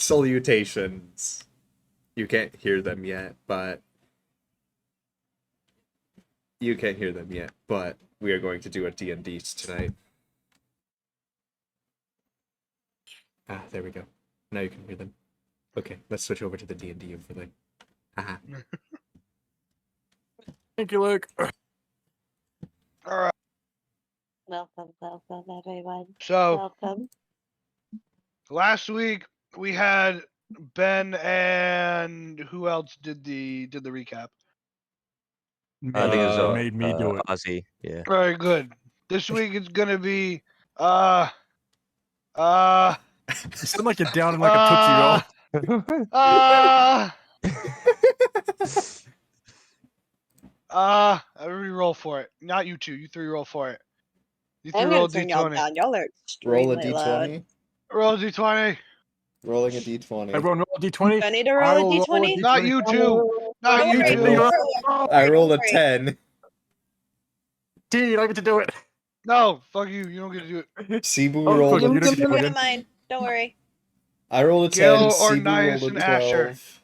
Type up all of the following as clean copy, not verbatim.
Salutations. You can't hear them yet, but we are going to do a D&D tonight. Ah, there we go. Now you can hear them. Okay, let's switch over to the D&D overlay. Haha. Thank you, Luke. All right. Welcome, everyone. So Welcome. last week we had Ben and who else did the recap? I think it was Made me do it. Ozzy. Yeah. Very good. This week it's gonna be You sound like you're down in like a Tootsie Roll. Everybody roll for it. Not you two. You three roll for it. You three I'm roll gonna turn y'all D20. down. Y'all are Roll a extremely loud. D20. Roll a D20. Rolling a D20. Everyone roll a D20. Do I need to roll a will D20? Not you two. Not Don't you worry, two. don't worry. I rolled a Don't worry. 10. D, you don't get to do it. No, fuck you. You don't get to do it. Cebu Oh, rolled fuck, a you don't get to do Never it. mind. Don't worry. I rolled a 10. Gil, Cebu Ornias, rolled and a Asher. 12.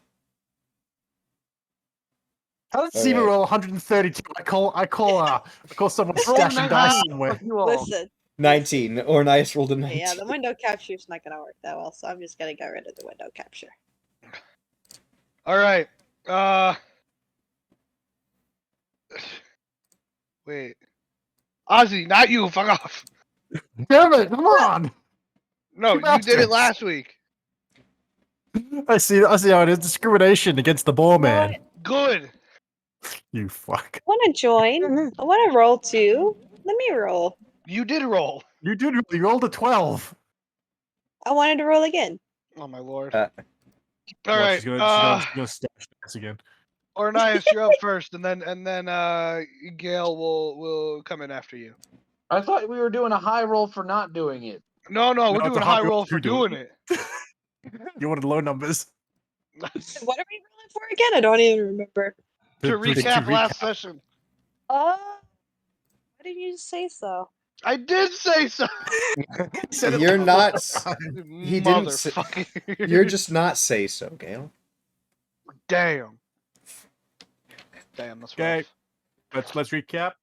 How did Seaver Alright. roll 132? I call someone Roll stashing dice 19. somewhere. Fuck you all. Listen. 19. Ornias rolled a 19. Yeah, the window capture's not gonna work that well, so I'm just gonna get rid of the window capture. All right. Wait. Ozzy, not you. Fuck off. Damn it! Come on! No, You you did it bastards. last week. I see how it is. Discrimination against the ball man. Good. You fuck. I wanna join. I wanna roll too. Let me roll. You did roll. You did. You rolled a 12. I wanted to roll again. Oh my lord. Uh, All right. She's gonna stash dice again. Ornias, you're up first, and then Gail will come in after you. I thought we were doing a high roll for not doing it. No, we're No, it's doing a high high roll roll to for do it. doing it. You wanted low numbers. What are we rolling for again? I don't even remember. To recap last session. Why didn't you say so? I did say so. You're not. He didn't say. Motherfucker. You're just not say so, Gale. Damn. Damn, that's Okay. rough. Let's recap.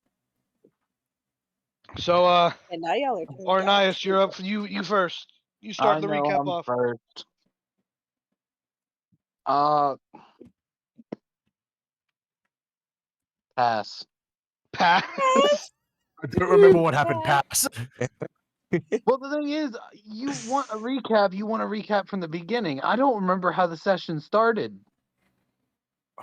So, And now y'all are turned Ornias, down. you're up. You first. You I start the know recap I'm off. first. Pass. Pass. I don't remember what happened. Pass. Well, the thing is, you want a recap. You want a recap from the beginning. I don't remember how the session started.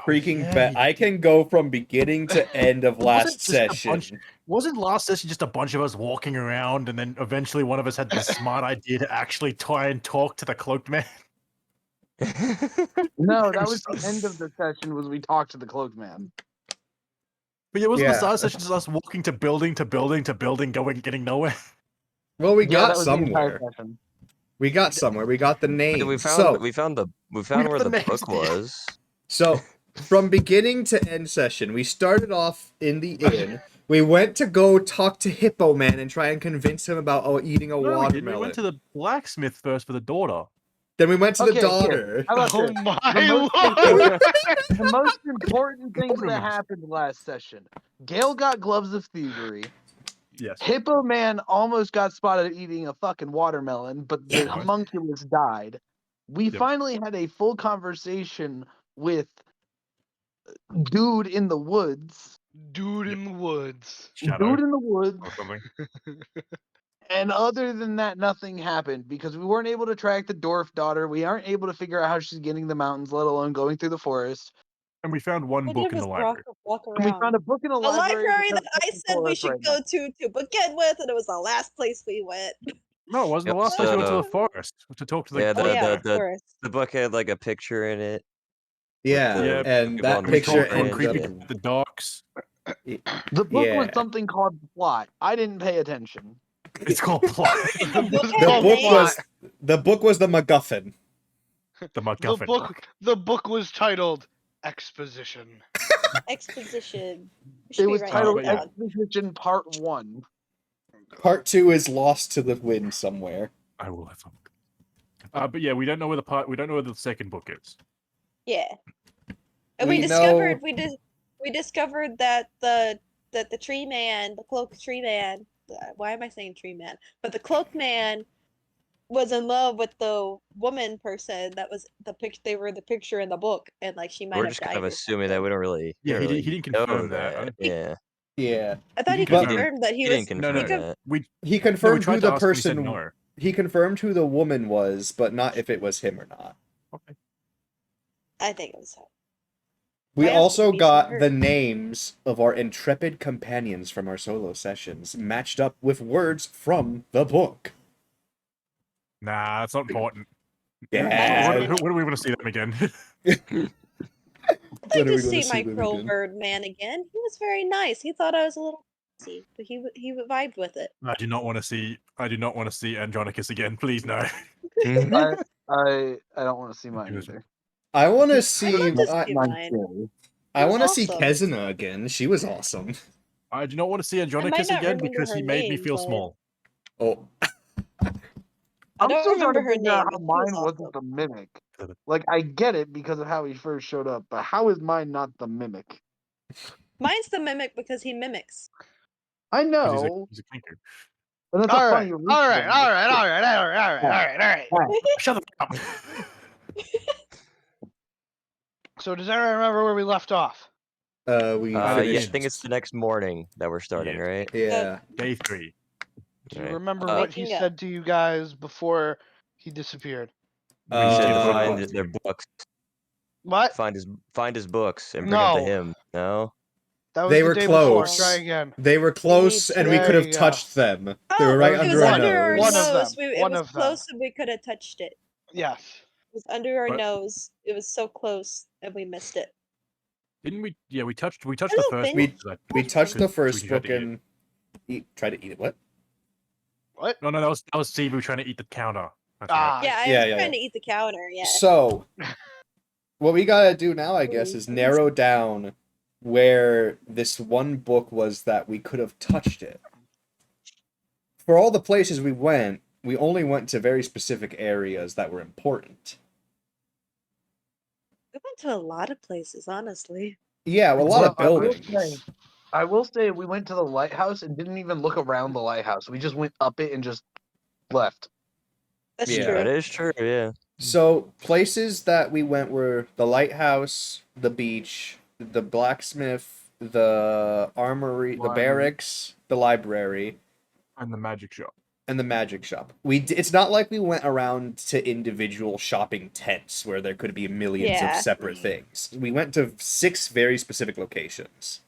Freaking yeah, bet. I can go from beginning to end of Wasn't last just a bunch- session. Wasn't last session just a bunch of us walking around, and then eventually one of us had the smart idea to actually try and talk to the cloaked man? No, that was the end of the session. Was we talked to the cloaked man. But it wasn't Yeah. the last session just us walking to building to building to building, getting nowhere. Well, we Yeah, got that was the entire somewhere. session. We got somewhere. We got the name. we found So, we found got where the the names, book dude. was. So, from beginning to end session, we started off in the inn. We went to go talk to Hippo Man and try and convince him about eating a No, we didn't. watermelon. We went to the blacksmith first for the daughter. Then we went to the Okay, daughter. How about Oh this? my The lord. The most important things that Ornaments. happened last session. Gale got gloves of thievery. Yes. Hippo Man almost got spotted eating a fucking watermelon, but the Yes. homunculus died. We Yep. finally had a full conversation with Dude in the Woods. Dude in the woods. Shadow Dude in the Woods. or something. And other than that, nothing happened because we weren't able to track the dwarf daughter. We aren't able to figure out how she's getting the mountains, let alone going through the forest. And we found one All I book did in the was library. walk And we around. found a book in a The library that because I that's said we for us should right go now. to begin with, and it was the last place we went. No, it wasn't Yep, the last place. We went to so- the forest to talk to the. Yeah, Oh yeah, of the course. the book had like a picture in it. Yeah, Yeah, and people that on the we picture talked to one Bridge creepy and- the docks. The book was Yeah. something called Plot. I didn't pay attention. It's called Plot. The book The had The a book name? was the MacGuffin. The The MacGuffin the book was titled Exposition. Exposition. We It should be was writing titled that down. Exposition Part 1. Part 2 is lost to the wind somewhere. I will have fun. But yeah, we don't know where the second book is. Yeah. And We we discovered know- we discovered that the tree man, the cloak tree man, why am I saying tree man? But the cloak man was in love with the woman person that was they were the picture in the book, and like she might We're have just died kind of or assuming that we something. don't really. Yeah, we don't he really didn't know confirm that. Yeah. Yeah. I thought he He didn't confirmed that he He was didn't No, confirm no. that. We He confirmed tried who to the ask him, he said person. no. He confirmed who the woman was, but not if it was him or not. Okay. I think it was him. We I asked also if he got heard. the names of our intrepid companions from our solo sessions matched up with words from the book. Nah, it's not important. Yeah. When When do we want to see them again? I'd When like are we to gonna see see my them crow again? bird man again. He was very nice. He thought I was a little crazy, but he vibed with it. I do not want to see Andronicus again. Please no. I don't want to see mine either. I want to I'd see. love to I, see Mine's mine. scary. I was want to see awesome. Kezina again. She was awesome. I do not want to see might Andronicus not again remember because he her made me name, feel but- small. Oh, I'm don't still trying remember to her figure out name, how but she was mine wasn't awesome. the mimic. Like, I get it because of how he first showed up, but how is mine not the mimic? Mine's the mimic because he mimics. I 'Cause know, he's a clinker. but that's All a right, funny all reason. right, all right, all right, all right, all right, all right, all right. Shut the fuck up. So does everyone remember where we left off? we Yeah, I finished. think it's the next morning that we're starting, Yeah. right? Yeah. Day 3. Do you Right. remember what he Waking up. said to you guys before he disappeared? We He need to said get to the Uh, find photographs. their books, What? find his books, and bring them to No. him. No. That was They the were day before. close. Try again. They were close, and we There could have you go. touched them. They Oh, were right There was it under was our one- under our nose. one of nose. them. It One was of them. close, and we could have touched it. Yes. It was under our But- nose. It was so close, and we missed it. Didn't we? Yeah, we touched the Hello, first Finn. book. 'cause I- We touched the Because we first tried book to eat and tried to eat it. What? What? No, that was Sibu trying to eat the counter. That's Ah. right. Yeah, I Yeah, was yeah, trying yeah. to eat the counter. Yeah. So, what we gotta do now, I guess, is narrow down where this one book was that we could have touched it. For all the places we went, we only went to very specific areas that were important. We went to a lot of places, honestly. Yeah, a lot of Well, I will buildings. I will say we went to the lighthouse and didn't even look around the lighthouse. We just went up it and just left. That's Yeah. true. That is true. Yeah. So, places that we went were the lighthouse, the beach, the blacksmith, the armory, the Library. barracks, the library, And the magic shop. and the magic shop. It's not like we went around to individual shopping tents where there could be millions Yeah. of separate things. We went to 6 very specific locations.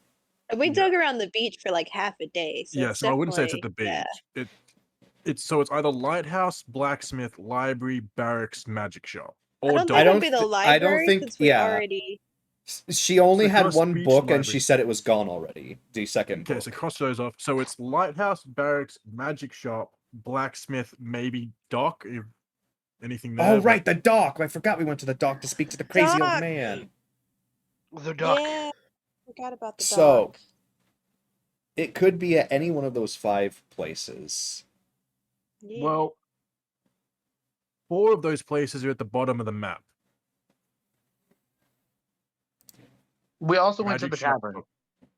And we Yeah. dug around the beach for like half a day. So Yeah, it's so I wouldn't say it's at the definitely- beach. yeah. It's either lighthouse, blacksmith, library, barracks, magic shop, I or don't dock. think don't it'll be the thi- library I don't think- since we yeah. already. She only So had cross one beach, book and library. she said it was gone already. The second Okay, book. so cross those off. So it's lighthouse, barracks, magic shop, blacksmith, maybe dock. If anything there. Oh, but- right, the dock. I forgot we went to the dock to speak to the crazy old Dock! man. The duck. Yeah, forgot about the So, dog. it could be at any one of those 5 places. Yeah. Well, 4 of those places are at the bottom of the map. We also went to Magic the shop- tavern.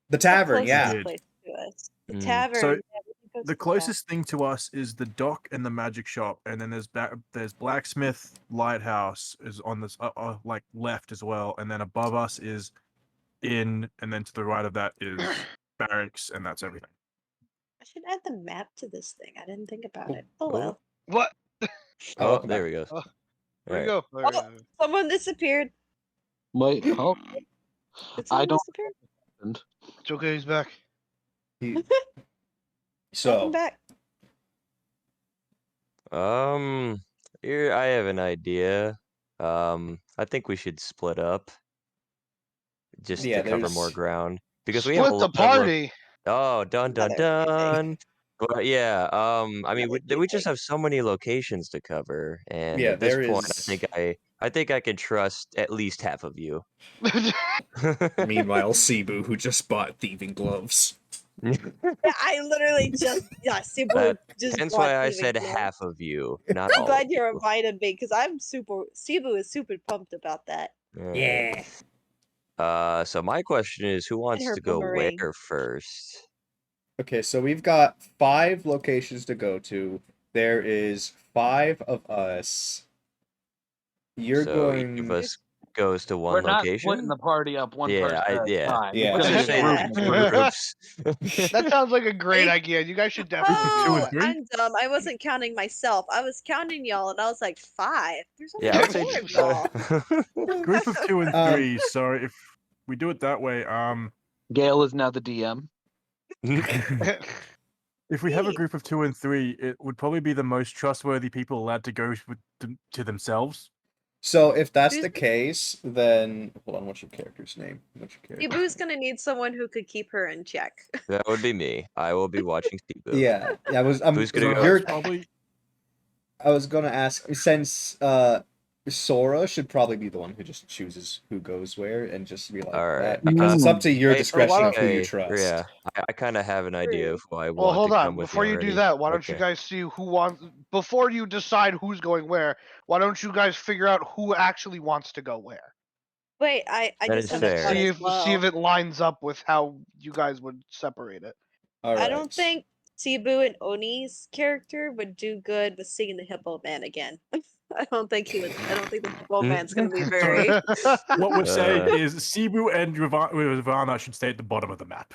The tavern, The yeah. closest place to us. The Mm. tavern. So, yeah, we can go to The closest thing to us is the dock and the magic shop, and then there's blacksmith, lighthouse is on this like left as well, and then above us is inn, and then to the right of that is barracks, and that's everything. I should add the map to this thing. I didn't think about Oh, it. Oh oh. well. What? Oh, Oh, welcome there back. we go. Oh, Alright. Where'd you go? Oh. Someone disappeared. Wait, oh, Did I someone don't- disappear? It's okay. He's back. Welcome So, back. Here I have an idea. I think we should split up just Yeah, to cover more there's- ground because we have a Split the lot of lo- party. Oh, dun dun Another dun. But yeah, I mean, Another we just thing. have so many locations to cover, and Yeah, at this there point, is- I think I can trust at least half of you. meanwhile, Cebu, who just bought thieving gloves. Yeah, I literally just Cebu That- just Hence brought why I even said more. half of you, not I'm all. glad of you you. reminded me because I'm super. Cebu is super pumped about that. Yeah. So my question is, who wants her to go boomerang. where first? Okay, so we've got 5 locations to go to. There is 5 of us. You're So each of going. us goes to one We're not splitting location. the party up one Yeah, person at a yeah. time. Yeah. It's Let's gonna just be say a that group. groups. That sounds like a great Hey. idea. You guys should Group definitely of do two and Oh, that. three? I'm dumb. I wasn't counting myself. I was counting y'all, and I was like 5. There's only Yeah, I would say 4 of y'all. Group of 2 and Um, 3. So if we do it that way, Gail is now the DM. if we have a Neat. group of 2 and 3, it would probably be the most trustworthy people allowed to go to themselves. So if that's Who's- the case, then hold on. What's your character's name? What's your character? Cebu's gonna need someone who could keep her in check. That would be me. I will be watching Steve. Yeah, I was. Who's gonna so go? you're. That's probably I was gonna ask since Sora should probably be the one who just chooses who goes where and just be like All right. that because it's up to your Hey, discretion why of who you okay, trust. Yeah, I kind of have an idea of who I Well, want hold to on. come with me Before you do already. that, why don't you Okay. guys see who wants? Before you decide who's going where, why don't you guys figure out who actually wants to go where? Wait, I That just is had a fair. thought See as if well. see if it lines up with how you guys would separate it. All right. I don't think Cebu and Oni's character would do good with seeing the Hippo Man again. I don't think he would. I don't think the Hippo Man's gonna be very. what we're saying Uh. is Cebu and Ravana should stay at the bottom of the map.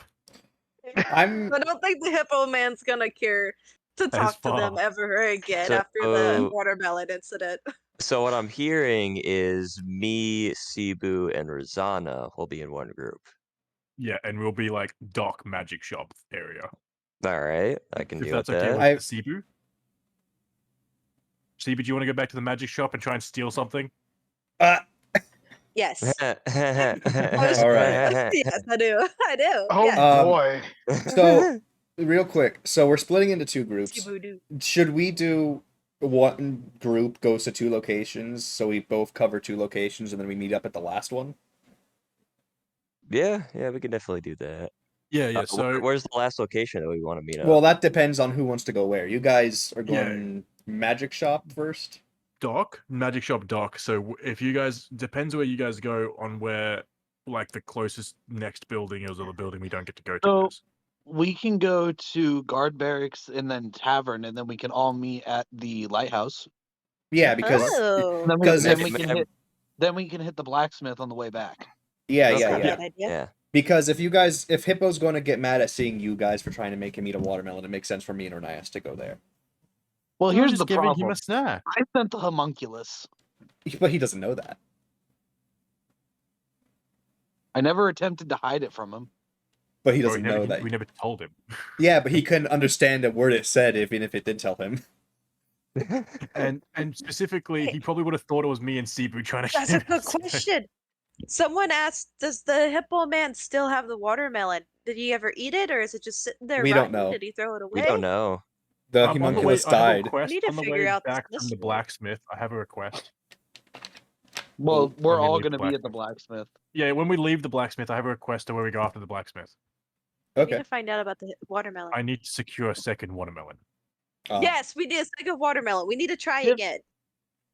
I'm. I don't think the Hippo Man's gonna care to talk to them far. ever again So- after the watermelon incident. So what I'm hearing is me, Cebu, and Razana will be in one group. Yeah, and we'll be like Doc Magic Shop area. All right, I can If deal that's with okay that. with Cebu. Cebu, do you want to go back to the magic shop and try and steal something? Yes. All right. Yes, I do. I do. Oh yes. boy. So real quick. So we're splitting into 2 groups. Cebu do. Should we do one group goes to 2 locations, so we both cover 2 locations, and then we meet up at the last one? yeah, we can definitely do that. Yeah. So where's the last location that we want to meet up? Well, that depends on who wants to go where. You guys are Yeah. going Magic Shop first. Doc, Magic Shop Doc. So if you guys depends where you guys go on where like the closest next building is or the building we don't get to go to. So- is. We can go to guard barracks and then tavern, and then we can all meet at the lighthouse. Yeah, because Oh. Then we, Because then if- we can hit. Then we can hit the blacksmith on the way back. yeah, Okay. yeah, That's yeah. a good idea. Yeah. Because if Hippo's going to get mad at seeing you guys for trying to make him eat a watermelon, it makes sense for me and Ornias to go there. Well, I'm here's just the giving problem. him a snack. I sent the homunculus. But he doesn't know that. I never attempted to hide it from him. But he Or doesn't know that. we never told him. Yeah, but he couldn't understand a word it said even if it did tell him. And specifically, he probably would have thought it was me and Cebu trying to. That's a get good us. question. Someone asked, "Does the Hippo Man still have the watermelon? Did he ever eat it, or is it just sitting there We don't rotten? know. Did he throw it away?" We don't know. The On the way, homunculus I have a died. request need to on the figure way out this back from the mystery. blacksmith. I have a request. Well, When we're we all leave going the to be at the blacksmith. blacksmith. Yeah, when we leave the blacksmith, I have a request to where we go after the blacksmith. We need Okay. to find out about the watermelon. I need to secure a second watermelon. Yes, we did. It's like a watermelon. We need to try If- again.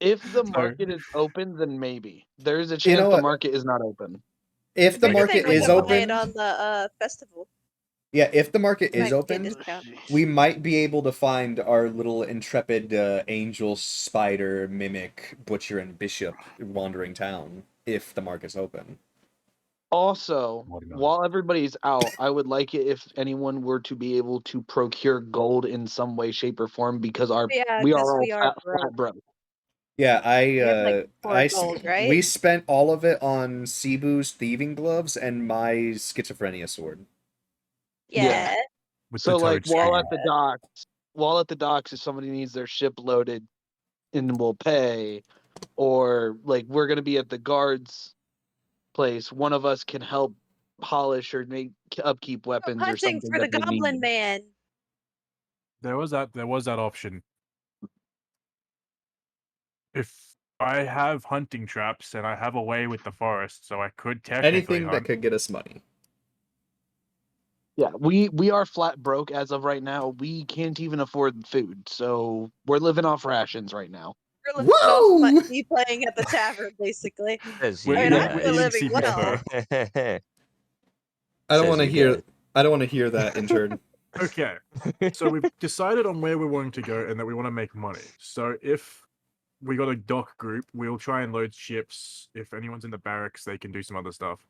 If the market is open, then maybe. There's a You chance know the what? market is not open. If the If market anything, we is can buy it open, on the festival. yeah, if the market Might is get a open, discount. we might be able to find our little intrepid angel, spider, mimic, butcher, and bishop wandering town if the market's open. Also, Watermelon. while everybody's out, I would like it if anyone were to be able to procure gold in some way, shape, or form because Yeah, we 'cause are all we are flat broke. Yeah, have, like, 4 gold, right? we spent all of it on Cebu's thieving gloves and my schizophrenia sword. Yeah. With So, the like, toad while screen. at the docks, if somebody needs their ship loaded, and we'll pay, or like we're gonna be at the guards' place, one of us can help polish or make upkeep weapons or Hunting something for the that they Goblin need. Man. There was that option. If I have hunting traps and I have a way with the forest, so I could technically Anything that hunt. could get us money. Yeah, we are flat broke as of right now. We can't even afford food, so we're living off rations right now. We're living off Whoa! me playing at the tavern, basically. Says We're I you mean, eating, I'm we're still eating living well. guys. I don't Says want to you hear. guys. I don't want to hear that, intern. Okay, so we've decided on where we're wanting to go and that we want to make money. So if we got a dock group, we'll try and load ships. If anyone's in the barracks, they can do some other stuff.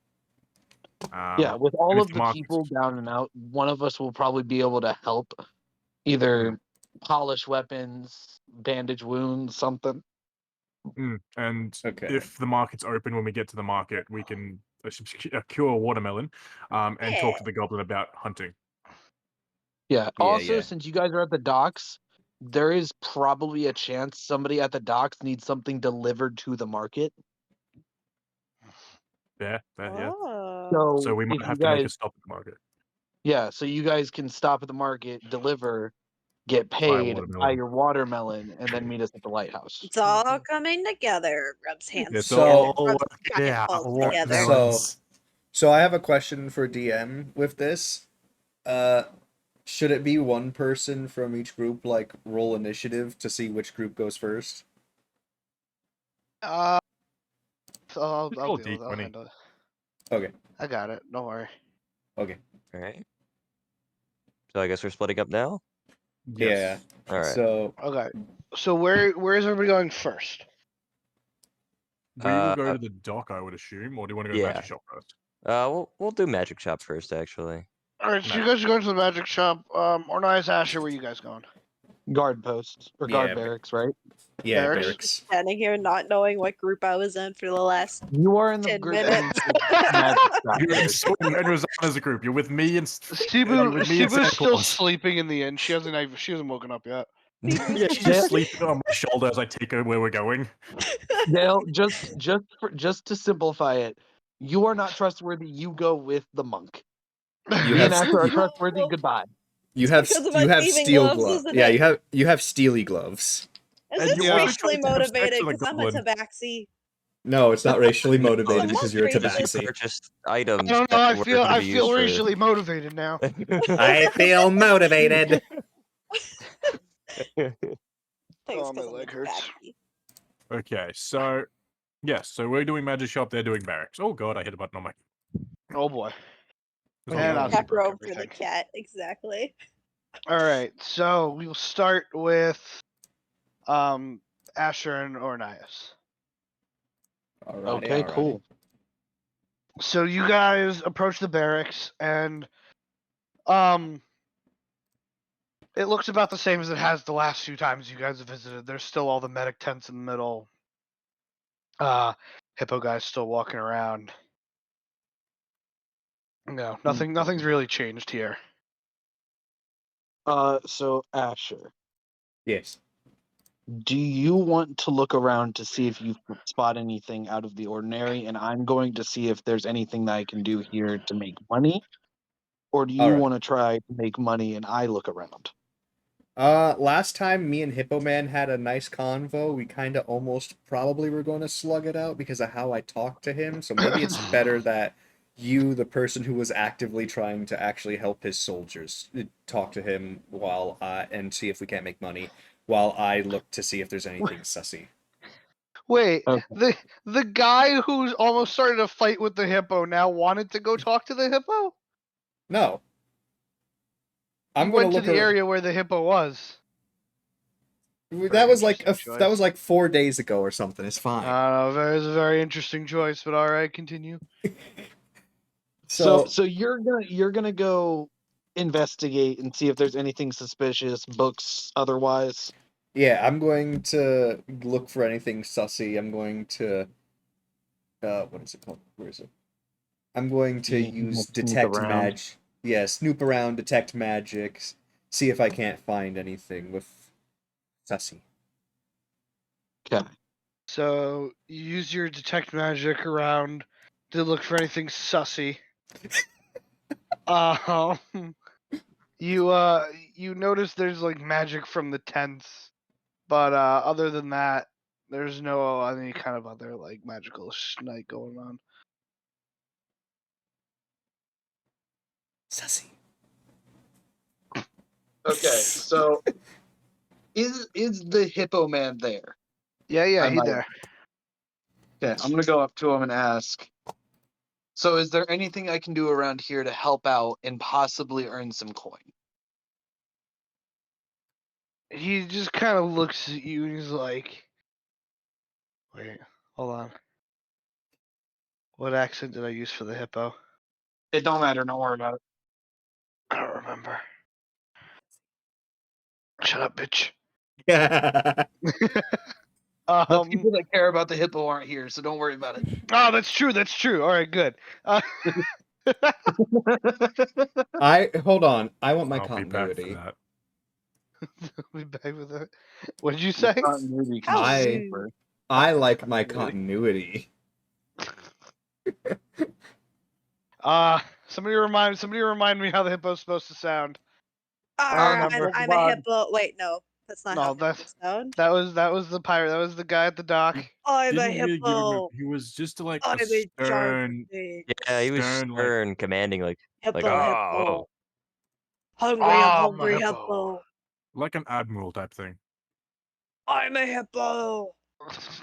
Yeah, with all and if of the the market's- people down and out, one of us will probably be able to help either polish weapons, bandage wounds, something. And Okay. if the market's open when we get to the market, we can cure a watermelon and talk to the goblin about hunting. Yeah. Also, yeah. since you guys are at the docks, there is probably a chance somebody at the docks needs something delivered to the market. Yeah. Oh. So we might if have you to make a guys, stop at the market. yeah, so you guys can stop at the market, deliver, get Buy a paid, buy watermelon. your watermelon, and then meet us at the lighthouse. It's all coming together. Rubs hands It's So- together. all Rubs working giant out. balls What together. melons? So I have a question for DM with this. Should it be one person from each group, like, roll initiative to see which group goes first? So I'll Just roll deal with it. I'll D20. handle it. Okay. I got it. Don't worry. Okay. All right. So I guess we're splitting up now. Yes. All right. So Okay. So where is everybody going first? We will go Uh, to the dock, I would assume, or do you want to go yeah. to magic shop first? we'll do magic shop first, actually. All right. So you Magic. guys are going to the magic shop. Ornias, Asher, where you guys going? Guard posts or guard Yeah, barracks, right? yeah, Barracks? barracks. Standing here not knowing what group I was in for the last You are in the 10 group minutes. magic shop. You're in Swing and Rosanna as a group. You're with me and Sibu's still Claus. sleeping in the inn. She hasn't woken up yet. Yeah, she's just sleeping on my shoulder as I take her where we're going. Dale, just to simplify it, you are not trustworthy. You go with the monk. You Me have and Asher are you- trustworthy. Goodbye. You have because of my you have thieving steel gloves, gloves. isn't Yeah, it? you have steely gloves. Is And this you also racially tried to have sex motivated? with a Because I'm a goblin. tabaxi. No, it's not racially motivated Well, because you're a racist. Because you tabaxi. purchased items I don't know. that were going to I be feel used for. racially motivated now. I feel motivated. Thanks, Oh, my because I'm a leg hurts. tabaxi. Okay, so yes, so we're doing magic shop. They're doing barracks. Oh god, I hit a button on my. Oh boy. There's And no- I'll see Back broke row for the everything. cat, exactly. All right. So we will start with Asher and Ornias. Alrighty, Okay, alrighty. cool. So you guys approach the barracks and it looks about the same as it has the last few times you guys have visited. There's still all the medic tents in the middle. Hippo guys still walking around. No, nothing's really changed here. So Asher, Yes. do you want to look around to see if you spot anything out of the ordinary? And I'm going to see if there's anything that I can do here to make money. Or do you Alright. want to try to make money and I look around? Last time me and Hippo Man had a nice convo, we kind of almost probably were going to slug it out because of how I talked to him. So maybe it's better that you, the person who was actively trying to actually help his soldiers, talk to him while and see if we can't make money, while I look to see if there's anything sussy. Wait, Okay. the guy who's almost started a fight with the hippo now wanted to go talk to the hippo? No. He I'm going went to look the ar- area where the hippo was. That was like interesting that was choice. like 4 days ago or something. It's fine. It was a very interesting choice, but all right, continue. So you're gonna go investigate and see if there's anything suspicious, books otherwise. yeah, I'm going to look for anything sussy. I'm going to what is it called? Where is it? I'm going to You use snoop detect around. mag. Yeah, snoop around, detect magic, see if I can't find anything with sussy. Okay. So you use your detect magic around to look for anything sussy. You notice there's like magic from the tents, but other than that, there's no any kind of other like magical night going on. Sussy. Okay, so is the hippo man there? Yeah, I he might- there. Okay, I'm gonna go up to him and ask. So, is there anything I can do around here to help out and possibly earn some coin? He just kind of looks at you and he's like, "Wait, hold on. What accent did I use for the hippo? It don't matter. Don't worry about it. I don't remember. Shut up, bitch." Yeah. The people that care about the hippo aren't here, so don't worry about it. Oh, that's true. That's true. All right, good. Hold on. I want my I'll be back for continuity. that. We back with it. What did you say? Continuity can Oh, just I- super. I like my continuity. Somebody remind me how the hippo's supposed to sound. remember. I'm a hippo. Wait, no, that's not No, how that's- hippos sound. That was the pirate. That was the guy at the dock. I'm a Didn't really give him hippo. he was just like I'm a a stern. giant Yeah, he was Stern, like- stern, commanding, like, hippo. oh, Hungry, Ah, I'm I'm a hungry hippo. hippo. like an admiral type thing. I'm a hippo.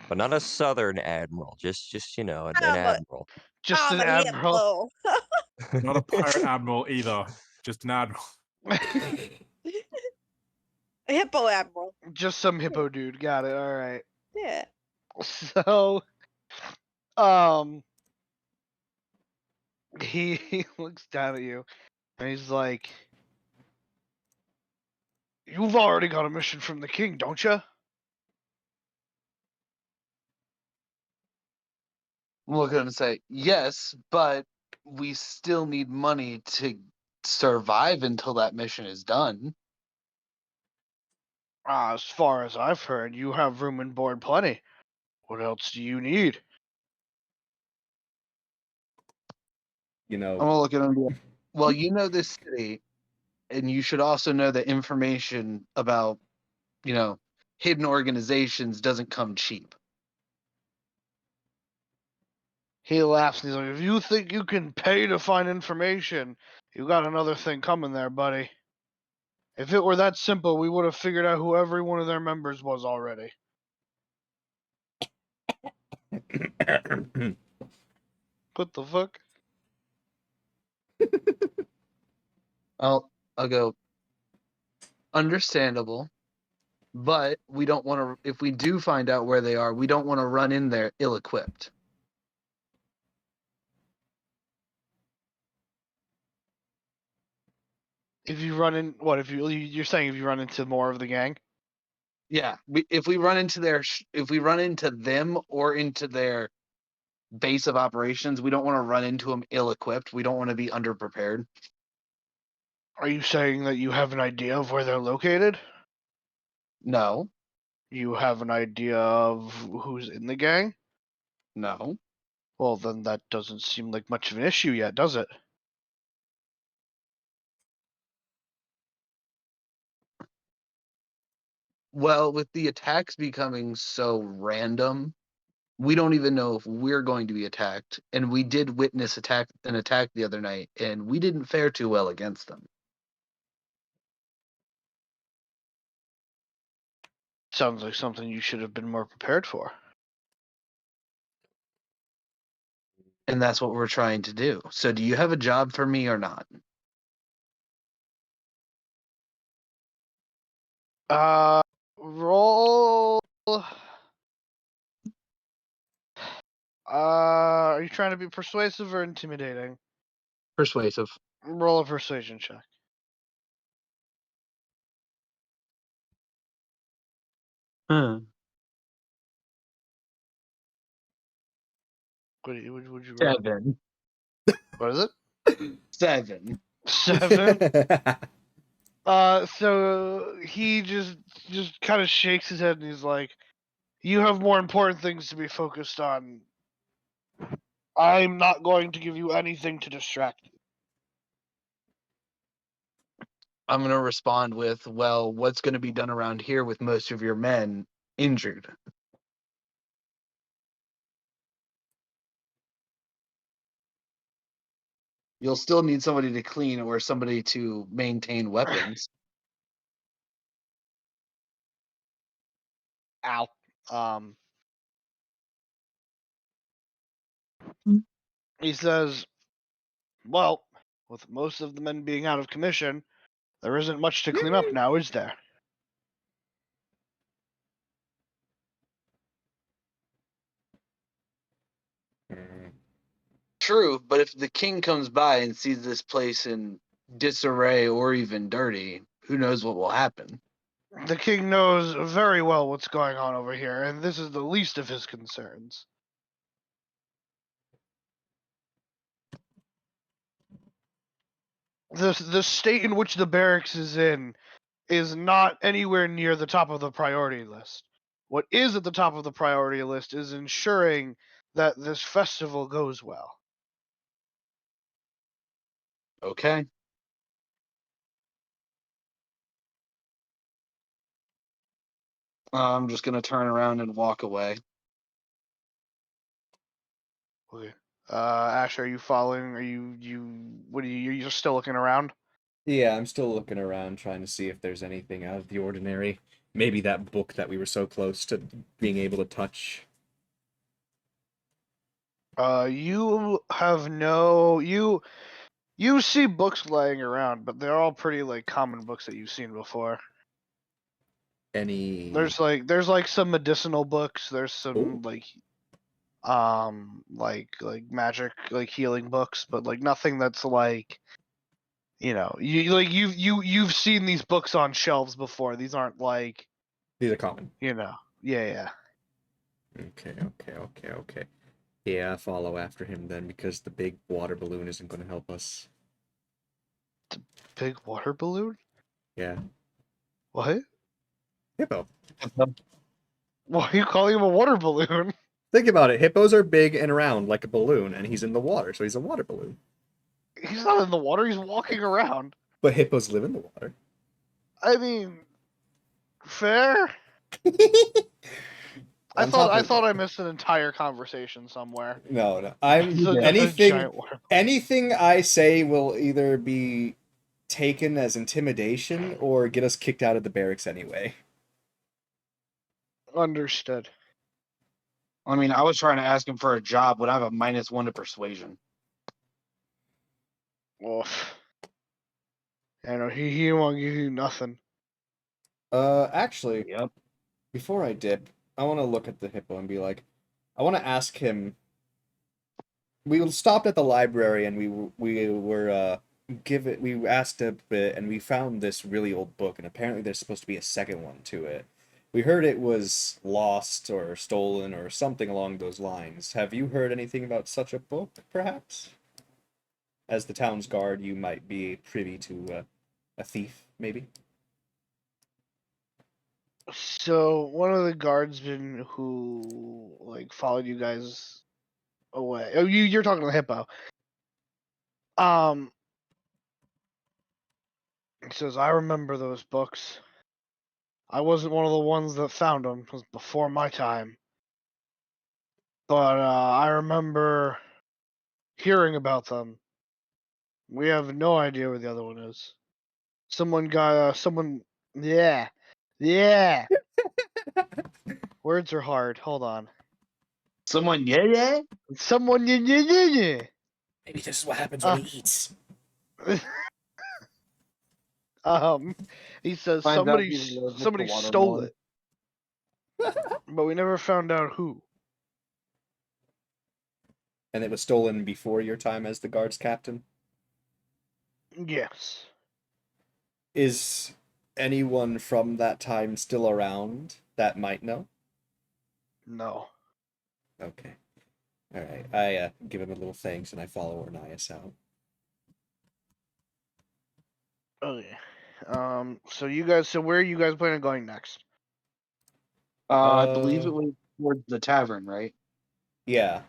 but not a southern admiral, just an I'm a- admiral. Just I'm an a admiral. hippo. Not a pirate admiral either. Just an admiral. A hippo admiral. Just some hippo dude. Got it. All right. Yeah. So, um, he looks down at you and he's like, "You've already got a mission from the king, don't you?" I'm looking at him and say, yes, but we still need money to survive until that mission is done. As far as I've heard, you have room and board plenty. What else do you need? You I'm know, gonna look at him and be like, well, you know this city, and you should also know that information about, hidden organizations doesn't come cheap. He laughs and he's like, "If you think you can pay to find information, you got another thing coming there, buddy. If it were that simple, we would have figured out who every one of their members was already." What the fuck? I'll go, understandable, but we don't want to, if we do find out where they are, we don't want to run in there ill-equipped. If you run in, what if you're saying if you run into more of the gang? Yeah, if we run into them or into their base of operations, we don't want to run into them ill-equipped. We don't want to be underprepared. Are you saying that you have an idea of where they're located? No, You have an idea of who's in the gang? no. Well, then that doesn't seem like much of an issue yet, does it? Well, with the attacks becoming so random, we don't even know if we're going to be attacked. And we did witness an attack the other night, and we didn't fare too well against them. Sounds like something you should have been more prepared for. And that's what we're trying to do. So do you have a job for me or not? Roll. Are you trying to be persuasive or intimidating? Persuasive. Roll a persuasion check. Huh. Would you roll? 7. What is it? 7. 7. So he just kind of shakes his head and he's like, "You have more important things to be focused on. I'm not going to give you anything to distract you." I'm going to respond with, well, what's going to be done around here with most of your men injured? You'll still need somebody to clean or somebody to maintain weapons. out. Um, he says, "Well, with most of the men being out of commission, there isn't much to clean up now, is there?" Mm. True, but if the king comes by and sees this place in disarray or even dirty, who knows what will happen? The king knows very well what's going on over here, and this is the least of his concerns. The state in which the barracks is in is not anywhere near the top of the priority list. What is at the top of the priority list is ensuring that this festival goes well. Okay. I'm just gonna turn around and walk away. Okay. Ash, are you following? Are you? What are you? You're still looking around? Yeah, I'm still looking around trying to see if there's anything out of the ordinary. Maybe that book that we were so close to being able to touch. You have no you see books laying around, but they're all pretty like common books that you've seen before. Any. There's some medicinal books. There's Oh, some like magic like healing books, but like nothing that's like you've seen these books on shelves before. These aren't like these are common. yeah. Okay. Yeah, follow after him then, because the big water balloon isn't going to help us. Big water balloon? Yeah. What? Hippo. Why are you calling him a water balloon? Think about it. Hippos are big and round like a balloon, and he's in the water, so he's a water balloon. He's not in the water. He's walking around. But hippos live in the water. I mean, fair. I On top of thought I missed an entire conversation somewhere. no. I'm It's a anything. giant water. Anything I say will either be taken as intimidation or get us kicked out of the barracks anyway. Understood. I mean, I was trying to ask him for a job when I have a -1 to persuasion. Oof. I know he won't give you nothing. Actually, Yep. before I dip, I want to look at the hippo and be like, I want to ask him. We stopped at the library and we asked a bit and we found this really old book, and apparently there's supposed to be a second one to it. We heard it was lost or stolen or something along those lines. Have you heard anything about such a book, perhaps? As the town's guard, you might be privy to a thief, maybe? So one of the guardsmen who like followed you guys away. Oh, you're talking to the hippo. Um, he says, I remember those books. I wasn't one of the ones that found them. It was before my time. But I remember hearing about them. We have no idea where the other one is. Someone. Yeah, yeah. Words are hard. Hold on. Someone, yeah. Someone. Yeah. Maybe this is what happens Uh, when he eats. he says Finds out he's allergic to somebody stole watermelon. it, but we never found out who. And it was stolen before your time as the guards captain? Yes. Is anyone from that time still around that might know? No. Okay. Alright. I give him a little thanks and I follow Ornias out. Okay. So you guys. So where are you guys planning on going next? I believe it was towards the tavern, right? Yeah.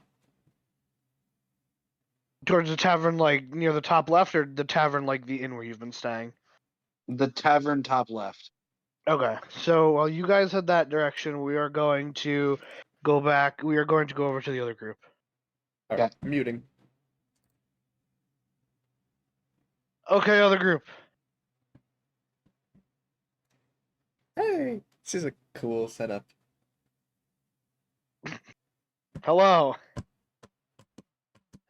Towards the tavern, like near the top left, or the tavern, like the inn where you've been staying? The tavern top left. Okay. So while you guys head that direction, we are going to go back. We are going to go over to the other group. Alright. Muting. Okay, other group. Hey! This is a cool setup. Hello.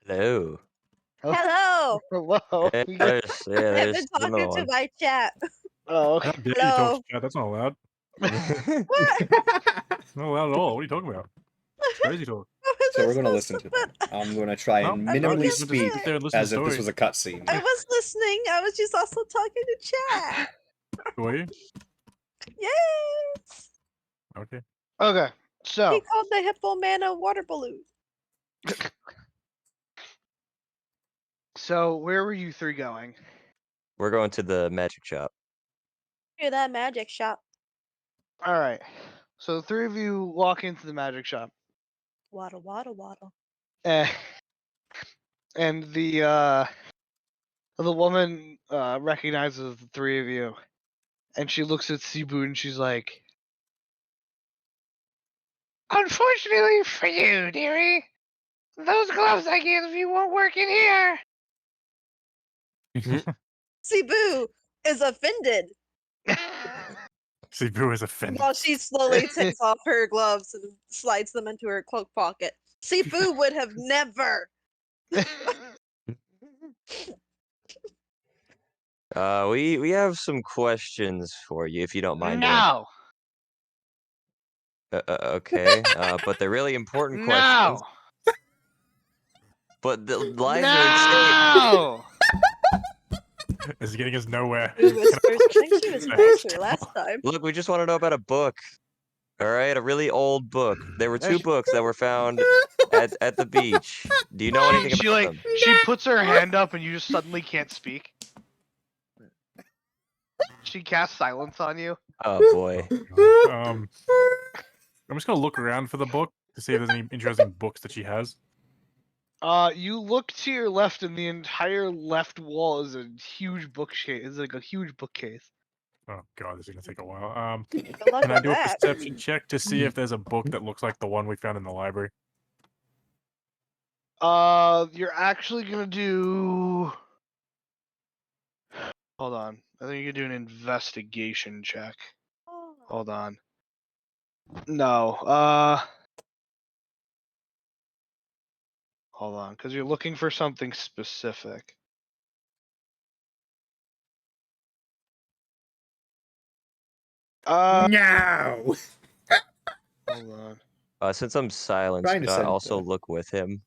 Hello. Hello. Hello. Yeah, We got- there's, yeah, I've there's been another talking to one. my chat. Oh, How okay. dare you Hello. talk to chat? That's not allowed. What? Not allowed at all. What are you talking about? Crazy talk. So we're gonna listen to that. I'm gonna try No, and no, minimally you just speak sit there and listen to as the if this story. was a cutscene. I was listening. I was just also talking to chat. Were you? Yes. Okay. Okay. He So, called the hippo man a water balloon. where were you three going? We're going to the magic shop. Hear that magic shop. All right. So the three of you walk into the magic shop, Waddle, waddle, waddle. eh, and the woman recognizes the three of you, and she looks at Cebu and she's like, "Unfortunately for you, dearie, those gloves I gave you won't work in here." Cebu is offended Cebu is offended. while she slowly takes off her gloves and slides them into her cloak pocket. Cebu would have never. We have some questions for you, if you don't mind. No, Okay. But they're really important questions. no, But the lives are insane. no. It's getting us nowhere. Cebu whispers, I think she was nicer last time. Look, we just want to know about a book. All right, a really old book. There were two books that were found at the beach. Do you know anything She about like them? she puts her hand up and you just suddenly can't speak. She casts silence on you. Oh boy. I'm just gonna look around for the book to see if there's any interesting books that she has. You look to your left, and the entire left wall is a huge bookcase. It's like a huge bookcase. Oh god, this is gonna take a while. Good luck Can I with do a that. perception check to see if there's a book that looks like the one we found in the library? You're actually gonna do. Hold on. I think you can do an investigation check. Hold on. No. Hold on, because you're looking for something specific. No. Hold on. Since I'm silent, Trying to could I send also the- look with him?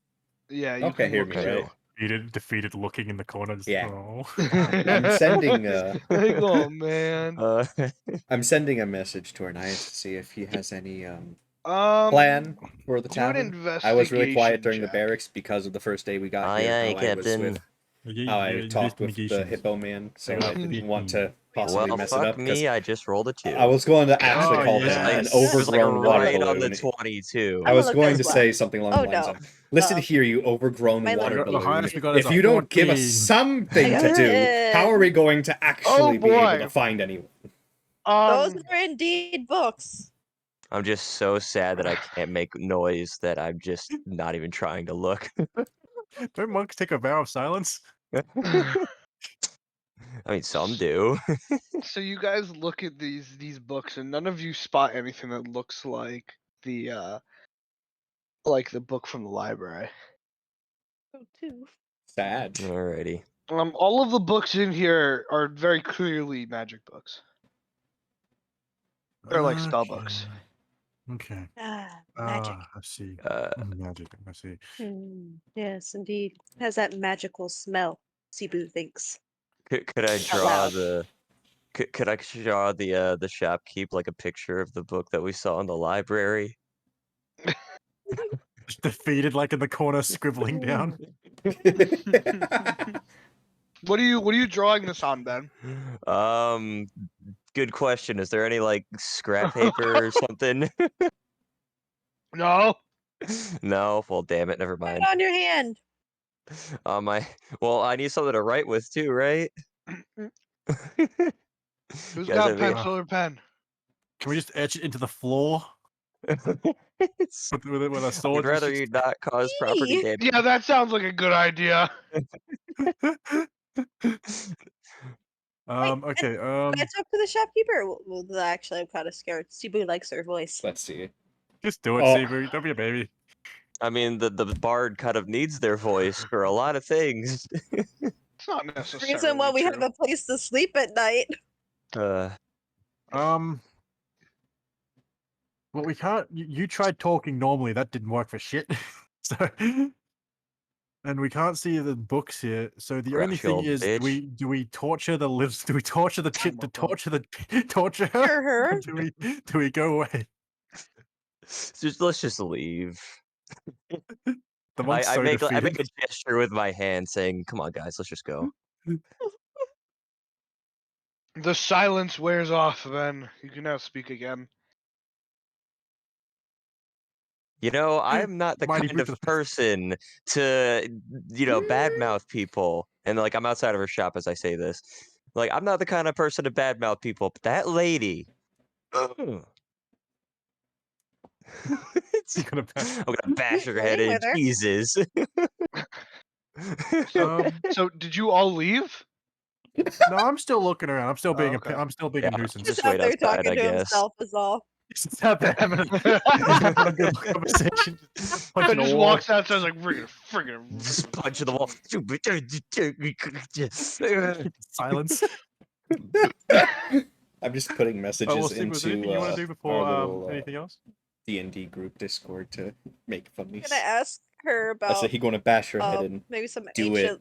Yeah, you Okay, can hear look me, too. right? Defeated, looking in the corner. Just, Yeah. Oh. I'm sending Like, oh man. I'm sending a message to Arnias to see if he has any Um, plan for the do an tavern. I was really quiet during the check. barracks because of the first day we got Aye, here. aye, How I was Captain. with how I talked with the hippo man, so I didn't want to possibly Well, mess it up. fuck 'Cause me, I just rolled a 2. I was going to actually Oh, call him yes. an It was It was like overgrown water right on the balloon. 22. I I'm was gonna look going as to well. say something along Oh, the lines no. of, "Listen Oh. here, you overgrown My water limit. The highest balloon. we got is If a you don't give us 14. something I to got do, it. how are we going to actually be able to boy. find anyone?" Those Um, are indeed books. I'm just so sad that I can't make noise that I'm just not even trying to look. Don't monks take a vow of silence? I mean, some do. so you guys look at these books, and none of you spot anything that looks like the book from the library. Oh, two. Sad. Alrighty. All of the books in here are very clearly magic books. They're like spell books. Okay. Magic. I see. Uh, Magic. I see. Yes, indeed. Has that magical smell, Cebu thinks. could I Out draw loud. the could I draw the shopkeep like a picture of the book that we saw in the library? Just defeated, like in the corner, scribbling down. What are you drawing this on, Ben? Good question. Is there any like scrap paper or something? No. No. Well, damn it. Never Put it mind. on your hand. I need something to write with too, right? Who's Guys got have any- pencil or pen? Can we just etch it into the floor It's- with our I'd swords? rather you not cause property Eee. damage. Yeah, that sounds like a good idea. Okay. Can I talk to the shopkeeper? Well, actually, I'm kind of scared. Cebu likes her voice. Let's see. Just do it, Oh. Cebu. Don't be a baby. I mean, the bard kind of needs their voice for a lot of things. It's not necessarily Reason why we true. have a place to sleep at night. Well, we can't. You tried talking normally. That didn't work for shit. So, and we can't see the books here. So the only Grouchy thing old is, bitch. do we torture the lives? Do we torture the chit? To torture the torture her? For her. Or do we go away? Let's just leave. The monk's I so make defeated. a gesture with my hand saying, "Come on, guys, let's just go." The silence wears off, Ben. You can now speak again. You know, I'm not the Mighty kind of Boots. person to, badmouth people. And like, I'm outside of her shop as I say this. Like, I'm not the kind of person to badmouth people. But that lady. I'm You're gonna pass. gonna bash her head Living in. with her. Jesus. So did you all leave? No, I'm still looking around. I'm still Oh, being okay. I'm still being Yeah. a nuisance. Just Just out wait there outside, talking I to guess. himself is all. Just out there having a good conversation. Just punching a Just wall. walks outside like friggin'. Just punch the wall. Silence. I'm just putting Oh, messages well, Steve, was there anything you want to do our before little anything else? D&D group Discord to make I'm funnies. gonna ask her I said about he gonna bash her head and maybe some do it,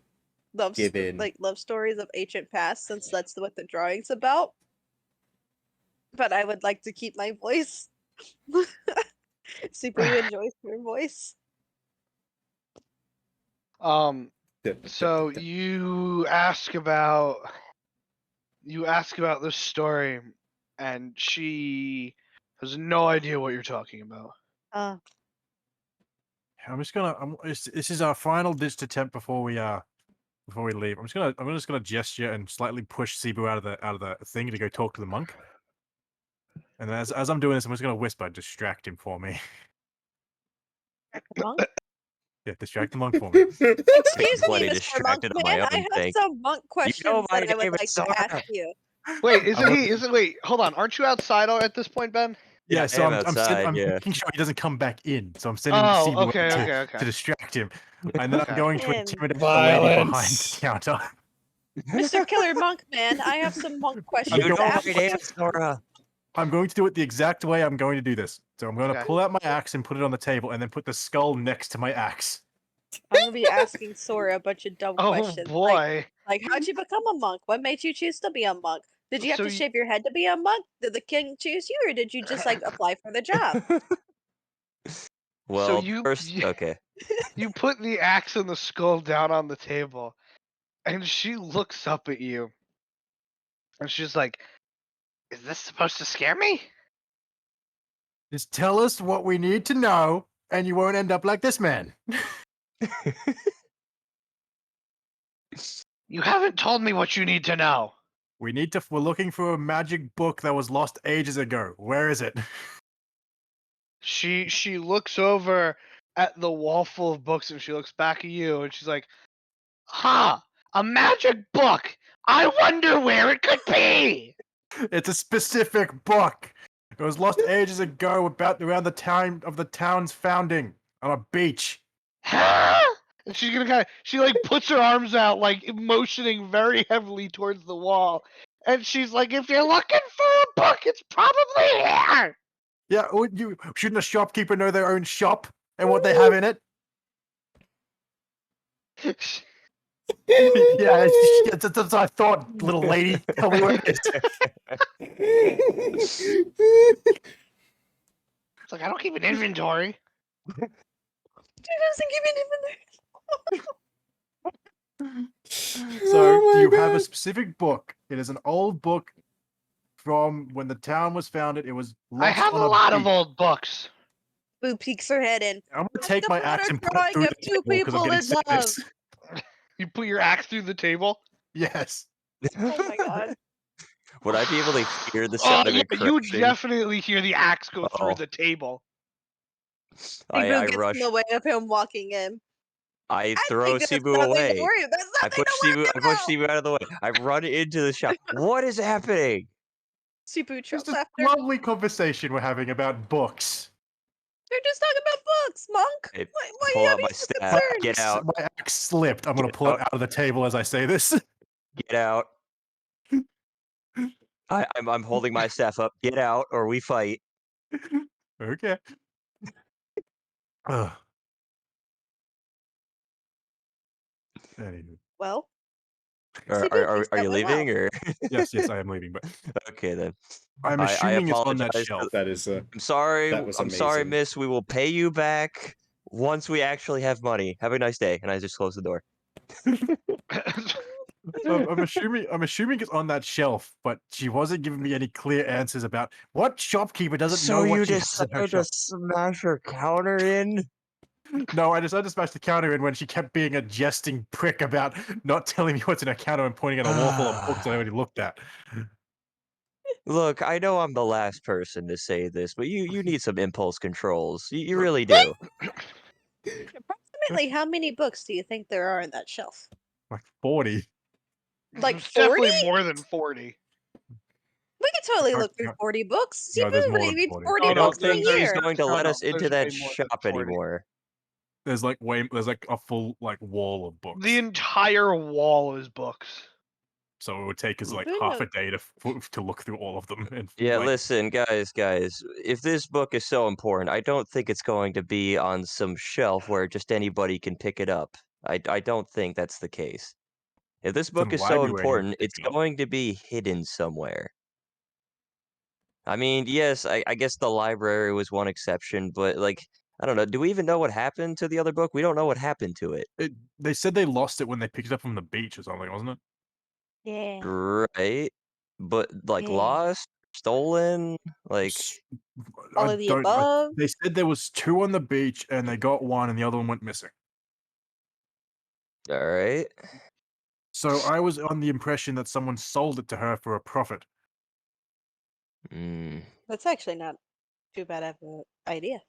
ancient give in. like love stories of ancient past, since that's what the drawing's about. But I would like to keep my voice. Super enjoys her voice. So you ask about this story, and she has no idea what you're talking about. I'm just gonna. This is our final ditch attempt before we leave. I'm just gonna gesture and slightly push Cebu out of the thing to go talk to the monk. And then as I'm doing this, I'm just gonna whisper, distract him for me. Monk? Yeah, distract the monk for me. Excuse me, Plenty Mr. Monk distracted on my Man. I own have thing. some monk questions my that I would name is like to ask Sora. you. Wait, I'm wait, hold on. Aren't you outside at this point, Ben? Yeah, I so am I'm outside, yeah. making sure he doesn't come back in. So I'm sending Oh, Cebu okay, to, okay. to distract him, and then Okay. I'm going to Him. intimidate the lady behind Violence. the counter. Mr. Killer Monk Man, I have some monk questions You to know ask my my name you. is Sora. I'm going to do it the exact way I'm going to do this. So I'm going to Okay. pull out my axe and put it on the table, and then put the skull next to my axe. I'm gonna be asking Sora a bunch of dumb Oh questions. boy. Like how'd you become a monk? What made you choose to be a monk? Did you have So to you- shave your head to be a monk? Did the king choose you, or did you just like apply for the job? Well, you- first, you- okay. You put the axe and the skull down on the table, and she looks up at you, and she's like, "Is this supposed to scare me?" Just tell us what we need to know, and you won't end up like this man. You haven't told me what you need to know. We're looking for a magic book that was lost ages ago. Where is it? She looks over at the wall full of books, and she looks back at you, and she's like, a magic book! I wonder where it could be!" It's a specific book. It was lost ages ago, around the time of the town's founding, on a beach. Huh? And she's gonna she like puts her arms out, like motioning very heavily towards the wall. And she's like, "If you're looking for a book, it's probably here." Yeah, shouldn't a shopkeeper know their own shop and what they have in it? Yeah, that's what I thought, little lady. Tell me where it is. It's like, I don't keep an inventory. She doesn't give an So, do you have a specific book? It is an old book from when the town was founded. It was lost I have a on lot of beach. old books. Boo peeks her head in. I'm gonna take my Put axe a and put it drawing through of the two table because I'm people getting in sick of love. this. You put your axe through the table. Yes. Oh my god. Would I be able to hear the Oh sound of yeah, it you crashing? definitely hear the axe go through Uh-oh. the table. Big I Boo gets rush. in the way of him walking in. I I throw think that's Cebu nothing to away. worry. That's I nothing push to worry Cebu. I push about. Cebu out of the way. I run into the shop. What is happening? Supu Just trails a after. lovely conversation we're having about books. We're just talking about books, monk. Hey, Why pull you out gotta my be so staff. concerned? Get out. My axe slipped. I'm gonna Get pull it out. out of the table as I say this. Get out. I'm holding my staff up. Get out, or we fight. Okay. Ugh. Anywho. Well, Are, see, are, Boo are, thinks are that you went well. leaving, or? Yes, I am leaving, but Okay, then. I'm I assuming it's on that apologize. shelf. That is I'm sorry. That was I'm sorry, amazing. miss. We will pay you back once we actually have money. Have a nice day. And I just close the door. I'm assuming it's on that shelf, but she wasn't giving me any clear answers about what shopkeeper doesn't So know you what she has in her decided to shop. smash her counter in? No, I decided to smash the counter in when she kept being a jesting prick about not telling me what's in her counter and pointing at a wall full of books I already looked at. Look, I know I'm the last person to say this, but you need some impulse controls. You really do. Approximately how many books do you think there are on that shelf? Like 40. Like It's definitely 40? more than 40. We could totally No, look through no, 40 books. See, no, there's Boo more than reads 40. 40 Oh, I no, don't books in a think she's year. going to let us into there's that way more than shop 40. anymore. There's like a full like wall of books. The entire wall is books. So it would take us like Who half a knows? day to look through all of them. And Yeah, like, listen, guys, if this book is so important, I don't think it's going to be on some shelf where just anybody can pick it up. I don't think that's the case. If this it's in book the is so library where anyone important, can it's pick it up. going to be hidden somewhere. I mean, yes, I guess the library was one exception, but like, I don't know. Do we even know what happened to the other book? We don't know what happened to it. They said they lost it when they picked it up from the beach or something, wasn't it? Yeah. Right? But like Yeah. lost, stolen, like S- All I of the don't. above. They said there was 2 on the beach, and they got one, and the other one went missing. all right. So I was on the impression that someone sold it to her for a profit. Mm. That's actually not too bad of an idea.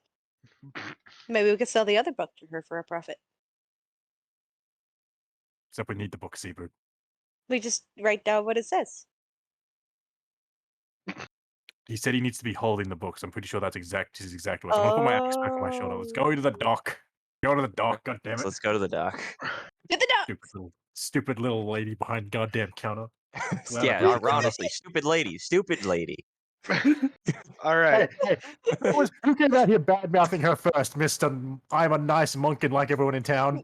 Maybe we could sell the other book to her for a profit. Except we need the book, Seabird. We just write down what it says. He said he needs to be holding the books. I'm pretty sure that's his exact words. I'm gonna put my axe back on my shoulder. Let's go to the dock. Go to the dock. God damn So it! let's go to the dock. To the dock. Stupid little lady behind goddamn counter. Glad I Yeah, brought her down. honestly, stupid lady. All right. Hey, who came out here bad mouthing her first, Mister? I'm a nice monk and like everyone in town.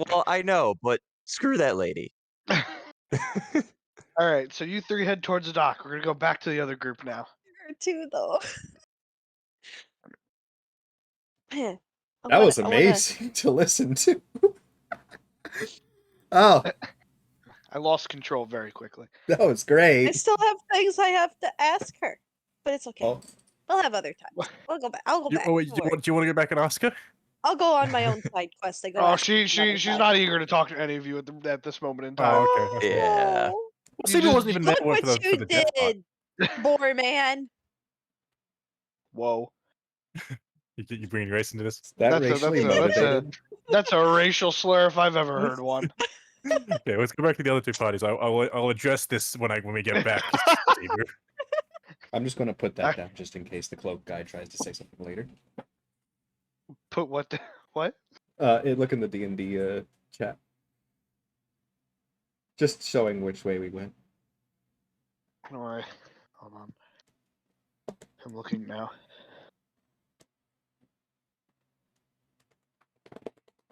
Well, I know, but screw that lady. All right. So you three head towards the dock. We're gonna go back to the other group now. Her too, though. Man, that was amazing to listen to. Oh, I lost control very quickly. that was I great. still have things I have to ask her, but it's okay. Oh, We'll have other times. We'll go back. I'll go back. Oh, wait, Don't do worry. you want to go back and ask her? I'll go on my own side quest. I go. Oh, ask her another she's time. not eager to talk to any of you at this moment in time. Oh, okay. Okay. Yeah. Oh, Well, Seabird wasn't even there look for what the you death part. did, boy man. Whoa. You bringing race into this? that That's a- racially that's a- motivated. That's a racial slur if I've ever heard one. Okay, let's go back to the other 2 parties. I'll address this when we get back. Seabird. I'm just gonna put that down just in case the cloak guy tries to say something later. Put what? What? Look in the D&D chat. Just showing which way we went. All right. Hold on. I'm looking now.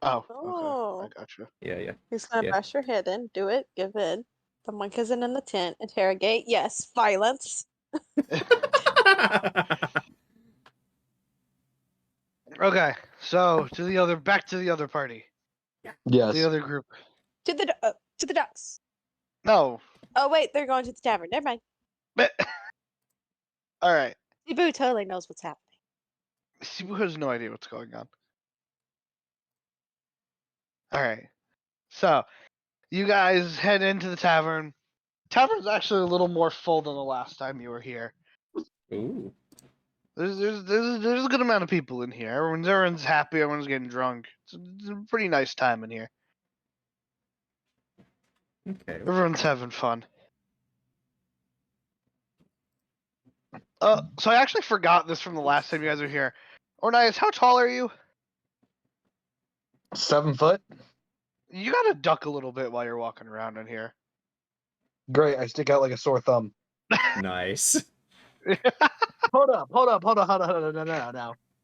Oh. Oh. Okay. I gotcha. Yeah. He's gonna Yeah. bash your head in. Do it. Give in. The monk isn't in the tent. Interrogate. Yes. Violence. Okay. So back to the other party. Yes. The other group. To the ducks. No. Oh wait, they're going to the tavern. Never mind. All right. Cebu totally knows what's happening. Sibu has no idea what's going on. All right. So, you guys head into the tavern. Tavern's actually a little more full than the last time you were here. Ooh. There's a good amount of people in here. Everyone's happy. Everyone's getting drunk. It's a pretty nice time in here. Okay. Everyone's having fun. So I actually forgot this from the last time you guys were here. Ornias, how tall are you? 7 foot. You gotta duck a little bit while you're walking around in here. Great. I stick out like a sore thumb. Nice. Hold up.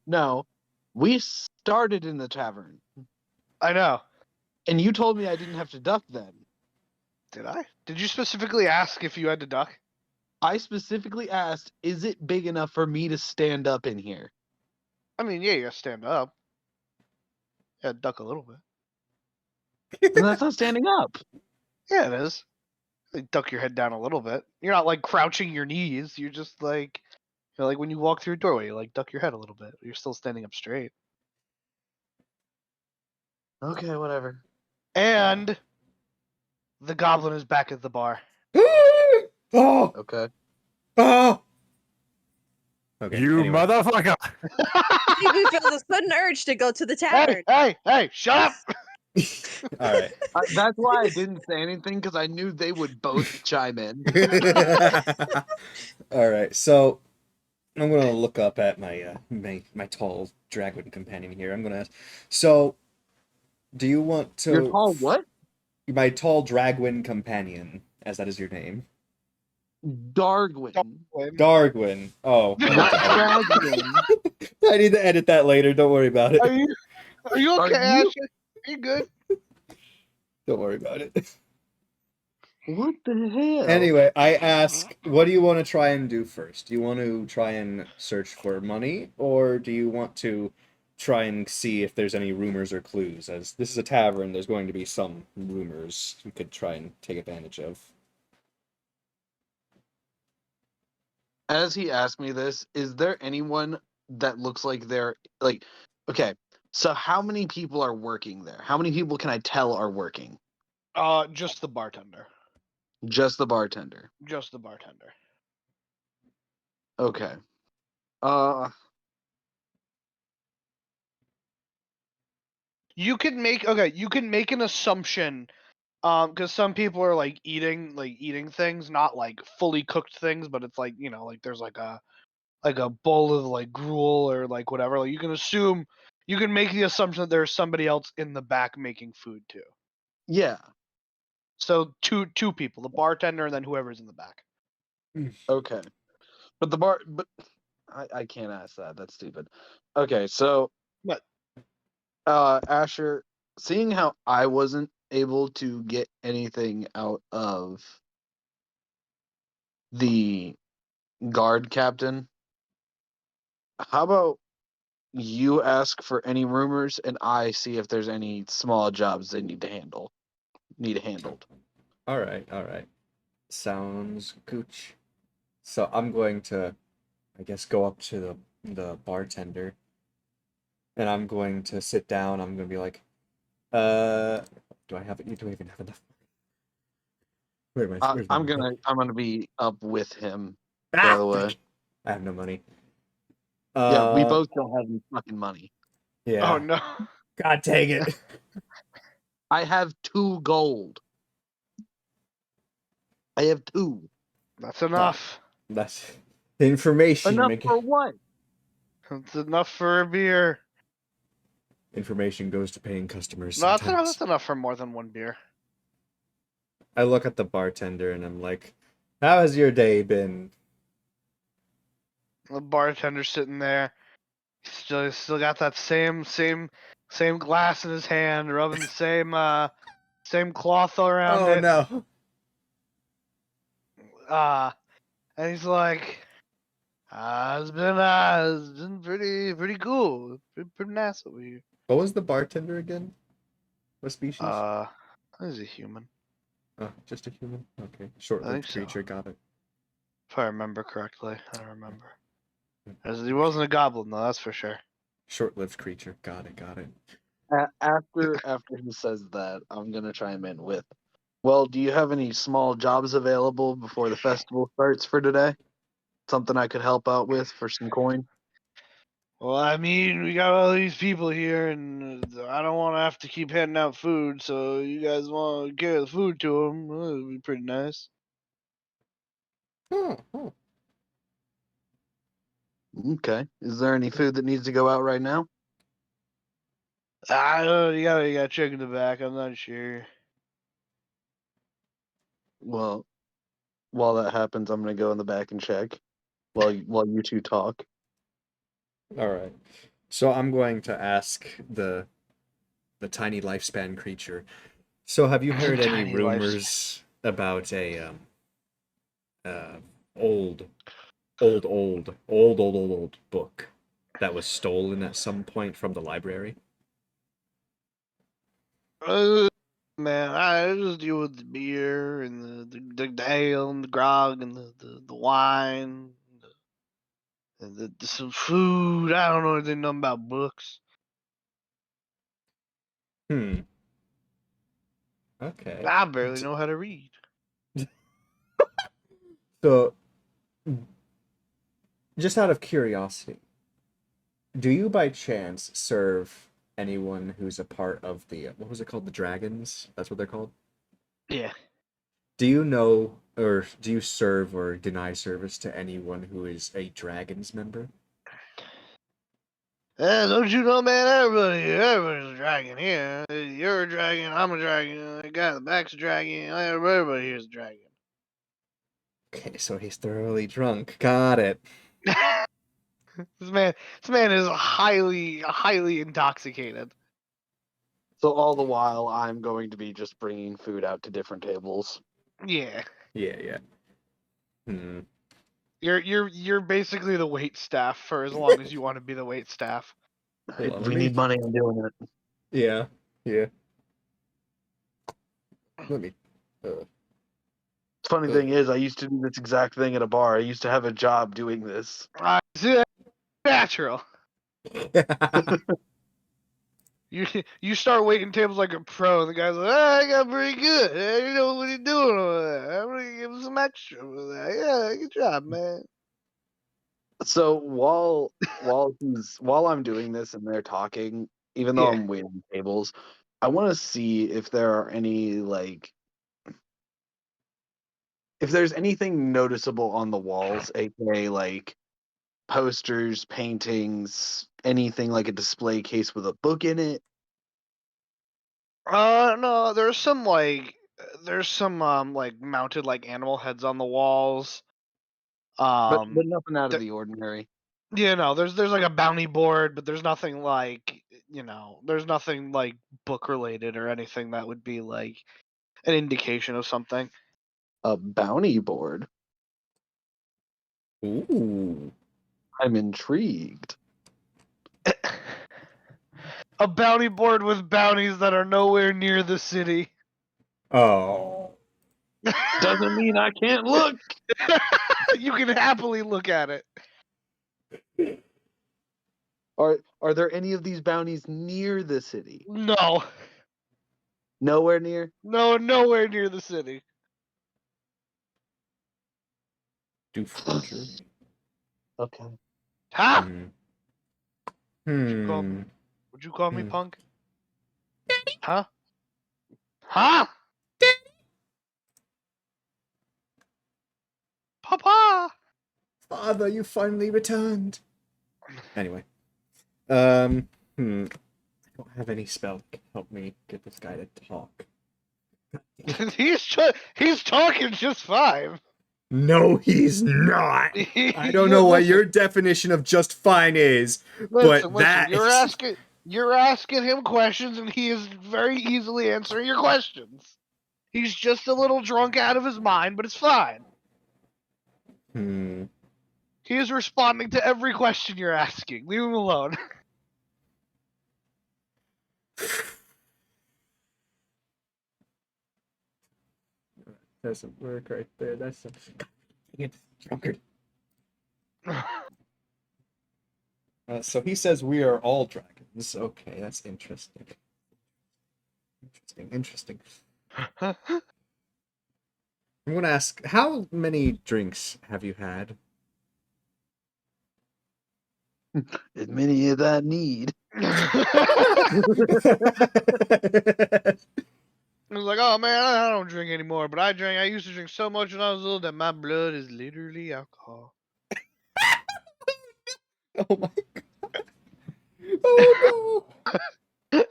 No. We started in the tavern, I know. and you told me I didn't have to duck then. Did I? Did you specifically ask if you had to duck? I specifically asked, is it big enough for me to stand up in here? I mean, yeah, you gotta stand up. Yeah, duck a little bit. And that's not standing up. Yeah, it is. Like, duck your head down a little bit. You're not like crouching your knees. You're just like, like when you walk through a doorway, you like duck your head a little bit. You're still standing up straight. Okay, whatever. And the goblin is back at the bar. Oh, Okay. oh. Okay. You anyway. motherfucker! I think we feel the sudden urge to go to the Hey, tavern. hey, shut up! All right. That's why I didn't say anything, because I knew they would both chime in. All right. So I'm gonna look up at my my tall dragon companion here. I'm gonna ask. So, do you want to? Your tall what? My tall dragwin companion, as that is your name. Dargwin. Dargwin. Oh, Not I Dragwin. need to edit that later. Don't worry about it. Are you Are okay, you- Ashley? Are you good? Don't worry about it. What the hell? Anyway, I ask, what do you want to try and do first? Do you want to try and search for money, or do you want to try and see if there's any rumors or clues? As this is a tavern, there's going to be some rumors we could try and take advantage of. As he asked me this, is there anyone that looks like they're like, okay, so how many people are working there? How many people can I tell are working? Just the bartender. Just the bartender. Just the bartender. Okay. You can make an assumption, because some people are like eating things, not like fully cooked things, but it's like, like there's like a bowl of like gruel or like whatever. Like you can make the assumption that there's somebody else in the back making food too. Yeah. So two people, the bartender and then whoever's in the back. Okay. But I can't ask that. That's stupid. Okay, so What? Asher, seeing how I wasn't able to get anything out of the guard captain, how about you ask for any rumors and I see if there's any small jobs they need handled. All right. Sounds gooch. So I'm going to, I guess, go up to the bartender, and I'm going to sit down. I'm going to be like, do I even have enough? Where's my I'm money? gonna be up with him. Ah, By the way, I have no money. yeah, we both don't have any fucking money. Yeah. Oh no. God dang it. I have 2 gold. I have 2. That's enough. That's information. Enough for what? That's enough for a beer. Information goes to paying customers. No, Sometimes. that's enough for more than one beer. I look at the bartender and I'm like, "How has your day been?" The bartender's sitting there, still got that same glass in his hand, rubbing the same cloth around Oh it. no. And he's like, it's been pretty cool, pretty nice over here. What was the bartender again? What species? He's a human, Oh, just a human. Okay, I think short-lived so. creature. Got it. If I remember correctly. I don't remember. He wasn't a goblin though, that's for sure. Short-lived creature. Got it. Got it. After he says that, I'm gonna chime in with, well, do you have any small jobs available before the festival starts for today? Something I could help out with for some coin? Well, I mean, we got all these people here, and I don't want to have to keep handing out food. So you guys want to carry the food to them? Well, it'd be pretty nice. Oh. Okay. Is there any food that needs to go out right now? I don't know, you gotta check in the back. I'm not sure. Well, while that happens, I'm gonna go in the back and check while you two talk. All right. So I'm going to ask the tiny lifespan creature. So have you heard any Tiny rumors about a uh old old book that was stolen at some point from the library? Man, I just deal with the beer and the ale and the grog and the wine and some food. I don't know anything about books. Hmm. Okay. I barely know how to read. So just out of curiosity, do you by chance serve anyone who's a part of the what was it called? The dragons? That's what they're called? Yeah. Do you know or do you serve or deny service to anyone who is a dragons member? Don't you know, man? Everybody's a dragon here. You're a dragon. I'm a dragon. The guy in the back's a dragon. Everybody here's a dragon. Okay, so he's thoroughly drunk. Got it. This man is highly intoxicated. So all the while, I'm going to be just bringing food out to different tables. Yeah. Yeah. Hmm. You're basically the wait staff for as long as you want to be the wait staff. Hold on, We let me- need money. I'm doing it. Yeah. Let me. Funny thing is, I used to do this exact thing at a bar. I used to have a job doing this. See, that's natural. You start waiting tables like a pro. And the guy's like, I got pretty good. You know what he's doing over there. I'm gonna give him some extra over there. Yeah, good job, man. So while I'm doing this and they're talking, even though Yeah. I'm waiting tables, I want to see if there are any if there's anything noticeable on the walls, aka like posters, paintings, anything like a display case with a book in it. No, there's some like mounted like animal heads on the walls. But nothing out of there- the ordinary. there's like a bounty board, but there's nothing like there's nothing like book related or anything that would be like an indication of something. A bounty board. Ooh. I'm intrigued. A bounty board with bounties that are nowhere near the city. Oh. Doesn't mean I can't look. You can happily look at it. Are there any of these bounties near the city? No, Nowhere near? nowhere near the city. Do forger. Okay. Ha! Hmm. you call Hmm. Would you call me Hmm. punk? Huh? Huh? Papa! Father, you finally returned. Anyway. I don't have any spell that can help me get this guy to talk. he's talking just fine. No, he's not. I don't know what your definition of just fine is, but that You're asking him questions, and he is very easily answering your questions. He's just a little drunk out of his mind, but it's fine. He is responding to every question you're asking. Leave him alone. Doesn't work right there. That's a... It's drunkard. So he says we are all dragons. Okay, that's interesting. Interesting. I'm gonna ask, how many drinks have you had? As many as I need. I was like, oh man, I don't drink anymore, but I used to drink so much when I was little that my blood is literally alcohol. Oh my god. Oh no.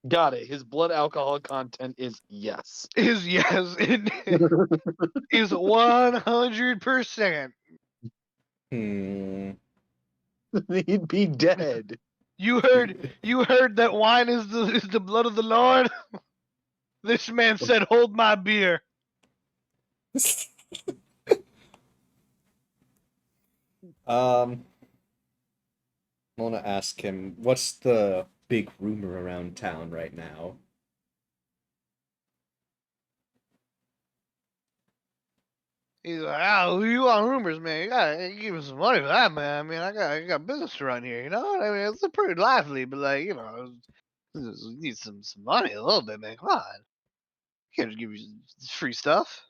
Got it. His blood alcohol content is yes. Is yes, it is 100%. He'd be dead. You heard that wine is the blood of the Lord? This man said, hold my beer. I want to ask him, what's the big rumor around town right now? He's like, oh, who you on rumors, man? You gotta give me some money for that, man. I mean, I got business to run here, you know? I mean, it's pretty lively, but like, you know, we need some money a little bit, man. Come on. Can't just give you free stuff.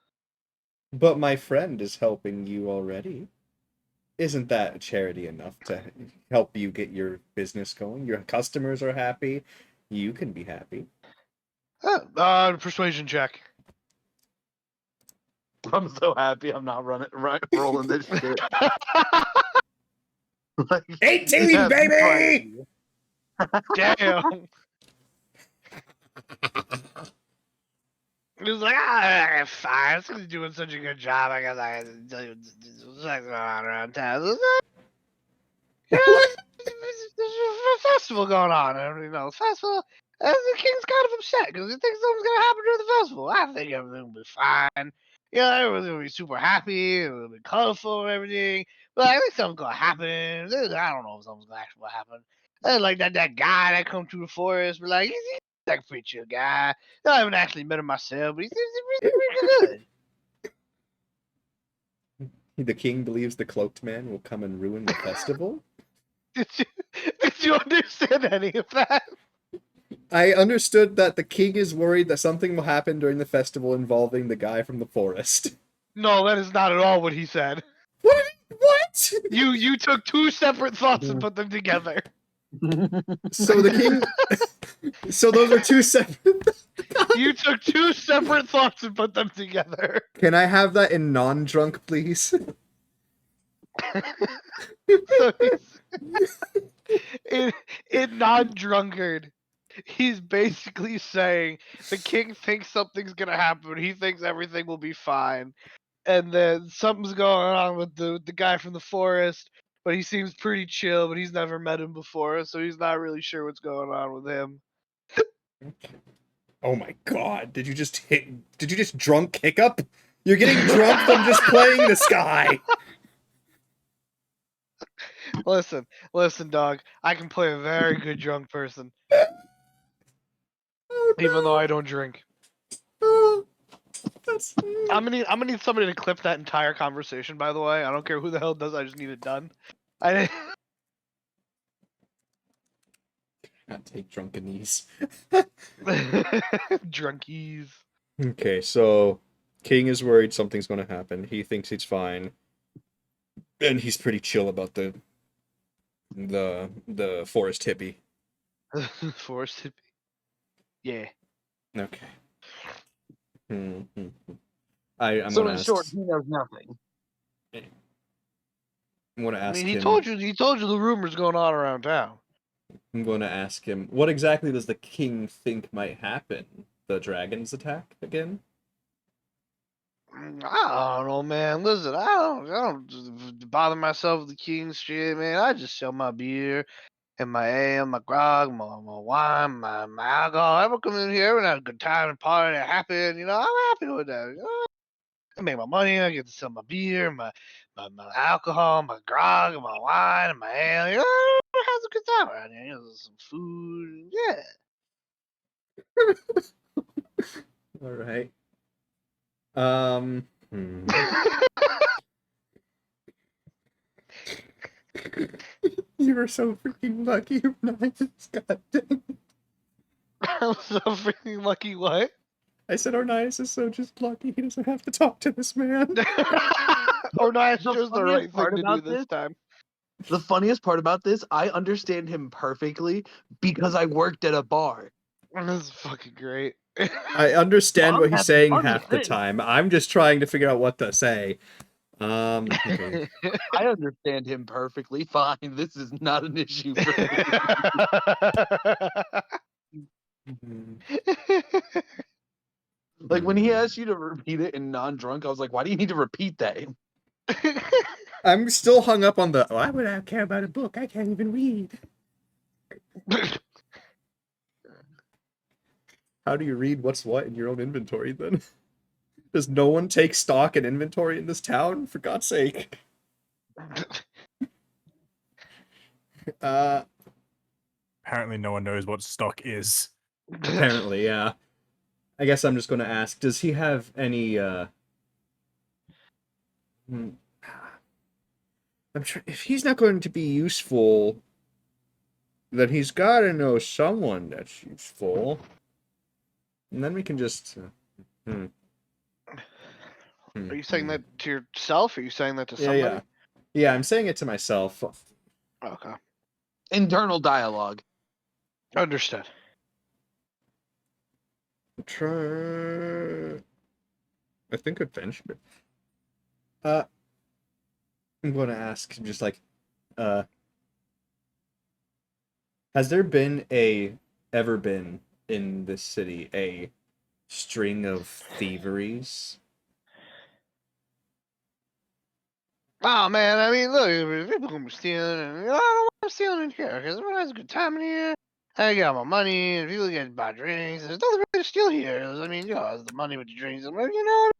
But my friend is helping you already. Isn't that charity enough to help you get your business going? Your customers are happy. You can be happy. Persuasion check. I'm so happy I'm not rolling this shit. Like, 18, yeah, baby! Damn. He was like, fine. He's doing such a good job. I guess I can tell you what's going on around town. Yeah, there's a festival going on. And, you know, the festival. The king's kind of upset because he thinks something's gonna happen during the festival. I think everything will be fine. You know, everyone's gonna be super happy. It'll be colorful and everything. But I think something's gonna happen. I don't know if something's gonna actually happen. And like that guy that come through the forest, but like he's like a pretty chill guy. I haven't actually met him myself, but he seems pretty good. The king believes the cloaked man will come and ruin the festival? Did you understand any of that? I understood that the king is worried that something will happen during the festival involving the guy from the forest. No, that is not at all what he said. What? What? You took two separate thoughts and put them together. So the king... So those are two separate... You took two separate thoughts and put them together. Can I have that in non-drunk, please? So in non-drunkard, he's basically saying the king thinks something's gonna happen. He thinks everything will be fine, and then something's going on with the guy from the forest. But he seems pretty chill. But he's never met him before, so he's not really sure what's going on with him. Oh my god, did you just drunk hiccup? You're getting drunk from just playing the sky! Listen, dog. I can play a very good drunk person, Oh, no. even though I don't drink. Oh, I'm gonna need somebody to clip that entire conversation. By the way, I don't care who the hell does. I just need it done. I can't take drunkenese. drunkies. Okay, so king is worried something's going to happen. He thinks he's fine, and he's pretty chill about the forest hippie. Forest hippie. Yeah. Okay. I'm So gonna in ask. short, he knows nothing. I'm gonna I ask mean, him. he told you the rumors going on around town. I'm going to ask him, what exactly does the king think might happen? The dragons attack again? I don't know, man. Listen, I don't bother myself with the king's shit, man. I just sell my beer and my ale, my grog, my wine, my alcohol. Everyone come in here and have a good time and party and happy, and you know, I'm happy with that. You know? I make my money. I get to sell my beer, my alcohol, my grog, my wine, and my ale. You know, have a good time around here. You know, some food. Yeah. All right. You were so freaking lucky, Ornias. God dang. I'm so freaking lucky. What? I said Ornias is so just lucky he doesn't have to talk to this man. Or not, The chose the funniest right part thing to do about this this- time. The funniest part about this, I understand him perfectly because I worked at a bar. This is fucking great. I understand I'm what he's having saying fun half with the this. time. I'm just trying to figure out what to say. Okay. I understand him perfectly fine. This is not an issue for me. Like when he asked you to repeat it in non-drunk, I was like, why do you need to repeat that? I'm still hung up on the. Why would I care about a book? I can't even read. How do you read what's what in your own inventory then? Does no one take stock and inventory in this town? For God's sake. Apparently, no one knows what stock is. Apparently, yeah. I guess I'm just going to ask, does he have any, if he's not going to be useful, then he's got to know someone that's useful. And then we can just... Are you saying that to yourself? Or are you saying that to Yeah, somebody? yeah. Yeah, I'm saying it to myself. Okay. Internal dialogue. Understood. Try... I think adventure. I'm going to ask, just like, has there ever been in this city a string of thieveries? Oh man, I mean, look, people can be stealing, and I don't want them stealing in here because everyone has a good time in here. I got my money, and people get buy drinks. There's nothing really to steal here. I mean, it's the money with the drinks. Like the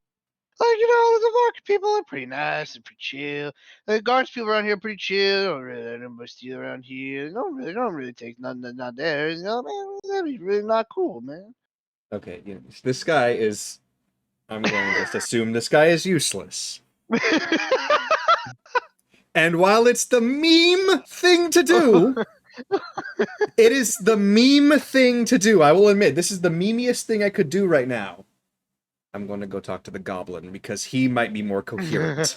market people are pretty nice and pretty chill. The guards people around here are pretty chill. Don't really let anybody steal around here. Don't really take nothing that's not theirs. Man, that'd be really not cool, man. Okay, this guy is. I'm going to just assume this guy is useless. And while it's the meme thing to do, it is the meme thing to do. I will admit, this is the memeiest thing I could do right now. I'm going to go talk to the goblin because he might be more coherent.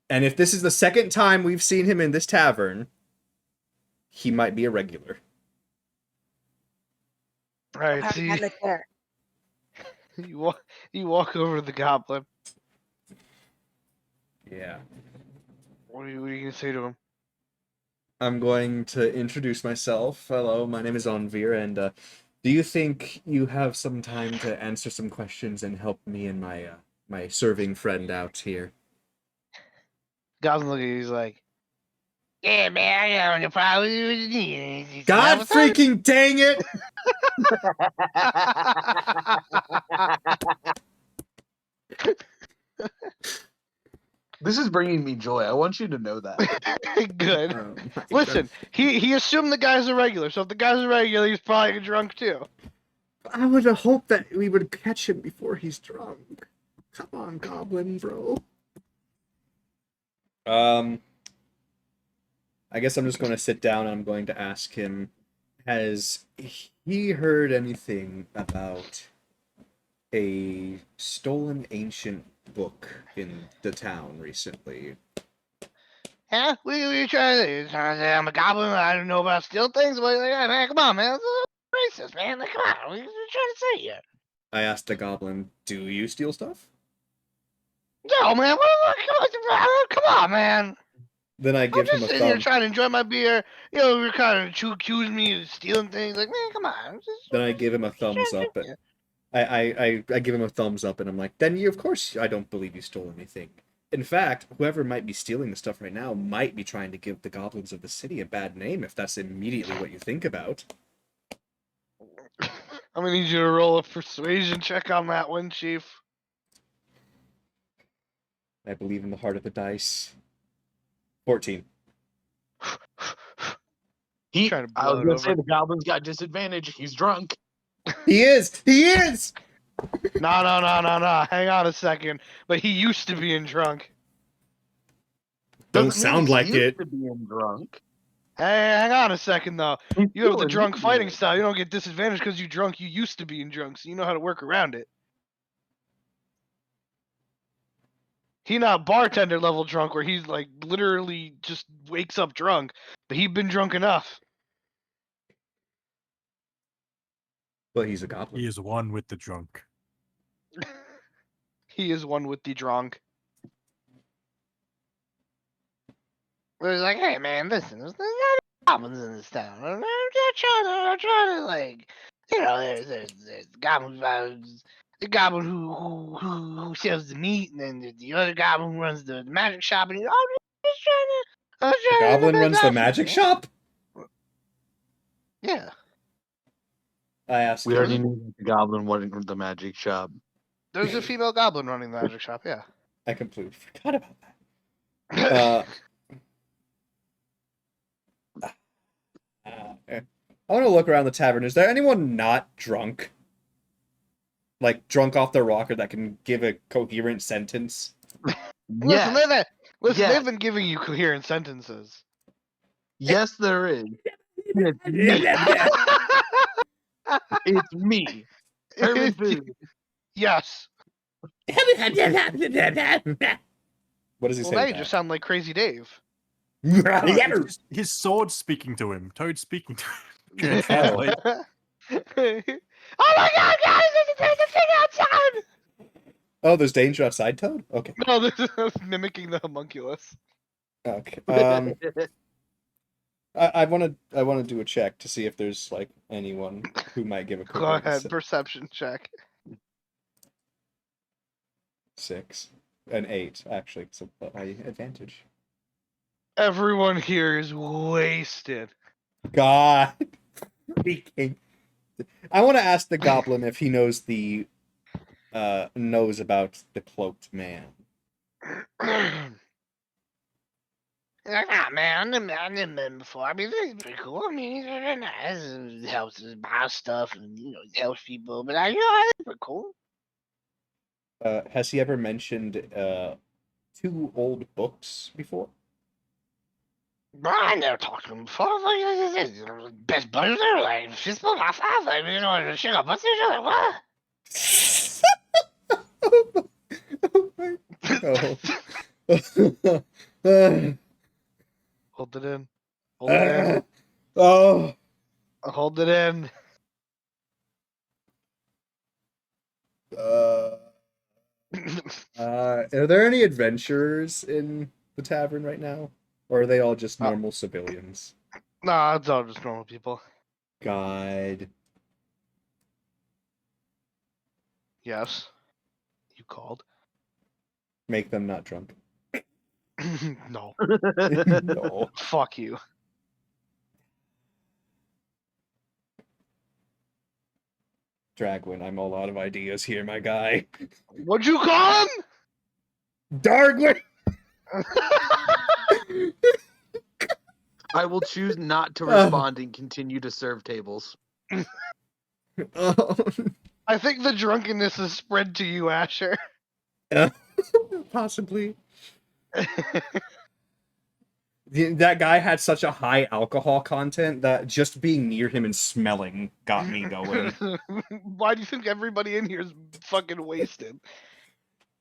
And if this is the second time we've seen him in this tavern, he might be a regular. Right, so you walk over to the goblin. Yeah. What are you gonna say to him? I'm going to introduce myself. Hello, my name is Onvyr, and do you think you have some time to answer some questions and help me and my serving friend out here? Goblin look at you, he's like, "Yeah, man, I got no problem. What you need? God freaking dang it! This is bringing me joy. I want you to know that. Good. Oh my Listen, he assumed the guy's a regular, so if the guy's a regular, he's probably drunk too. I would have hoped that we would catch him before he's drunk. Come on, goblin, bro. I guess I'm just going to sit down and I'm going to ask him, has he heard anything about a stolen ancient book in the town recently? Huh? What are you trying to do? You trying to say I'm a goblin? I don't know about stealing things. But like, man, come on, man. It's racist, man. Like, come on. What are you trying to say here? I asked the goblin, do you steal stuff? No, man. Come on, man. Then I I'm give him just a sitting here thumb. trying to enjoy my beer. You're kind of accusing me of stealing things. Like, man, come on. Then I give him a thumbs up. I give him a thumbs up, and I'm like, then of course I don't believe you stole anything. In fact, whoever might be stealing the stuff right now might be trying to give the goblins of the city a bad name if that's immediately what you think about. I'm gonna need you to roll a persuasion check on that one, Chief. I believe in the heart of the dice. 14. Trying to I blow was it gonna over. say the goblin's got disadvantage. He's drunk. He is! He is! No. Hang on a second. But he used to being drunk. Don't Doesn't mean sound he's like used it. to being drunk. Hey, hang on a second though. He's You have the still drunk fighting inebriated. style. You don't get disadvantage because you drunk. You used to being drunk, so you know how to work around it. He not bartender level drunk where he's like literally just wakes up drunk, but he'd been drunk enough. But he's a goblin. He is one with the drunk. He is one with the drunk. He's like, hey man, listen, there's not goblins in this town. I'm trying to like, there's goblins. The goblin who sells the meat, and then the other goblin who runs the magic shop, and he's just trying to. The goblin runs the man. magic shop? Yeah, I asked We him. already knew that the goblin wasn't the magic shop. there's a female goblin running the magic shop. Yeah. I completely forgot about that. I want to look around the tavern. Is there anyone not drunk? Like, drunk off their rocker that can give a coherent sentence? Listen, Yes, listen, Yes. they've been giving you coherent sentences. yes, there is. It's me. It's me. Herman Food. Yes. What does he Well, say? now with you just sound like Crazy Dave. No, that? it's just his sword speaking to him. Toad speaking to him. Translate. Oh my God, guys! There's a thing outside. Oh, there's danger outside, Toad? Okay. No, this is mimicking the homunculus. Okay. I want to do a check to see if there's like anyone who might give a Go coherent ahead, perception check. 6 and 8 actually, so my advantage. Everyone here is wasted. God, freaking! I want to ask the goblin if he knows knows about the cloaked man. Like, ah, man, I've met him before. I mean, he's pretty cool. I mean, he's very nice. He helps us buy stuff and, he helps people. But I think it's pretty cool. Has he ever mentioned 2 old books before? But I never talked to him before. Like, best buddies are like fist bump, high five. Like, shake our butts. Like, what? Hold it in. Hold it in. Oh. Hold it in. Are there any adventurers in the tavern right now? Or are they all just normal civilians? Nah, it's all just normal people. God. Yes. You called. Make them not drunk. No. No. Fuck you. Dragwin, I'm all out of ideas here, my guy. What'd you call him? Dargwin! I will choose not to respond and continue to serve tables. Oh. I think the drunkenness has spread to you, Asher. Possibly. That guy had such a high alcohol content that just being near him and smelling got me going. Why do you think everybody in here is fucking wasted?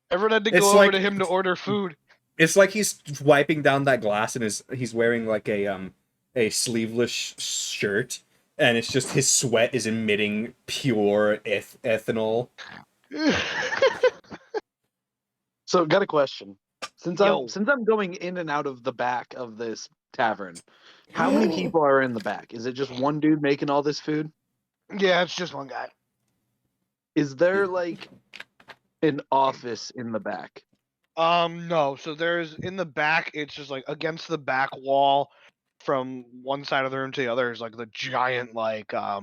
Everyone had to It's go over like- to him to order food. It's like he's wiping down that glass and he's wearing like a sleeveless shirt, and it's just his sweat is emitting pure ethanol. So, got a question. Since Yo. I'm going in and out of the back of this tavern, how many people are in the back? Is it just one dude making all this food? Yeah, it's just one guy. Is there like an office in the back? No. So there's in the back. It's just like against the back wall, from one side of the room to the other is like the giant like the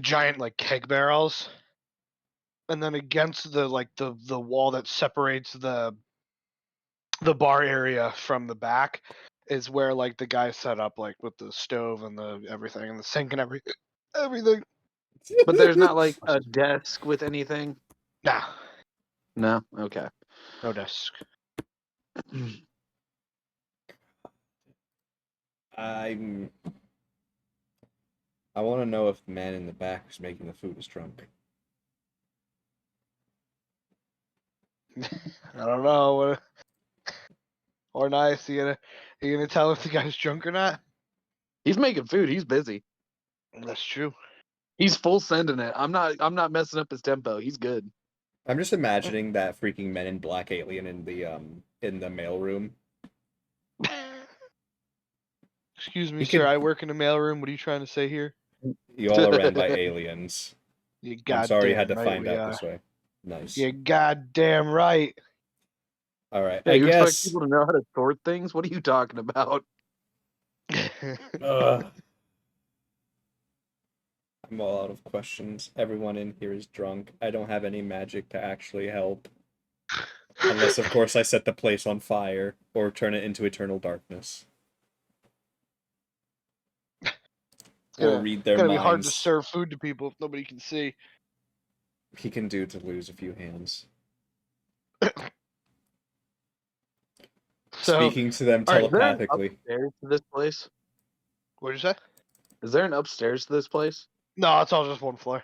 giant like keg barrels, and then against the like the wall that separates the bar area from the back is where like the guy set up like with the stove and the everything and the sink and everything. But there's not like a desk with anything? Nah, No? Okay. no desk. I want to know if the man in the back who's making the food is drunk. I don't know. Or nice. You gonna tell if the guy's drunk or not? He's making food. He's busy. That's true. He's full sending it. I'm not messing up his tempo. He's good. I'm just imagining that freaking Men in Black alien in the mailroom. Excuse me, He sir. could- I work in a mailroom. What are you trying to say here? You all are ran by aliens. You I'm sorry you had goddamn to right find we out are. this way. Nice. You goddamn right. All right. Yeah, I you expect guess. people to know how to sort things? What are you talking about? Ugh. I'm all out of questions. Everyone in here is drunk. I don't have any magic to actually help. Unless, of course, I set the place on fire or turn it into eternal darkness. Or read their Gonna be hard to minds. serve food to people if nobody can see. He can do to lose a few hands. So, Speaking to them all right, Is there an telepathically. upstairs to this place? what'd you say? Is there an upstairs to this place? No, it's all just one floor.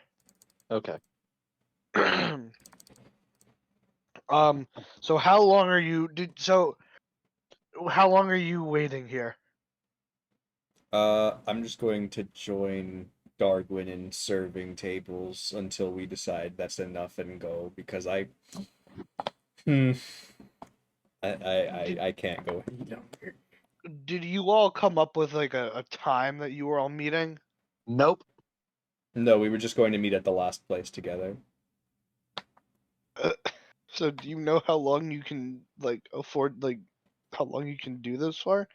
Okay. So how long are you? How long are you waiting here? I'm just going to join Darwin in serving tables until we decide that's enough and go because hmm, I can't go any longer. Did you all come up with like a time that you were all meeting? Nope. No, we were just going to meet at the last place together. So do you know how long you can afford how long you can do this for?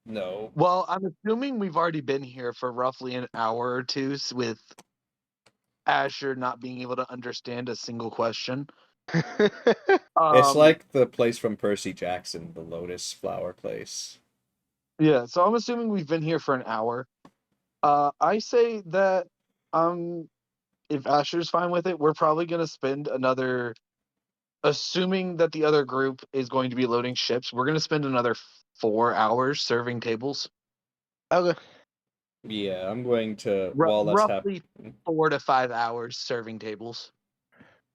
No. Well, I'm assuming we've already been here for roughly an hour or two with Asher not being able to understand a single question. It's Um, like the place from Percy Jackson, the Lotus Flower place. yeah, so I'm assuming we've been here for an hour. I say that if Asher's fine with it, we're probably gonna spend another, assuming that the other group is going to be loading ships, we're gonna spend another 4 hours serving tables. Okay. Yeah, I'm going to while that's Roughly happening. 4 to 5 hours serving tables.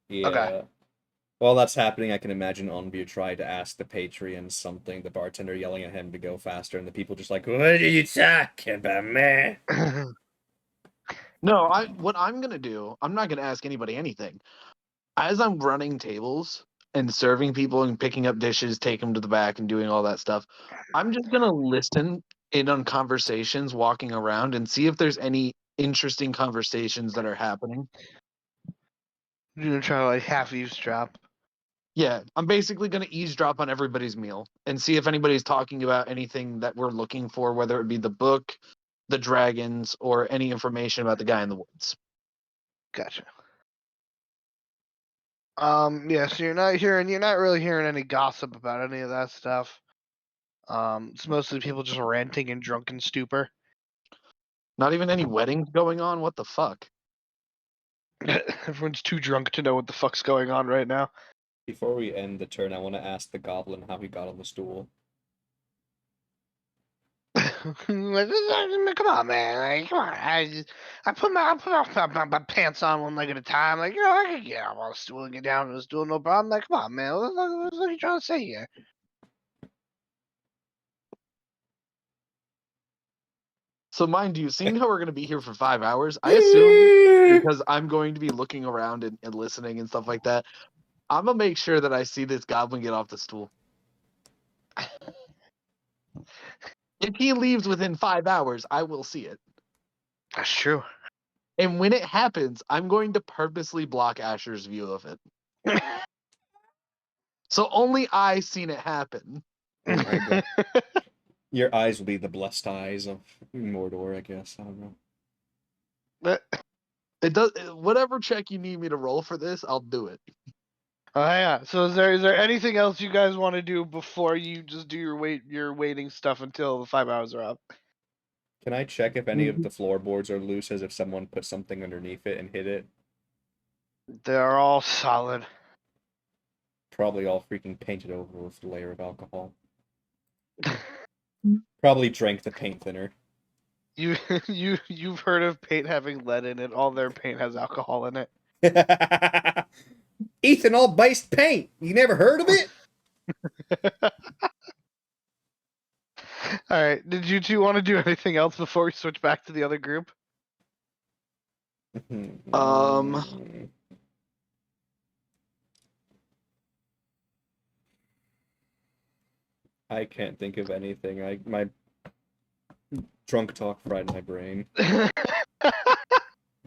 Yeah. Okay. While that's happening, I can imagine Onvyr try to ask the Patreon something, the bartender yelling at him to go faster, and the people just like, "What are you talking about, man?" No, what I'm gonna do, I'm not gonna ask anybody anything. As I'm running tables and serving people and picking up dishes, take them to the back and doing all that stuff, I'm just gonna listen in on conversations walking around and see if there's any interesting conversations that are happening. You're gonna try to like half eavesdrop. Yeah, I'm basically gonna eavesdrop on everybody's meal and see if anybody's talking about anything that we're looking for, whether it be the book, the dragons, or any information about the guy in the woods. Gotcha. Yeah, so you're not really hearing any gossip about any of that stuff. It's mostly people just ranting in drunken stupor. Not even any weddings going on? What the fuck? Everyone's too drunk to know what the fuck's going on right now. Before we end the turn, I want to ask the goblin how he got on the stool. Come on, man! Like, come on! I put my pants on one leg at a time. Like, I can get up on the stool and get down on the stool, no problem. Like, come on, man! What are you trying to say here? So mind you, seeing how we're going to be here for 5 hours, I assume because I'm going to be looking around and listening and stuff like that, I'm going to make sure that I see this goblin get off the stool. If he leaves within 5 hours, I will see it. That's true. And when it happens, I'm going to purposely block Asher's view of it. So only I seen it happen. Oh my god. Your eyes will be the blessed eyes of Mordor, I guess. I don't know. It does whatever check you need me to roll for this, I'll do it. Oh yeah. So is there anything else you guys want to do before you just do your waiting stuff until the 5 hours are up? Can I check if any of the floorboards are loose, as if someone put something underneath it and hit it? They're all solid. Probably all freaking painted over with a layer of alcohol. Probably drank the paint thinner. You've heard of paint having lead in it. All their paint has alcohol in it. Ethanol based paint. You never heard of it? All right. Did you two want to do anything else before we switch back to the other group? I can't think of anything. My drunk talk fried my brain.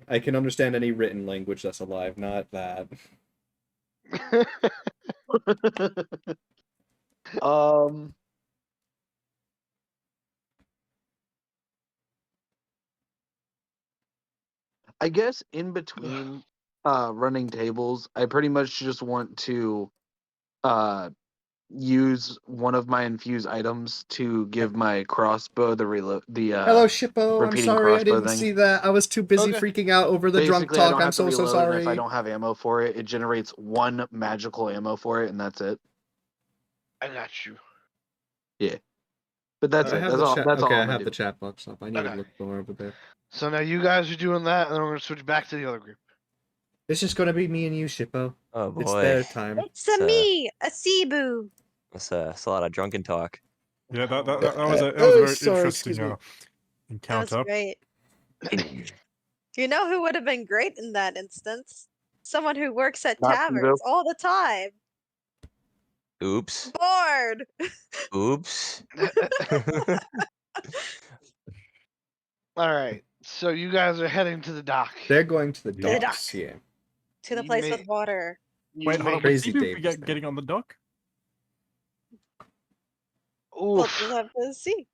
I can understand any written language that's alive, not that. um. I guess in between running tables, I pretty much just want to use one of my infused items to give my crossbow the Hello, Shippo. I'm repeating sorry I crossbow didn't thing. see that. I was too busy Okay. freaking out over the drunk Basically, I talk. don't I'm have to so reload, and if I sorry. don't have ammo for it, it generates 1 magical ammo for it, and that's it. I got you. But that's I it. have That's the all. chat. That's Okay, all I I'm gonna have the do. chat box up. I need to Okay. look more over there. So now you guys are doing that, and then we're gonna switch back to the other group. It's just gonna be me and you, Shippo. Oh It's boy, their time. It's a me, a Cebu. that's a lot of drunken talk. Yeah, that was a Oh, very sorry, interesting excuse me. That was encounter. great. You know who would have been great in that instance? Someone who works at Not taverns all the time. Oops. Bored. Oops. All right. So you guys are heading to the dock. They're going to the To the docks. dock. Yeah. To the You place may- with water. You Wait, hold on. may- Would Crazy Cebu Dave be was there. getting on the dock? We'll Oof. just have to see.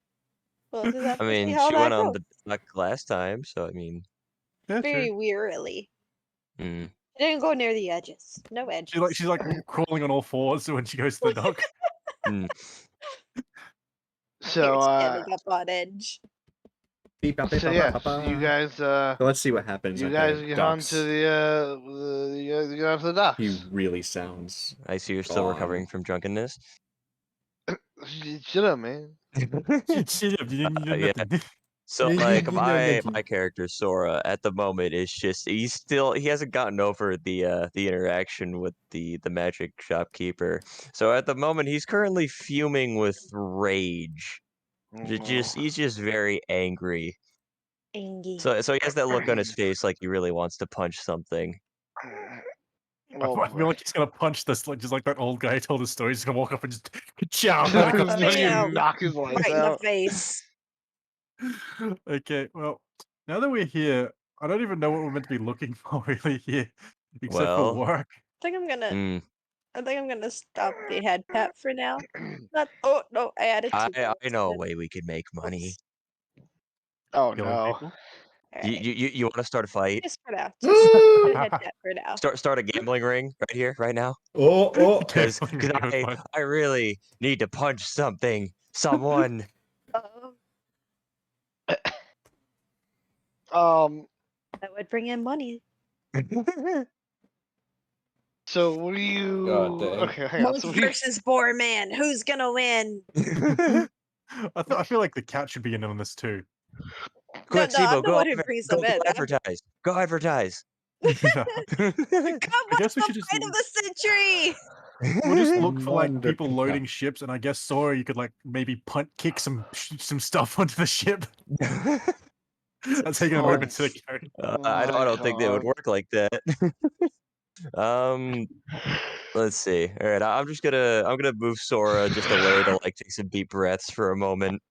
We'll just have I to see mean, how she that went on goes. the dock last time, so I mean, Yeah, Very true. wearily. mm. She didn't go near the edges. No edges. She's like crawling on all fours when she goes to the dock. Mm. So You're standing up on edge. Beep, bop, beep, so bop, yeah, bop, bop, you bop. guys So let's see what happens you at guys the get on docks. to you guys get onto the docks. He really sounds. I see you're still Gone. recovering from drunkenness. Shut up, man. Shut up, you didn't Yeah. nothing. So Yeah, like you know my nothing. character Sora at the moment is just he hasn't gotten over the interaction with the magic shopkeeper. So at the moment he's currently fuming with rage. He's just very angry. Angie. So he has that look on his face like he really wants to punch something. Oh, I feel like he's gonna punch this, like just like that old guy who told his story. He's gonna walk up and just chow. Bam! knock his lights Right in the out. face. Okay, well, now that we're here, I don't even know what we're meant to be looking for really here, except for Well, work. I think I'm gonna mm, stop the head pat for now. Not oh no, I added 2 I bullets know a to way we could make money. Oops. Oh Killing no. people. Alright. You want to start a fight? Just for now. Just a head pat for now. Start a gambling ring right here, right now. Oh, Because Gambling ring was fine. I really need to punch someone. That would bring in money. So what do you? God dang. Okay, hang on. Monk So what do you... versus boar man. Who's gonna win? I feel like the cat should be in on this too. Quick, No, I'm Sibo, the one who brings them in. go advertise. Go advertise. Yeah. Come I on, guess we the should just fight of the century! we'll just look for like Wonder people loading Pika. ships, and I guess Sora, you could like maybe kick some stuff onto the ship. That's how you're gonna move Oh, into the carry. I my don't think they would God. work like that. um, let's see. All right, I'm gonna move Sora just away to like take some deep breaths for a moment.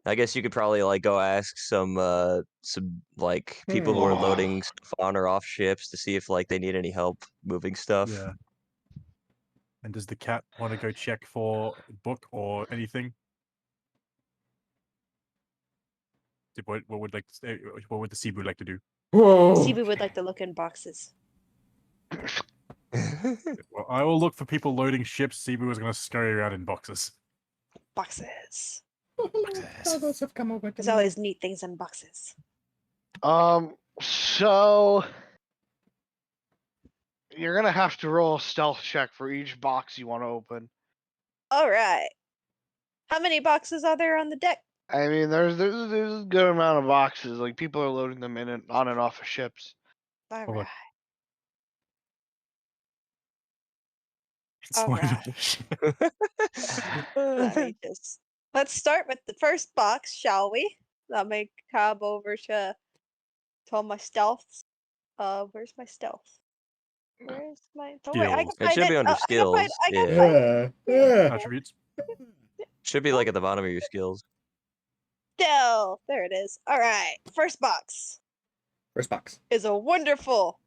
I guess you could probably like go ask some like people who are loading stuff on or off ships to see if like they need any help moving stuff. Yeah. And does the cat want to go check for a book or anything? What would what would the Cebu like to do? Whoa. Cebu would like to look in boxes. Well, I will look for people loading ships. Cebu is going to scurry around in boxes. Boxes. Those have come over to There's me. always neat things in boxes. So you're gonna have to roll a stealth check for each box you want to open. Alright. How many boxes are there on the deck? I mean, there's a good amount of boxes. Like people are loading them in and on and off of ships. on. Alright. It's All loaded right. on the ship. Let's start with the first box, shall we? I'll make Cobb over to all my stealths. Where's my stealth? Where's my? Don't worry, I can Skills. It find should it. be under I can find. skills. I can Yeah. find it. Attributes. Should be like at the bottom of your skills. Still, there it is. All right, first box First box. is a wonderful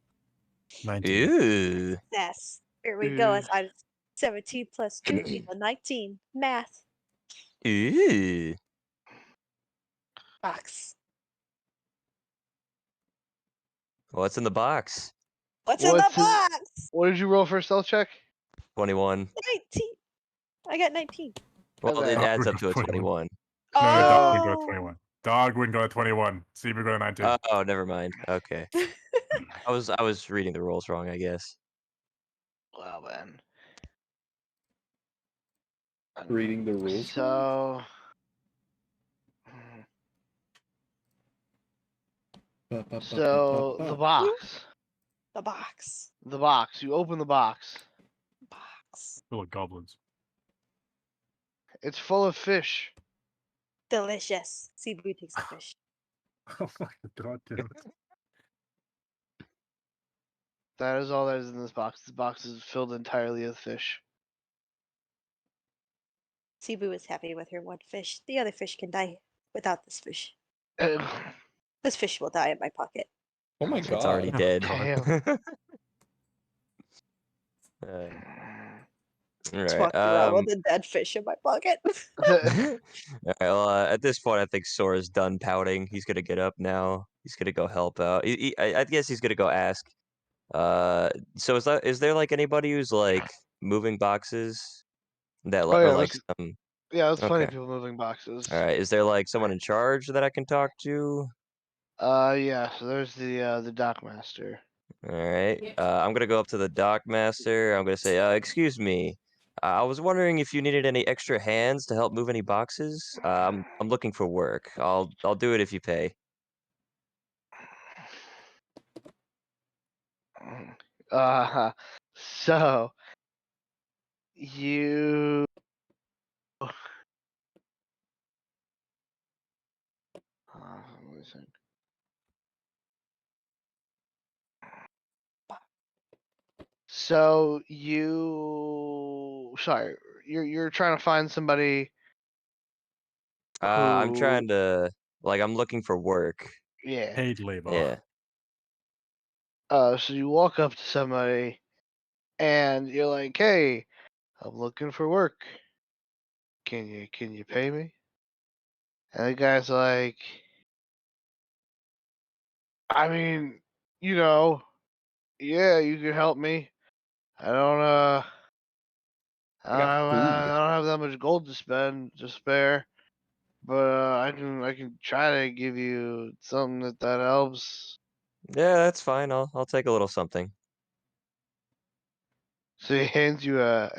19. Ooh. success. Here we go. Ooh. It's 17 plus 2 equals 19. Math Ooh. box. What's in the box? What's in the What's in- box? What did you roll for a stealth check? 21. 19. I got 19. Well, Okay. it Dog adds would up go to a 21. No, Dog wouldn't go to Oh. 21. Dog wouldn't go to 21. Steve would go to 19. Oh, never mind. Okay. I was reading the rules wrong, I guess. Well then. Reading the rules. So. So the box. The box. The box. You open the box. Box. Full of goblins. It's full of fish. Delicious. Cebu takes a fish. Oh my god damn it. That is all that is in this box. This box is filled entirely with fish. Cebu is happy with her one fish. The other fish can die without this fish. Uh, This fish will die in my pocket. Oh my It's god. already Oh, dead. God. Just Alright. walking around with a dead fish in my pocket. Alright, well, at this point, I think Sora's done pouting. He's gonna get up now. He's gonna go help out. I guess he's gonna go ask. So is there like anybody who's like moving boxes that Oh, or yeah, like there's- some? yeah, there's plenty Okay. of people moving boxes. All right. Is there like someone in charge that I can talk to? Yeah. So there's the dock master. All right. I'm gonna go up to the dock master. I'm gonna say, excuse me. I was wondering if you needed any extra hands to help move any boxes. I'm looking for work. I'll do it if you pay. So you. Let me think. So sorry, you're trying to find somebody I'm who, trying to I'm looking for work. yeah. Paid labor. Yeah. So you walk up to somebody and you're like, "Hey, I'm looking for work. Can you pay me?" And the guy's like, "I mean, yeah, you can help me. I don't I got food. I don't have that much gold to spare, but I can try to give you something that helps." Yeah, that's fine. I'll take a little something. So he hands you a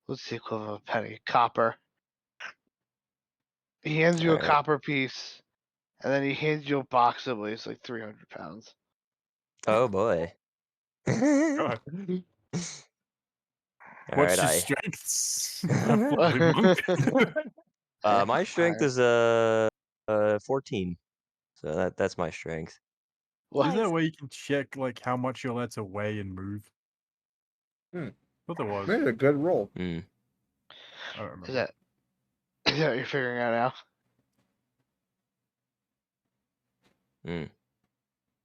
what's the equivalent of a penny? Copper. He hands you All a right. copper piece, and then he hands you a box that weighs like 300 pounds. Oh boy. All God. What's right. his strengths? Probably monk. My strength is 14. So that's my strength. What? Is there a Nice. way you can check like how much you're allowed to weigh and move? Thought there was. Made a good roll. Hmm. I don't Is remember. that what you're figuring out now? Hmm.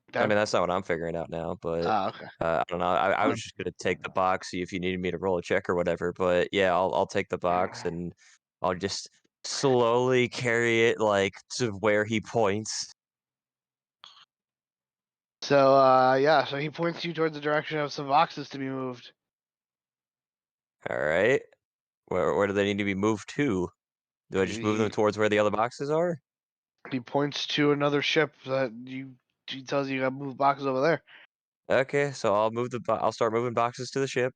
I Done? mean, that's not what I'm figuring out now, but Ah, okay. I don't know. I was just gonna take the box, see if you needed me to roll a check or whatever. But yeah, I'll take the box and I'll just slowly carry it like to where he points. So yeah, so he points you towards the direction of some boxes to be moved. All right. Where do they need to be moved to? Do I just move them He, towards where the other boxes are? he points to another ship that he tells you gotta move boxes over there. Okay, so I'll start moving boxes to the ship.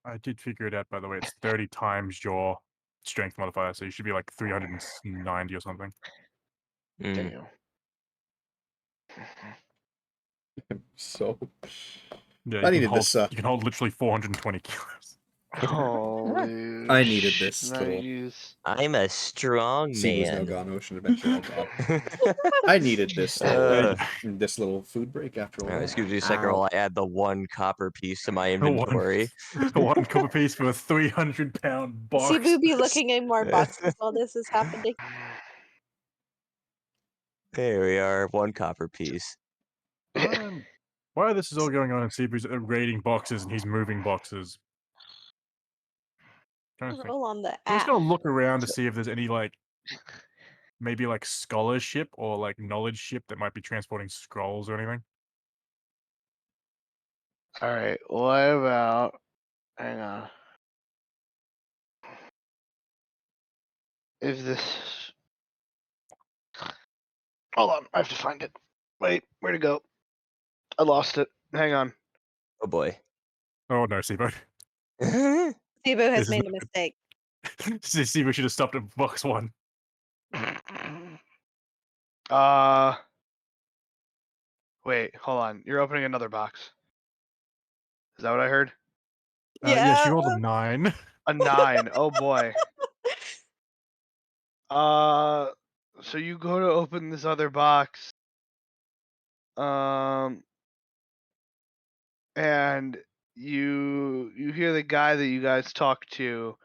I did figure it out, by the way. It's 30 times your strength modifier, so you should be like 390 or something. Mm. Damn. So Yeah, I needed this. you can hold literally 420 kilos. Holy I needed this little shnikes. I'm a strong Sea Was No man. Gone Ocean Adventure. Oh god. I needed this Uh, little food break after a All right, while. excuse me a second Ow. while I add the 1 copper piece to my One- inventory. 1 copper piece for a 300-pound box. Cebu be looking in more boxes while this is happening. There we are, 1 copper piece. While this is all going on, and Cebu's raiding boxes and he's moving boxes. Trying to think. All on the I'm just app. gonna look around to see if there's any like maybe like scholarship or like knowledge ship that might be transporting scrolls or anything. Alright, what about. Hang on. If this. Hold on, I have to find it. Wait, where'd it go? I lost it. Hang on. Oh boy. Oh no, Cebu. Cebu has This is made a mistake. Cebu should have stopped at box 1. Wait, hold on. You're opening another box. Is that what I heard? Yeah, she Yeah. rolled a 9. A 9. Oh boy. So you go to open this other box. And you hear the guy that you guys talked to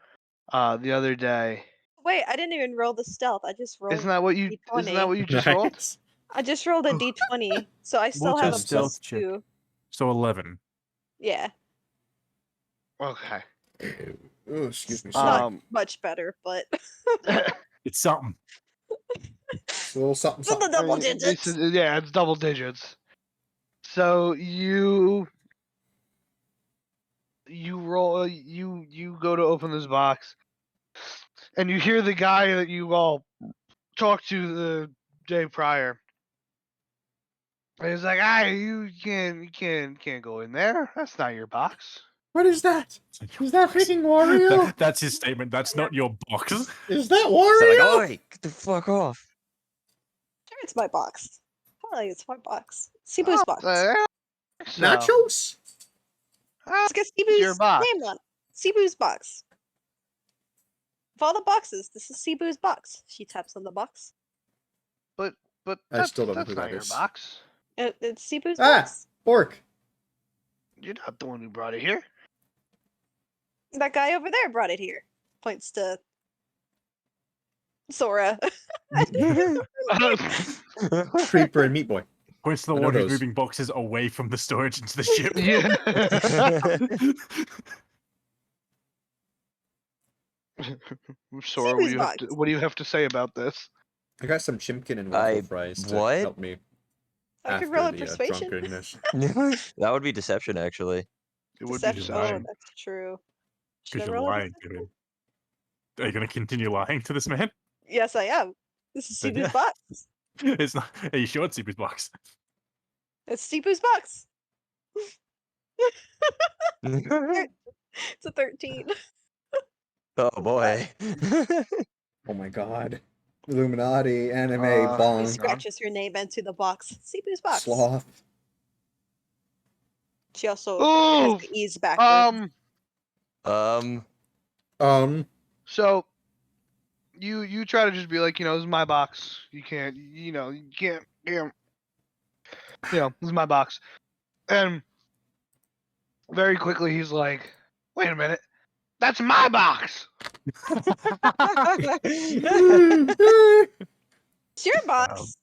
the other day. Wait, I didn't even roll the stealth. I just rolled Isn't that what you D20. just rolled? Nice. I just rolled a D20, so I still What's have a a stealth plus check? 2. So 11. Yeah. Okay. Oh, excuse me. It's Sorry. not much better, but It's something. It's a little something, still the something. double This digits. is- yeah, it's double digits. So you roll you go to open this box, and you hear the guy that you all talked to the day prior. And he's like, you can't go in there. That's not your box. What is that? Is that freaking Wario? That's his statement. That's not your box. Is that So Wario? like, oi, get the fuck off. Sure, it's my box. Probably it's my box. Cebu's box. So, Nachos? Let's get your Cebu's box. name on it. Cebu's box. Of all the boxes, this is Cebu's box. She taps on the box. but I that's, still don't know that's who not that your is. box. It's Cebu's Ah, box. Orc. You're not the one who brought it here. That guy over there brought it here. Points to Sora. Creeper and Meat Boy. Points to the I know one who's those. moving boxes away from the storage into the ship. Yeah. Sora, Cebu's box. what do you have to say about this? I got some chimkin and waffle I- fries to what? help me I after could roll a the persuasion. drunkenness. That would be deception, actually. It would Deception. be just Oh, lying. that's true. Should Because I you're roll a lying to him. Are you going to continue lying to this man? Yes, I am. This is Then Cebu's yeah. box. It's not. Are you sure it's Cebu's box? It's Cebu's box. Oh It's a 13. boy. Oh my god. Illuminati, anime, Uh, He bonk, scratches her name into the box. Cebu's box. sloth. She also Ooh, has the ease backwards. So you try to just be like, this is my box. You can't, you can't, this is my box. And very quickly he's like, wait a minute, that's my box. It's your box.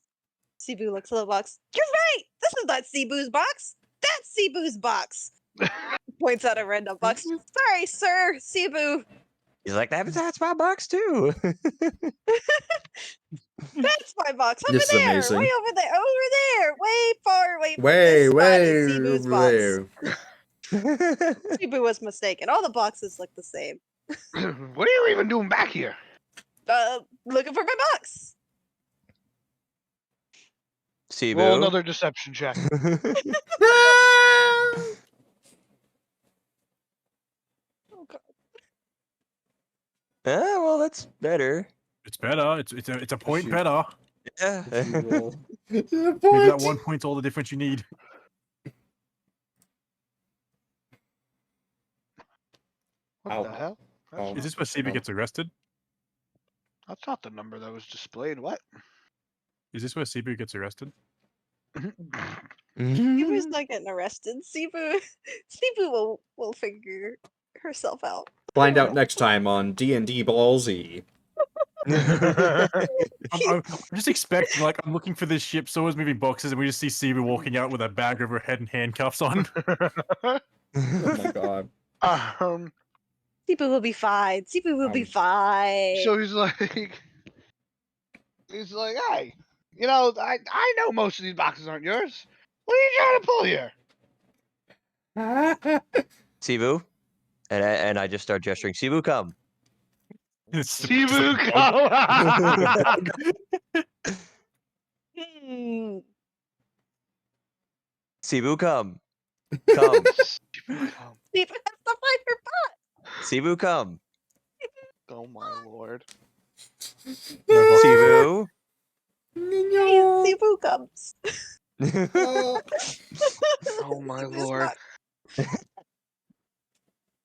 Cebu looks at the box. You're right. This is not Cebu's box. That's Cebu's box. Points out a random box. Sorry, sir. Cebu. He's like, that's my box too. That's my box. Over This is there. amazing. Way over there. Over there. Way far away from Way, this spot way is Cebu's over box. there. Cebu was mistaken. All the boxes look the same. What are you even doing back here? Looking for my box. Cebu. Roll another deception check. Oh, God. Well, that's better. It's better. It's a point Shoot. better. Yeah. Maybe that 1 point's all the difference you need. What Ow. the hell? That's, Oh. Is this where CB gets arrested? that's not the number that was displayed. What? Is this where CB gets arrested? Sibu's not getting arrested. Sibu will figure herself out. Find out next time on D&D Ball Z. I'm just expecting, like, I'm looking for this ship, someone's moving boxes, and we just see CB walking out with a bag over her head and handcuffs on. Oh my god. Sibu will be fine. Sibu will be Ouch. fine. So he's like, hey, you know, I know most of these boxes aren't yours. What are you trying to pull here? Sibu, and I just start gesturing. Sibu, come. It's Sibu, just a bug. Hmm. Sibu, come. Come. Sibu, come. Sibu has to find her butt. Sibu, come. Oh my lord. No boxes. Sibu. Hey, Sibu comes. Oh my Sibu's lord. not-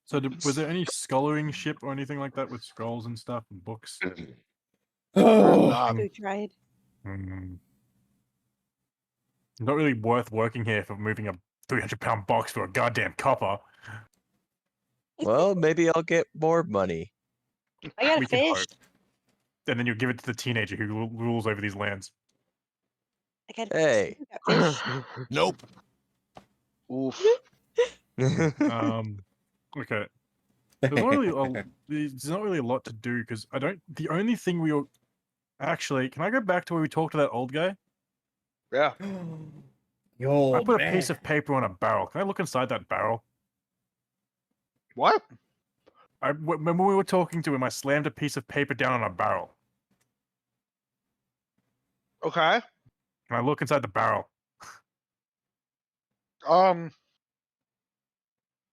So, was there any scholaring ship or anything like that with scrolls and stuff and books? Oh. Sibu tried. Hmm. Not really worth working here for moving a 300-pound box for a goddamn copper. Well, maybe I'll get more money. I got a We can fish. hope. And then you give it to the teenager who rules over these lands. I got Hey. Sibu got fish. Nope. Oof. Okay. There's not really a lot to do because I don't. The only thing we all actually, can I go back to where we talked to that old guy? Yeah. Yo, I put a piece of paper on a barrel. Can I look inside that barrel? What? When we were talking to him, I slammed a piece of paper down on a barrel. Okay. Can I look inside the barrel?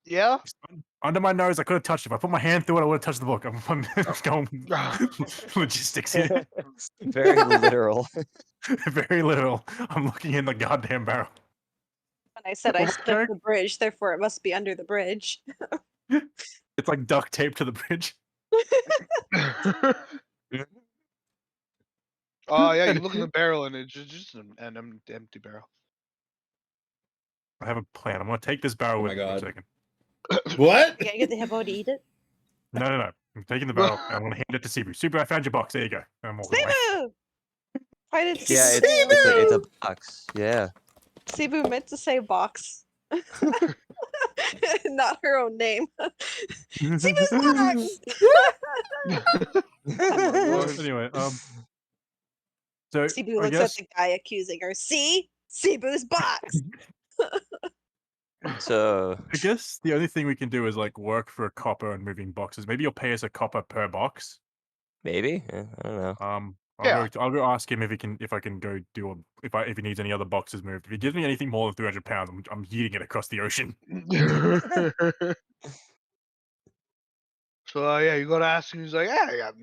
Yeah. Under my nose, I could have touched it. If I put my hand through it, I would have touched the book. I'm going logistics here. Very literal. Very literal. I'm looking in the goddamn barrel. And I said I Okay. slipped the bridge, therefore it must be under the bridge. It's like duct tape to the bridge. Oh yeah, you look in the barrel and it's just an empty barrel. I have a plan. I'm gonna take this barrel Oh with my me for a God. second. What? You gotta get the hippo to eat it. No. I'm taking the barrel and I'm gonna hand it to Sibu. Sibu, I found your box. There you go. I'm walking away. Sibu! Why did Yeah, Sibu? it's a box. Yeah. Sibu meant to say box. Not her own name. Sibu's box! Lord. Anyway, so Sibu I looks guess at the guy accusing her. See? Sibu's box! So I guess the only thing we can do is like work for a copper and moving boxes. Maybe you'll pay us a copper per box. maybe. I don't know. I'll go ask him if I can go do if he needs any other boxes moved. If he gives me anything more than 300 pounds, I'm yeeting it across the ocean. So yeah, you go to ask him. He's like, yeah, I got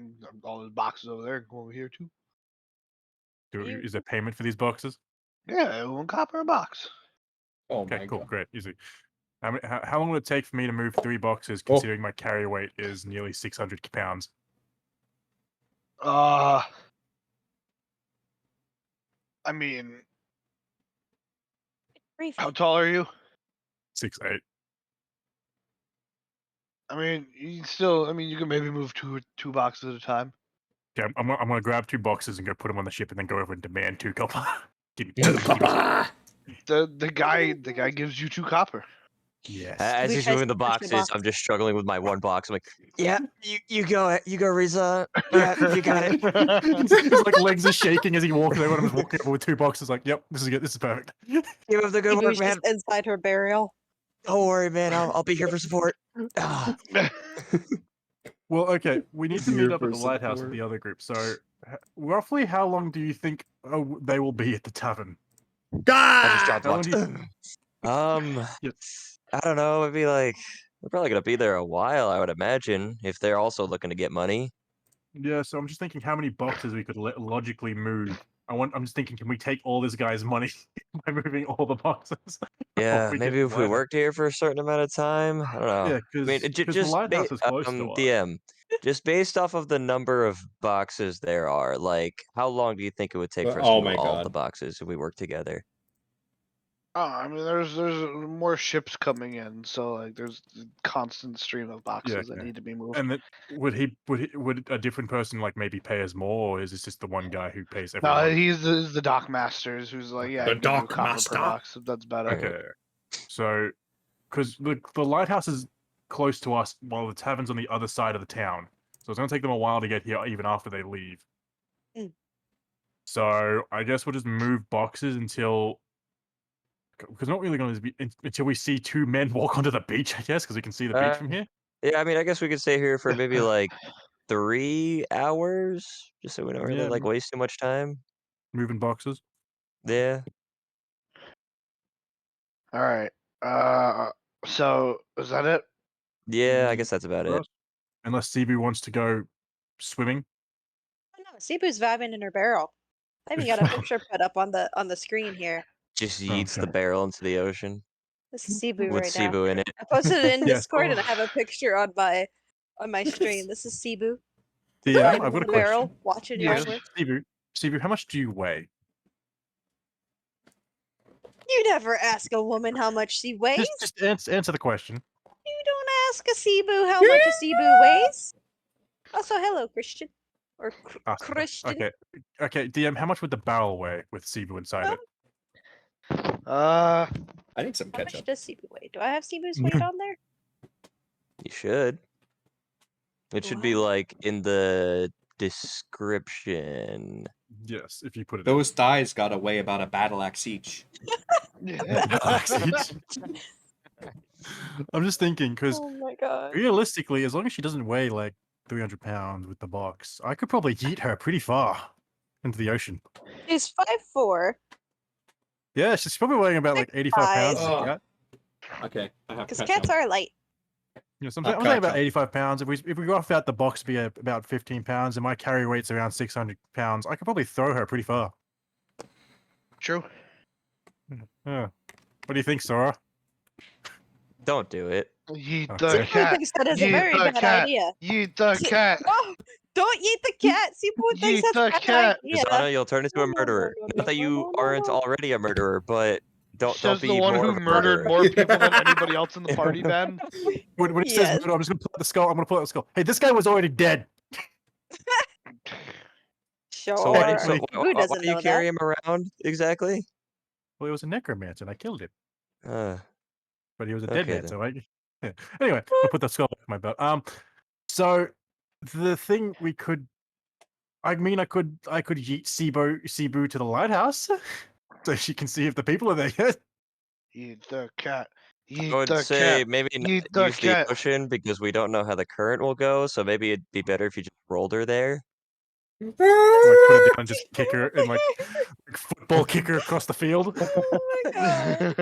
all those boxes over there. Go over here too. Is there payment for these boxes? Yeah, 1 copper a box. Oh Okay, my cool, god. great, easy. How long will it take for me to move 3 boxes, considering my carry weight is nearly 600 pounds? I mean, how tall are you? 6'8". I mean, you still. I mean, you can maybe move two boxes at a time. Okay, I'm gonna grab 2 boxes and go put them on the ship, and then go over and demand 2 copper. Give me 2 Two copper. The guy gives you 2 copper. Yes. As We he's try moving the to push the boxes, I'm box. just struggling with my 1 box. I'm like, yeah, you go, Riza. Yeah, you got it. His like legs are shaking as he walks over. I'm just walking over with 2 boxes. Like, yep, this is good. This is perfect. Keep up the good work, Sibu's man. just inside her burial. Don't worry, man. I'll be here for support. Ah. Well, okay, we need to Here meet up for at the lighthouse with support. the other group. So, roughly, how long do you think they will be at the tavern? I just dropped How long do you? Yep. I don't know. Maybe like they're probably gonna be there a while. I would imagine if they're also looking to get money. Yeah, so I'm just thinking how many boxes we could logically move I'm just thinking, can we take all this guy's money by moving all the boxes? Yeah, we maybe get if we lined up. worked here for a certain amount of time. I don't know. Yeah, I mean, because the just lighthouse is close to us. DM, just based off of the number of boxes there are, like, how long do you think it would take for us to Oh move my all of the God. boxes if we work together? Oh, I mean, there's more ships coming in, so like there's a constant stream of boxes that okay. need to be moved. And then would a different person like maybe pay us more, or is this just the one guy who pays No, everyone? he's the dock masters who's like, yeah, The I give you a dock copper master? per box. That's about it. Okay, so because the lighthouse is close to us, while the tavern's on the other side of the town, so it's gonna take them a while to get here, even after they leave. Mm. So I guess we'll just move boxes until. Because not really going to be until we see two men walk onto the beach, I guess, because we can see the beach from here. Yeah, I mean, I guess we could stay here for maybe like 3 hours, just so we don't really Yeah. like waste too much time. Moving boxes. Yeah. All right. So is that it? Yeah, I guess that's about it. Unless Cebu wants to go swimming. Oh, no, Cebu's vibing in her barrel. I even got a picture put up on the screen here. Just Oh, yeets the okay. barrel into the ocean This is Cebu with right now. Cebu in it. I posted it in Yes. Discord and I Oh. have a picture on my stream. This is Cebu. DM, vibing I've got in a the barrel, question. watching Yes. y'all work. Cebu, how much do you weigh? You never ask a woman how much she weighs. Just answer the question. You don't ask a Cebu how much a Cebu weighs. Also, hello, Christian. Or Christian. Okay, DM, how much would the barrel weigh with Cebu inside it? Uh, I need some How much ketchup. does Cebu weigh? Do I have Cebu's weight on there? You should. It should be Wow. like in the description. Yes, if you put it Those thighs gotta weigh about a battle axe each. I'm just thinking, because Oh my god. realistically, as long as she doesn't weigh like 300 pounds with the box, I could probably yeet her pretty far into the ocean. She's 5'4". Yeah, she's probably weighing about like 85 pounds. Thighs. Ugh. Yeah, Okay, I have Because ketchup. cats are light. yeah, so I'm Not saying about ketchup. 85 pounds. If we go off out the box to be about 15 pounds, and my carry weight's around 600 pounds, I could probably throw her pretty far. true. Yeah. What do you think, Sora? Don't do it. Yeet Okay. the Cebu cat. thinks that is a Yeet very the bad cat. idea. Yeet the Se- cat. Oh, don't eat the cat. Cebu thinks Yeet that's the a bad cat. idea. Zana, you'll turn into a No, no, no, murderer. no, Not that no, you no, no, aren't no. already a murderer, but don't Says be the one more who of a murdered murderer. more people than anybody else in the party, Ben. When it Yes. says murder, I'm just gonna pull out the skull. I'm gonna pull out the skull. Hey, this guy was already dead. Sure. So why, Technically- why Who do doesn't you know carry that? him around exactly? Well, he was a necromancer, and I killed him. But he was a dead Okay, man, then. so yeah. Anyway, I'll put the skull back in my belt. So the thing we could, I mean, I could yeet Cebu to the lighthouse, so she can see if the people are there yet. Yeet the cat. I Yeet would the say cat. maybe Yeet not the use the cat. ocean because we don't know how the current will go. So maybe it'd be better if you just rolled her there. Like put her down and just kick her and like football kick her across the field. Oh my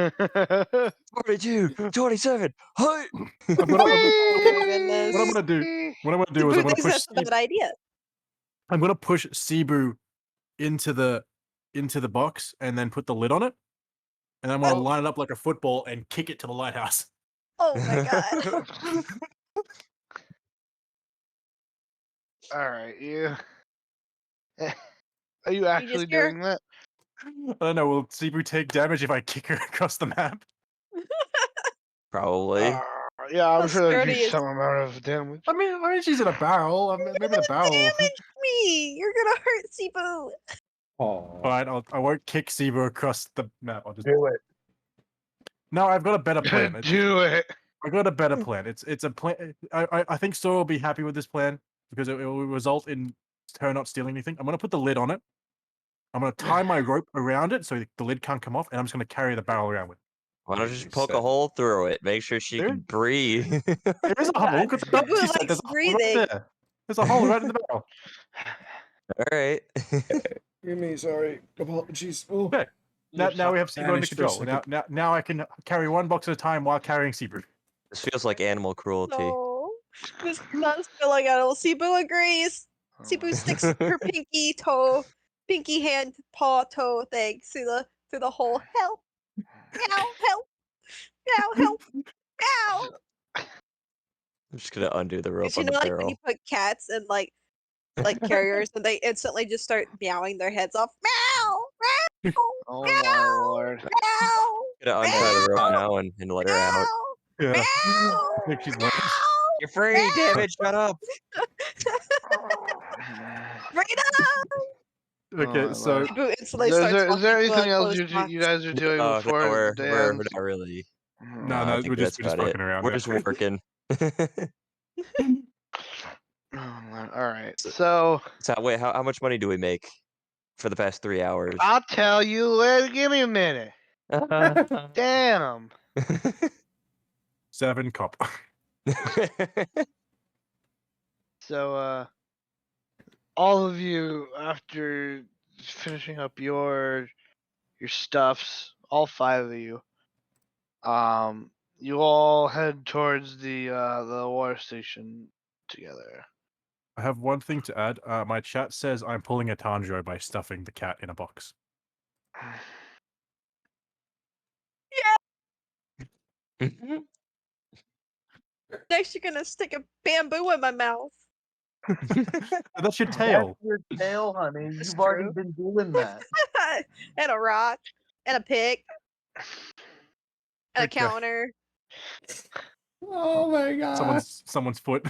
god. 42, 27, hi! I'm Oh gonna, my goodness. what I'm gonna do is I'm Cebu gonna thinks push. that's a bad idea. I'm gonna push Cebu into the box and then put the lid on it, and I'm gonna Oh. line it up like a football and kick it to the lighthouse. Oh my god. All right, yeah. Are you actually hear- doing that? I don't know. Will Cebu take damage if I kick her across the map? Probably. Yeah, I'm How sure that sturdy do is- some amount of damage. I mean, she's in a barrel. I mean, maybe the barrel. Damage me! You're gonna hurt Cebu. All right, I won't kick Cebu across the map. I'll just Do it. No, I've got a better plan. Do it. I got a better plan. It's a plan. I think Sora will be happy with this plan because it will result in her not stealing anything. I'm gonna put the lid on it. I'm gonna tie my rope around it so the lid can't come off, and I'm just gonna carry the barrel around with. Why don't you just poke a hole through it? Make sure she There- can breathe. There is a hole. Look at the Cebu she said likes there's a hole breathing. right there. There's a hole right in the barrel. All right. Give me, sorry. Apologies. Oh. Okay. Now we have Cebu under Spanish for a control. Now I can carry one box at a time while carrying Cebu. This feels like animal cruelty. No. This does not feel like animal. Cebu agrees. Cebu sticks her pinky toe pinky hand paw toe thing through the hole. Help! Meow! Help! Meow! Help! Meow! I'm just gonna undo the rope Because you on know, the like when you barrel. put cats in like carriers, and they instantly just start meowing their heads off. Meow! Meow! Oh my Meow! lord. Meow! Gonna untie the rope Meow. now and let her out. Meow! Yeah. Meow! I think she's wet. You're free, damn it! Shut up. Okay, my so lord. Boo instantly Is starts there walking to anything a else closed you box. guys are doing No, before the day we're ends? not really. no, I no, think we're just that's about fucking it. around. We're Yeah. just working. All right. So- So So wait, how much money do we make for the past 3 hours? I'll tell you. Give me a minute. Damn. 7 cop. So all of you, after finishing up your stuffs, all 5 of you, you all head towards the water station together. I have one thing to add. My chat says I'm pulling a Tanjo by stuffing the cat in a box. Next, you're gonna stick a bamboo in my mouth. That's your tail. That's your tail, honey. It's You've already true. been doing that. And a rock. And a pick. And a Okay. counter. Oh my god. Someone's foot.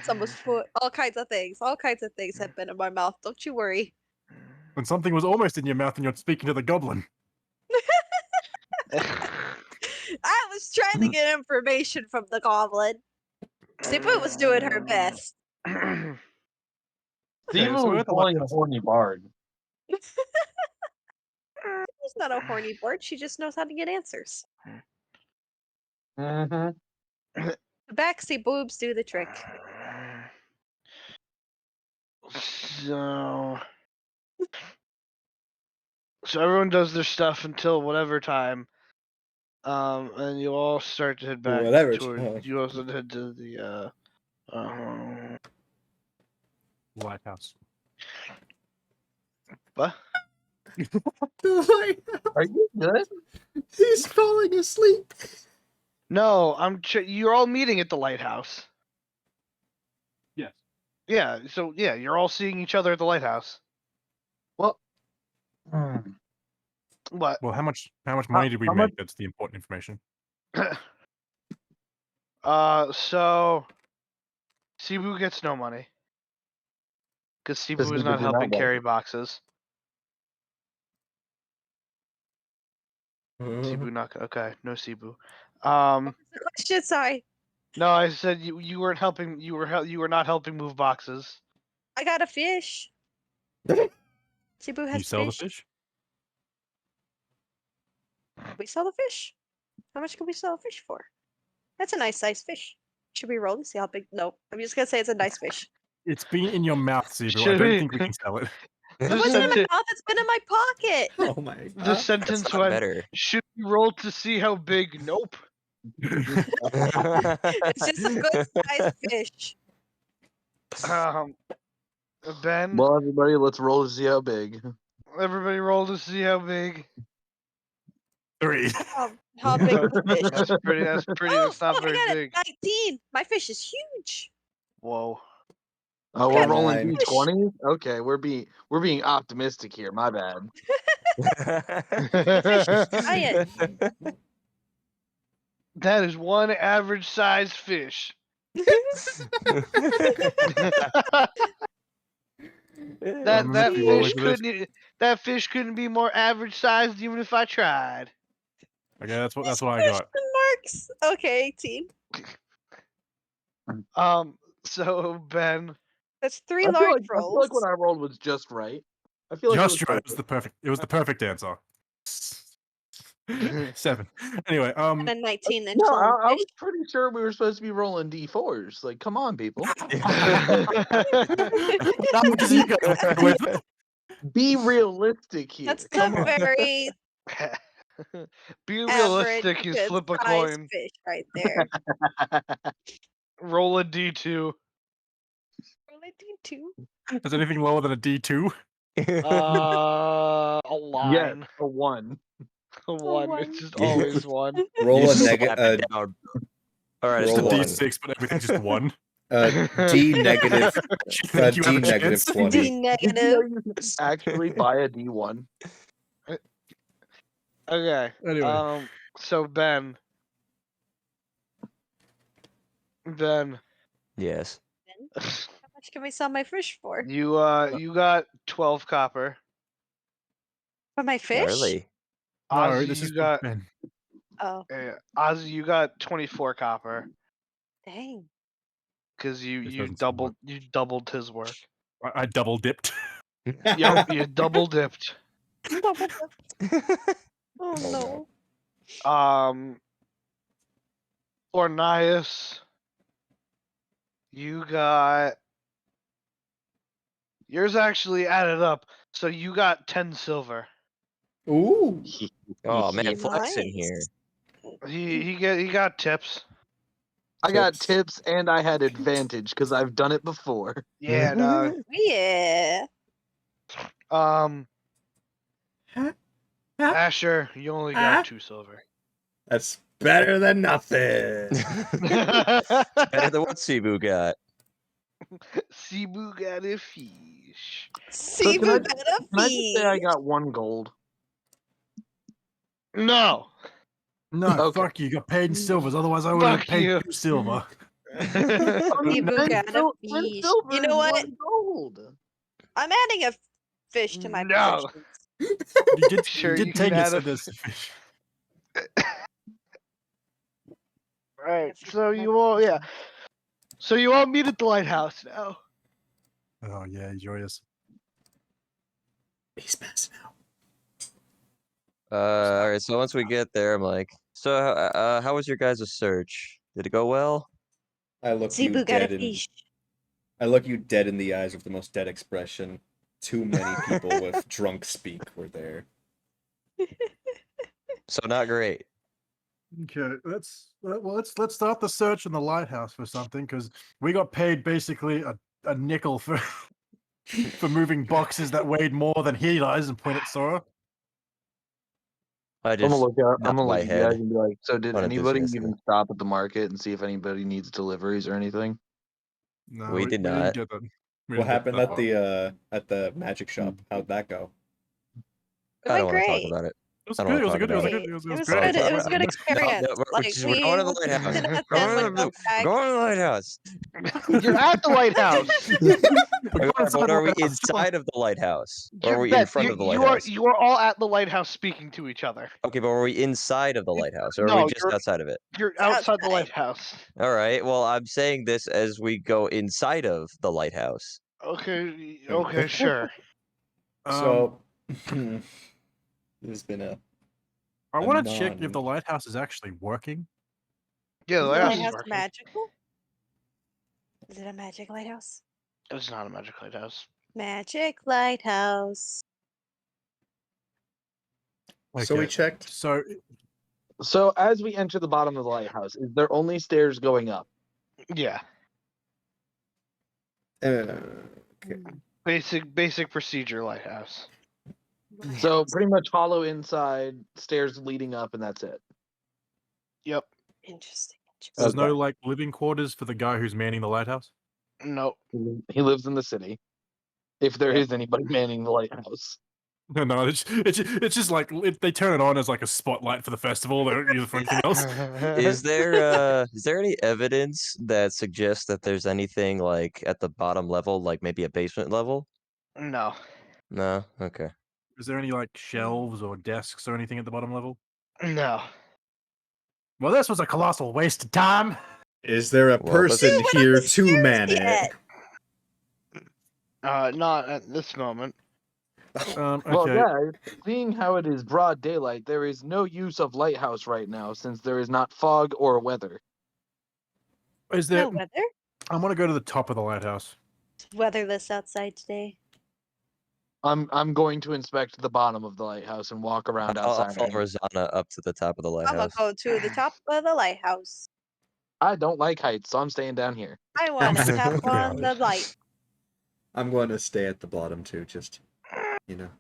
Someone's foot. All kinds of things. All kinds of things have been in my mouth. Don't you worry. When something was almost in your mouth and you're speaking to the goblin. I was trying to get information from the goblin. Sipu was doing her best. Okay, Steven so we're was at the pulling a lighthouse. horny bard. She's not a horny board. She just knows how to get answers. Mm-hmm. The backseat boobs do the trick. So everyone does their stuff until whatever time. And you all start to head back Whatever toward. time. You also head to the Lighthouse. what? Are you good? He's falling asleep. No, you're all meeting at the lighthouse. Yes. Yeah, so yeah, you're all seeing each other at the lighthouse. Well, What? Well, how much money did we how make? much- That's the important information. So Cebu gets no money because Cebu is Cebu not did not helping get it. carry boxes. Cebu not okay. No Cebu. Question, sorry. No, I said you weren't helping. You were not helping move boxes. I got a fish. Sibu Can has you sell the fish. fish? We sell the fish. How much can we sell a fish for? That's a nice sized fish. Should we roll and see how big? No, I'm just gonna say it's a nice fish. It's been in your mouth, Cebu. I Should don't we- think we can sell it. It The, wasn't in my senti- mouth. It's been in my pocket. Oh my god. the sentence That's not went. better. Should we roll to see how big? Nope. It's just a good sized fish. Ben, Well, everybody, let's roll to see how big. everybody roll to see how big. 3. How big is the fish? That's pretty. That's pretty. Oh, That's not I very got big. it. 19. My fish is huge. Whoa. Oh, I we're got rolling nine. d20s. Okay, we're being optimistic here. My bad. Giant. That is one average sized fish. that I'm that gonna roll fish into this. couldn't be more average sized even if I tried. Okay, that's what I got. Marks. Okay, 18. So Ben, That's 3 I feel large like rolls. what I rolled was just right. I feel like Just it right. was It was the perfect answer. 7. Anyway, And a 19 then No, killing I fish. was pretty sure we were supposed to be rolling d4s. Like, come on, people. How much is you guys with? Be realistic here. That's still Come on. very be average realistic. You good flip a sized coin, fish right there. roll a d2. Only do 2. Is anything lower than a D2? A Yes, line. a 1. A one. one. It's just always one. Roll You a slap negative. it down. All right, Just it's a Roll one. D6, but everything's just 1. D negative. You think you have D a negative chance? D 20. Did you know negative. you can actually buy a D1? Okay. Anyway. So Ben. Yes. How much can we sell my fish for? You got 12 copper. For my fish? Gnarly. No, Ozzy, this is you for got Ben. Oh, Ozzy, you got 24 copper dang. because you This you doesn't seem doubled you doubled his work. I double dipped. Yep, you double dipped. Double dip. Oh no. no. Ornias, you got yours actually added up, so you got 10 silver. Ooh. Oh man, flex in here. Nice. He got tips. I got Tips. tips and I had advantage because I've done it before. Yeah, no. Yeah. Asher, you only got 2 silver. That's better than nothing. Better than what Cebu got. Cebu got a fish. So Cebu can got a I just say I fish. got 1 gold? No. No, Okay. fuck you. You got paid in silvers. Otherwise, I would have Fuck paid you. 2 silver. Cebu 10 got a fish. silver You know is what? 1 gold. I'm adding a fish to my No. possessions. You did, Sure, you you did take can it add so a there's fish. Right. fish So in my you all possessions. So you all meet at the lighthouse now. Oh yeah, joyous. He's passing out. All right. So once we get there, I'm like, so how was your guys' search? Did it go well? I look you Cebu got a dead in. fish. I look you dead in the eyes with the most dead expression. Too many people with drunk speak were there. So not great. Okay, let's start the search in the lighthouse for something because we got paid basically a nickel for for moving boxes that weighed more than he does and point at Sora. I I'm gonna just look out. I'm nod gonna my look at you guys head. and be like, so did anybody unenthusiastically. even stop at the market and see if anybody needs deliveries or anything? No, We did didn't not. get that. We What didn't get happened that at the magic shop? How'd that go? It I don't went want to talk great. about it. It was I don't good. It was wanna a good. It talk was a about good. It It was was great. good. It was a good No, experience. no, Like we're we going to the went lighthouse. up and Going we go back. to the lighthouse. You're at the lighthouse. We're Okay, going inside but the are we lighthouse, sure. inside of the lighthouse? Or are You're we in Bet, front of the you are lighthouse? you are all at the lighthouse speaking to each other. Okay, but are we inside of the lighthouse? Or are we No, just outside of it? you're It's outside the outside. lighthouse. All right. Well, I'm saying this as we go inside of the lighthouse. Okay, sure. So, there's been a I want to check if non- the lighthouse is actually working. Yeah, the Is the lighthouse is lighthouse working. magical? Is it a magic lighthouse? It's not a magic lighthouse. Magic lighthouse. So we Okay, checked. So So as we enter the bottom of the lighthouse, is there only stairs going up? Yeah, Okay. basic procedure lighthouse. So pretty much hollow inside, stairs leading up, and that's it. Yep. Interesting. there's no Okay. like living quarters for the guy who's manning the lighthouse. Nope. He lives in the city. If there Yep. is anybody manning the lighthouse. No, it's just like they turn it on as like a spotlight for the festival. They don't use it for anything else. Is there any evidence that suggests that there's anything like at the bottom level, like maybe a basement level? No. No. Okay. Is there any like shelves or desks or anything at the bottom level? No. Well, this was a colossal waste of time. Is there a Well, that's- person Dude, we're here on the to stairs man yet. it? Not at this moment. Okay. Well, guys, seeing how it is broad daylight, there is no use of lighthouse right now since there is not fog or weather. Is there? No weather. I want to go to the top of the lighthouse. It's weatherless outside today. I'm going to inspect the bottom of the lighthouse and walk around I'll outside. follow Rosanna up to the top of the I'm gonna lighthouse. go to the top of the lighthouse. I don't like heights, so I'm staying down here. I want to tap Yeah. on the light. I'm going to stay at the bottom too. Just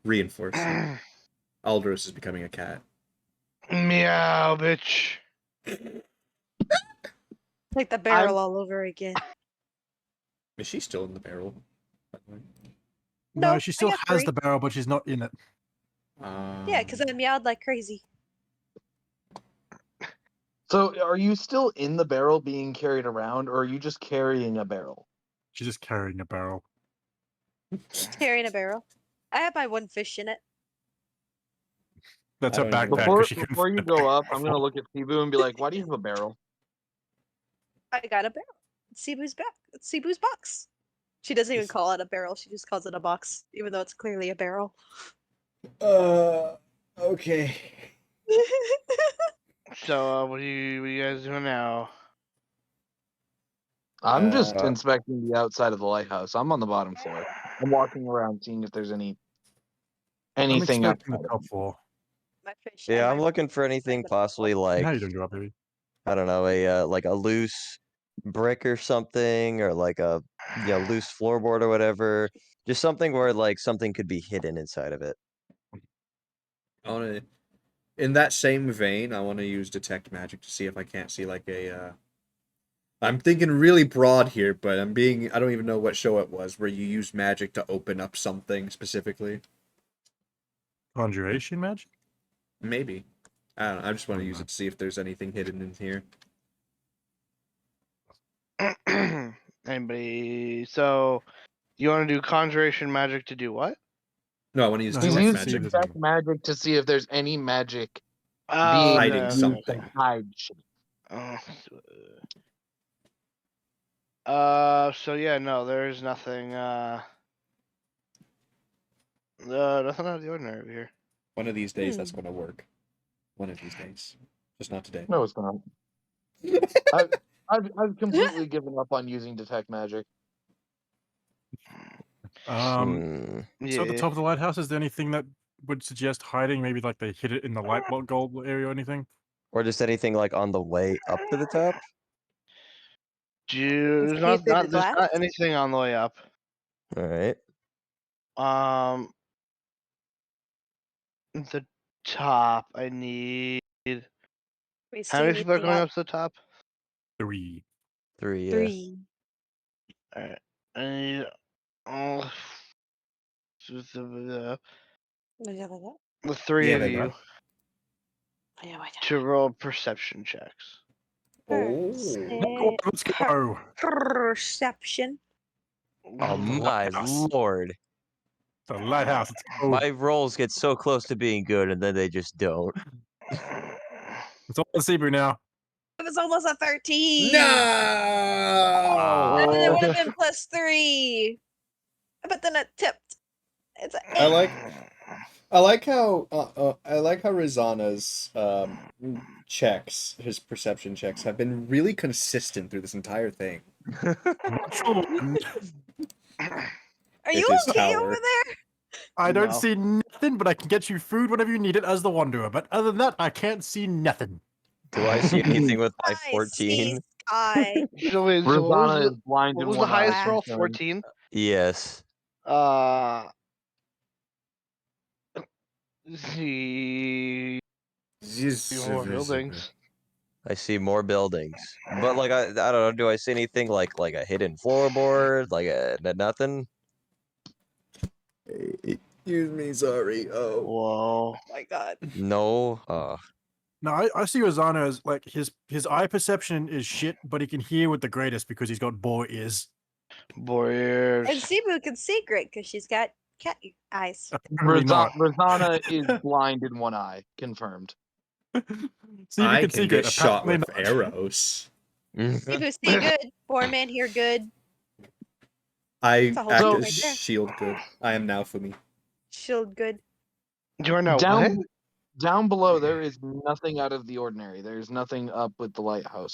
reinforcing. Aldros is becoming a cat. Meow, bitch. Like the barrel all over again. Is she still in the barrel? by the way? No, No, she I still got has 3. the barrel, but she's not in it. Yeah, because I meowed like crazy. So, are you still in the barrel being carried around, or are you just carrying a barrel? She's just carrying a barrel. Carrying a barrel. I have my 1 fish in it. That's I her don't even backpack. know. 'cause she couldn't Before fit you the go backpack up, I'm gonna full. look at Cebu and be like, "Why do you have a barrel?" I got a barrel. It's Cebu's back. It's Cebu's box. She doesn't even call it a barrel. She just calls it a box, even though it's clearly a barrel. Okay. So, what are you guys doing now? I'm just Uh, inspecting the outside of the lighthouse. I'm on the bottom floor. I'm walking around, seeing if there's I'm anything expecting the outside of top it. floor. My fish. Yeah, and I'm my looking for box anything inside the possibly barrel. like How you doing, Joe, baby? I don't know, a like a loose brick or something, or like a loose floorboard or whatever. Just something where like something could be hidden inside of it. I want to, in that same vein, I want to use detect magic to see if I can't see like a. I'm thinking really broad here, but I don't even know what show it was where you use magic to open up something specifically. Conjuration magic? Maybe. I don't know. I just want to don't use know. it to see if there's anything hidden in here. Anybody? So, you want to do conjuration magic to do what? No, I want to use No, he He's detect wants to see using if magic. there's detect magic to see if there's any magic Oh, being Hiding okay, used okay, to something. hide shit. okay. So yeah, no, there's nothing. Nothing out of the ordinary over here. One of these days, that's going to work. One of these days, just not today. No, it's not. I've completely given up on using detect magic. So at the Yeah. top of the lighthouse, is there anything that would suggest hiding? Maybe like they hid it in the light bulb gold area or anything? Or just anything like on the way up to the top. There's See through the there's glass? not anything on the way up. All right. The top. I need. We How see many people are anything going up up to the top? 3. 3, yeah. 3. All right. I need. Oh, the Oh, 3 Yeah, of baby. you yeah, why not? to roll perception checks. Oh. Let's go. Perception. Oh my lighthouse. lord. The lighthouse. Let's go. My rolls get so close to being good and then they just don't. It's all on Cebu now. It was almost a 13. No. And then it would have Oh. been +3. But then it tipped. It's a I like how Rizana's checks, his perception checks, have been really consistent through this entire thing. Natural one. Are It you is okay tower. over there? I don't No. see nothing, but I can get you food whenever you need it as the Wanderer. But other than that, I can't see nothing. Do I see anything with my I see 14? sky. So wait, so Rosanna is blind what in was the one eye. highest roll? concerned. 14. Yes. See more buildings. I see more buildings. But like I don't know, do I see anything like a hidden floorboard? Like nothing? Excuse me, sorry. Oh. Whoa. Oh my god. No. No, I see Ozana as like his eye perception is shit, but he can hear with the greatest because he's got boar ears. Warriors. And Cebu can see great because she's got cat eyes. Apparently not. Rosanna is blind in one eye. Confirmed. Cebu I can can see get good. shot Apparently with not. arrows. Cebu see good. Boar man hear good. I That's a whole act thing as right there. shield good. I am now Fumi. Shield good. You are now down, what? down below, there is nothing out of the ordinary. There's nothing up with the lighthouse.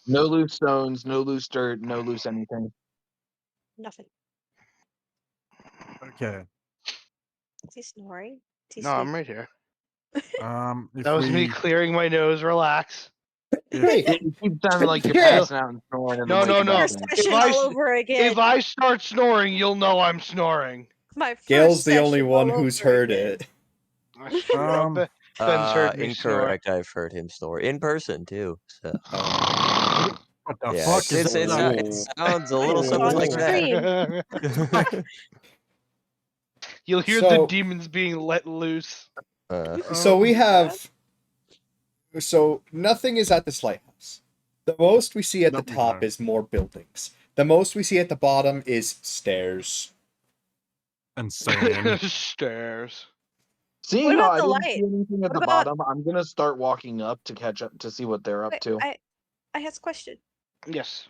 No loose stones, no loose dirt, no loose anything. Nothing. Okay. Is he snoring? Is he No, I'm sleeping? right here. If That was me clearing my nose. Relax. Hey, It keeps sounding like you're Yeah. passing out and snoring in No, the no, mic. no. background. Recession If I all s- over again. If I start snoring, you'll know I'm snoring. My first Gail's the only session one all who's over heard again. it. That's true. I'll Um, bet Ben's heard me snore. Incorrect. I've heard him snore in person too. So what the yeah, fuck is it Ooh. sounds a I little just something on like stream. that. You'll hear the So- demons being let loose. So we Um, have. So nothing is at this lighthouse. The most we see at the That we top know. is more buildings. The most we see at the bottom is stairs. insane. Stairs. Seeing What how about I the didn't light? see anything at What the about- bottom, I'm gonna start walking up to catch up to see what they're up Wait, to. I have a question. Yes.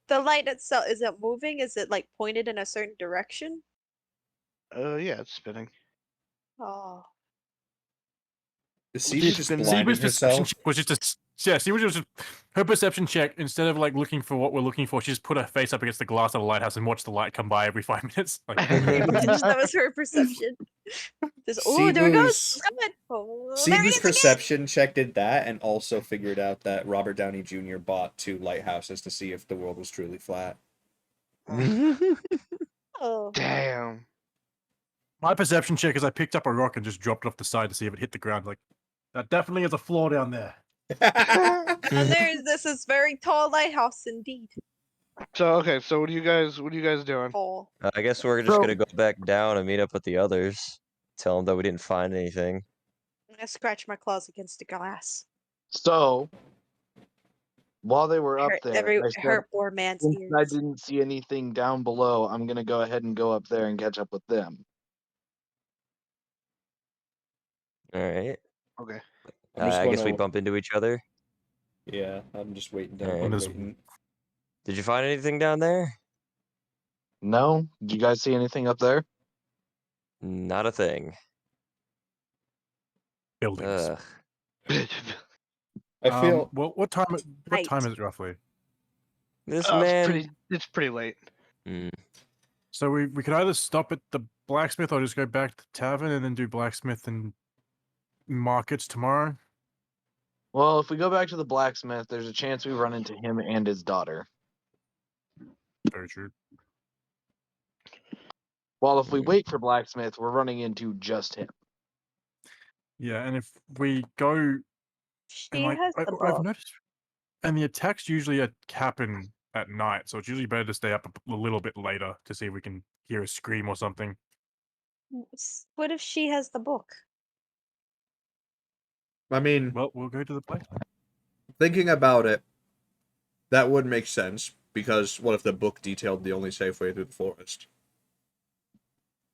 The light itself, is it moving? Is it like pointed in a certain direction? Yeah, it's spinning. Oh. Is Sibu just blinding Seabu's perception herself? check was just Seabu was just her perception check. Instead of like looking for what we're looking for, she just put her face up against the glass of the lighthouse and watched the light come by every 5 minutes. Like, That was her perception. Just, oh, there it goes. Sibu's- It's coming. Oh, there it Sibu's is again. perception check did that and also figured out that Robert Downey Jr. bought 2 lighthouses to see if the world was truly flat. Oh. Damn. my perception check is I picked up a rock and just dropped it off the side to see if it hit the ground. Like, that definitely is a flaw down there. And this is very tall lighthouse indeed. So okay, so what are you guys doing? Tall. I guess we're just gonna go back down and meet up with the others. Tell them that we didn't find anything. I'm gonna scratch my claws against the glass. So, while they were up there, I said, hurt poor man's since ears. I didn't see anything down below, I'm gonna go ahead and go up there and catch up with them. All right. Okay. I'm just I guess we gonna- bump into each other. Yeah, I'm just waiting down Alright. there. There's- Waiting. Did you find anything down there? No? Did you guys see anything up there? Not a thing. Buildings. I feel Well, what time? What Night. time is it roughly? This Oh, man. it's pretty late. Mm, So we could either stop at the blacksmith or just go back to the tavern and then do blacksmith and markets tomorrow. Well, if we go back to the blacksmith, there's a chance we run into him and his daughter. Very true. While if we Hmm. wait for blacksmith, we're running into just him. Yeah, and if we go, She and like has the I've book. noticed, and the attacks usually happen at night, so it's usually better to stay up a little bit later to see if we can hear a scream or something. What if she has the book? I mean, Well, we'll go to the place. thinking about it, that would make sense, because what if the book detailed the only safe way through the forest?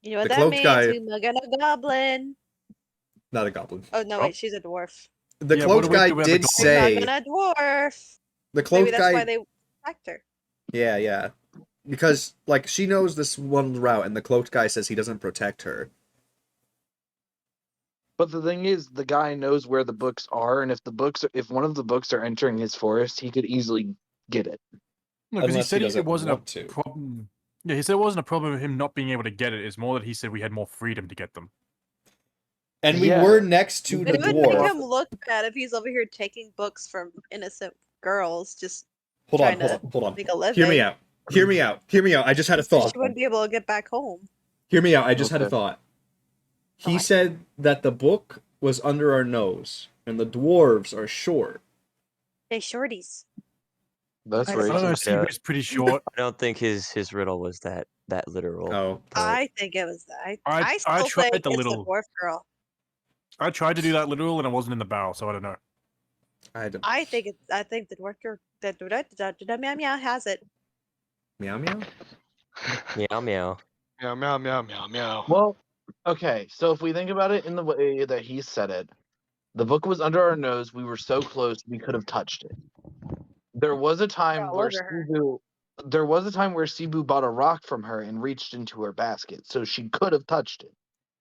You know what The that cloaked means? guy- We mug a goblin. Not a goblin. Oh no, Oh. wait, she's a dwarf. The Yeah, what cloaked do we guy do about the did goblin? say... Mugging a dwarf. The Maybe cloaked that's guy... why they attacked her. Yeah, yeah. Because, like, she knows this one route, and the cloaked guy says he doesn't protect her. But the thing is, the guy knows where the books are, and if one of the books are entering his forest, he could easily get it. No, because he Unless he said doesn't it wasn't want a to. problem. Yeah, he said it wasn't a problem with him not being able to get it. It's more that he said we had more freedom to get them. And we Yeah. were next to But the it would make dwarf. him look bad if he's over here taking books from innocent girls. Just Hold on, trying to hold on. make a living. Hear me out. Hear me out. Hear me out. I just had a thought. She wouldn't be able to get back home. Hear me out. I just had a Okay. thought. He Thought. said that the book was under our nose, and the dwarves are short. Hey, shorties. That's I I don't know. racist. Yeah. Seabu's pretty short. I don't think his riddle was that literal. Oh. but- I think it was that. I I still tried think the it's little- the dwarf girl. I tried to do that literal and it wasn't in the barrel, so I don't know. I don't... I think the dwarf girl. The meow meow has it. Meow meow? Meow meow. Meow meow meow meow meow. Well, okay, so if we think about it in the way that he said it, the book was under our nose. We were so close we could have touched it. There was a time all where over her. Cebu bought a rock from her and reached into her basket, so she could have touched it.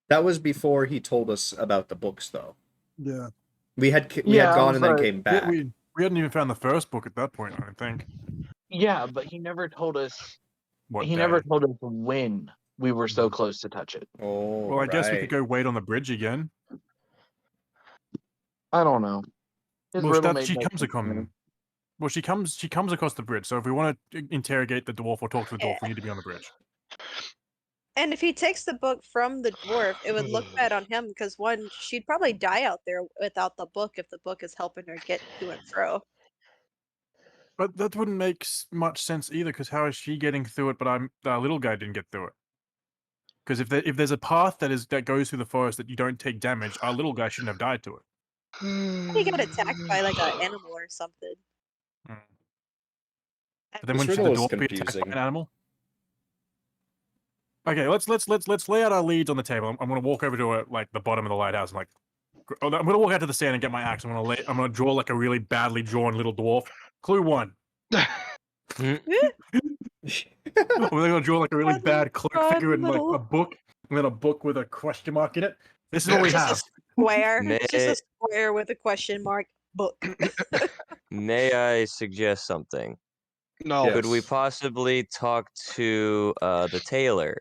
That was before he told us about the books, though. Yeah. We had Yeah, I gone was and then like, came back. We hadn't even found the first book at that point, I don't think. Yeah, but he never told us. What He day? never told us when we were so close to touch it. Oh, Well, I guess we right. could go wait on the bridge again. I don't know. His Well, riddle that, made she no comes sense to me. across. Well, she comes across the bridge. So if we want to interrogate the dwarf or talk to the dwarf, Yeah. we need to be on the bridge. And if he takes the book from the dwarf, it would look bad on him because one, she'd probably die out there without the book if the book is helping her get to and fro. But that wouldn't make much sense either, because how is she getting through it? But the little guy didn't get through it. Because if there's a path that goes through the forest that you don't take damage, our little guy shouldn't have died to it. He got attacked by like an animal or something. Mm. But then This when should the riddle is dwarf be attacked by confusing. an animal? Okay, let's lay out our leads on the table. I'm gonna walk over to like the bottom of the lighthouse and I'm gonna walk out to the sand and get my axe. I'm gonna draw like a really badly drawn little dwarf. Clue 1. I'm gonna draw like a really Badly bad cloak drawn figure in like little- a book, and then a book with a question mark in it. This is what we Just have. a square. May- Just a square with a question mark. Book. May I suggest something? No. Could we Yes. possibly talk to the tailor?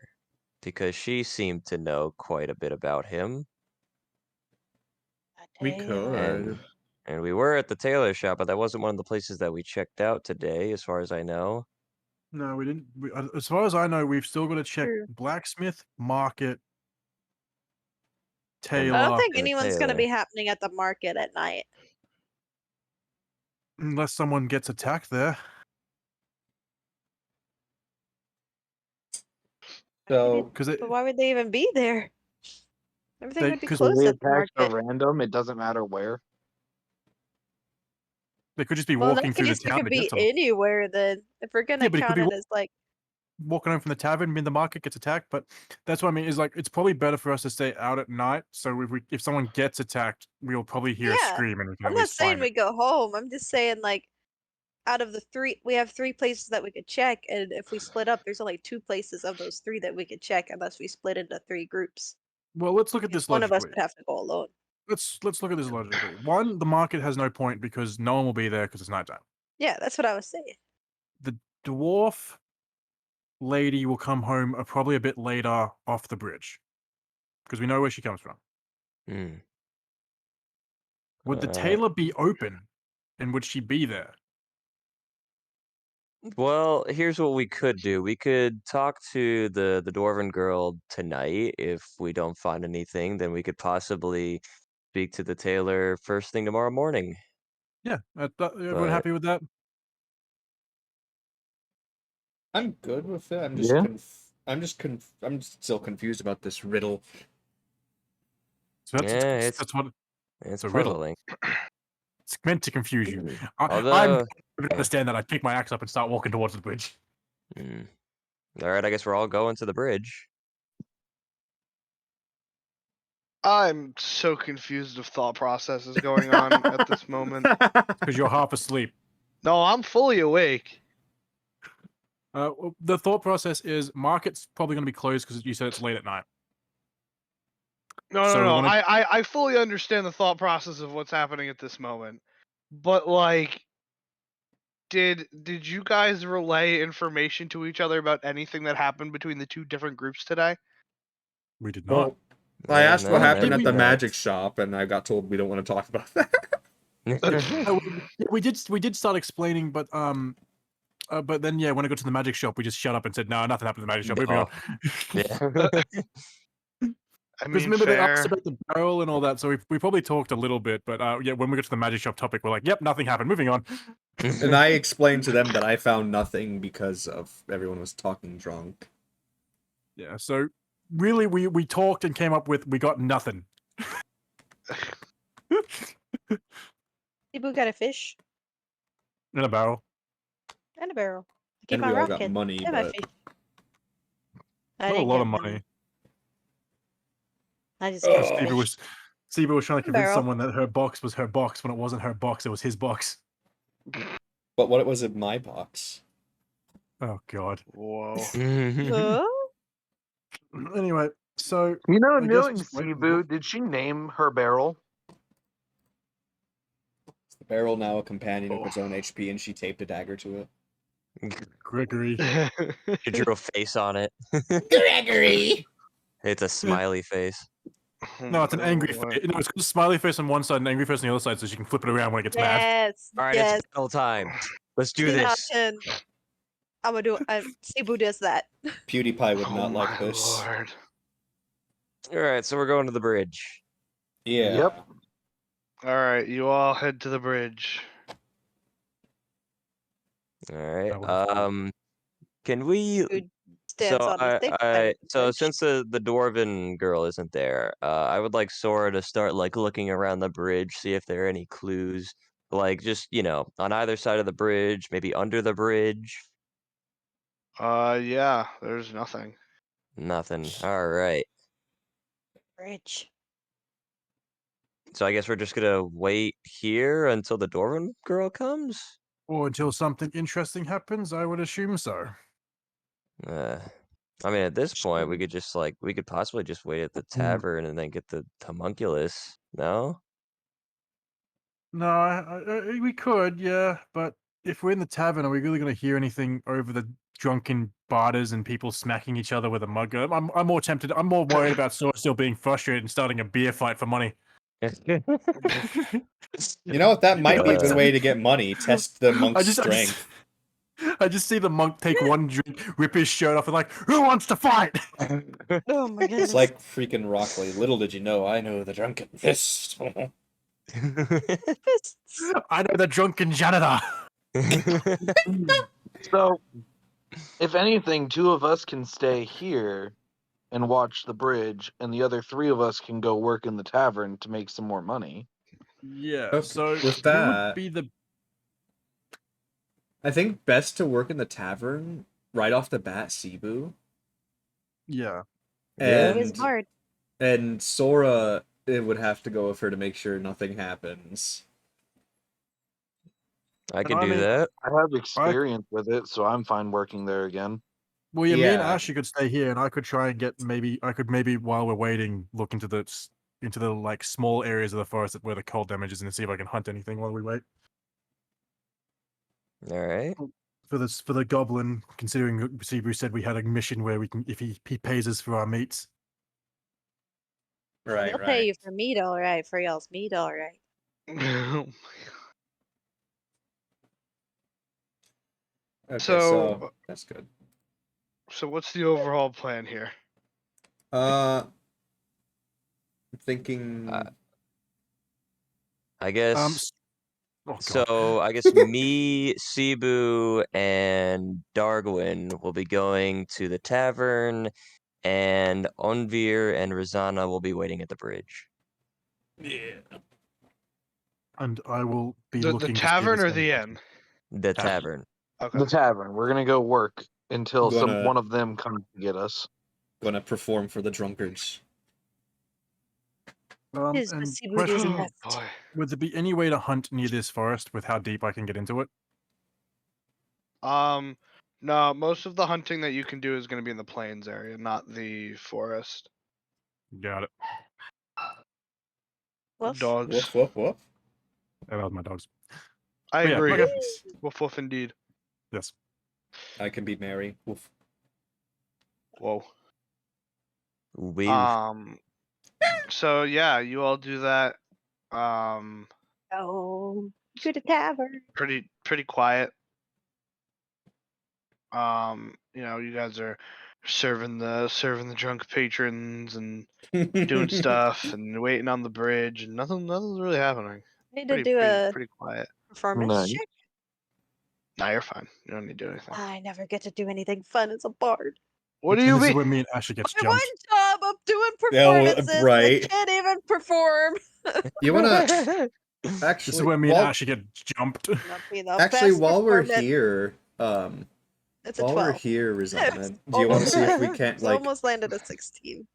Because she seemed to know quite a bit about him. We And, could. and we were at the tailor shop, but that wasn't one of the places that we checked out today, as far as I know. No, we didn't. As far as I know, we've still got to check True. blacksmith, market, I don't tailor, think and the anyone's gonna tailor. be happening at the market at night. unless someone gets attacked there. So Because But why would they even be there? Everything They- would be 'cause So closed the at the attacks are market. random. It doesn't matter where. they could just be Well, in walking that through the case, it town. could to get be to them. anywhere then. If we're gonna Yeah, but it could count be it as like, Walking home from the tavern, in the market gets attacked. But that's what I mean. Is like it's probably better for us to stay out at night. So if someone gets attacked, we'll probably hear a Yeah, scream and we can I'm at not least saying find we it. go home. I'm just saying like, out of the three, we have 3 places that we could check, and if we split up, there's only 2 places of those 3 that we could check, unless we split into 3 groups. Well, let's look at Because this one of us logically. would have to go alone. Let's look at this logically. One, the market has no point because no one will be there because it's nighttime. Yeah, that's what I was saying. The dwarf lady will come home probably a bit later off the bridge because we know where she comes from. Hmm. Would the tailor be open, and would she be there? Well, here's what we could do. We could talk to the dwarven girl tonight. If we don't find anything, then we could possibly speak to the tailor first thing tomorrow morning. Yeah, everyone But- happy with that? I'm good with it. I'm just Yeah. I'm still confused about this riddle. So that's Yeah, it's that's what it's a riddle. puzzling. it's meant to confuse you. I'm Although, to understand that. I pick my axe up and start walking towards the bridge. all right, I guess we're all going to the bridge. I'm so confused of thought processes going on at this moment. Because you're half asleep. No, I'm fully awake. The thought process is market's probably going to be closed because you said it's late at night. No, So no, we no. wanna- I fully understand the thought process of what's happening at this moment. But like, did you guys relay information to each other about anything that happened between the 2 different groups today? We did not. Well, I asked No, what no, happened did at we the not? magic shop, and I got told we don't want to talk about that. No, we did start explaining, but then yeah, when I got to the magic shop, we just shut up and said, "No, nothing happened at the magic shop. Moving on." Yeah. I Because mean, remember they asked fair. about the barrel and all that, so we probably talked a little bit, but yeah, when we got to the magic shop topic, we're like, "Yep, nothing happened. Moving on." And I explained to them that I found nothing because of everyone was talking drunk. Yeah, so really, we talked and came up with we got nothing. People got a fish In a barrel. and a barrel. To keep And my we all rock got in. money, And my but fish. Not I a didn't lot get of money. I just got Ugh. fish. Stevie was trying to convince Barrel. someone that her box was her box when it wasn't her box, it was his box. But what was in my box? Oh god. Whoa. Huh? Anyway, so You know, I guess knowing just wait for the Cebu, dwarf. did she name her barrel? Is the barrel now a companion of its own HP, and she taped a dagger to it? Gregory. She drew a face on it. Gregory! It's a smiley face. No, it's an angry Oh, face. No, it's got a smiley face on one side and an angry face on the other side, so she can flip it around when it gets mad. Yes. All right, yes. it's battle time. Let's do 10 out of this. 10. I'm gonna do. Cebu does that. PewDiePie would Oh not like my this. lord. All right, so we're going to the bridge. Yeah. Yep. All right, you all head to the bridge. All right. I would've thought. Can we? Who stands on the safe side of the So bridge. since the dwarven girl isn't there, I would like Sora to start like looking around the bridge, see if there are any clues, like just on either side of the bridge, maybe under the bridge. Yeah, there's nothing. Nothing. All right. Bridge. So I guess we're just gonna wait here until the dwarven girl comes. Or until something interesting happens, I would assume so. Uh, I mean, at this point, we could just we could possibly just wait at the tavern and then get the homunculus. No. No, we could, yeah, but if we're in the tavern, are we really going to hear anything over the drunken barters and people smacking each other with a mug? I'm more tempted. I'm more worried about Sora still being frustrated and starting a beer fight for money. You know what? That might be a good Uh, way to get money. Test the monk's strength. I just see the monk take one drink, rip his shirt off, and like, who wants to fight? Oh my goodness. It's like freaking Rockley. Little did you know, I know the drunken fist. Fists. I know the drunken janitor. So, if anything, 2 of us can stay here and watch the bridge, and the other 3 of us can go work in the tavern to make some more money. Yeah, Okay, so with who would that- be the I think best to work in the tavern right off the bat, Cebu. yeah. Yeah. It is And hard. and Sora, it would have to go with her to make sure nothing happens. I can I do mean, that. I have experience with it, so I'm fine working there again. Well, yeah, me and Yeah. Ashley could stay here, and I could try and get maybe while we're waiting, look into the like small areas of the forest where the cold damage is, and see if I can hunt anything while we wait All right. for the goblin. Considering Cebu said we had a mission where we can, if he pays us for our meats. Right, They'll right. pay you for meat, all right. For y'all's meat, all right. Okay, So- so that's good. So what's the overall plan here? I'm thinking. I guess. Oh, God. So I guess me, Cebu, and Dargwin will be going to the tavern, and Onvyr and Rosanna will be waiting at the bridge. Yeah. And I will be The looking to see tavern this or the animation. inn? The Tavern. tavern. Okay. The tavern. We're gonna go work until Gonna- one of them comes to get us. Gonna perform for the drunkards. Is And Cebu does question, Oh best. boy. would there be any way to hunt near this forest with how deep I can get into it? No, most of the hunting that you can do is going to be in the plains area, not the forest. Got it. Woof. Dogs. Woof, woof, woof. That was my dogs. I But yeah, agree. okay. Woof woof indeed. Yes. I can be Mary. Woof. Whoa. We So yeah, you all do that. Oh, to the tavern. Pretty quiet. You guys are serving the drunk patrons and doing stuff and waiting on the bridge and nothing's really happening. Need to do a Pretty quiet. performance Nice. check. Nah, you're fine. You don't need to do anything. I never get to do anything fun as a bard. What do And you this is mean? where me and Ashley gets My one jumped. job of doing Yeah, well, performances, right. I can't even perform. You wanna This is actually where me and while, Ashley get jumped. Not be the actually best while we're performance. here, It's a while we're 12. here, It's Rosanna, do you want to see if we can't It's like? almost landed a 16.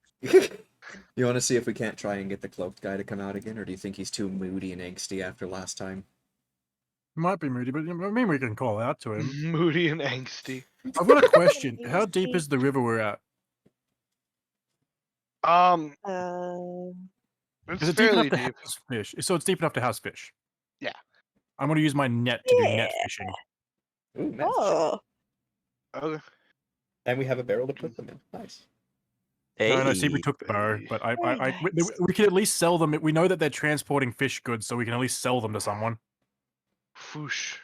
You want to see if we can't try and get the cloaked guy to come out again, or do you think he's too moody and angsty after last time? Might be moody, but I mean we can call out to him. Moody and angsty. I've got a question. How deep is the river we're at? It's Is it deep fairly enough to deep. house fish? So it's deep enough to house fish. Yeah. I'm going to use my net to do net fishing. Ooh, nice. Oh, Okay. And we have a barrel to put them in. Nice. No, Hey, see, we took the bow, Hey. but Very we can at least sell them. We know that they're transporting fish goods, so we can at least sell them to someone. Foosh.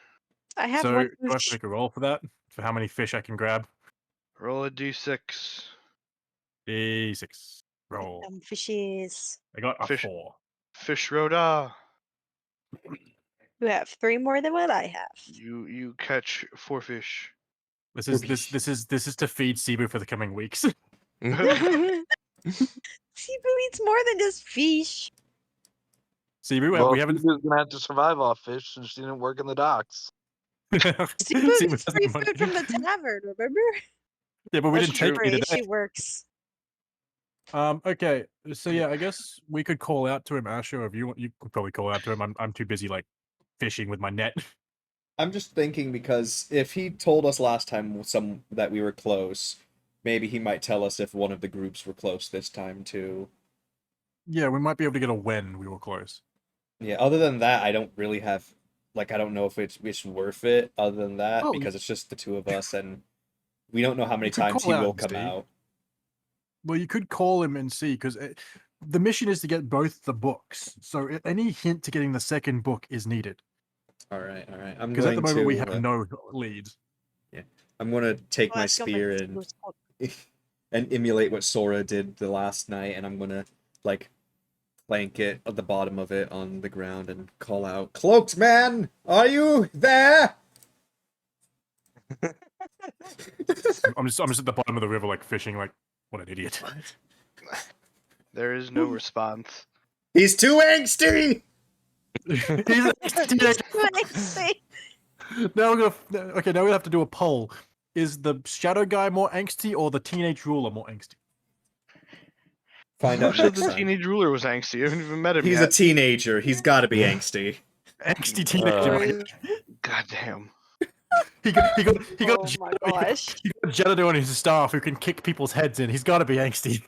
I have So one do I have to fish. make a roll for that? for how many fish I can grab. Roll a d6. D6. Roll. Fishies. I got a Fish. 4. Fish Rhoda. You have 3 more than what I have. You catch 4 fish. This is to feed Cebu for the coming weeks. Cebu eats more than just fish. Cebu, Well, we haven't. Cebu's gonna have to survive off fish since she didn't work in the docks. Cebu Cebu gets doesn't free have food money. from the tavern, remember? Yeah, but we That's didn't take true. any She today. works. Okay, so yeah, I guess we could call out to him, Asher. If you want, you could probably call out to him. I'm too busy like fishing with my net. I'm just thinking because if he told us last time that we were close, maybe he might tell us if one of the groups were close this time too. Yeah, we might be able to get a when we were close. Yeah, other than that, I don't really have like I don't know if it's worth it other than that Oh, because it's just the two of us and we don't know how many You could times call he out will and come see. out. Well, you could call him and see because the mission is to get both the books. So any hint to getting the second book is needed. All right, all right. I'm Because at going the moment we to have no leads. I'm going to take Oh, my let's go spear back to and Cebu's book. and emulate what Sora did the last night and I'm going to like plank it at the bottom of it on the ground and call out, "Cloaked man, are you there?" I'm just at the bottom of the river like fishing like what an idiot. There is no response. He's too angsty. He's a teenager. Angsty. Now we're gonna okay. Now we have to do a poll. Is the shadow guy more angsty or the teenage ruler more angsty? Find Who out said next the time. teenage ruler was angsty? I haven't even met him He's a yet. teenager. He's got to be Yeah. angsty. Angsty teenager. Uh, Goddamn. He got Oh my gosh. he got a janitor on his staff who can kick people's heads in. He's got to be angsty.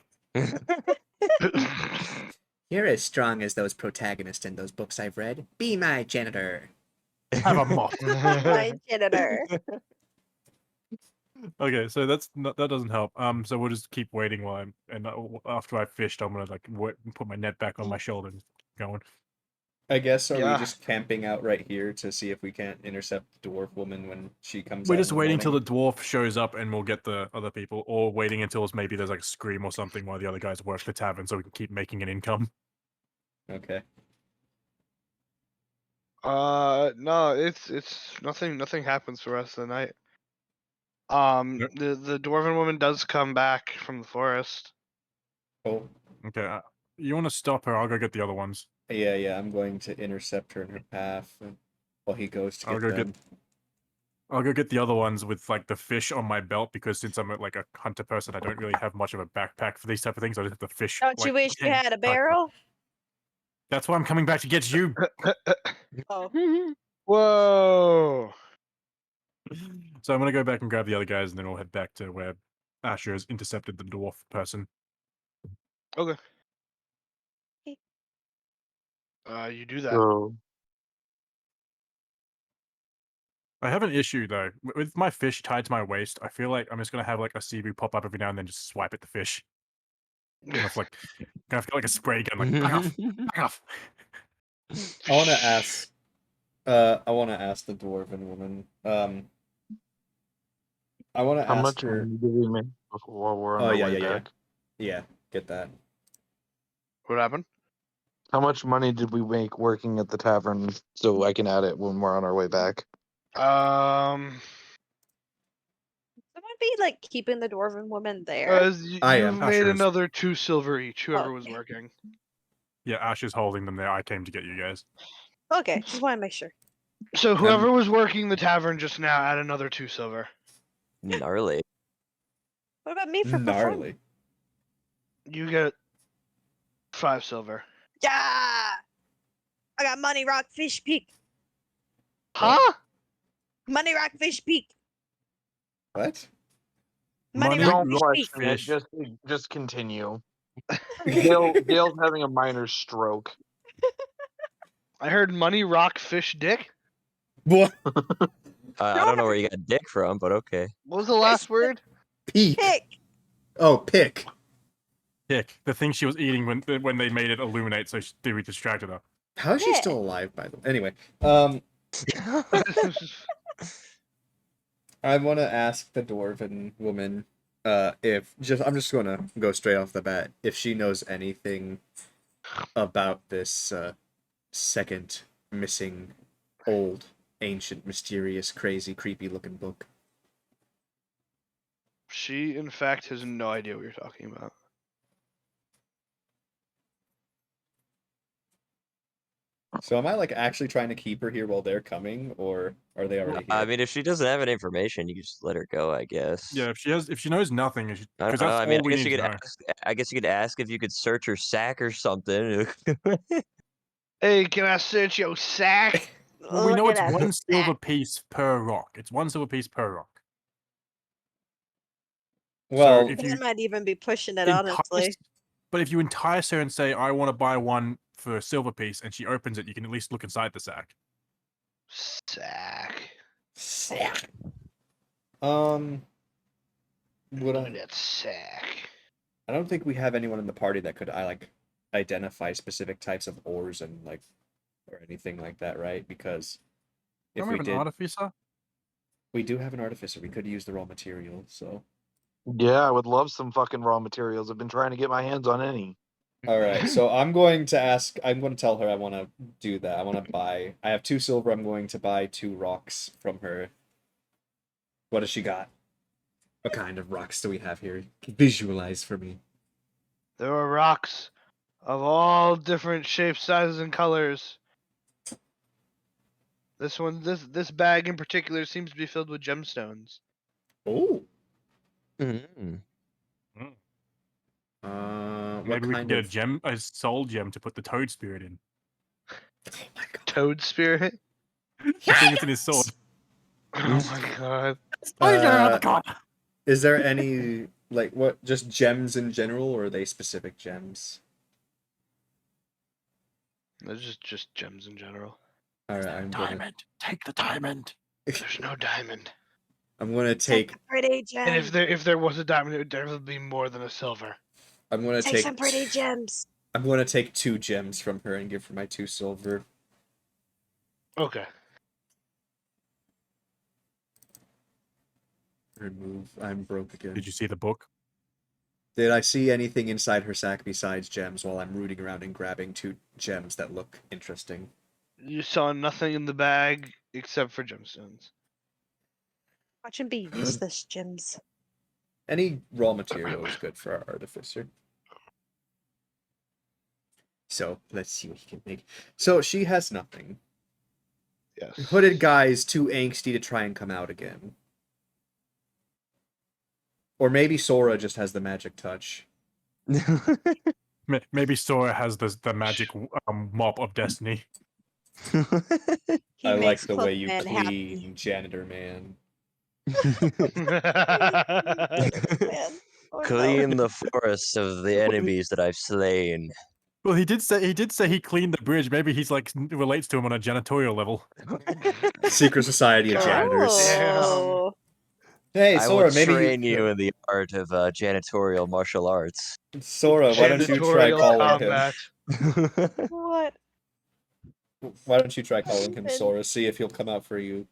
You're as strong as those protagonists in those books I've read. Be my janitor. Have a moth. My janitor. Okay, so that doesn't help. So we'll just keep waiting while after I fished, I'm gonna like put my net back on my shoulder and keep going. I guess, are we Yeah. just camping out right here to see if we can't intercept the dwarf woman when she comes We're out just in the waiting till morning? the dwarf shows up and we'll get the other people, or waiting until maybe there's like a scream or something while the other guys work the tavern so we can keep making an income. Okay. No, it's nothing happens for the rest of the night. Yep. The dwarven woman does come back from the forest. Cool. Okay, you want to stop her? I'll go get the other ones. Yeah, I'm going to intercept her in her path while he goes to I'll get go them. I'll go get the other ones with like the fish on my belt because since I'm like a hunter person, I don't really have much of a backpack for these type of things. I just have the fish. Don't you like, wish you hang had a backpack. barrel? That's why I'm coming back to get you. Oh. Whoa! So I'm gonna go back and grab the other guys, and then we'll head back to where Asher has intercepted the dwarf person. Okay. You do that. So I have an issue though. With my fish tied to my waist, I feel like I'm just gonna have like a Cebu pop up every now and then, just swipe at the fish. Kind of like, kind of like a spray gun, like back off, back off. I want to ask. I want to ask the dwarven woman. I want to how ask much her. money did we make while we're on Oh our yeah, way yeah, yeah. back? Yeah, get that. What happened? How much money did we make working at the tavern so I can add it when we're on our way back? Um, Someone be like keeping the dwarven woman there. I you've am. made Asher is- another 2 silver each. Whoever was Okay. working. Yeah, Asher's holding them there. I came to get you guys. Okay, just want to make sure. So whoever was working the tavern just now, add another 2 silver. Gnarly. What about me for performing? Gnarly. You get 5 silver. Yeah! I got Money Rock Fish Peak. Huh? Money Rock Fish Peak. What? Money Money Rock Don't Fish Peak. question it. Fish. Just continue. Gail's having a minor stroke. I heard money rock fish dick. What? I don't know where you got dick from, but okay. What was the last word? Peak. Pick. Oh, pick. Hick, the thing she was eating when they made it illuminate, so we distracted her. How is she Yeah. still alive, by the way? Anyway, I want to ask the dwarven woman, if just I'm just gonna go straight off the bat if she knows anything about this second missing, old, ancient, mysterious, crazy, creepy looking book. She, in fact, has no idea what you're talking about. So am I like actually trying to keep her here while they're coming, or are they already here? I mean, if she doesn't have any information, you can just let her go, I guess. Yeah, if she knows nothing, I because don't know. that's I mean, all we need to know. I guess you could ask if you could search her sack or something. Hey, can I search your sack? Well, we Look know at it's that one silver sack. piece per rock. It's one silver piece per rock. So Well, if That you might even be pushing it, entice, honestly. but if you entice her and say, "I want to buy one for a silver piece," and she opens it, you can at least look inside the sack. Sack. sack. Would Look at I? that sack. I don't think we have anyone in the party that could identify specific types of ores and like or anything like that, right? Because if Don't we we have an did, artificer? we do have an artificer. We could use the raw material. So Yeah, I would love some fucking raw materials. I've been trying to get my hands on any. all right. So I'm going to ask. I'm going to tell her I want to do that. I want to buy. I have 2 silver. I'm going to buy 2 rocks from her. What has she got? What kind of rocks do we have here? Visualize for me. There are rocks of all different shapes, sizes, and colors. This bag in particular seems to be filled with gemstones. Oh. Mm. What Maybe we can kind get of? a soul gem to put the toad spirit in. Oh my god. Toad spirit. The thing that's in his sword. Oh my god. Oh, you get around the corner. Is there any like what just gems in general, or are they specific gems? They're just gems in general. All right, I'm gonna. Diamond. Take the diamond. There's no diamond. I'm gonna Take take. a pretty gem. And if there was a diamond, it would definitely be more than a silver. I'm gonna Take take. some pretty gems. I'm gonna take 2 gems from her and give her my 2 silver. Okay. Remove. I'm broke again. Did you see the book? Did I see anything inside her sack besides gems while I'm rooting around and grabbing 2 gems that look interesting? You saw nothing in the bag except for gemstones. Watch him be useless gems. Any raw material is good for our artificer. So let's see what he can make. So she has nothing. Yes. Hooded guy's too angsty to try and come out again. Or maybe Sora just has the magic touch. Maybe Sora has the magic mop of destiny. He I like makes the way you Cloakman clean, happy. janitor man. Man. Oh, Clean no. the forests of the enemies that I've slain. Well, he did say he cleaned the bridge. Maybe he's like relates to him on a janitorial level. Secret Society of God Janitors. Oh. Hey, I will Sora, maybe train you in the art of janitorial martial arts. Sora, why don't you try Janitorial calling combat. him? What? Why don't you try calling him, Sora? See if he'll come out for you.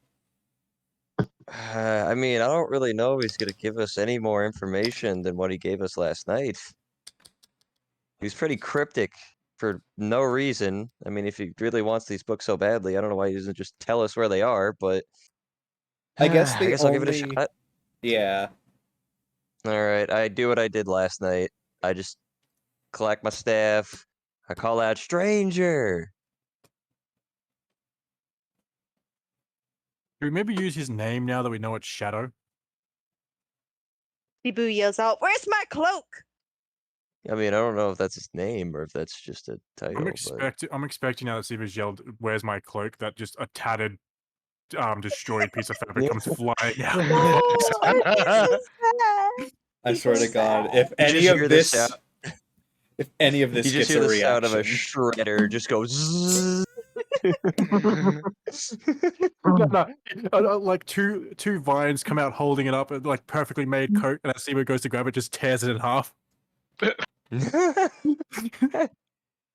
I mean, I don't really know if he's gonna give us any more information than what he gave us last night. He was pretty cryptic for no reason. I mean, if he really wants these books so badly, I don't know why he doesn't just tell us where they are, but I guess I the guess I'll give it a only... shot. Yeah. Alright, I do what I did last night. I just collect my staff. I call out stranger. Should we maybe use his name now that we know it's Shadow? Bibu yells out, "Where's my cloak?" I mean, I don't know if that's his name or if that's just a title, I'm expecting now that Siva's yelled, "Where's my cloak?" That just a tattered, destroyed piece of fabric comes flying out. No, it'd be so sad. I Be swear so to God, sad. if You any just of hear the sound. this... If any of this You just gets hear a the sound of a reaction... shredder just go zzz. No, like two vines come out holding it up, like perfectly made coat, and as Siva goes to grab it, just tears it in half.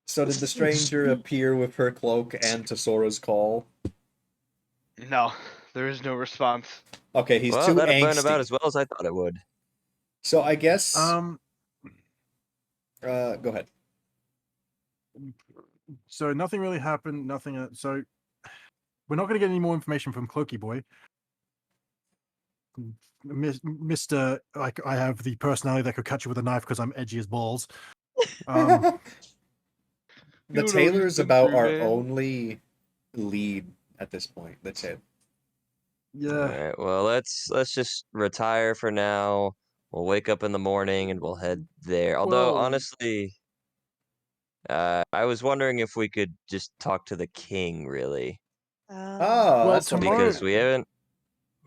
So did the stranger appear with her cloak and to Sora's call? No, there is no response. Okay, he's Well, too that'll burn about angsty. as well as I thought it would. So I guess. Um. Go ahead. So nothing really happened. Nothing. So we're not going to get any more information from Cloaky Boy. Mr. Like I have the personality that could cut you with a knife because I'm edgy as balls. The You know Taylor's he's been about through, our man. only lead at this point. The Taylor. Yeah. All right. Well, let's just retire for now. We'll wake up in the morning and we'll head there. Although Well- honestly, I was wondering if we could just talk to the king, really, Oh, Well, that's tomorrow- because we haven't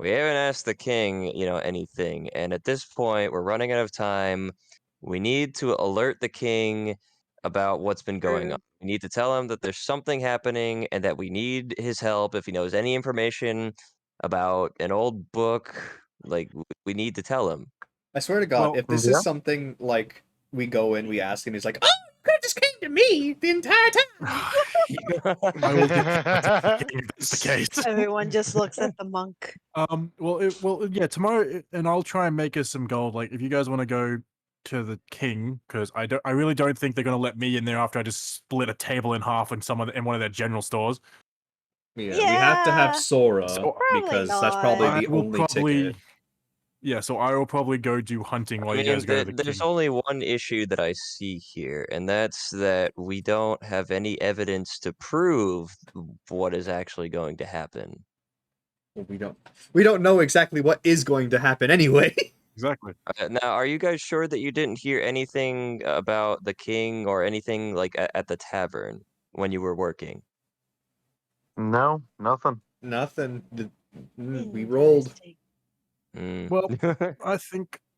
asked the king, anything. And at this point, we're running out of time. We need to alert the king about what's been going on. We need to tell him that there's something happening and that we need his help. If he knows any information about an old book, like we need to tell him. I swear to God, Well, if this yeah. is something like we go in, we ask him, he's like, "Oh, you could have just came to me the entire time." I will get the king if that's the case. Everyone just looks at the monk. Yeah, tomorrow, and I'll try and make us some gold. Like, if you guys want to go to the king, because I really don't think they're gonna let me in there after I just split a table in half in one of their general stores. Yeah, we have to have Yeah. Sora So- Probably because that's probably not. the I will only probably, ticket. yeah. So I will probably go do hunting while I you guys mean, go to the there's king. only one issue that I see here, and that's that we don't have any evidence to prove what is actually going to happen. Well, we don't know exactly what is going to happen anyway. Exactly. Now, are you guys sure that you didn't hear anything about the king or anything like at the tavern when you were working? No, nothing. Nothing. We rolled. Interesting. Mm. Well,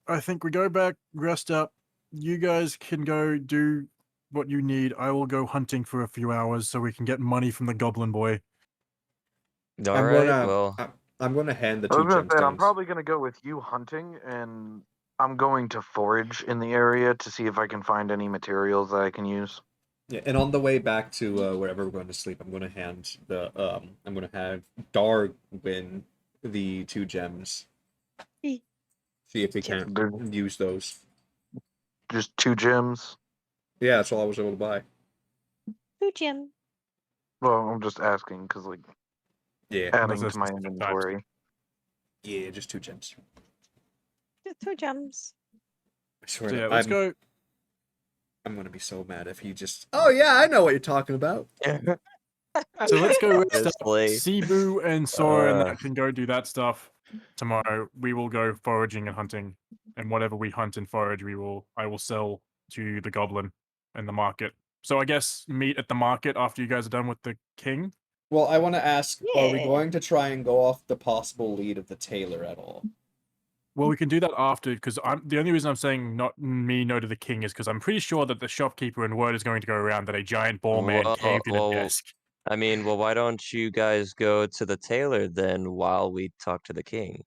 I think we go back, rest up. You guys can go do what you need. I will go hunting for a few hours so we can get money from the Goblin Boy. All I'm right. gonna. Well, I'm gonna hand the I two was gonna say, I'm gemstones. probably gonna go with you hunting, and I'm going to forage in the area to see if I can find any materials that I can use. Yeah, and on the way back to wherever we're going to sleep, I'm gonna hand the I'm gonna have Dar win the 2 gems. Eh. See if we can't They're use those. just 2 gems. Yeah, that's all I was able to buy. Who, Jim? Well, I'm just asking because like Yeah, adding Unless to my there's different types. inventory. yeah, just 2 gems. Two gems. I swear So to- yeah, let's go. I'm gonna be so mad if he just. Oh yeah, I know what you're talking about. So let's go rest up. Honestly. Cebu and Sora and Uh. that can go do that stuff. Tomorrow we will go foraging and hunting, and whatever we hunt and forage, I will sell to the goblin and the market. So I guess meet at the market after you guys are done with the king. Well, I want to ask: Are we Yeah. going to try and go off the possible lead of the tailor at all? Well, we can do that after, because the only reason I'm saying no to the king is because I'm pretty sure that the shopkeeper and word is going to go around that a giant ball man Well, caved in a well, desk. I mean, well, why don't you guys go to the tailor then while we talk to the king?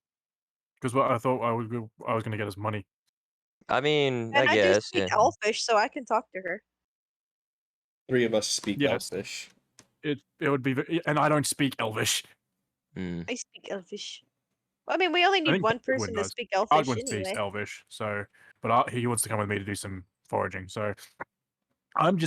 Because I thought I was going to get his money. I mean, I And I do guess. speak Yeah. Elfish, so I can talk to her. 3 of us speak Yes. Elfish. It would be, and I don't speak Elvish. Mm. I speak Elfish. Well, I mean, we only I need think one Godwin person to does. speak Elfish Godwin speaks anyway. Elvish, so but he wants to come with me to do some foraging. So I'm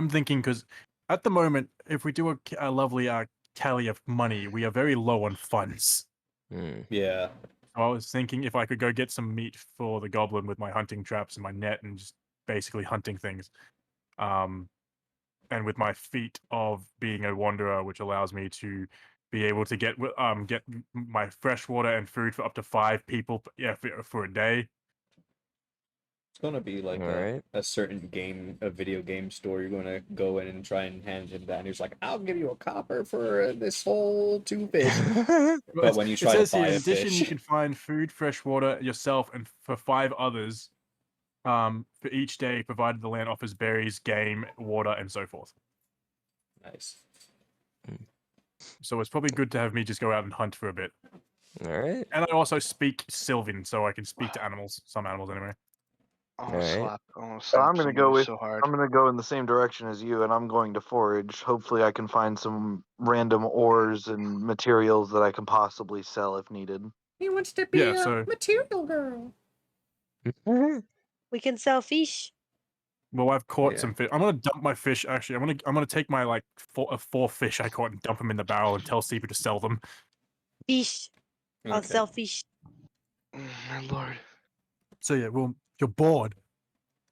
thinking because at the moment, if we do a lovely tally of money, we are very low on funds. Mm. Yeah. So I was thinking if I could go get some meat for the goblin with my hunting traps and my net and just basically hunting things. And with my feat of being a wanderer, which allows me to be able to get my fresh water and food for up to 5 people for a day. It's gonna be like All right. a certain a video game store. You're gonna go in and try and hand him that, and he's like, "I'll give you a copper for this whole 2 fish." But when you try to it says here, buy in a addition, you fish, can find food, fresh water yourself, and for 5 others, for each day, provided the land offers berries, game, water, and so forth. nice. So it's probably good to have me just go out and hunt for a bit. All right. And I also speak Sylvan, so I can speak to animals. Some animals, anyway. I'm Alright. gonna So slap I'm gonna somebody go with so hard. I'm gonna go in the same direction as you, and I'm going to forage. Hopefully, I can find some random ores and materials that I can possibly sell if needed. He wants to be Yeah, a so- material girl. We can sell fish. Well, I've caught Yeah. some fish. I'm gonna dump my fish. Actually, I'm gonna take my like four fish I caught and dump them in the barrel and tell Stevie to sell them. Fish. I'll Okay. sell fish. My lord. So yeah, well, you're bored.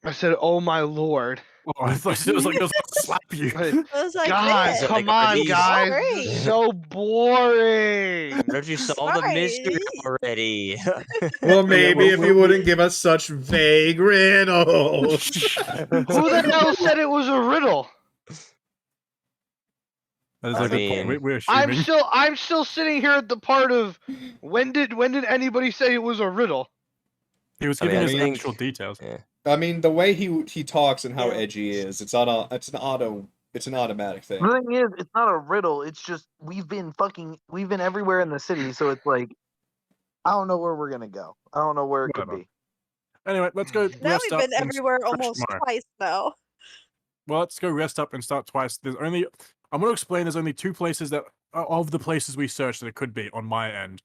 I said, "Oh my lord." Oh, I thought it was like I was gonna slap you. Like, I was like, God, man, come Like, are on, these- guys. This Alright. is so boring. Why don't you solve the mystery Alright. already? Well, maybe well, if you wouldn't give us such vague riddles. Who the hell said it was a riddle? That is I a good mean, point. We're assuming. I'm still sitting here at the part of when did anybody say it was a riddle? He was I mean, giving I us think- actual details. Yeah. I mean, the way he talks and how Yeah. edgy he is, it's an automatic thing. The thing is, it's not a riddle. It's just we've been everywhere in the city, so it's like I don't know where we're gonna go. I don't know where it Whatever. could be. Anyway, let's go Now rest we've up been and everywhere stretch almost tomorrow. twice now. Well, let's go rest up and start twice. I'm going to explain. There's only two places that of the places we searched that it could be on my end,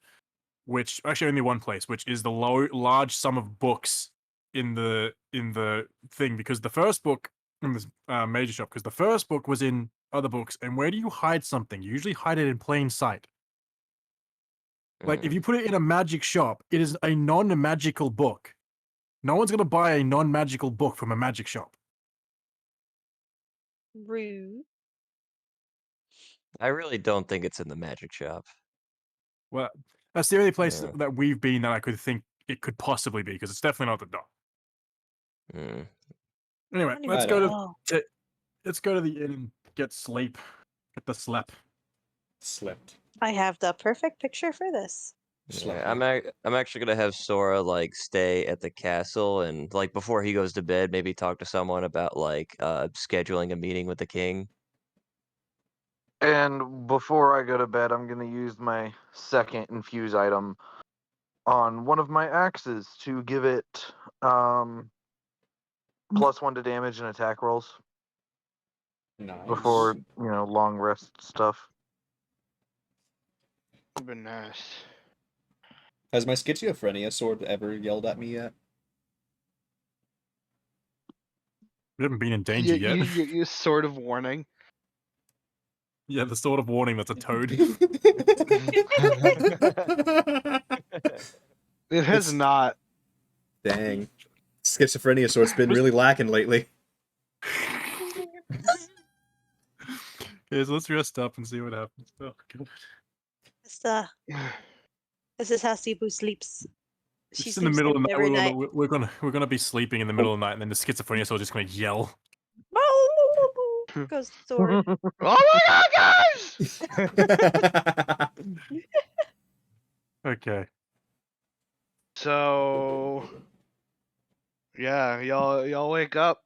which actually only one place, which is the large sum of books in the thing, because the first book in this major shop, because the first book was in other books, and where do you hide something? You usually hide it in plain sight. Like if you put it in a magic shop, it is a non-magical book. No one's gonna buy a non-magical book from a magic shop. Rude. I really don't think it's in the magic shop. Well, that's the only place Yeah. that we've been that I could think it could possibly be, because it's definitely not the dock. Mm. Anyway, I don't let's even go know. to let's go to the inn and get sleep. Get the slap. Slept. I have the perfect picture for this. Yeah, I'm actually gonna have Sora like stay at the castle and like before he goes to bed, maybe talk to someone about like scheduling a meeting with the king. And before I go to bed, I'm gonna use my second infuse item on one of my axes to give it +1 to damage and attack rolls Nice. before long rest stuff. Been nice. Has my schizophrenia sword ever yelled at me yet? We haven't been in danger yet. You sort of warning. Yeah, the sort of warning that's a toad. It has It's- not. Dang. Schizophrenia sword's been really lacking lately. Okay, so let's rest up and see what happens. Oh, God. This is how Sibu sleeps. She Just in the sleeps middle of the night, every night. we're gonna be sleeping in the middle of the night, and then the schizophrenia soul just gonna yell. Goes the sword. Oh my god, guys! Okay. So, yeah, y'all wake up.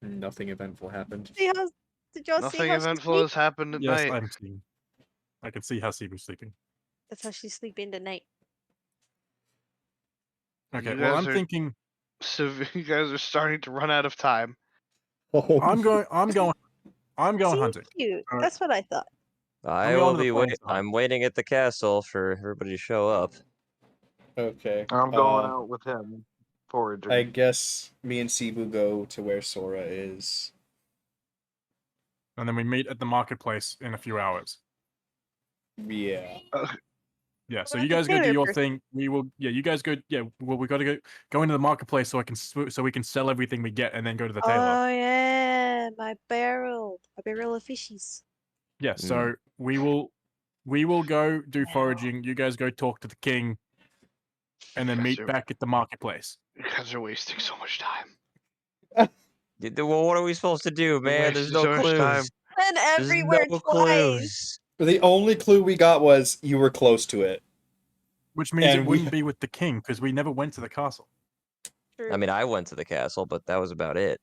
Nothing eventful happened. See how? Did y'all see Nothing how she eventful sleeps? has happened at Yes, night. I'm seeing. I can see how Sibu's sleeping. That's how she's sleeping tonight. Okay, You well, guys I'm are- thinking. So you guys are starting to run out of time. Oh, I'm going hunting. Cute. Alright. That's what I thought. I going will to the be plains to hunt. I'm waiting at the castle for everybody to show up. Okay. I'm going out with him, foraging. I guess me and Sibu go to where Sora is. And then we meet at the marketplace in a few hours. Yeah. Yeah, so Well, you that's guys a go do tailor your person. thing. We will. Yeah, you guys go. Yeah, well, we got to go into the marketplace so so we can sell everything we get and then go to the tailor. Oh yeah, my barrel of fishies. Yeah, so we will go do foraging. You guys go talk to the king, and then You guys meet are- back at the marketplace. You guys are wasting so much time. Well, what are we supposed to do, man? There's wasted no so much time. clues. Been There's everywhere no twice. clues. The only clue we got was you were close to it. Which means And it we- wouldn't be with the king because we never went to the castle. I mean, I went to the castle, but that was about it.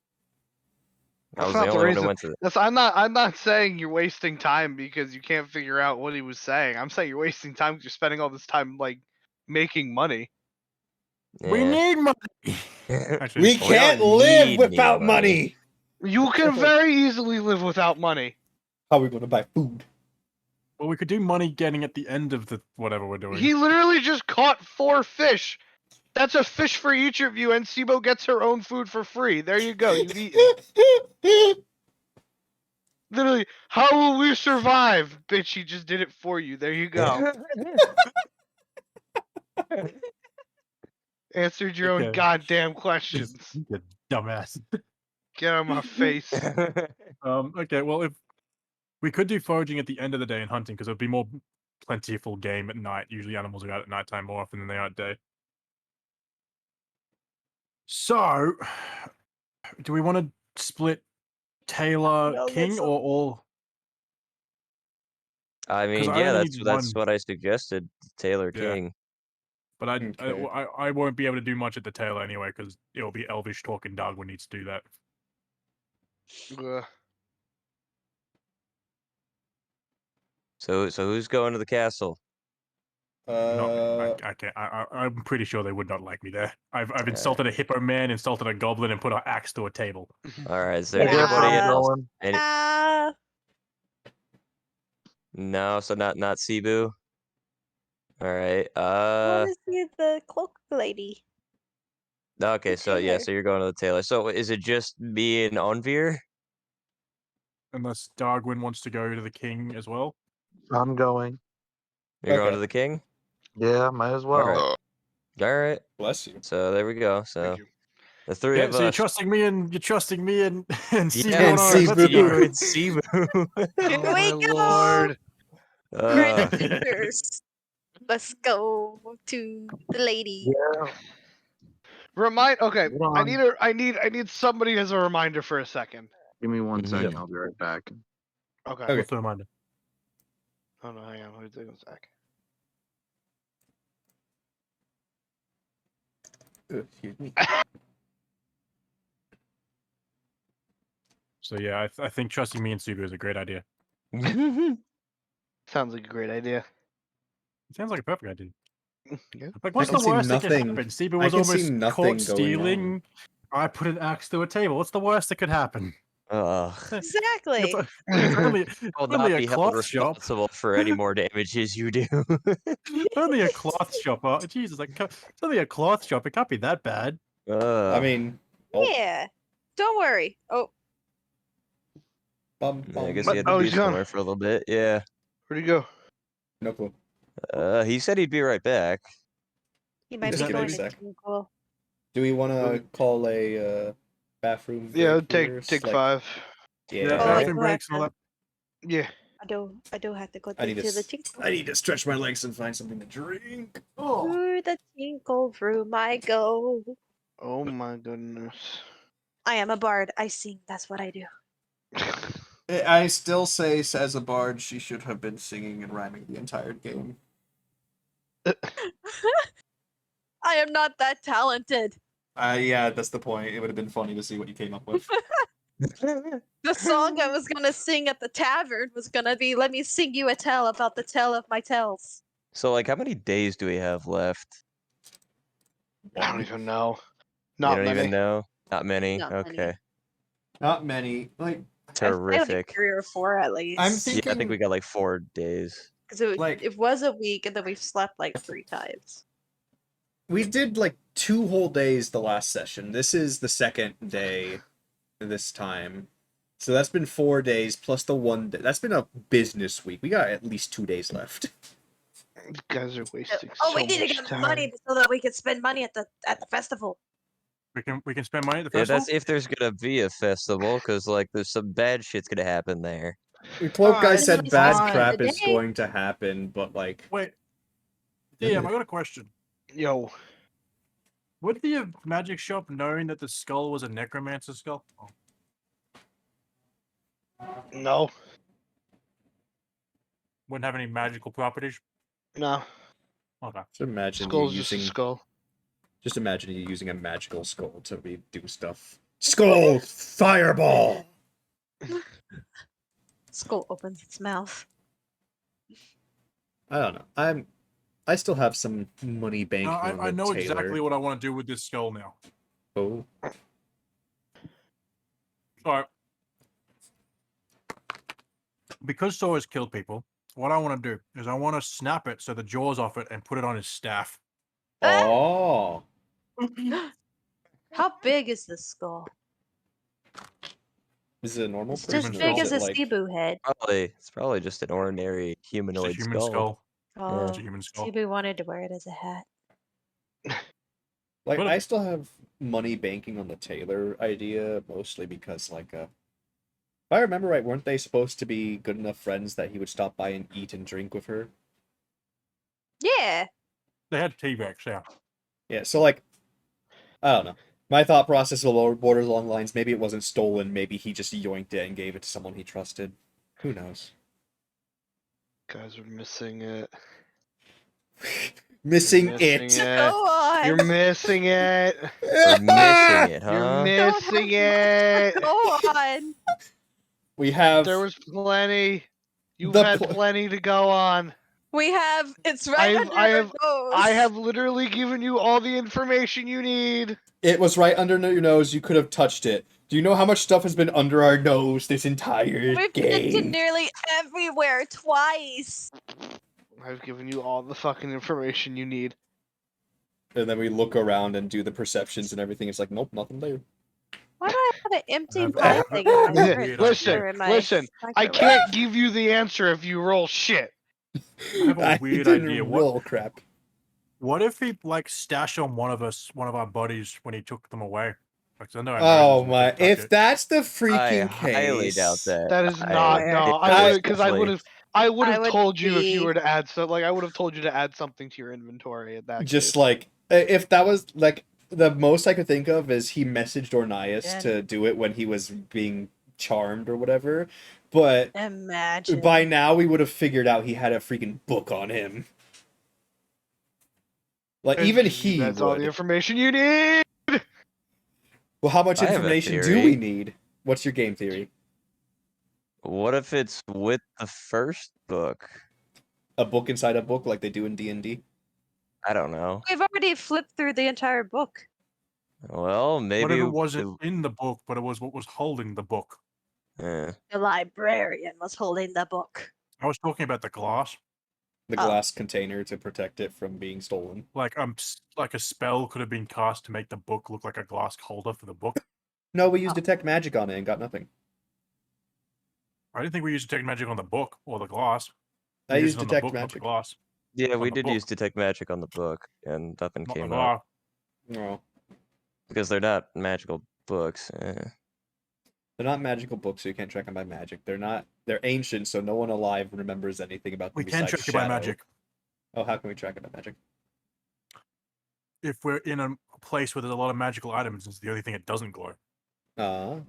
I That's was not the the only one reason. who went to. I'm not saying you're wasting time because you can't figure out what he was saying. I'm saying you're wasting time because you're spending all this time like making money. We Yeah. need money. Actually, We We can't don't live need without any money. You can very easily live without money. How are we going to buy food? Well, we could do money getting at the end of the whatever we're doing. He literally just caught 4 fish. That's a fish for each of you, and Sibo gets her own food for free. There you go. You've eaten. Literally, how will we survive? Bitch, he just did it for you. There you go. Answered your own Okay. goddamn questions. You dumbass. Get out of my face. Okay, well, if we could do foraging at the end of the day and hunting, because it would be more plentiful game at night. Usually animals are out at nighttime more often than they are at day. So, do we want to split Taylor No, King that's or all? I 'Cause mean, I yeah, only that's need that's one. what I suggested. Taylor Yeah. King. But Okay. I won't be able to do much at the Taylor anyway, because it'll be Elvish talk and Doug needs to do that. Ugh. So who's going to the castle? I can't. I'm pretty sure they would not like me there. I've insulted a hippo man, insulted a goblin, and put an axe to a table. All right, is there I guess anybody I'm else? going. Any... No, so not Cebu. All right. I want to see the cloak lady. Okay, the so yeah, tailor. so you're going to the tailor. So is it just me and Onvyr? Unless Darwin wants to go to the king as well. I'm going. You're going Okay. to the king? Yeah, might as well. All right. Bless you. So there we go. Thank So you. the three Yeah, of so you're us. trusting me and and Cebu Yeah, on And our own. That's Cebu. you good. and Cebu. Here Oh we my go. lord. Uh, Adventures. Let's go to the lady. Yeah. Okay, Hold on. I need somebody as a reminder for a second. Give me one Mhm. second. I'll be right back. Okay. Okay. What's the reminder? Oh no, hang on. Wait a sec. Excuse me. So yeah, I think trusting me and Cebu is a great idea. Sounds like a great idea. It sounds like a perfect idea. Yeah. Like, what's can the see worst that could nothing- happen? Cebu I was can see almost nothing caught going stealing. I put an axe to a table. What's the worst that could happen? Ugh. Exactly. It's only, Will only not a be held cloth shop. responsible for any more damages you do. Only a cloth shop. Oh, Jesus, it's only a cloth shop. It can't be that bad. I mean, oh, Yeah. Don't worry. Oh, bum, I guess bum. he had to Oh, be he's gone. somewhere for a little bit. Yeah. Where'd he go? No clue. He said he'd be right back. he might Just be give me a going to sec. Tinkle. Do we want to call a bathroom? Yeah, break here? take Like, 5. Yeah, Oh, I bathroom do breaks have and all that. Yeah. I do have to go I need to the to. Tinkle. I need to stretch my legs and find something to drink. Oh. To the Tinkle room I go. Oh my goodness. I am a bard. I sing. That's what I do. I still say, as a bard, she should have been singing and rhyming the entire game. I am not that talented. Yeah, that's the point. It would have been funny to see what you came up with. The song I was gonna sing at the tavern was gonna be "Let me sing you a tale about the tale of my tales." So, like, how many days do we have left? I don't even know. You Not don't many. even know? Not many. Not many. Okay. Not many. Like, I say like Terrific. 3 or 4 at least. I'm Yeah, thinking. I think we got like 4 days. because it, like- it was a week and then we've slept like 3 times. We did like 2 whole days the last session. This is the second day this time. So that's been 4 days plus the 1 day. That's been a business week. We got at least 2 days left. You guys are wasting Oh, so we need to much get time. money so that we can spend money at the festival. We can spend money at the Yeah, festival. that's if there's gonna be a festival, because like there's some bad shit's gonna happen there. The cloak guy Alright, said it's bad fine. crap is Today. going to happen, but like, Wait. DM, I got a question. Yo. Would the magic shop known that the skull was a necromancer skull? Oh. No. Wouldn't have any magical properties. No. Okay. just imagine Skull's you just a using. skull. Just imagine you using a magical skull to do stuff. Skull fireball. Skull opens its mouth. I don't know. I still have some money banking on I the know tailor. exactly what I want to do with this skull now. Oh, Alright. Because Sora's killed people, what I want to do is I want to snap it so the jaw's off it and put it on his staff. Oh. How big is this skull? Is it a normal It's person? just or big is as it a like... Cebu head. It's probably just an ordinary It's a humanoid human skull. skull. Oh, It's a human skull. Cebu wanted to wear it as a hat. Like, What if- I still have money banking on the Taylor idea, mostly because, like, if I remember right, weren't they supposed to be good enough friends that he would stop by and eat and drink with her? Yeah. They had T-Rex, yeah. Yeah, so, like, I don't know. My thought process borders along the lines, maybe it wasn't stolen, maybe he just yoinked it and gave it to someone he trusted. Who knows? Guys are missing it. Missing missing it! Go on. You're missing it. We're missing it, You're huh? missing it. Go on. We have There was plenty. You've The had pl- plenty to go on. We have. It's right under I our have- nose. I have literally given you all the information you need. it was right under your nose, you could have touched it. Do you know how much stuff has been under our nose this entire We've been to game? nearly everywhere twice. I've given you all the fucking information you need. And then we look around and do the perceptions and everything. It's like, nope, nothing there. Why do I have an empty have- pie thing in my Yeah, fridge? listen, or in my listen. I microwave? can't give you the answer if you roll shit. I have a weird didn't idea. roll crap. What if he like stashed on one of our buddies when he took them away? Like, I know our Oh noses and my! couldn't touch If it. that's the I freaking highly case, doubt that. That is not Where? no. It I would is because I definitely- would have. I would I have would told you if you be- were to add so like I would have told you to add something to your inventory at that. just case. like if that was like the most I could think of is he messaged Ornias Yeah. to do it when he was being charmed or whatever, but Imagine. by now we would have figured out he had a freaking book on him. Like And even he That's all would. the information you need. Well, how much I have a information do theory. we need? What's your game theory? What if it's with the first book? A book inside a book, like they do in D&D? I don't know. We've already flipped through the entire book. Well, What maybe if it wasn't in the book, but it was what was holding the book? eh. The librarian was holding the book. I was talking about the glass. The Oh. glass container to protect it from being stolen. Like like a spell could have been cast to make the book look like a glass holder for the book. No, we used Oh. detect magic on it and got nothing. I didn't think we used detect magic on the book or the glass. I We used it on detect the book, not the magic. glass. Yeah, On we the did book. use detect magic on the book, and nothing Not the came up glass. No. because they're not magical books. Eh. They're not magical books, so you can't track them by magic. They're ancient, so no one alive remembers anything about them We can besides track it by Shadow. magic. Oh, how can we track it by magic? If we're in a place where there's a lot of magical items, it's the only thing that doesn't glow. Uh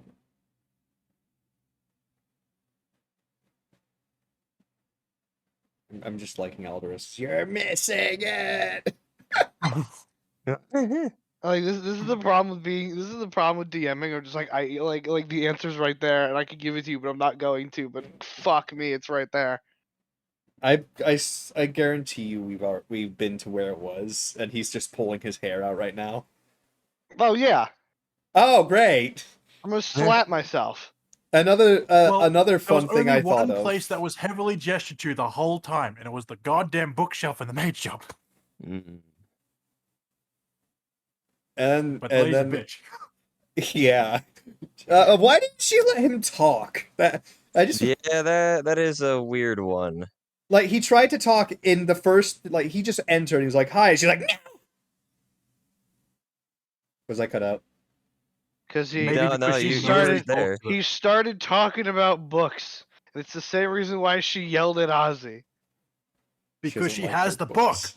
I'm just liking Aldous. You're missing it. Like this is the problem with DMing. Or just like I like the answer's right there, and I could give it to you, but I'm not going to. But fuck me, it's right there. I guarantee you we've been to where it was, and he's just pulling his hair out right now. Oh yeah, Oh, great! I'm gonna slap myself. Another Well, another There was fun thing only I one thought of. place that was heavily gestured to the whole time, and it was the goddamn bookshelf in the maid shop. Mm. And But and lady's a then bitch. yeah, why didn't she let him talk? That I just Yeah, that is a weird one. like he tried to talk in the first like he just entered and he was like hi. She's like no. Was I cut out? Because he Maybe No, because no, she you you started- were there. he started talking about books. And it's the same reason why she yelled at Ozzy. Because doesn't she like has her the book. books.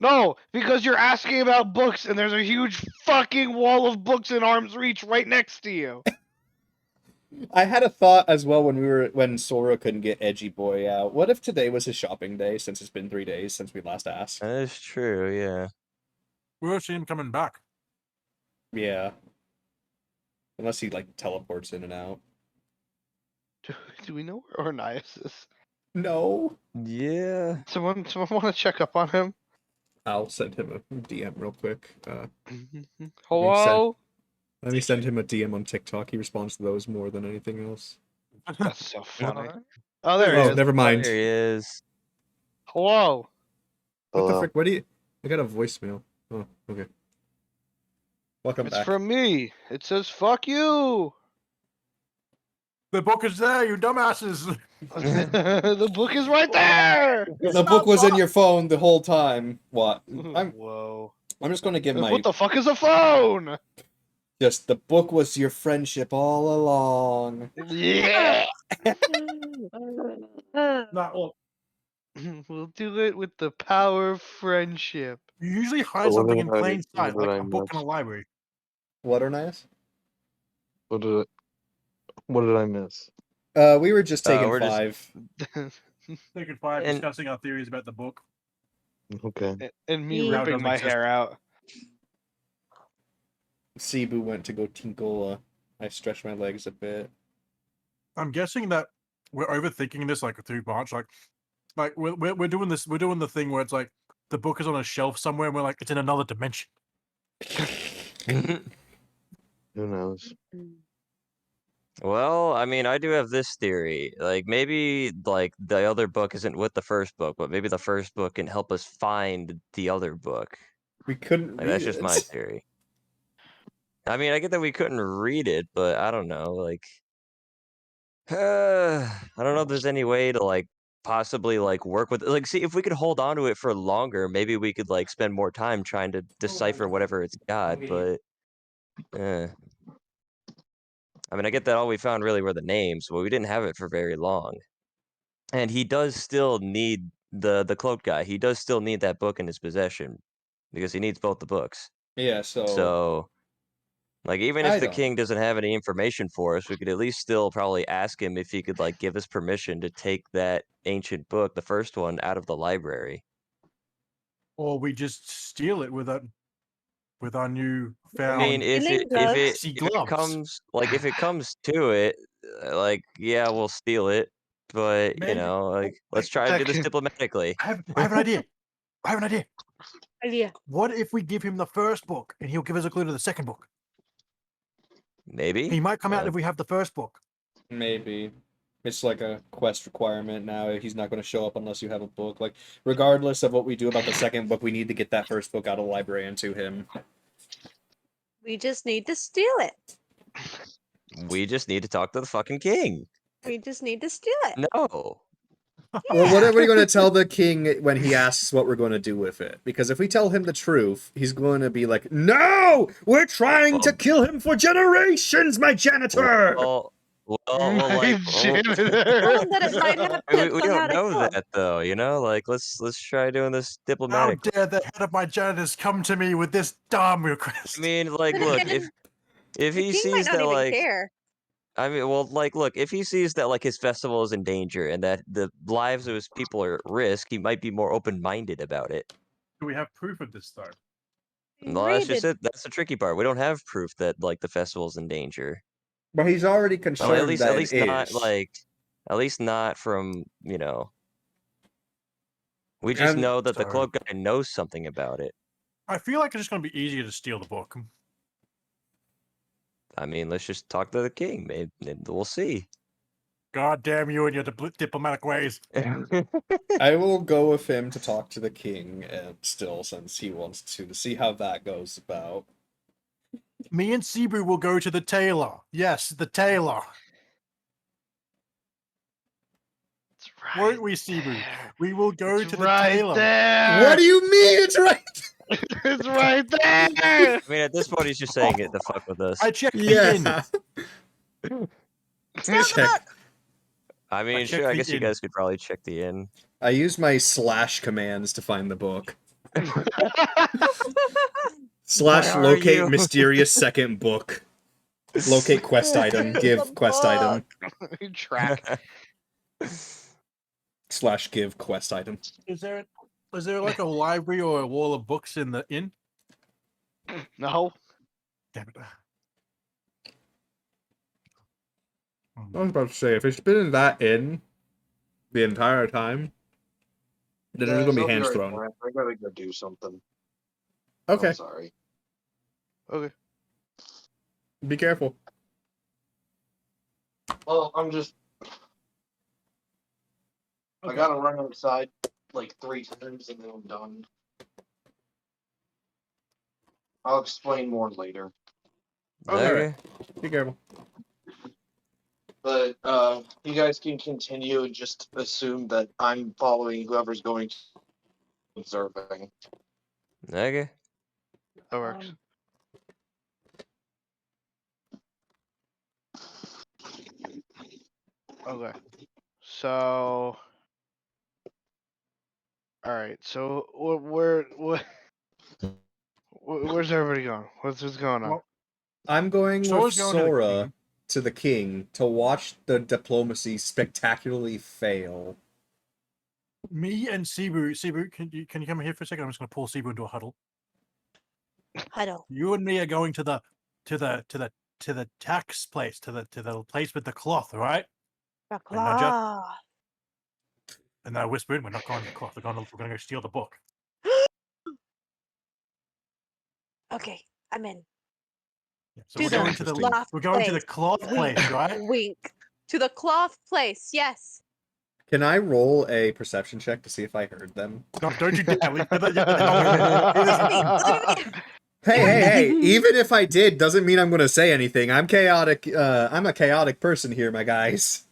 No, because you're asking about books, and there's a huge fucking wall of books in arm's reach right next to you. I had a thought as well when Sora couldn't get Edgy Boy out. What if today was his shopping day since it's been 3 days since we last asked? That is true, yeah. We will see him coming back. Yeah. Unless he like teleports in and out. Do we know where Ornias is? No. Yeah. Someone want to check up on him? I'll send him a DM real quick. Hello? Let me send him a DM on TikTok. He responds to those more than anything else. That's so funny. Oh, there he Oh, is. never mind. There he is. Hello. What the Hello. frick? What do you? I got a voicemail. Oh, okay. Welcome It's back. from me. It says "fuck you." The book is there, you dumbasses. The book is right there. The book was in your phone the whole time. What? Whoa. I'm just going to give my What the fuck is a phone? just the book was your friendship all along. Yeah. Not all. We'll do it with the power of friendship. You usually hide What something did in I- plain sight, what did like I a book in a miss? library. What, Ornias? What did I miss? We were just taking We're just- 5. Taking 5, And- discussing our theories about the book. Okay. And me Yeah. ripping Doesn't my exist. hair out. Cebu went to go tinkle. I stretched my legs a bit. I'm guessing that we're overthinking this like too much. Like we're doing this. We're doing the thing where it's like the book is on a shelf somewhere, and we're like it's in another dimension. Who knows? Well, I mean, I do have this theory. Like, maybe, like, the other book isn't with the first book, but maybe the first book can help us find the other book. We couldn't Like, read that's just it. my theory. I mean, I get that we couldn't read it, but I don't know. Like, I don't know if there's any way to, like, possibly, like, work with it. Like, see, if we could hold on to it for longer, maybe we could, like, spend more time trying to decipher whatever it's got, but, I mean, I get that all we found really were the names, but we didn't have it for very long. And he does still need the cloak guy. He does still need that book in his possession because he needs both the books. Yeah, So, like, even if I the don't king know. doesn't have any information for us, we could at least still probably ask him if he could, like, give us permission to take that ancient book, the first one, out of the library. Or we just steal it with our new I found. mean, if Stealing it gloves. gloves. comes like if it comes to it, like, yeah, we'll steal it, but you Maybe- know, like, let's like, try to do this Second. diplomatically. I have an idea. I have an idea. Idea. What if we give him the first book and he'll give us a clue to the second book? Maybe He might come out Yeah. if we have the first book. Maybe. It's like a quest requirement now. He's not going to show up unless you have a book. Like, regardless of what we do about the second book, we need to get that first book out of the library and to him. We just need to steal it. We just need to talk to the fucking king. We just need to steal it. No. Well, what are we going to tell the king when he asks what we're going to do with it? Because if we tell him the truth, he's going to be like, "No! We're trying to Well- kill him for generations, my janitor!" Well, like, Tell him that it might have we tips on how don't to know kill him. that though, you know. Like, let's try doing this How diplomatically. dare the head of my janitors come to me with this dumb request? I mean, like, Then look, again, if the he king might sees not that, even like, care. I mean, well, like, look, if he sees that, like, his festival is in danger and that the lives of his people are at risk, he might be more open-minded about it. Do we have proof of this though? Well, that's just Raided. it. That's the tricky part. We don't have proof that, like, the festival's in danger. But he's already Well, concerned that at least it not, is. like, at least not from, you know. We just And- know that the Sorry. cloak guy knows something about it. I feel like it's just going to be easier to steal the book. I mean, let's just talk to the king. Maybe we'll see. God damn you and your diplomatic ways. I will go with him to talk to the king, and still, since he wants to see how that goes about. Me and Cebu will go to the tailor. Yes, the tailor. It's right Won't we, Cebu? there. We will go It's to the right tailor. there. What do you mean it's right? It's right there. I mean, at this point, he's just saying it to fuck with us. I checked the inn. Yeah. Steal the Check. book! I mean, checked sure, I the guess you inn. guys could probably check the inn. I use my slash commands to find the book. Slash Where are locate you? mysterious second book. Locate quest item. Give The quest item. Track. Slash give quest item. Is there like a library or a wall of books in the inn? No. Damn it. I was about to say, if it's been in that inn the entire time, then there's gonna be hands thrown. I gotta go do something. Okay, I'm sorry. Okay. be careful. Well, I'm just. I gotta run outside like 3 times and then I'm done. I'll explain more later. Okay. Be careful. But you guys can continue and just assume that I'm following whoever's going to observing. Okay. That works. Okay. So. All right. So where's everybody going? What's going on? Well, I'm going Sora's with going to the Sora king. to the king to watch the diplomacy spectacularly fail. Me and Cebu, can you come here for a second? I'm just going to pull Cebu into a huddle. Huddle. You and me are going to the tax place, to the place with the cloth, all right? And now just, and then I whispered, "We're not going to the cloth. We're going to go steal the book." Okay, I'm in. Yeah, so To we're the going to the cloth we're going to the place. cloth Wink, place, right? wink. To the cloth place, yes. Can I roll a perception check to see if I heard them? No, don't you dare! You're the dominant. Look at me, look at me. Hey, even if I did, doesn't mean I'm going to say anything. I'm chaotic. I'm a chaotic person here, my guys.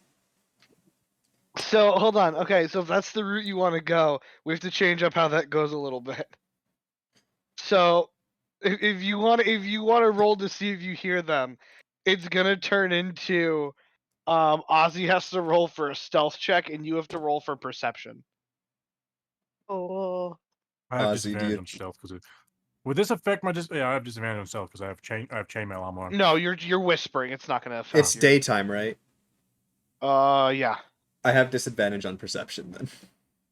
So hold on. Okay, so if that's the route you want to go, we have to change up how that goes a little bit. So if you want to roll to see if you hear them, it's gonna turn into Ozzy has to roll for a stealth check and you have to roll for perception. Oh, I have Ozzy, disadvantage on stealth because would this affect my I have disadvantage on stealth because I have chainmail armor on. No, you're whispering. It's not gonna affect It's you. daytime, right? Yeah. I have disadvantage on perception then.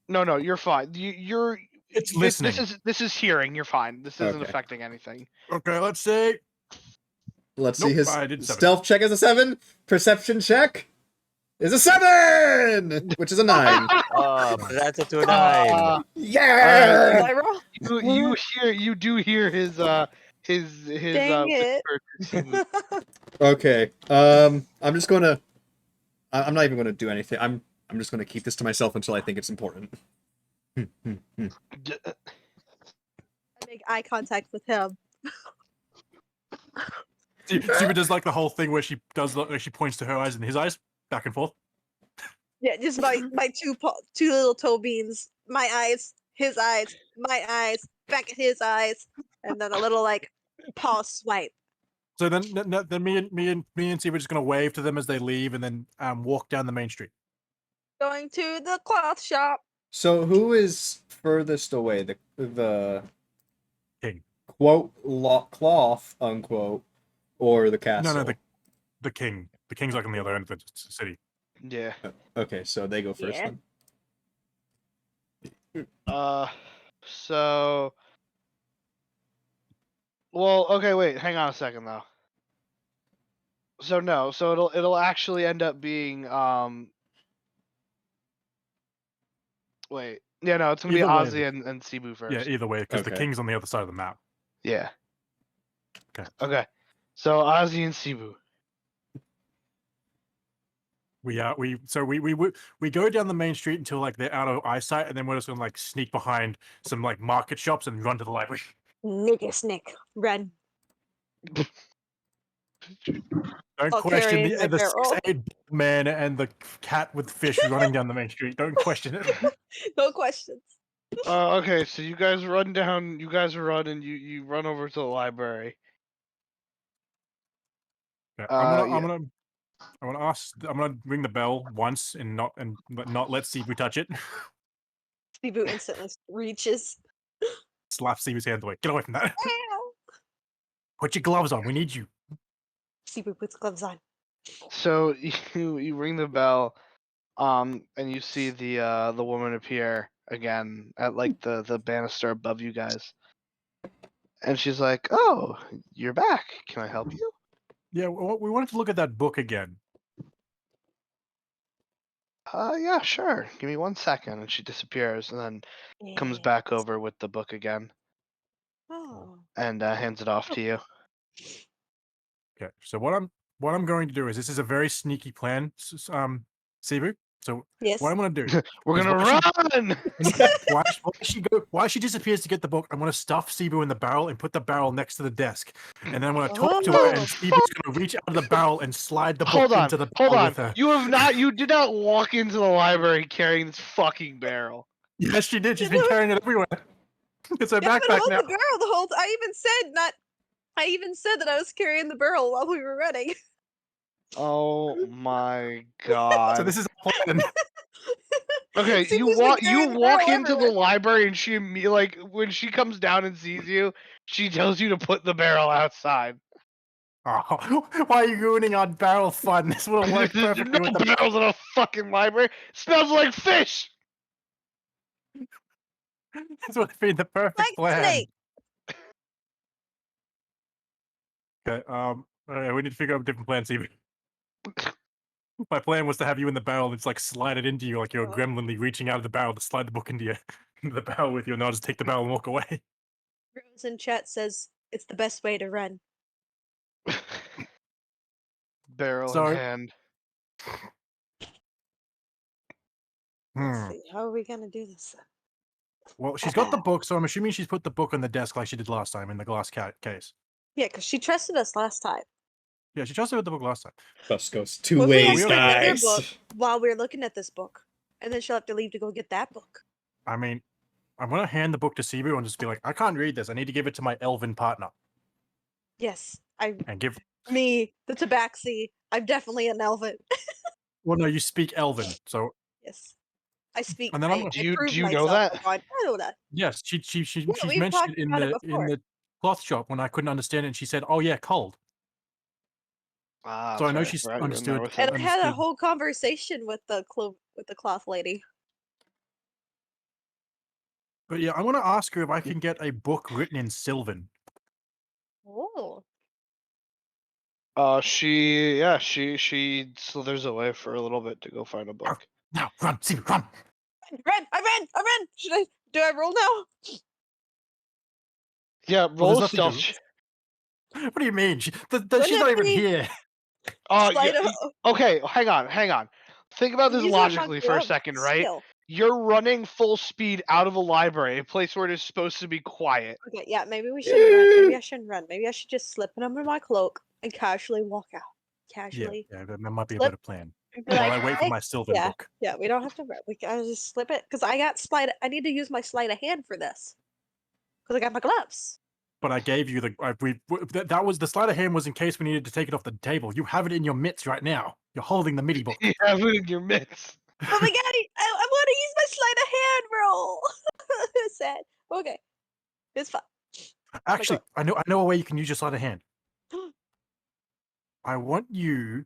No, you're fine. You're. It's listening. This is hearing. You're fine. This isn't Okay. affecting anything. Okay, let's see. Let's Nope, see his I did 7. stealth check is a 7. Perception check is a 7, which is a 9. That's it to a 9. Yeah. I roll? You do hear his Dang it. whisper to Simu. Okay. I'm just gonna. I'm not even gonna do anything. I'm just gonna keep this to myself until I think it's important. D- I make eye contact with him. Siva does like the whole thing where she does like she points to her eyes and his eyes back and forth. Yeah, just my two little toe beans. My eyes, his eyes, my eyes, back at his eyes, and then a little like paw swipe. So then me and Siva are just gonna wave to them as they leave and then walk down the main street. Going to the cloth shop. So who is furthest away? The King. quote cloth unquote or the castle? No, the king. The king's like on the other end of the city. Yeah. Okay, so they go first Yeah. then. So. Well, okay, wait. Hang on a second though. So no, so it'll actually end up being Wait. Yeah, no, it's gonna be Either way, Ozzy and Cebu first. Yeah, either way, because the Okay. king's on the other side of the map. Yeah. Okay. Okay. So Ozzy and Cebu. We go down the main street until like they're out of eyesight, and then we're just gonna like sneak behind some like market shops and run to the library. Nigga snick, run. Don't I'll question carry my the barrel. 6'8" man and the cat with fish running down the main street. Don't question it. No questions. Okay, so you guys run down. You guys run and you run over to the library. Yeah, Yeah. I'm gonna ring the bell once and not let Sibu touch it. Cebu instantly reaches. Slap Sibu's hand away. Get away from that. Ow. Put your gloves on. We need you. Cebu puts gloves on. So you ring the bell, and you see the woman appear again at like the banister above you guys, and she's like, "Oh, you're back. Can I help you?" Yeah, we wanted to look at that book again. Yeah, sure. Give me 1 second, and she disappears, and then comes back over with the book again, Oh. and hands it off to you. Okay, so what I'm going to do is this is a very sneaky plan, Sibu. So Yes. what I'm gonna do We're is gonna run. why she disappears to get the book, I'm gonna stuff Cebu in the barrel and put the barrel next to the desk. And then I'm gonna talk to her Oh. and Cebu's gonna reach out of the barrel and slide the book Hold on, into the hold barrel on. with her. You did not walk into the library carrying this fucking barrel. Yes, she did. She's been carrying it everywhere. It's her Yeah, but backpack hold now. the barrel the whole. I even said that I was carrying the barrel while we were running. Oh my So god. this is a plan. Okay, Cebu's you been walk carrying you the walk barrel into the everywhere. library and like when she comes down and sees you, she tells you to put the barrel outside. Oh, why are you ruining our barrel fun? This would have worked There's perfectly no with the. barrels in a fucking library. Smells like fish. This would have been the perfect Like plan. snake. Okay, alright, we need to figure out a different plan, Steven. My plan was to have you in the barrel and just like slide it into you like you're Oh. gremlinly reaching out of the barrel to slide the book into into the barrel with you, and I'll just take the barrel and walk away. Rose in chat says it's the best way to run. Barrel in So- hand. Let's Hmm. see. How are we gonna do this? Well, she's got the book, so I'm assuming she's put the book on the desk like she did last time in the glass case. Yeah, because she trusted us last time. Yeah, she trusted with the book last time. Bus goes two What if we ways, have another guys. book while we're looking at this book, and then she'll have to leave to go get that book? I mean, I'm gonna hand the book to Cebu and just be like, I can't read this. I need to give it to my elven partner. Yes, And give. me, the Tabaxi. I'm definitely an elven. Well, no, you speak elven, so Yes, I speak. And then I'm gonna- Do you- prove do you know myself that? upon- I know that. yes, she's we've mentioned talked it in about it the before. cloth shop when I couldn't understand it, and she said, "Oh yeah, cold." Ah, So I know that's she's right, forgot you were in there understood. with And him. I had a Understood. whole conversation with the cloth lady. But yeah, I want to ask her if I can get a book written in Sylvan. Oh, She slithers away for a little bit to go find a book. Now, run, Cebu, run! I ran. Do I roll now? Yeah, Well, roll there's a nothing to- stealth. What do you mean? She's Wouldn't not it even be- here. Slide Yeah, okay, hang on. Think about this Use my logically for a glove second, right? skill. You're running full speed out of a library, a place where it is supposed to be quiet. Okay, yeah, maybe we shouldn't run. Maybe I shouldn't run. Maybe I should just slip it under my cloak and casually walk out. Yeah, Casually. yeah, that might be a Slip. better plan. And be While like, I wait for "Hey," my Sylvan yeah. book. Yeah, we don't have to run. We gotta just slip it because I got I need to use my sleight of hand for this because I got my gloves. But I gave you that was the sleight of hand was in case we needed to take it off the table. You have it in your mitts right now. You're holding the MIDI book. You have it in your mitts. Oh my god, I want to use my sleight of hand roll. Sad. Okay, it's fine. Actually, I know a way you can use your sleight of hand. I want you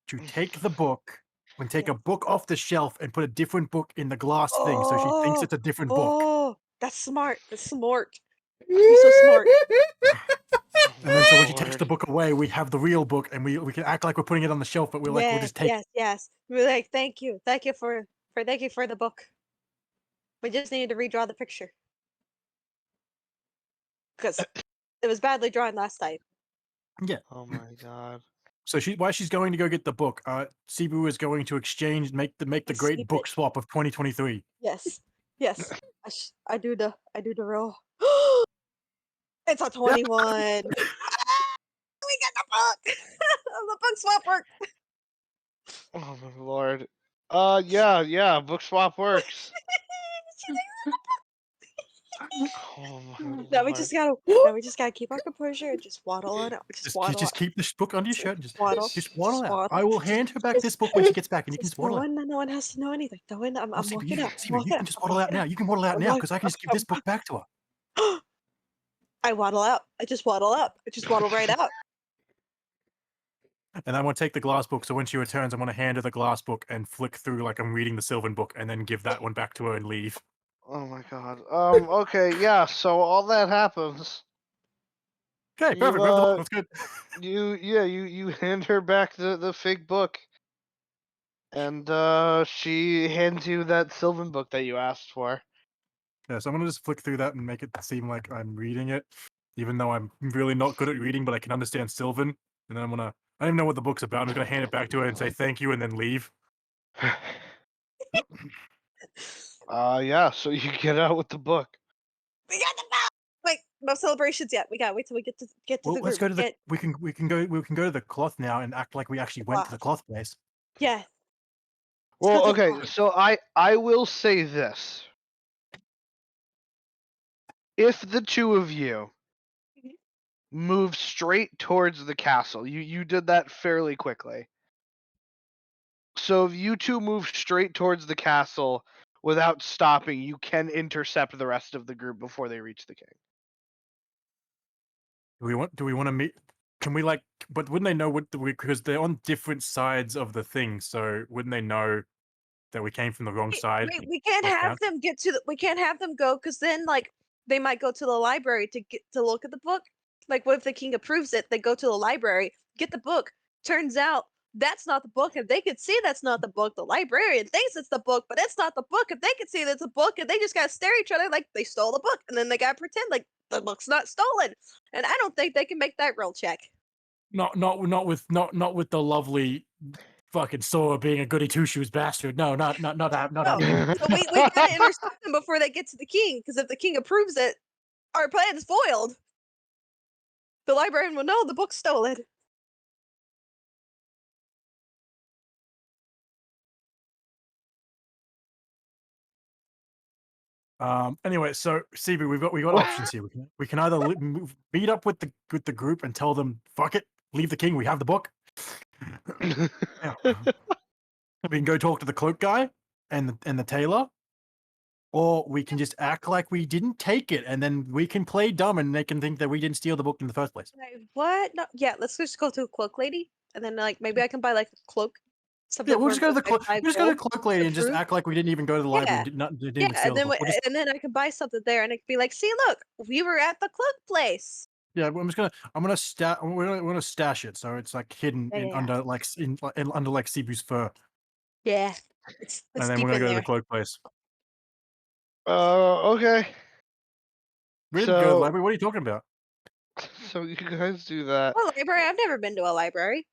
to take the book and take a book off the shelf and put a different book in the glass thing so she thinks it's a different book. Oh, that's smart. That's smart. You're so smart. And then so when she takes Lord. the book away, we have the real book and we can act like we're putting it on the shelf, but we're like, we'll just take Yes. We're like, thank you for the book. We just needed to redraw the picture because it was badly drawn last time. Oh my god. So while she's going to go get the book, Cebu is going to make the Keep great book it. swap of 2023. Yes. I do the roll. It's a 21. We got the book. The book swap worked. Oh my lord. Yeah, book swap works. Oh my Now we lord. just gotta keep our composure and just waddle on out. Just keep this book under your shirt and just waddle. waddle out. waddle. I will hand her back this book when she gets back, and you can just waddle out. No one has to know anything. No one. I'm Cebu, walking out. Cebu, you can just waddle out now. You can waddle out I'm now walk- because I can just give this book back to her. I waddle out. I just waddle up. I just waddle right out. And I want to take the glass book, so when she returns, I want to hand her the glass book and flick through like I'm reading the Sylvan book, and then give that one back to her and leave. Oh my god. Okay, yeah, so all that happens. Okay, You, perfect. We have the book. That's good. You hand her back the fake book. And she hands you that Sylvan book that you asked for. Yeah, so I'm gonna just flick through that and make it seem like I'm reading it, even though I'm really not good at reading, but I can understand Sylvan. And then I don't even know what the book's about. I'm just gonna hand it back to her and say thank you, and then leave. Yeah. So you get out with the book. We got the book. Wait, no celebrations yet. We gotta wait till we get to Well, the let's group. go to the. We can go to the cloth now and act like we actually went to the cloth place. Yeah. Well, go to the okay. cloth. So I will say this: if the two of you Mhm. move straight towards the castle, you did that fairly quickly. So if you two move straight towards the castle without stopping, you can intercept the rest of the group before they reach the king. Do we want to meet? Can we like? But wouldn't they know what because they're on different sides of the thing? So wouldn't they know that we came from the wrong side? Wait, we can't Lost have count? them get to the. We can't have them go because then like they might go to the library to get to look at the book. Like, what if the king approves it? They go to the library, get the book. Turns out that's not the book, and they could see that's not the book. The librarian thinks it's the book, but it's not the book. If they could see that it's a book, and they just gotta stare at each other like they stole the book, and then they gotta pretend like the book's not stolen. And I don't think they can make that real check. Not with the lovely fucking Sora being a goody two shoes bastard. No, not No. happening. So we gotta intercept them before they get to the king, because if the king approves it, our plan's foiled. The librarian will know the book's stolen. Anyway, so CB, we got options here. We can either meet up with the group and tell them fuck it, leave the king. We have the book. Yeah. We can go talk to the cloak guy and the tailor, or we can just act like we didn't take it, and then we can play dumb, and they can think that we didn't steal the book in the first place. Wait, what? No, yeah, let's just go to a cloak lady, and then like maybe I can buy like a cloak. Something Yeah, we'll for just go to the like cloak. 5 We'll just go to the gold cloak lady and just prove. act like we didn't even go to the library. Yeah. And didn't Yeah, even steal and the then book. We'll just, and then I can buy something there, and I can be like, "See, look, we were at the cloak place." yeah, I'm gonna we're gonna stash it so it's like hidden Yeah, in yeah, yeah. under like under like Cebu's fur, Yeah, it's and then deep we're gonna in go to there. the cloak place. Okay. We didn't go to the So library. What are you talking about? so you guys do that. A library? I've never been to a library.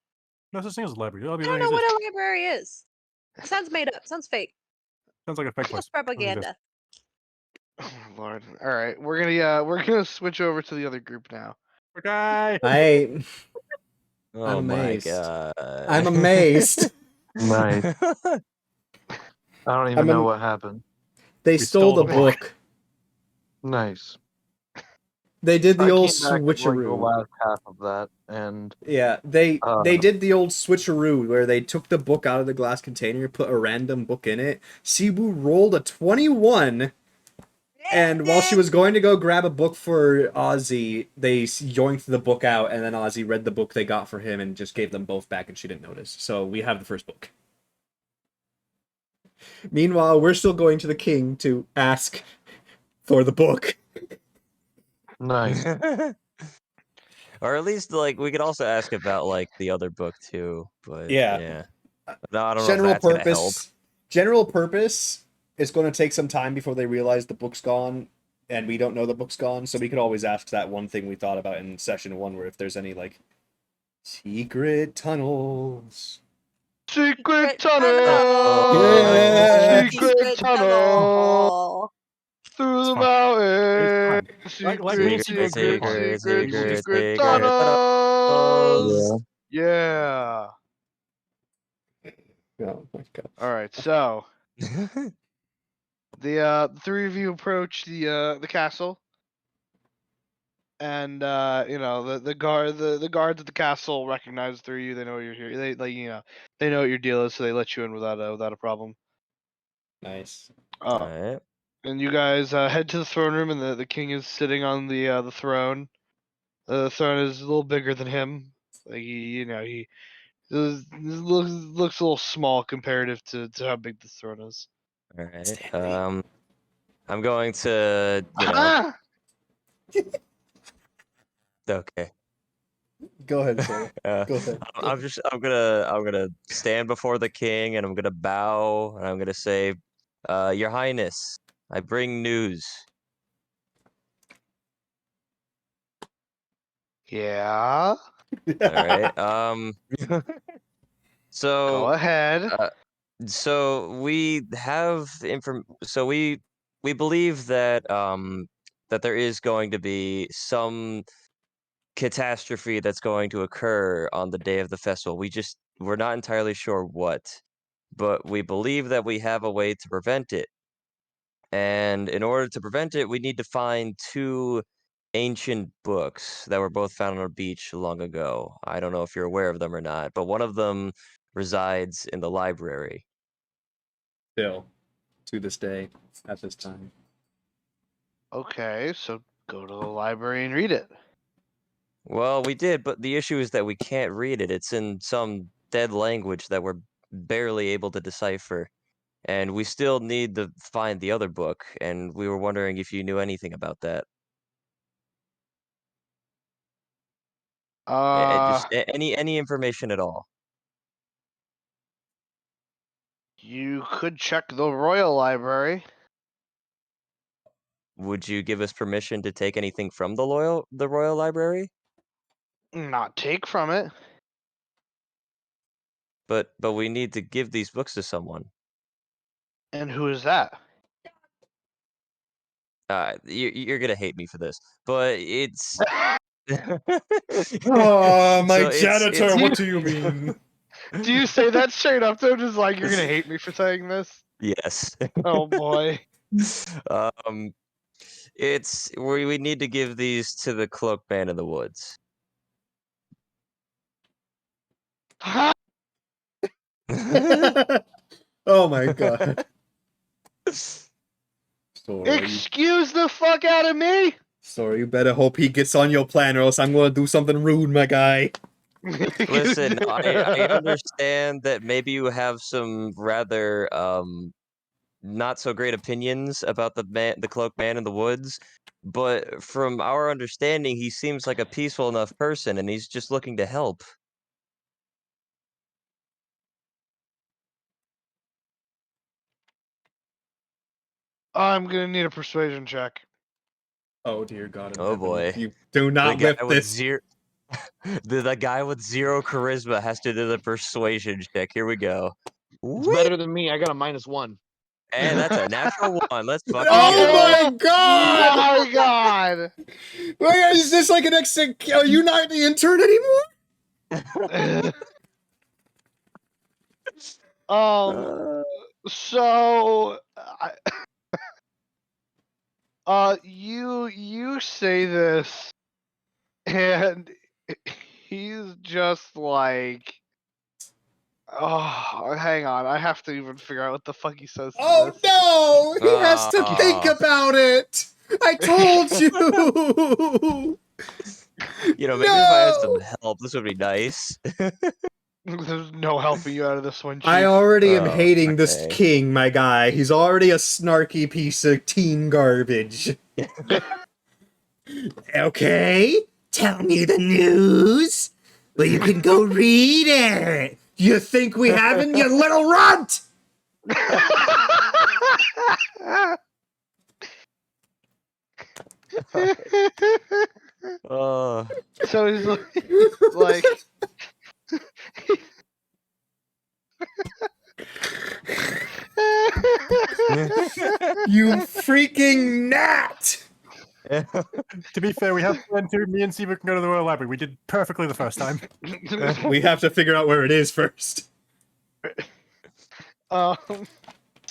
No such thing as a library. The I library don't doesn't know exist. what a library is. It sounds made up. Sounds fake. Sounds like a fake False place. Doesn't exist. propaganda. Oh my lord. All right, we're gonna switch over to the other group now. Okay. Oh my amazed. god. I'm amazed. Nice. I don't even know what happened. They We stole the stole the book. book. Nice. They did the I old came back with, like, the switcheroo. last half of that, and Yeah, they Uh, did the old switcheroo where they took the book out of the glass container, put a random book in it. Cebu rolled a 21, and while she was going to go grab a book for Ozzy, they yoinked the book out, and then Ozzy read the book they got for him and just gave them both back, and she didn't notice. So we have the first book. Meanwhile, we're still going to the king to ask for the book. nice. Or at least like we could also ask about like the other book too, but Yeah. yeah. No, I don't know if General that's gonna help. purpose. General purpose is going to take some time before they realize the book's gone, and we don't know the book's gone. So we could always ask that one thing we thought about in session 1, where if there's any like secret tunnels. Secret tunnel. Yeah. Secret tunnel. Through It's the fine. mountain. Like me and Secret, Cebu agree secret, upon. secret, We will just- secret tunnels. Yeah. Yeah. Oh my god. All right. So the three of you approach the castle, and you know the guards at the castle recognize through you. They know you're here. They like they know what your deal is, so they let you in without a problem. Nice. Alright. And you guys head to the throne room, and the king is sitting on the throne. The throne is a little bigger than him. Like he looks a little small comparative to how big the throne is. Alright. I'm going to, you know. Ah! Okay. Go ahead, sir. Uh, Go ahead. I'm gonna stand before the king and I'm gonna bow and I'm gonna say, Your Highness, I bring news. Yeah. Alright. Go So ahead. So we have so we believe that that there is going to be some catastrophe that's going to occur on the day of the festival. We're not entirely sure what, but we believe that we have a way to prevent it. And in order to prevent it, we need to find two ancient books that were both found on a beach long ago. I don't know if you're aware of them or not, but one of them resides in the library. Still, to this day, at this time. Okay, so go to the library and read it. Well, we did, but the issue is that we can't read it. It's in some dead language that we're barely able to decipher. And we still need to find the other book, and we were wondering if you knew anything about that. Just any information at all. You could check the Royal Library. Would you give us permission to take anything from the Royal Library? Not take from it. But we need to give these books to someone. And who is that? You're gonna hate me for this, but it's. Oh, my So janitor, it's what do you mean? Do you say that straight up though? Just like you're gonna hate me for saying this? yes. Oh boy. It's we need to give these to the cloaked man in the woods. Oh my god. Sora, Excuse the fuck out of me? Sora, you better hope he gets on your plan or else I'm gonna do something rude, my guy. Listen, I understand that maybe you have some rather not so great opinions about the cloaked man in the woods, but from our understanding, he seems like a peaceful enough person, and he's just looking to help. I'm gonna need a persuasion check. Oh dear God in Oh heaven. boy. You do The not guy lift with this. the guy with zero charisma has to do the persuasion check. Here we go. It's better than me. I got a -1. And that's a natural one. Let's fucking Oh go. my God! My God! Wait, is this like an are you not the intern anymore? So, you say this, and he's just like, oh, hang on, I have to even figure out what the fuck he says to Oh this. no! He has to think about it! I told you! You know, maybe if I had some No! help, this would be nice. There's no helping you out of this one, Chief. I already am Oh, hating this okay. king, my guy. He's already a snarky piece of teen garbage. Okay, tell me the news. Well, you can go read it. You think we haven't, you little runt? Oh. So he's like You freaking gnat! To be fair, we have planned to. Me and Siva can go to the Royal Library. We did perfectly the first time. We have to figure out where it is first. so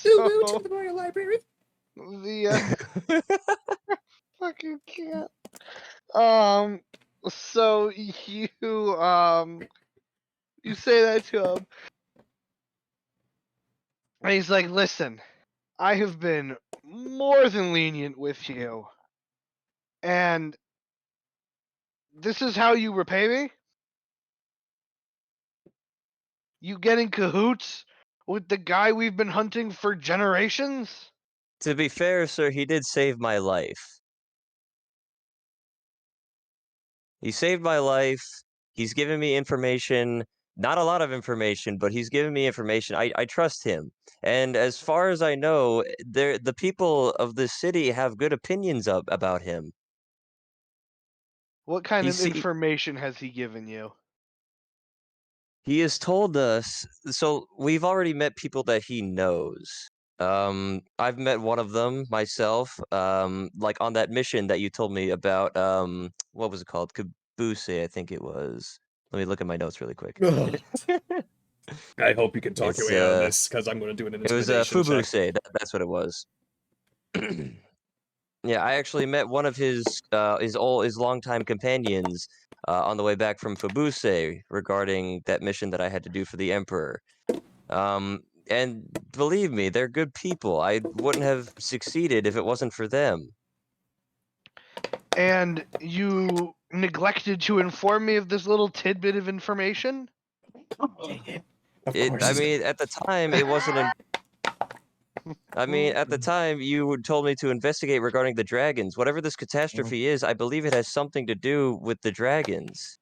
the Royal Library. the fucking cat. So you you say that to him, and he's like, "Listen, I have been more than lenient with you, and this is how you repay me. You get in cahoots with the guy we've been hunting for generations." To be fair, sir, he did save my life. He saved my life. He's given me information. Not a lot of information, but he's given me information. I trust him. And as far as I know, the people of this city have good opinions about him. What kind He of see- information has he given you? He has told us. So we've already met people that he knows. I've met one of them myself. Like on that mission that you told me about. What was it called? Caboose, I think it was. Let me look at my notes really quick. Ugh. I hope you can talk your It's, way out of this, because I'm going to do an It was intimidation check. Fubuse. That's what it was. Yeah, I actually met one of his longtime companions on the way back from Fubuse regarding that mission that I had to do for the Emperor. And believe me, they're good people. I wouldn't have succeeded if it wasn't for them. And you neglected to inform me of this little tidbit of information? Of course. I mean, at the time, it wasn't. I mean, at the time, you told me to investigate regarding the dragons. Whatever this catastrophe is, I believe it has something to do with the dragons.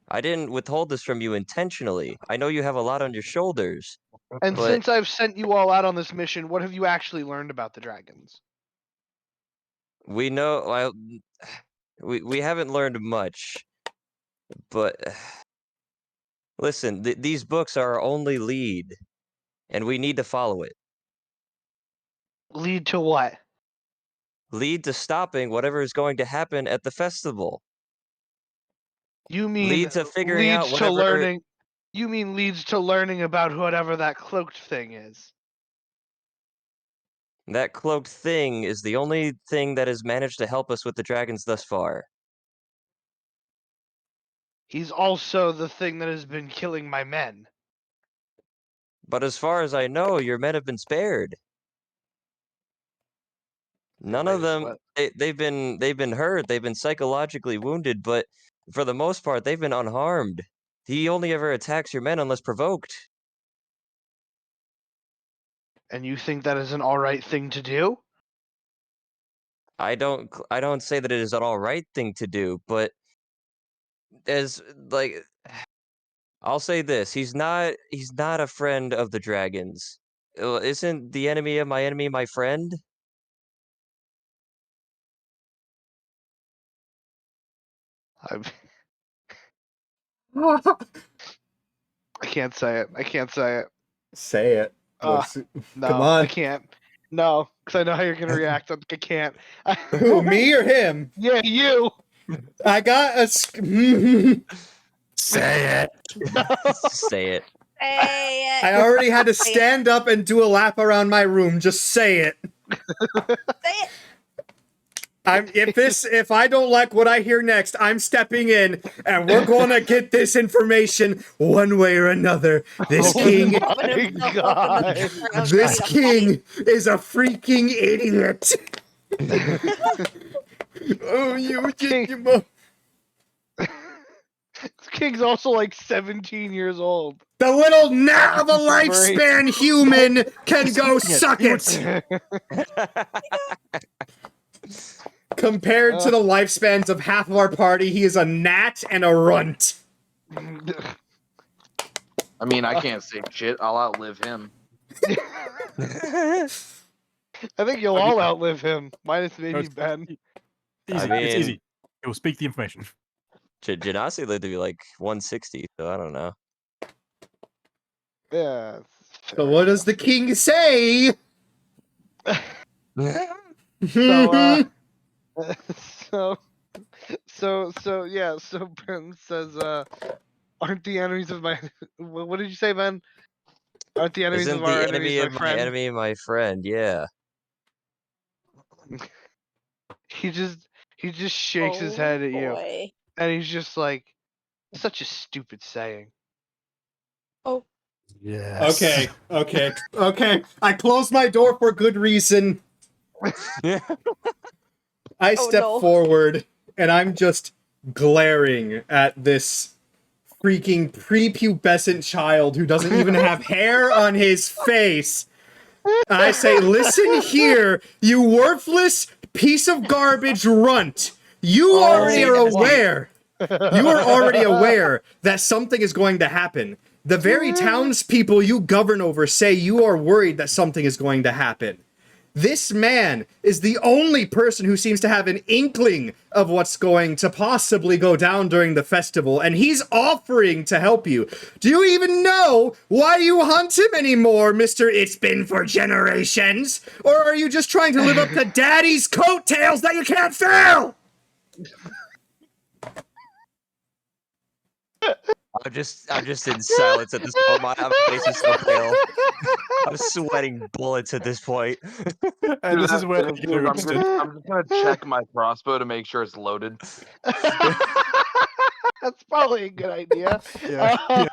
I didn't withhold this from you intentionally. I know you have a lot on your shoulders. And But- since I've sent you all out on this mission, what have you actually learned about the dragons? We know. Well, we haven't learned much. But listen, these books are our only lead, and we need to follow it. Lead to what? Lead to stopping whatever is going to happen at the festival. You mean Lead to figuring leads out to whatever. learning? You mean leads to learning about whatever that cloaked thing is? That cloaked thing is the only thing that has managed to help us with the dragons thus far. He's also the thing that has been killing my men. But as far as I know, your men have been spared. None of Wait, them. what? They've been hurt. They've been psychologically wounded, but for the most part, they've been unharmed. He only ever attacks your men unless provoked. And you think that is an alright thing to do? I don't say that it is an all right thing to do, but as like I'll say this, he's not a friend of the dragons. Isn't the enemy of my enemy my friend? I can't say it. I can't say it. Say it. Uh, What's- No, Come on. I can't. No, because I know how you're gonna react. I can't. Who, me or him? Yeah, you. I got a. Say it. Say it. Say I it. already had to stand up and do a lap around my room. Just say it. Say it. If I don't like what I hear next, I'm stepping in, and we're gonna get this information one way or another. This Oh king, my Open himself God. up in the ground, this ready to king is a freaking idiot. Oh, you King. King's also like 17 years old. The little gnat of a lifespan human can go suck it. Compared to the lifespans of half of our party, he is a gnat and a runt. I mean, I can't say shit. I'll outlive him. I think you'll all outlive him, minus maybe it's- Ben. Easy. I mean- It's easy. It will speak the information. Genasi lived to be like 160, so I don't know. Yeah. So what does the king say? So yeah, so Ben says, aren't the enemies of my what did you say, Ben? Aren't the enemies Isn't of our the enemies enemy my of my friend? enemy my friend? Yeah. He just shakes his head at you, Boy. and he's just like, such a stupid saying. Yes. Okay. I closed my door for good reason. I step no. forward, and I'm just glaring at this freaking prepubescent child who doesn't even have hair on his face. I say, listen here, you worthless piece of garbage runt. You already are aware. You are already aware that something is going to happen. The very townspeople you govern over say you are worried that something is going to happen. This man is the only person who seems to have an inkling of what's going to possibly go down during the festival, and he's offering to help you. Do you even know why you hunt him anymore, Mr. It's Been for Generations? Or are you just trying to live up to Daddy's coattails that you can't fill? I'm just in silence at this point. My face is so pale. I'm sweating bullets at this point. And this is where I'm they get interested. just gonna check my crossbow to make sure it's loaded. That's probably a good idea. Yeah.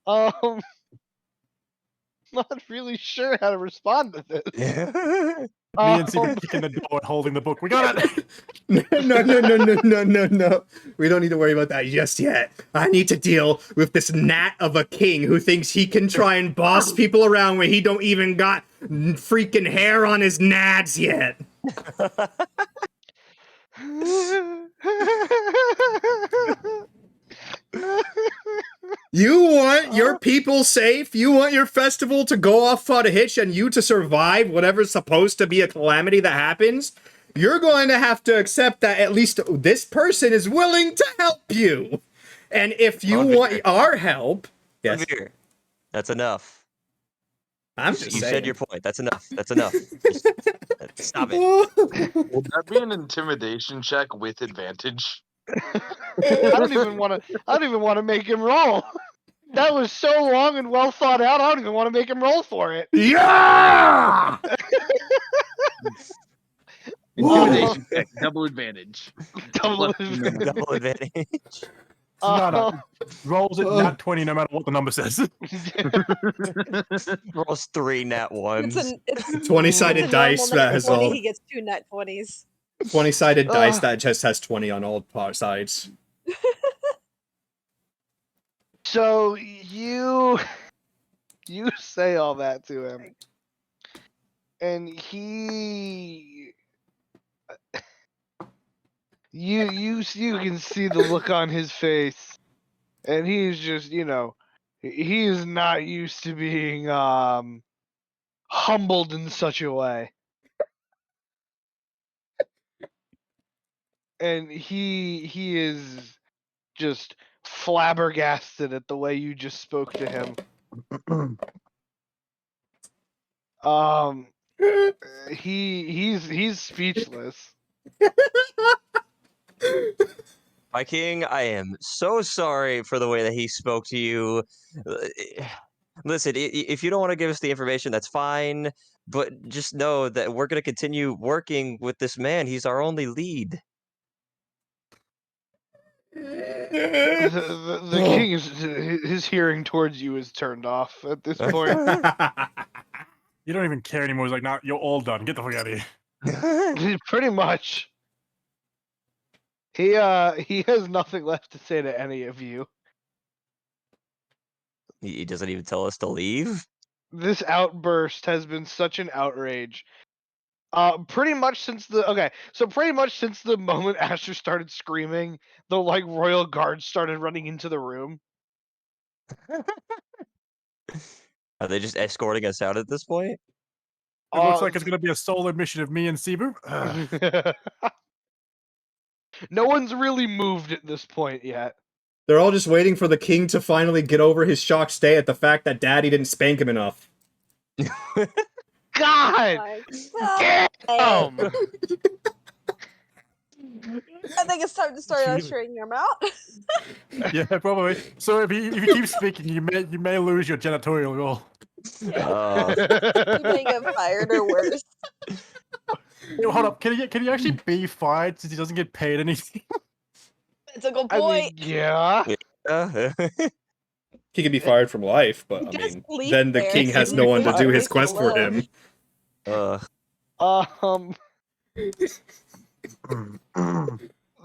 Um, not really sure how to respond to this. Me and Secret kicking the door and holding the book. We got it! No. We don't need to worry about that just yet. I need to deal with this gnat of a king who thinks he can try and boss people around when he don't even got freaking hair on his nads yet. You want your people safe? You want your festival to go off on a hitch and you to survive whatever's supposed to be a calamity that happens? You're going to have to accept that at least this person is willing to help you. And if you want our help... Yes. Onvyr, that's enough. I'm just You saying. said your point. That's enough. That's enough. Just, stop it. Would that be an intimidation check with advantage? I don't even want to make him roll. That was so long and well thought out. I don't even want to make him roll for it. Yeah! Intimidation check, double advantage. Double Double advantage. No. Rolls it nat 20 no matter what the number says. Rolls 3 nat 1s. It's 20-sided a dice normal that nat has 20, all... He gets 2 nat 20s. 20-sided dice that just has 20 on all sides. So you say all that to him, and you can see the look on his face, and he's just he is not used to being humbled in such a way. And he is just flabbergasted at the way you just spoke to him. He's speechless. My king, I am so sorry for the way that he spoke to you. Listen, if you don't want to give us the information, that's fine. But just know that we're going to continue working with this man. He's our only lead. The king is his hearing towards you is turned off at this point. You don't even care anymore. He's like, nah, you're all done. Get the fuck out of here. Pretty much. He has nothing left to say to any of you. He doesn't even tell us to leave. This outburst has been such an outrage. Pretty much since the moment Asher started screaming, the royal guards started running into the room. Are they just escorting us out at this point? It looks like it's going to be a solo mission of me and Cebu. No one's really moved at this point yet. They're all just waiting for the king to finally get over his shocked state at the fact that Daddy didn't spank him enough. God! Damn! Oh. I think it's time to start ushering him out. Yeah, probably. So if you keep speaking, you may lose your janitorial role. You may get fired or worse. Yo, hold up. Can he actually be fired since he doesn't get paid anything? It's a good I point. mean, yeah. He could be fired from life, but I Just mean, leave then the there, king has so no you one to can do leave his him quest for alone. him.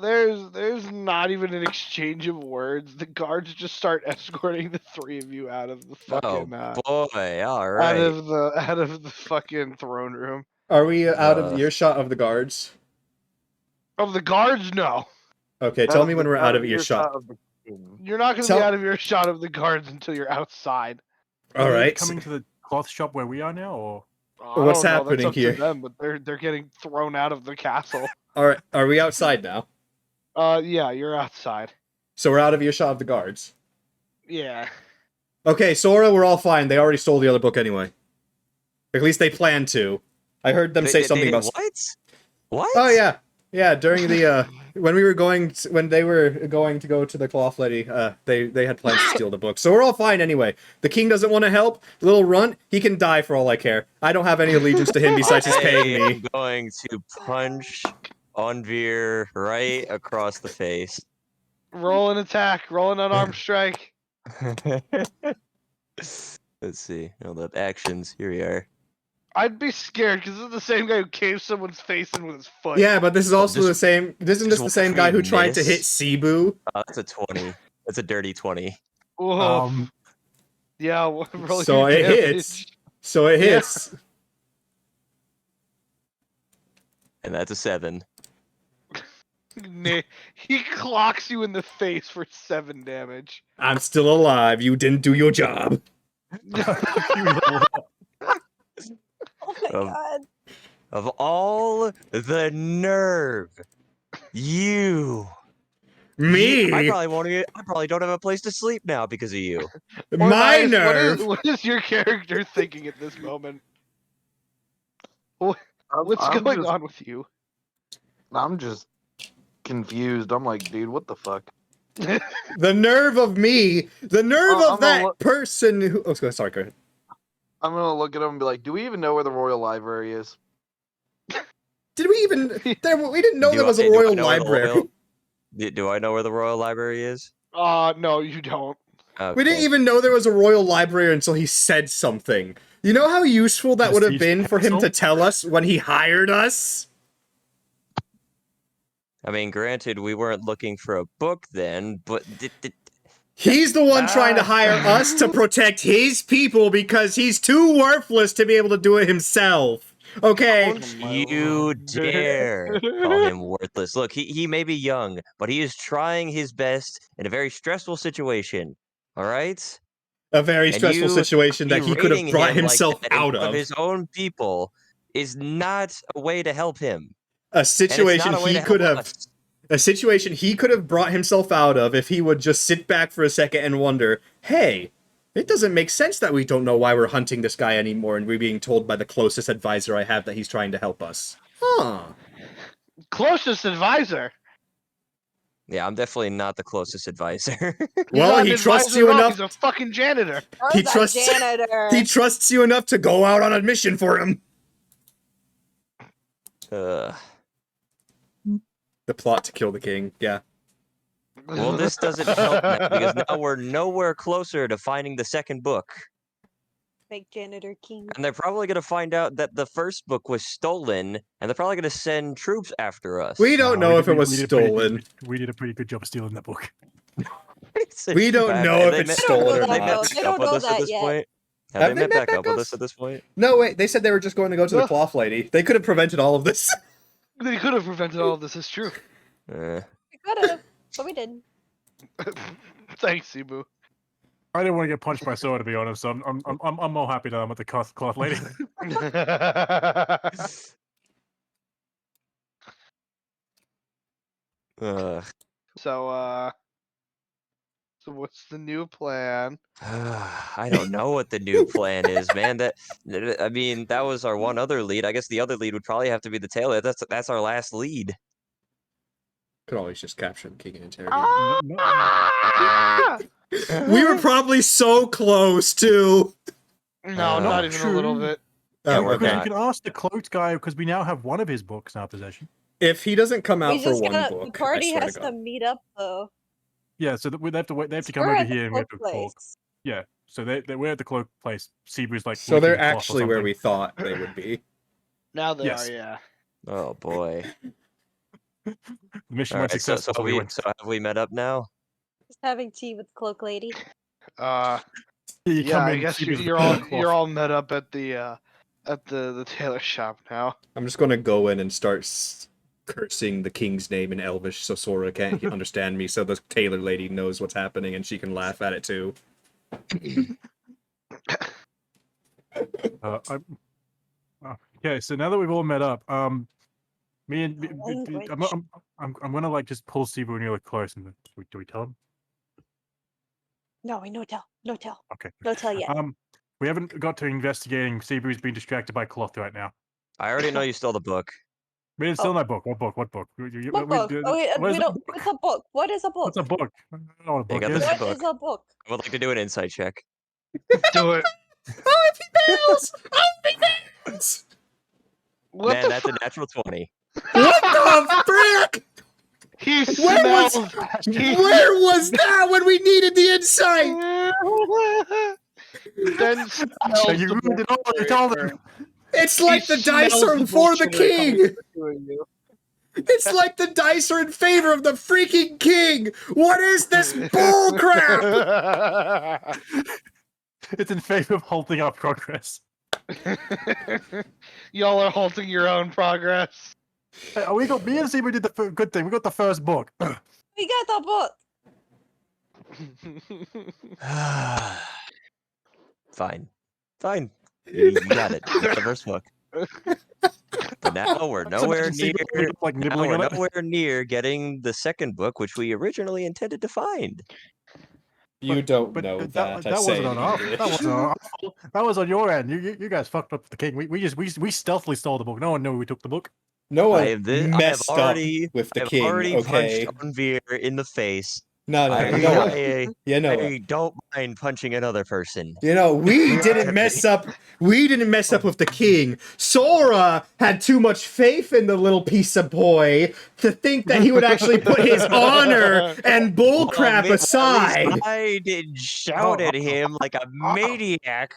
There's not even an exchange of words. The guards just start escorting the three of you out of the Oh fucking boy! All out right. of the fucking throne room. Are we out of earshot of the guards? Of the guards, no. Okay, tell me when we're out of earshot. You're not going to be out of earshot of the guards until you're outside. All right. Coming to the cloth shop where we are now, or I What's don't know, happening that's up here? to them, but they're getting thrown out of the castle. Are we outside now? Yeah, you're outside. So we're out of earshot of the guards. Yeah. Okay, Sora, we're all fine. They already stole the other book anyway. At least they planned to. I heard them say something did about. what? What? Oh yeah, yeah. During the when they were going to go to the cloth lady, they had plans to steal the book. So we're all fine anyway. The king doesn't want to help. Little runt, he can die for all I care. I don't have any allegiance to him besides his paying I me. am going to punch Onvyr right across the face. Roll an attack. Roll an unarmed strike. Let's see. All the actions. Here we are. I'd be scared because this is the same guy who caved someone's face in with his foot. Yeah, but this is also just- the same. Isn't this just the same watch guy me who tried to hit miss. Cebu? That's a 20. That's a dirty 20. Oof. Yeah, roll So your it damage. hits. So it Yeah. hits. And that's a 7. He clocks you in the face for 7 damage. I'm still alive. You didn't do your job. Oh my Um, god. Of all the nerve, you. Me, I probably don't have a place to sleep now because of you. my Ornias, nerve. What is your character thinking at this moment? What's I'm going just, on with you? I'm just confused. I'm like, dude, what the fuck? The nerve of me. The nerve I'm of gonna that look- person who. Oh, sorry. Go ahead. I'm gonna look at him and be like, do we even know where the Royal Library is? Did we even? We didn't know Do there was a I- do I royal know where the library. royal- Do I know where the Royal Library is? No, you don't. Okay. We didn't even know there was a royal library until he said something. You know how useful that would have Prestige been for him to Council? tell us when he hired us? I mean, granted, we weren't looking for a book then, but He's the one trying to hire us to protect his people because he's too worthless to be able to do it himself. Okay? don't you dare call him worthless. Look, he may be young, but he is trying his best in a very stressful situation. All right? A very And stressful you situation that he could have berating brought him like himself that in out front of. his own people is not a way to help him. A And it's situation not a way he to could help have. us. A situation he could have brought himself out of if he would just sit back for a second and wonder, hey, it doesn't make sense that we don't know why we're hunting this guy anymore and we're being told by the closest advisor I have that he's trying to help us. Huh. Closest advisor. Yeah, I'm definitely not the closest advisor. He's Well, not he an trusts advisor you at all, enough. He's a fucking janitor. Or He that trusts- janitor. He trusts you enough to go out on a mission for him. The plot to kill the king, yeah. Well, this doesn't help now because now we're nowhere closer to finding the second book. Make janitor king. And they're probably going to find out that the first book was stolen, and they're probably going to send troops after us. We don't know if it was stolen. We did a pretty good job of stealing that book. We don't know if They it's met- stolen have or they not. met They back don't up with know us at that this yet. point? Have Have they they met met back up back with us? us at this point? No, wait, they said they were just going to go to the No. cloth lady. They could have prevented all of this. They could have prevented all of this. It's true. We could have, but we didn't. Thanks, Cebu. I didn't want to get punched by Sora, to be honest. So I'm more happy that I'm with the cloth lady. Ugh. So what's the new plan? I don't know what the new plan is, man. I mean, that was our one other lead. I guess the other lead would probably have to be the tailor. That's our last lead. Could always just capture the king and interrogate him. Ah! We were probably so close to. No, Uh, not even a little true. bit. Yeah, Oh, we're Because okay. we can ask the cloaked guy because we now have one of his books in our possession. If he doesn't come out We for just one gotta. book, The party I swear has to to God. meet up though. Yeah, so they have to wait. They have to come We're over at the here and we have cloak to talk. place. Yeah, so we're at the cloak place. Cebu's like. So they're licking cloth or actually where something. we thought they would be. Now they Yes. are, yeah. Oh boy. The mission All went right, so successful. So we went. so have we met up now? Just having tea with the cloak lady. You Yeah, come I in, guess Cebu's you're licking all the you're cloth. all met up at the tailor shop now. I'm just gonna go in and start cursing the king's name in Elvish so Sora can't understand me, so the tailor lady knows what's happening and she can laugh at it too. Okay, so now that we've all met up, me and Language. I'm gonna like just pull Sibu really close and do we tell him? No, no tell. No tell. Okay. No tell yet. We haven't got to investigating. Sibu's being distracted by cloth right now. I already know you stole the book. We didn't steal my book. What book? What book? What book? Oh, wait, what is we a don't. book? What's a book? What is a book? What's a book? I don't know what a They book got is. this What book. is a book? I would like to do an insight check. Do it. Oh, if he fails! Oh, if he fails! What Oh, Man, the that's a natural 20. What the frick? He Where was- smells. Where was that when we needed the insight? Then smells You the ruined it all. You blueberry told first. him. It's like He the dice smells are the for the bullshit coming king! between you. It's like the dice are in favor of the freaking king! What is this bullcrap? It's in favor of halting our progress. Y'all are halting your own progress. Hey, we got me and Sibu did the good thing. We got the first book. We got the book. Fine. Fine. You got it. You got the first book. But now we're nowhere Imagine Sibu near. like Now nibbling we're on it. nowhere near getting the second book, which we originally intended to find. You don't But know that that. I wasn't say on it our. in That wasn't on our fault. That was on your end. You guys fucked up the king. We stealthily stole the book. No one knew we took the book. No I one have messed already, up with the I've king, already okay? punched Onvyr in the face. No, I, you know what? I, You know what? I don't mind punching another person. You know, we didn't mess up. We didn't mess up with the king. Sora had too much faith in the little piece of boy to think that he would actually put his honor and bullcrap Well, at aside. least I didn't shout at him like a maniac.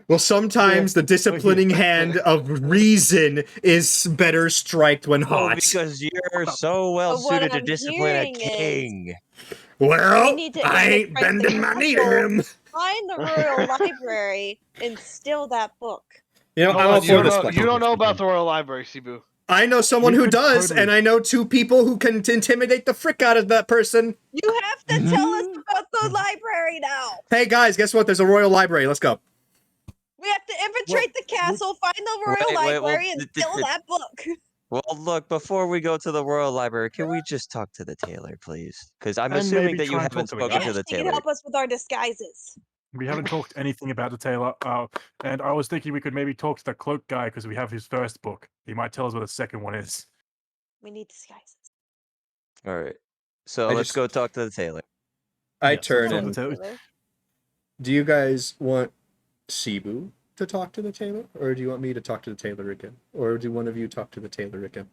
Well, sometimes the disciplining hand of reason is better striked when Well, hot. because you're so well But what suited to I'm discipline a hearing is- king. Well, We need to I ain't infiltrate the bending my knee to castle. him. Find the royal library and steal that book. You know, Hold I'm on, all for this. you don't know about the Royal Library, Sibu. I know someone We who could does, totally- and I know two people who can intimidate the frick out of that person. You have to tell us about the library now. Hey guys, guess what? There's a royal library. Let's go. We have to infiltrate the castle, find the royal Wait, well, library, and steal that book. Well, look, before we go to the Royal Library, can we just talk to the tailor, please? Because I'm And assuming maybe that you try and haven't talk to the spoken guy. to the She can tailor. help us with our disguises. We haven't talked anything about the tailor. And I was thinking we could maybe talk to the cloak guy because we have his first book. He might tell us what the second one is. We need disguises. All right. So I let's just- go talk to the tailor. I Yes, turn let's and talk to the tailor. do you guys want Cebu to talk to the tailor, or do you want me to talk to the tailor again, or do one of you talk to the tailor again?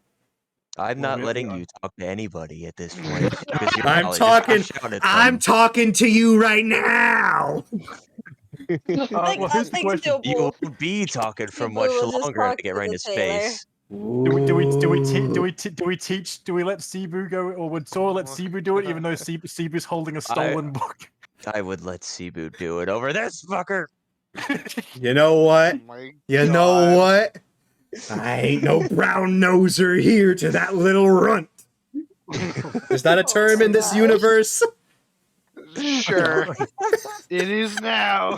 I'm Well, not we- letting we- you talk to anybody at this point. because you're I'm probably just talking. gonna shout at I'm them. talking to you right now. Well, here's the question. You won't be talking for Cebu much will just longer to talk get to right in the his tailor. face. Do we let Cebu go, or would Sora let Cebu do it, even though Cebu's holding a stolen book? I would let Cebu do it over this fucker. You know what? Oh my You God. know what? I ain't no brown noser here to that little runt. Is that a term in this gosh. universe? Sure. It is now.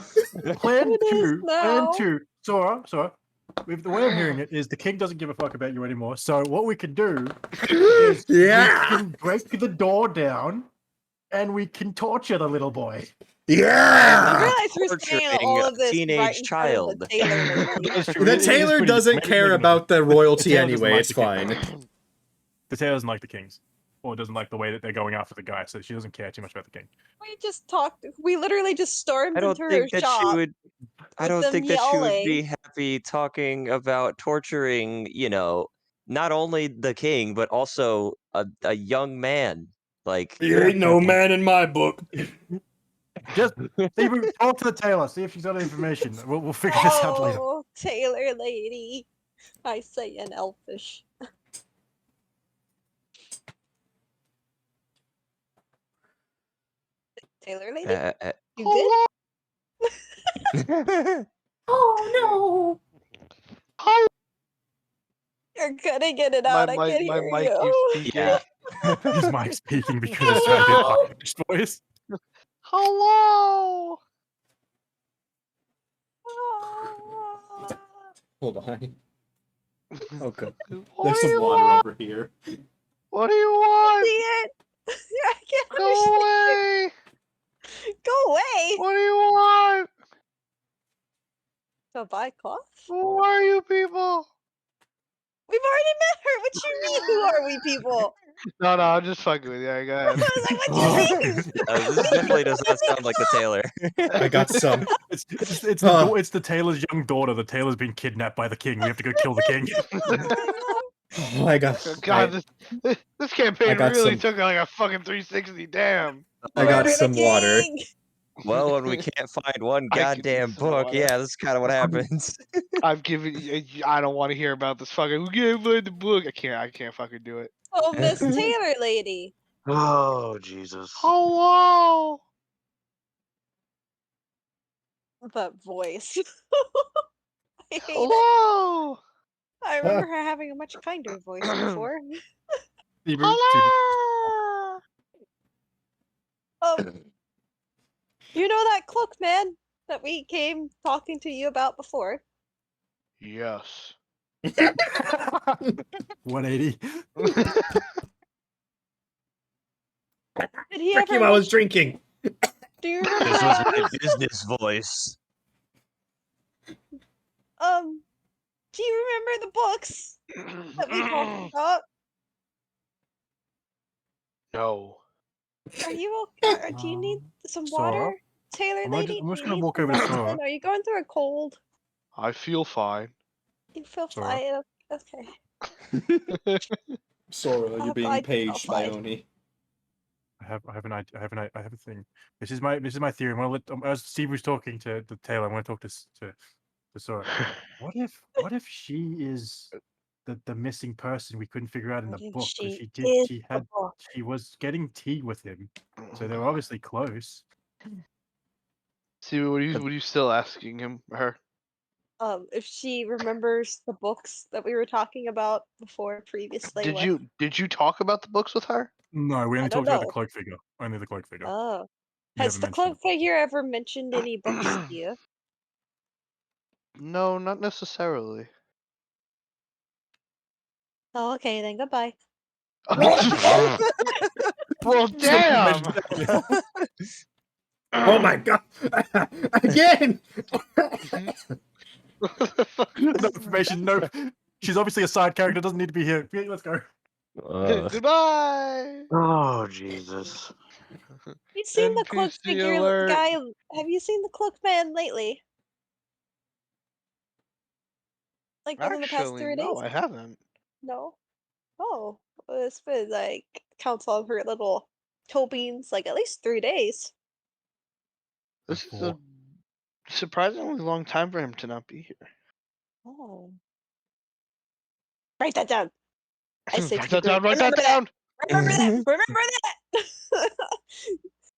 Plan It is two. now. Plan two. Sora. The way I'm hearing it is the king doesn't give a fuck about you anymore. So what we can do is Yeah. we can break the door down and we can torture the little boy. I Yeah. realize we're saying Torturing all a of this teenage right in front of child. the tailor lady. That's true. The It is tailor pretty- doesn't maybe care not. about the royalty The tailor doesn't anyway. like It's the king. fine. The tailor doesn't like the kings, or doesn't like the way that they're going after the guy, so she doesn't care too much about the king. We just talked. We literally just stormed I don't into her think that she shop. would. I with don't them think that she would be yelling. happy talking about torturing. Not only the king but also a young man. Like You ain't no man in my book. Just Cebu, talk to the tailor. See if she's got any information. We'll figure this out later. Oh, tailor lady. I say in Elfish. Tailor lady? You good? Oh You're gonna get it out. I can hear mic you. keeps peaking. Yeah. His mic speaking because he's trying to do a Irish voice. Hello. Hold on. Oh, good. What There's do some you water want? over here. What do you See want? it? I can't Go understand. away! Go away. What do you want? To buy cloth? Who are you people? We've already met her. What you mean? Who are we people? No, I'm just fucking with you. Go I ahead. was like, what you mean? This definitely does not sound like the tailor. I got some. It's the tailor's young daughter. The tailor's been kidnapped by the king. We have to go kill the king. Oh, I got. God, this campaign got really some- took like a fucking 360. Damn. I got Murder the some water. king! Well, when we can't find one I could use goddamn some book, water. yeah, this is kind of what happens. I've given. I don't want to hear about this fucking. Who can't find the book? I can't fucking do it. Oh, Miss Taylor lady. Oh Jesus. Hello. That voice. I hate it. Hello. I remember her having a much kinder voice before. Hello. You know that cloak man that we came talking to you about before? Yes. 180. Did he Frick ever you, I was mention- drinking. Do you remember This was having my business voice. do you remember the books that we talked about? No. Are you okay? Do you need some Sora? water, Taylor I'm lady? just Do you gonna need walk some over to medicine? Sora. Are you going through a cold? I feel fine. You feel Sora. fine? Okay. Sora, I'll you're being hide paged by outside. Oni. I have an idea. I have a thing. This is my theory. I'm gonna let as Steve was talking to the tailor. I'm gonna talk to Sora. What if she is the missing person we couldn't figure out in What the if book? But she is she the book? was getting tea with him, so they were obviously close. See, what are you still asking him? Her? If she remembers the books that we were talking about before previously. Did you talk about the books with her? No, we I only don't talked about the know. cloak figure. Only the cloak figure. Oh. We Has never the mentioned cloak figure ever mentioned any books to you? No, not necessarily. Oh, okay, then goodbye. Well, damn. Oh my god! Again! No information. No. She's obviously a side character. Doesn't need to be here. Yeah, let's go. Goodbye. Oh Jesus. Have you seen the cloak NPC figure alert. guy? Have you seen the cloak man lately? Like within the past 3 Actually, no, days? I haven't. No. Oh, well, it's been like counts on her little toe beans, like at least 3 days. This is Before. a surprisingly long time for him to not be here. Oh. Write that down. I say Write to the that down. group, Write that down. Remember that. Remember that.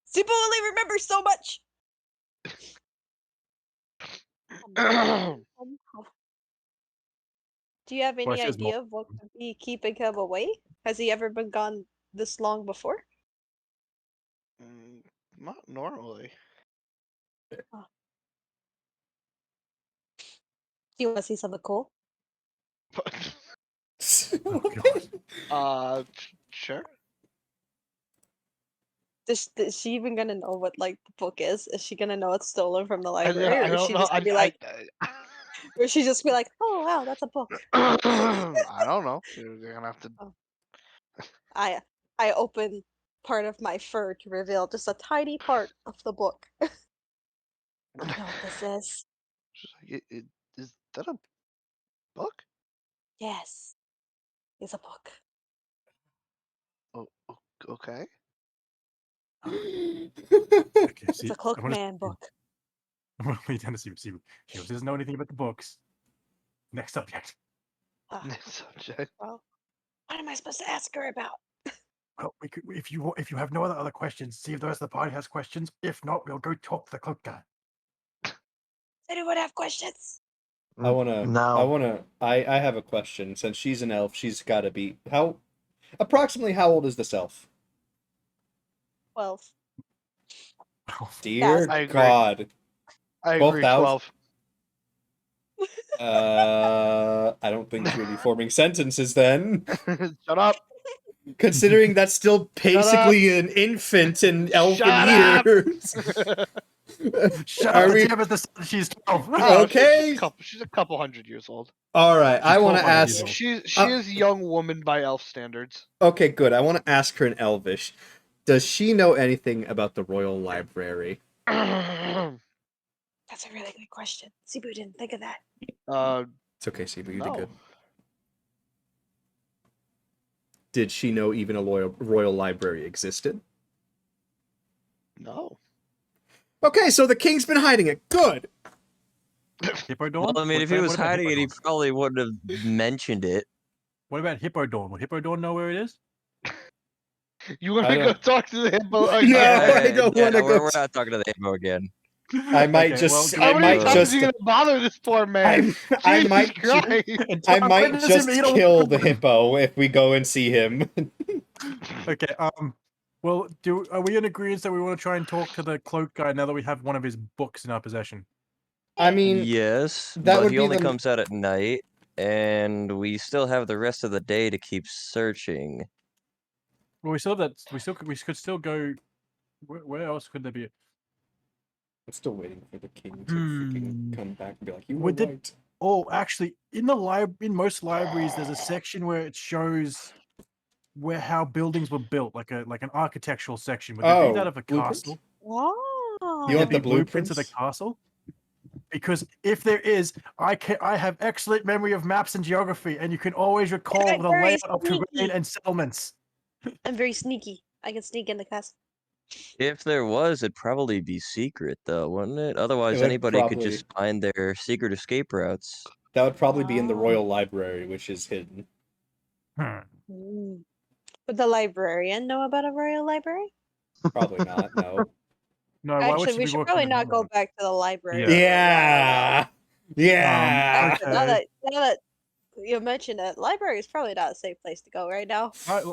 Super only remembers so much. Do you have Well, any she has idea of what could be keeping him away? Has he ever been gone this long before? Not normally. Do you want to see something cool? Sure. Is she even gonna know what like the book is? Is she gonna know it's stolen from the I library, or is don't she know. just gonna be like, or she just be like, "Oh wow, that's a book." I don't know. You're gonna have to. I open part of my fur to reveal just a tiny part of the book. I know what this is. She's like, is that a book? Yes, it's a book. Oh, okay. Okay, It's see, a cloak man book. I'm gonna lead down to see. She doesn't know anything about the books. Next subject. Next subject. Well, what am I supposed to ask her about? Well, we could, if you have no other questions, see if the rest of the party has questions. If not, we'll go talk to the cloak guy. Does anyone have questions? I have a question. Since she's an elf, she's gotta be approximately how old is this elf? 12. Dear I agree. God. I 12,000? agree. 12. I don't think she would be forming sentences then. Shut up. Considering that's still basically an infant in elfin Shut up! years. Shut Are up, the we- TM is the she's 12. Oh, Okay. she's a couple hundred years old. All right, I She's want to 1200 years ask. old. She is a young woman by elf standards. Okay, good. I want to ask her in Elvish. Does she know anything about the Royal Library? uh, That's a really good question. Cebu didn't think of that. It's okay, Sibu, you did no. good. Did she know even a Royal Library existed? No. Okay, so the king's been hiding it. Good. Hippodon? Well, I mean, if he was hiding it, he probably wouldn't have mentioned it. What about Hippodon? Will Hippodon know where it is? You want I to go don't- talk to the hippo No, again? I don't wanna go We're t- not talking to the hippo again. I might just. How I many might times just. are you gonna bother this poor man? I Jesus might. Christ! I might just kill the hippo if we go and see him. Okay. Well, are we in agreement that we want to try and talk to the cloak guy now that we have one of his books in our possession? I mean, Yes, that but would he be only the- comes out at night, and we still have the rest of the day to keep searching. Well, we could still go. Where else could there be? I'm still waiting for the king to freaking come back and be like, "You were Would the- right." Oh, actually, in most libraries, there's a section where it shows how buildings were built, like an architectural section. Would there be that of a blueprints? castle? Oh. You want the blueprints of the blueprints? castle? Because if there is, I have excellent memory of maps and geography, and you can always recall I'm the very layout of terrain sneaky. and settlements. I'm very sneaky. I can sneak in the castle. If there was, it'd probably be secret, though, wouldn't it? Otherwise, would anybody could probably- just find their secret escape routes. That would probably be in the Oh. Royal Library, which is hidden. Mm. Would the librarian know about a royal library? Probably not. No. No, why would Actually, she we be should working probably in not that go one? back to the library. Yeah. for a while Yeah. Yeah. Actually, now Okay. that you mentioned it, library is probably not a safe place to go right now.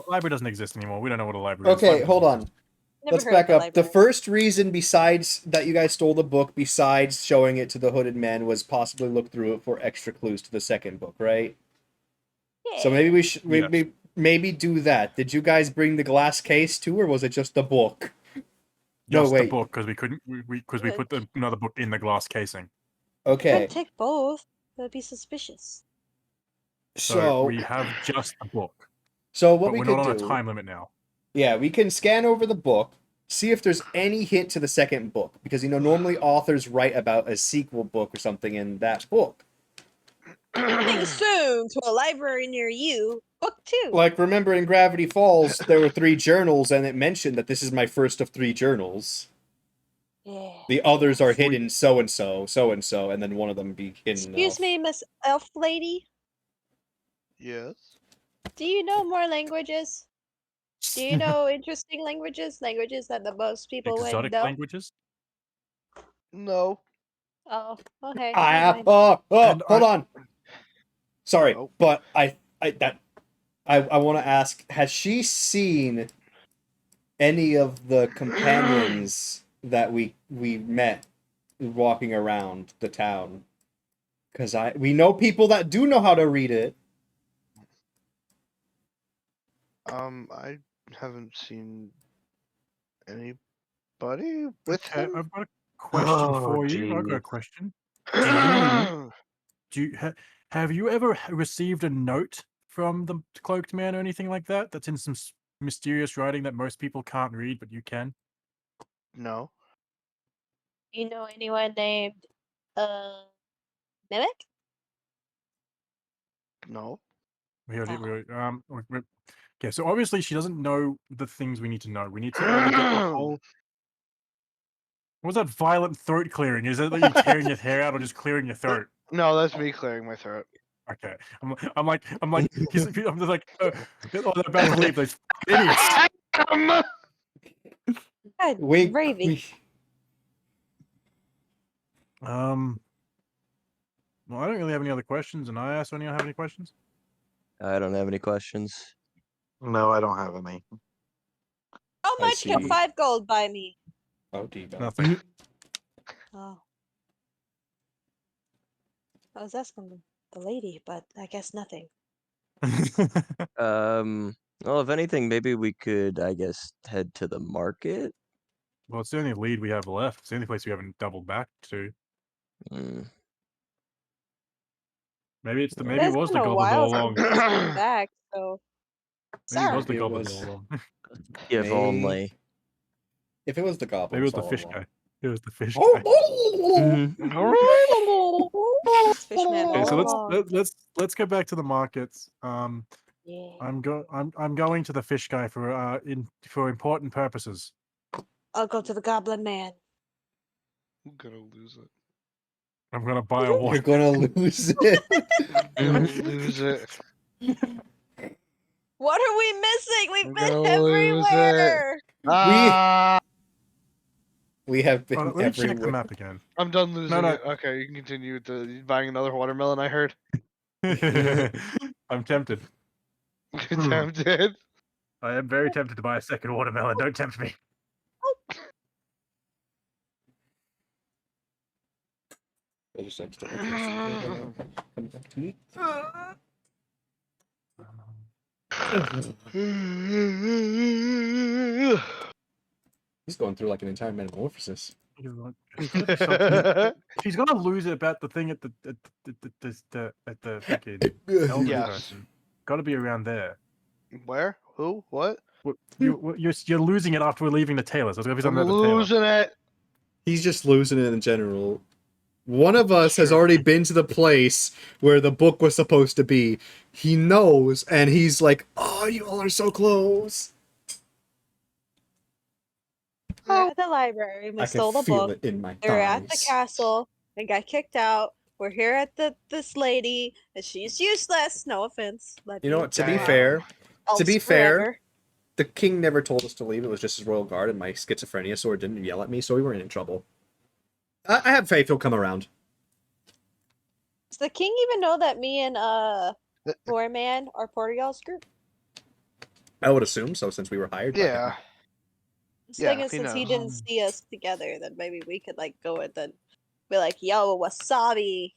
Library doesn't exist anymore. We don't know what a library is. Okay, Library hold doesn't on. exist. Never Let's heard back of up. The first reason, besides that you guys stole the book, besides showing it to the hooded man, was possibly look through it for extra clues to the second book, right? So maybe we should Yes. maybe do that. Did you guys bring the glass case too, or was it just the book? No, Just wait. the book, because we couldn't, because we put another book in the glass casing. Okay, Could take both. That'd be suspicious. So we have just the book. so what But we we're could not on do? a time limit now. Yeah, we can scan over the book, see if there's any hint to the second book, because normally authors write about a sequel book or something in that book. Coming soon to a library near you. Book 2. Like, remember in Gravity Falls, there were 3 journals, and it mentioned that this is my first of 3 journals. Yeah. The others are hidden so and so, and then one of them be hidden. Excuse me, Miss Elf Lady. Yes. Do you know more languages? Do you know interesting languages? Languages that the most people wouldn't Exotic know? languages? No. Oh, okay. never mind. Hold on. Sorry, Oh. but I want to ask: has she seen any of the companions that we met walking around the town? Because we know people that do know how to read it. I haven't seen anybody with Okay, him. I've got a question Oh, for you. I've got a jeez. question. I Have you ever received a note from the cloaked man or anything like that? That's in some mysterious writing that most people can't read, but you can. No. You know anyone named Mimic? No. Okay, so obviously she doesn't know the things we need to know. We need to either get the whole. What was that violent throat clearing? Is it that you tearing your hair out or just clearing your throat? No, that's me clearing my throat. Okay, I'm like, I'm just like, oh, they're about to leave. Those idiots. God, We, gravy. we Well, I don't really have any other questions, and I asked anyone have any questions. I don't have any questions. No, I don't have any. How I much can see. 5 gold buy me? Oh, dear God. Nothing. Oh. I was asking the lady, but I guess nothing. Well, if anything, maybe we could, I guess, head to the market. Well, it's the only lead we have left. It's the only place we haven't doubled back to. Mm. Maybe it's the Well, maybe it It's was been the a goblins all while since along. we've been back, so. Maybe it was Sorry. the It goblins was- all along. If May- only. If it was the Maybe it goblins was the all fish along. guy. It was the fish Oh, guy. Mhm. It's Fishman Okay, all so along. let's go back to the markets. Yeah. I'm going to the fish guy for important purposes. I'll go to the Goblin Man. I'm gonna lose it. I'm gonna buy a You're water. gonna lose it. I'm gonna lose it. What are we missing? We've I'm been gonna lose it. everywhere. Ah, We have been Let me check the everywhere. map again. I'm done losing no. it. Okay, you can continue with buying another watermelon. I heard. I'm tempted. Tempted. I am very tempted to buy a second watermelon. Don't tempt me. I just like to look at this. He's going through like an entire metamorphosis. If he's gonna lose it about the thing at the fucking elderly Yes. person, gotta be around there. Where? Who? What? You're losing it after we're leaving the tailors. Let's go be I'm something at the tailor. losing it. He's just losing it in general. One of us has Sure. already been to the place where the book was supposed to be. He knows, and he's like, "Oh, you all are so close." We're at the library. We I can stole the feel book. it in my They're at the thighs. castle and got kicked out. We're here at this lady, and she's useless. No offense. You know what? To be Damn. fair, Elves forever. the king never told us to leave. It was just his royal guard, and my schizophrenia sword didn't yell at me, so we weren't in trouble. I have faith he'll come around. Does the king even know that me and Foreman are part of y'all's group? I would assume so, since we were hired. by him. Yeah. This Yeah, thing is, he since he knows. didn't see us together, then maybe we could like go and then be like, "Yo, wasabi,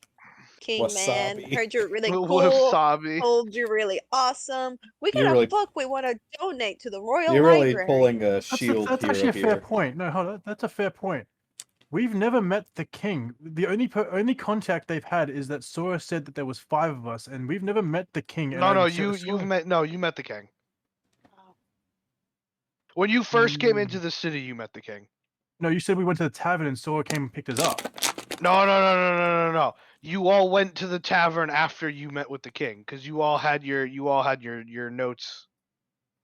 king man. Wasabi. Heard you're really cool. Wasabi. Told you're really awesome. We got You're a really- book we want to donate to the Royal You're really Library." pulling a That's shield actually hero a fair here. point. No, hold on. That's a fair point. We've never met the king. The only contact they've had is that Sora said that there was 5 of us, and we've never met the king. No, no, you you met the king. Oh. When you first came into the city, you met the king. No, you said we went to the tavern and Sora came and picked us up. No. You all went to the tavern after you met with the king, because you all had your notes.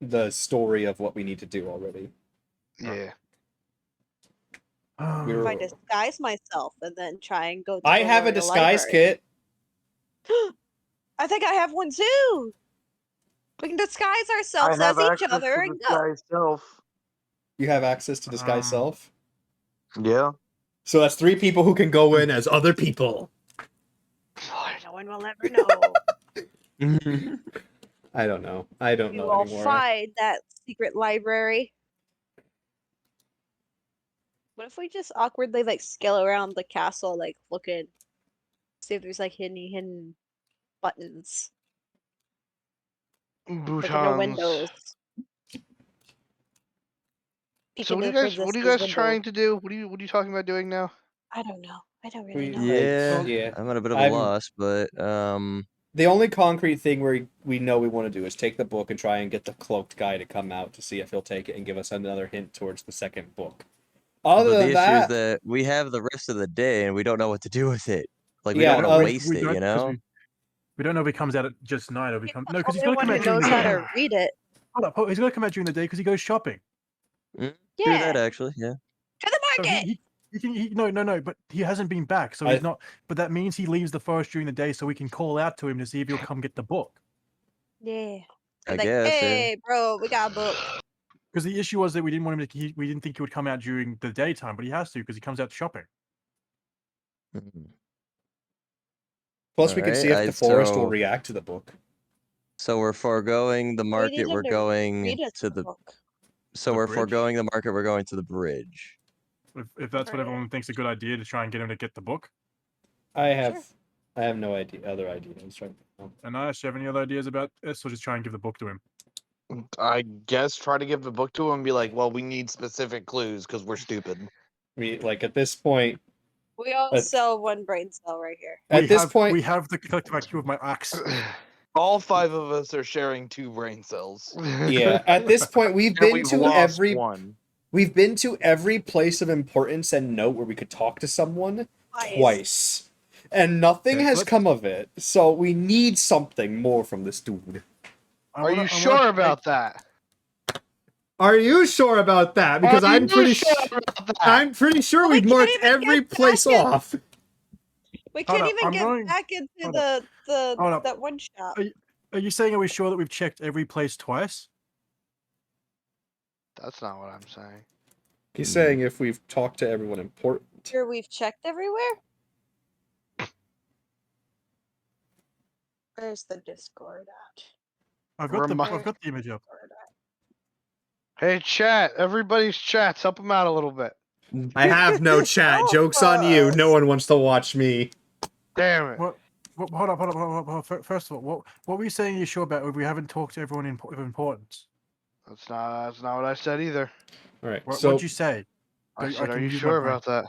The story of what we need to do already. Yeah. We If were- I disguise myself and then try and go to I the have a Royal disguise Library. kit. I think I have one too. We can disguise ourselves as each other and go. Self. You have access to disguise self. Yeah. So that's 3 people who can go in as other people. No one will ever know. I don't know. I don't You know all anymore. find that secret library. What if we just awkwardly like scale around the castle, like looking, see if there's like hidden buttons, looking at Boutons. windows. So what are you guys trying to do? What are you talking about doing now? I don't know. I don't really know. Yeah, Yeah. I'm at a bit of a I'm- loss, but The only concrete thing we know we want to do is take the book and try and get the cloaked guy to come out to see if he'll take it and give us another hint towards the second book. Other but the than issue that, is that we have the rest of the day and we don't know what to do with it. Like we Yeah, don't want to we- waste it, don't- you 'cause know. We don't know if he comes out at just night or if he comes. No, because he's The got to only come one out who during knows the how day. to read it. Hold up, he's got to come out during the day because he goes shopping. True Yeah, that actually, yeah. to the So market. no, but he hasn't been back, so he's I- not. But that means he leaves the forest during the day, so we can call out to him to see if he'll come get the book. Yeah. I Like, guess. hey, bro, we got a book. Because the issue was that we didn't want him to. We didn't think he would come out during the daytime, but he has to because he comes out shopping. Yeah. Mhm. plus we can see if Alright, the forest will so- react to the book. So we're foregoing the We need market. him We're to going read us to the. book. So The we're bridge? foregoing the market. We're going to the bridge. If that's what everyone thinks a good idea to try and get him to get the book. I have Sure. I have no idea. Other ideas right now. Anais, do you have any other ideas about this, or just try and give the book to him? I guess try to give the book to him and be like, well, we need specific clues because we're stupid. We like at this point. We all At- sell one brain cell right here. At this point, we have the collective IQ of my axe. All 5 of us are sharing 2 brain cells. yeah. At this point, we've And been we've to lost every. one. We've been to every place of importance and note where we could talk to someone twice. And nothing Okay, has let's- come of it. So we need something more from this dude. Are you sure about that? Are you sure about that? Because Are I'm you pretty sure sure. about that? I'm pretty sure Well, we we've can't marked even every get place back in. off. We Hold can't up, even I'm get going- back into hold the up. that one shop. Are you saying, are we sure that we've checked every place twice? That's not what I'm saying. He's saying if we've talked to everyone important. Sure, we've checked everywhere. Where's the Discord at? I've got Remi- the image up. Hey, chat. Everybody's chats. Help them out a little bit. I have no chat. Joke's on you. No one wants to watch me. Damn it. What? Hold up. First of all, what were you saying you're sure about if we haven't talked to everyone of importance? That's not what I said either. All right. What, So what'd you say? I said, can are you use my sure brain. about that?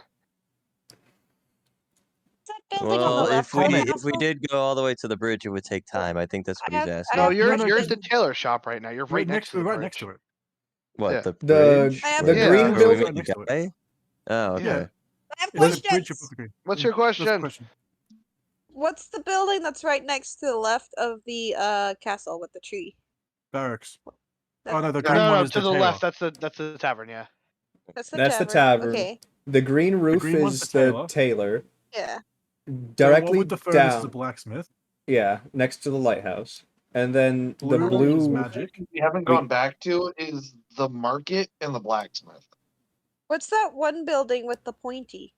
Is that building on the Well, left if we side of the if we castle? did go all the way to the bridge, it would take time. I think that's what I he's have- asking. No, have you're no, you're at just- the tailor shop right now. You're right next to the right bridge. next to it. What Yeah. the The- bridge? I have the Yeah. green Where we building. met next the to it. guy? Oh, okay. Yeah. I have It's the bridge questions. above the green. What's your What's the question? question? What's the building that's right next to the left of the castle with the tree? Barracks. That- Oh no, the No, green one no, is to the tailor. left. That's the tavern. Yeah. That's the That's the tavern. tavern. Okay. The green roof green one's is the the tailor. tailor. Yeah. The one Directly with the furnace is down. the blacksmith. Yeah, next to the lighthouse. And then the Blue blue. is magic. We haven't gone back to is the market and the blacksmith. What's that one building with the pointy?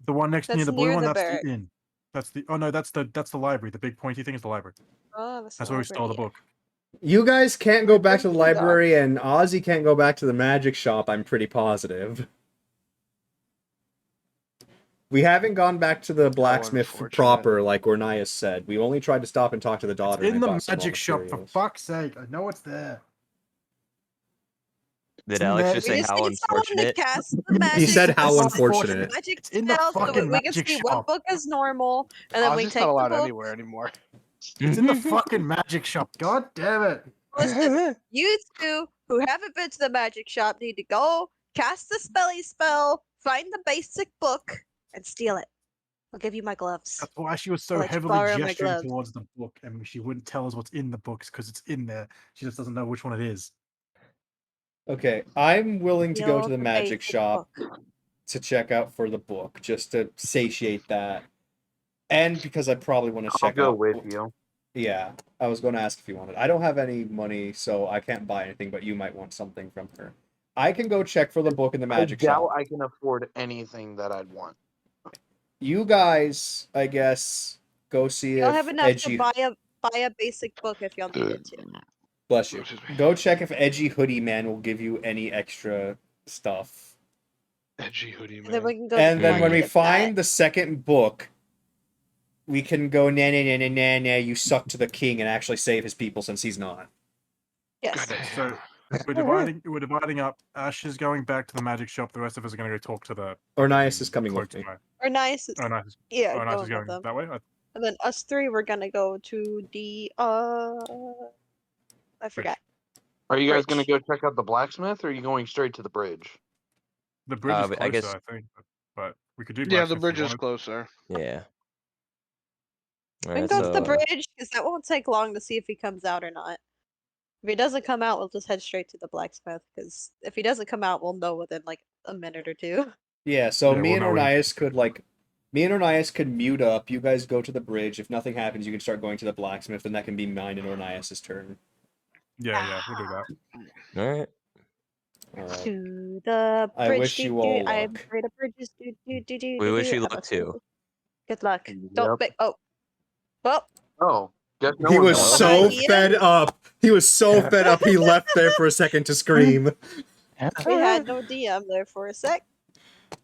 The one near That's the blue near one, the that's barrack. the inn. That's the library. The big pointy thing is the library. Oh, that's That's the where we stole the library, book. You guys can't go We're back to the drinking library, and Ozzy can't go back to the magic shop, I'm pretty positive. We haven't gone back to the blacksmith unfortunate. proper, like Ornias said. We only tried to stop and talk to the daughter. In and the I bought some raw magic shop, for materials. fuck's sake! I know it's there. Did It's Alex ma- just We say just how need someone to unfortunate? cast the magic. He said how spell, unfortunate. Magic It's in the spell, so fucking we can magic see what shop. book is normal, and then we Ozzy's take not the allowed book. anywhere anymore. It's in the fucking magic shop. God damn it! Listen, you two who haven't been to the magic shop need to go cast the spelly spell, find the basic book, and steal it. I'll give you my gloves. That's why she was so I'll let you heavily borrow my gesturing gloves. towards the book, and she wouldn't tell us what's in the books because it's in there. She just doesn't know which one it is. Okay, I'm willing to go Steal to the magic basic shop book. to check out for the book, just to satiate that. And because I probably want to I'll check go out. with you. Yeah, I was going to ask if you wanted. I don't have any money, so I can't buy anything, but you might want something from her. I can go check for the book in the magic I doubt shop. I can afford anything that I'd want. You guys, I guess, go see You'll if have enough Edgy. to buy a basic book if y'all need it to. Bless you. Excuse me. Go check if Edgy Hoodie Man will give you any extra stuff. Edgy hoodie And then we man. can go. to And the then when market we if find the second book, we can go nah nah nah nah nah nah. You suck to the king and actually save his people since he's not. yes. God So we're dividing up. Ash is going back to the magic shop. The rest of us are going to go talk to the. Ornias the is coming with cloaked me. guy. Or nice. Oh, nice. Yeah, Oh, nice is going with going them. that way. And then us three, we're gonna go to the I forgot. Are you guys going to Bridge. go check out the blacksmith, or are you going straight to the bridge? The bridge is but closer, I guess- I think, but we could do. Yeah, the blacksmith if bridge we is wanted. closer. Yeah. We can Alright, go to the so, bridge because that won't take long to see if he comes out or not. If he doesn't come out, we'll just head straight to the blacksmith. Because if he doesn't come out, we'll know within like a minute or two. Yeah, so Yeah, me we'll and know when he Ornias could could mute up. You guys go to the bridge. If nothing happens, you can start going to the blacksmith, and that can be mine and Ornias' turn. Yeah, we'll do that. all right. All right. To the bridge. I wish you all I'm luck. afraid of bridges. We wish you luck too. Good luck. Don't Yep. Oh. Well, Oh, guess no He one was knows. so Ian? fed up. He was so fed up. He left there for a second to scream. we had no DM there for a sec.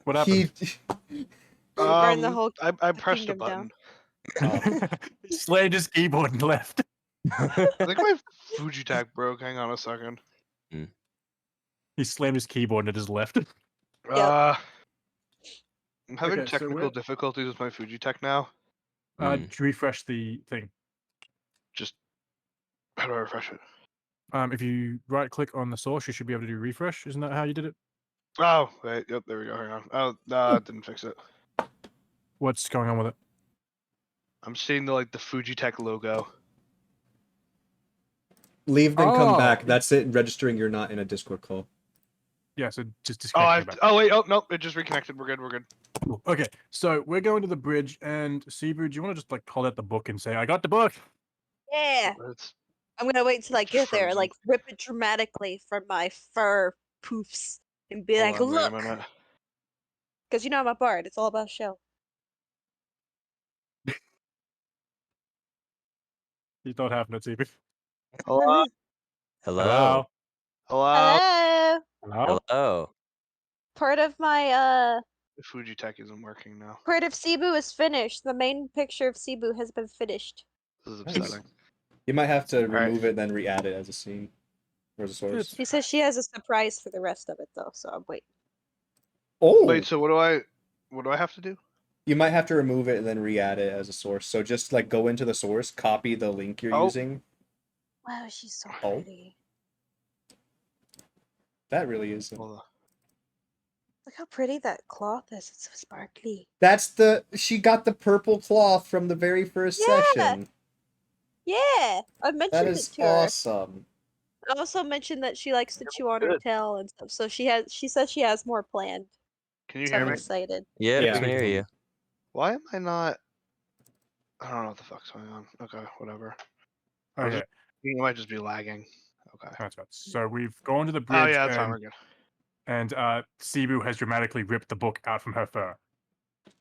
What happened? He We burned the whole I pressed a kingdom button. down. He slammed his keyboard and left. I think my Fujitech broke. Hang on a second. He slammed his keyboard and it just left. I'm having Okay, so technical difficulties with my Fujitech now. Refresh the thing. Just how do I refresh it? If you right click on the source, you should be able to do refresh. Isn't that how you did it? Oh, wait. Yep, there we go. Hang on. Oh, no, it didn't fix it. What's going on with it? I'm seeing the Fujitech logo. Leave, then come back. Oh. That's it. Registering you're not in a Discord call. Yeah, so just Oh, disconnect. it back. oh wait. Oh nope, it just reconnected. We're good. We're good. Cool. Okay, so we're going to the bridge, and Cebu, do you want to just hold out the book and say, "I got the book"? Yeah. It's I'm gonna wait till I get there, frozen. rip it dramatically from my fur poofs and be Hold like, on, wait a look! minute. Because you know I'm a bard, it's all about show. You don't have no Cebu. Hello. Hello. Hello. Hello! Hello. Hello. Part of my, The Fujitech isn't working now. part of Cebu is finished. The main picture of Cebu has been finished. This is Nice. upsetting. You might have to Alright. remove it, then re-add it as a scene or as a source. It's- She says she has a surprise for the rest of it, though, so I'm waiting. Oh, Wait, so what do I have to do? you might have to remove it and then re-add it as a source. So just go into the source, copy the link you're Oh. using. Wow, she's so Oh. pretty. That really is. Hold on. Look how pretty that cloth is. It's so sparkly. She got the purple cloth from the very first Yeah. session. Yeah! I That mentioned it is to her. awesome. I also mentioned that she likes to chew on her tail and stuff, so she says she has more planned. Can you So hear I'm me? excited. Yeah, Yeah. we can hear you. Why am I not? I don't know what the fuck's going on. Okay, whatever. Okay, You might just be lagging. Okay. that's right. So we've gone to the Oh bridge, yeah, that's fine. We're and good. Cebu has dramatically ripped the book out from her fur.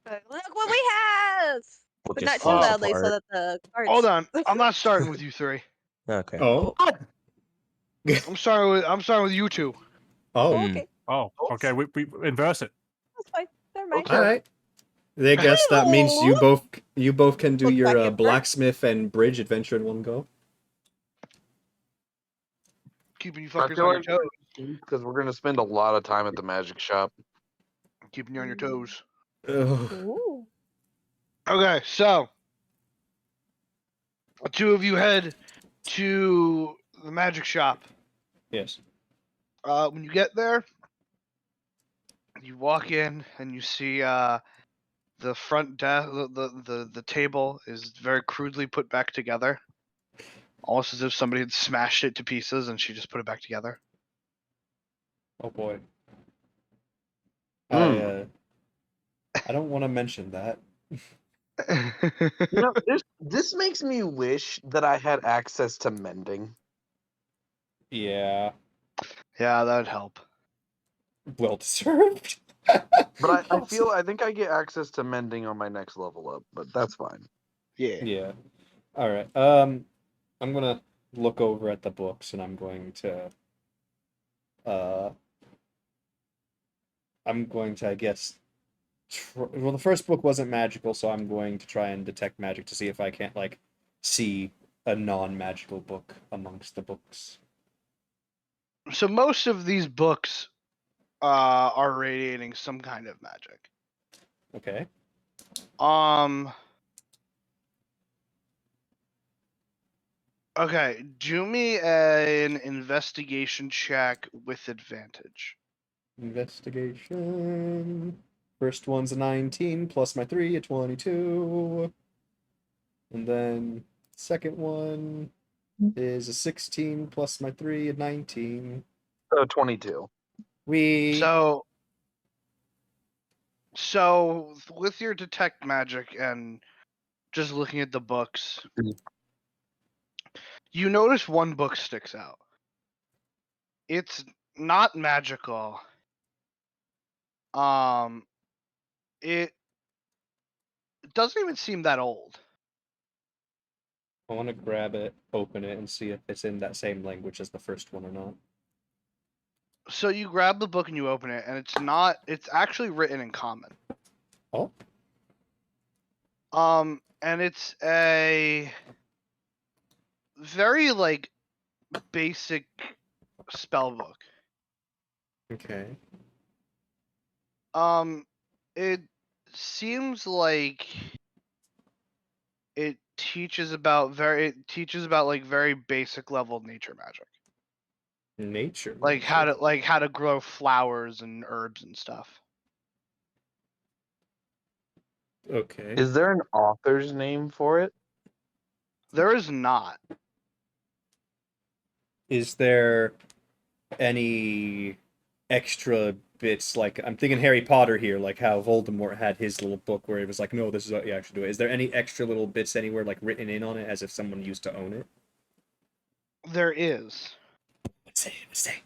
Look what we have! Book But is not too falls loudly so apart. that the guards... Hold on. I'm not starting with you three. Okay. Oh. I'm starting with you two. Oh. Okay, Oh, okay. We inverse it. that's fine. Never mind. All right. I guess that means you both can do Look back your at her. blacksmith and bridge adventure in one go. Keeping you I fuckers feel on like your toes. because we're gonna spend a lot of time at the magic shop. Keeping you on your toes. Ugh. Ooh. Okay, so the two of you head to the magic shop. Yes. When you get there, you walk in and you see the front desk. The table is very crudely put back together, almost as if somebody had smashed it to pieces and she just put it back together. Oh boy. Hmm. I don't want to mention that. You know, this makes me wish that I had access to mending. Yeah. Yeah, that'd help. Well deserved. But I think I get access to mending on my next level up, but that's fine. Yeah. Yeah. All right. I'm gonna look over at the books and I'm going to I guess well, the first book wasn't magical, so I'm going to try and detect magic to see if I can't see a non-magical book amongst the books. So most of these books are radiating some kind of magic. Okay. Okay, do me an investigation check with advantage. Investigation. First one's a 19 plus my 3, a 22. And then second one is a 16 plus my 3, a 19. So 22. So with your detect magic and just looking at the books, you notice one book sticks out. It's not magical. It doesn't even seem that old. I want to grab it, open it, and see if it's in that same language as the first one or not. So you grab the book and you open it, and it's not. It's actually written in common. Oh. And it's a very like basic spell book. Okay. It seems like it teaches about like very basic level nature magic. Nature. Like how to grow flowers and herbs and stuff. Okay. Is there an author's name for it? There is not. Is there any extra bits? Like, I'm thinking Harry Potter here, like how Voldemort had his little book where it was like, no, this is what you actually do. Is there any extra little bits anywhere, like written in on it, as if someone used to own it? There is. Let's say. Let's say.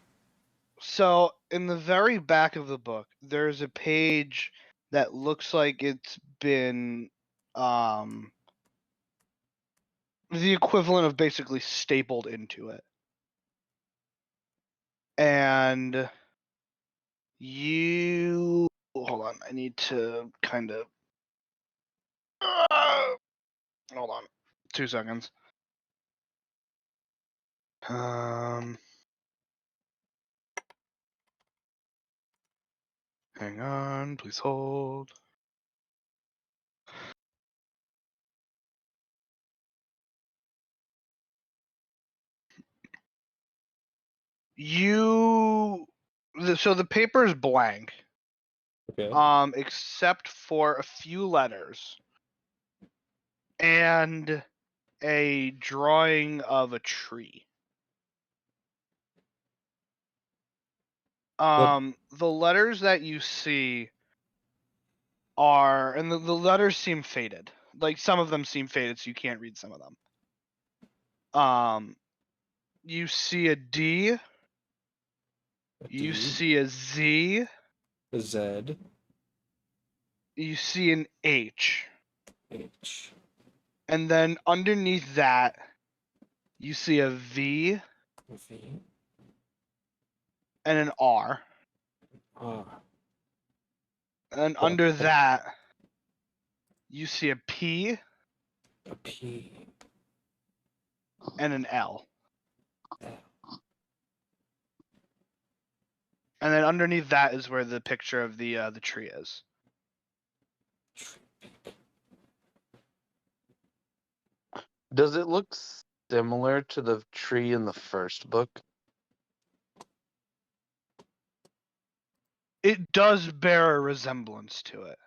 So in the very back of the book, there's a page that looks like it's been the equivalent of basically stapled into it. And you hold on, I need to kind of hold on 2 seconds. Hang on, please hold. So the paper is blank, Okay. except for a few letters and a drawing of a tree. The letters that you see are, and the letters seem faded. Like some of them seem faded, so you can't read some of them. You see a D. You see a Z. A Z. You see an H. H. And then underneath that, you see a V V. and an R. R. And under that, you see a P A P. and an L. And then underneath that is where the picture of the tree is. Does it look similar to the tree in the first book? It does bear a resemblance to it.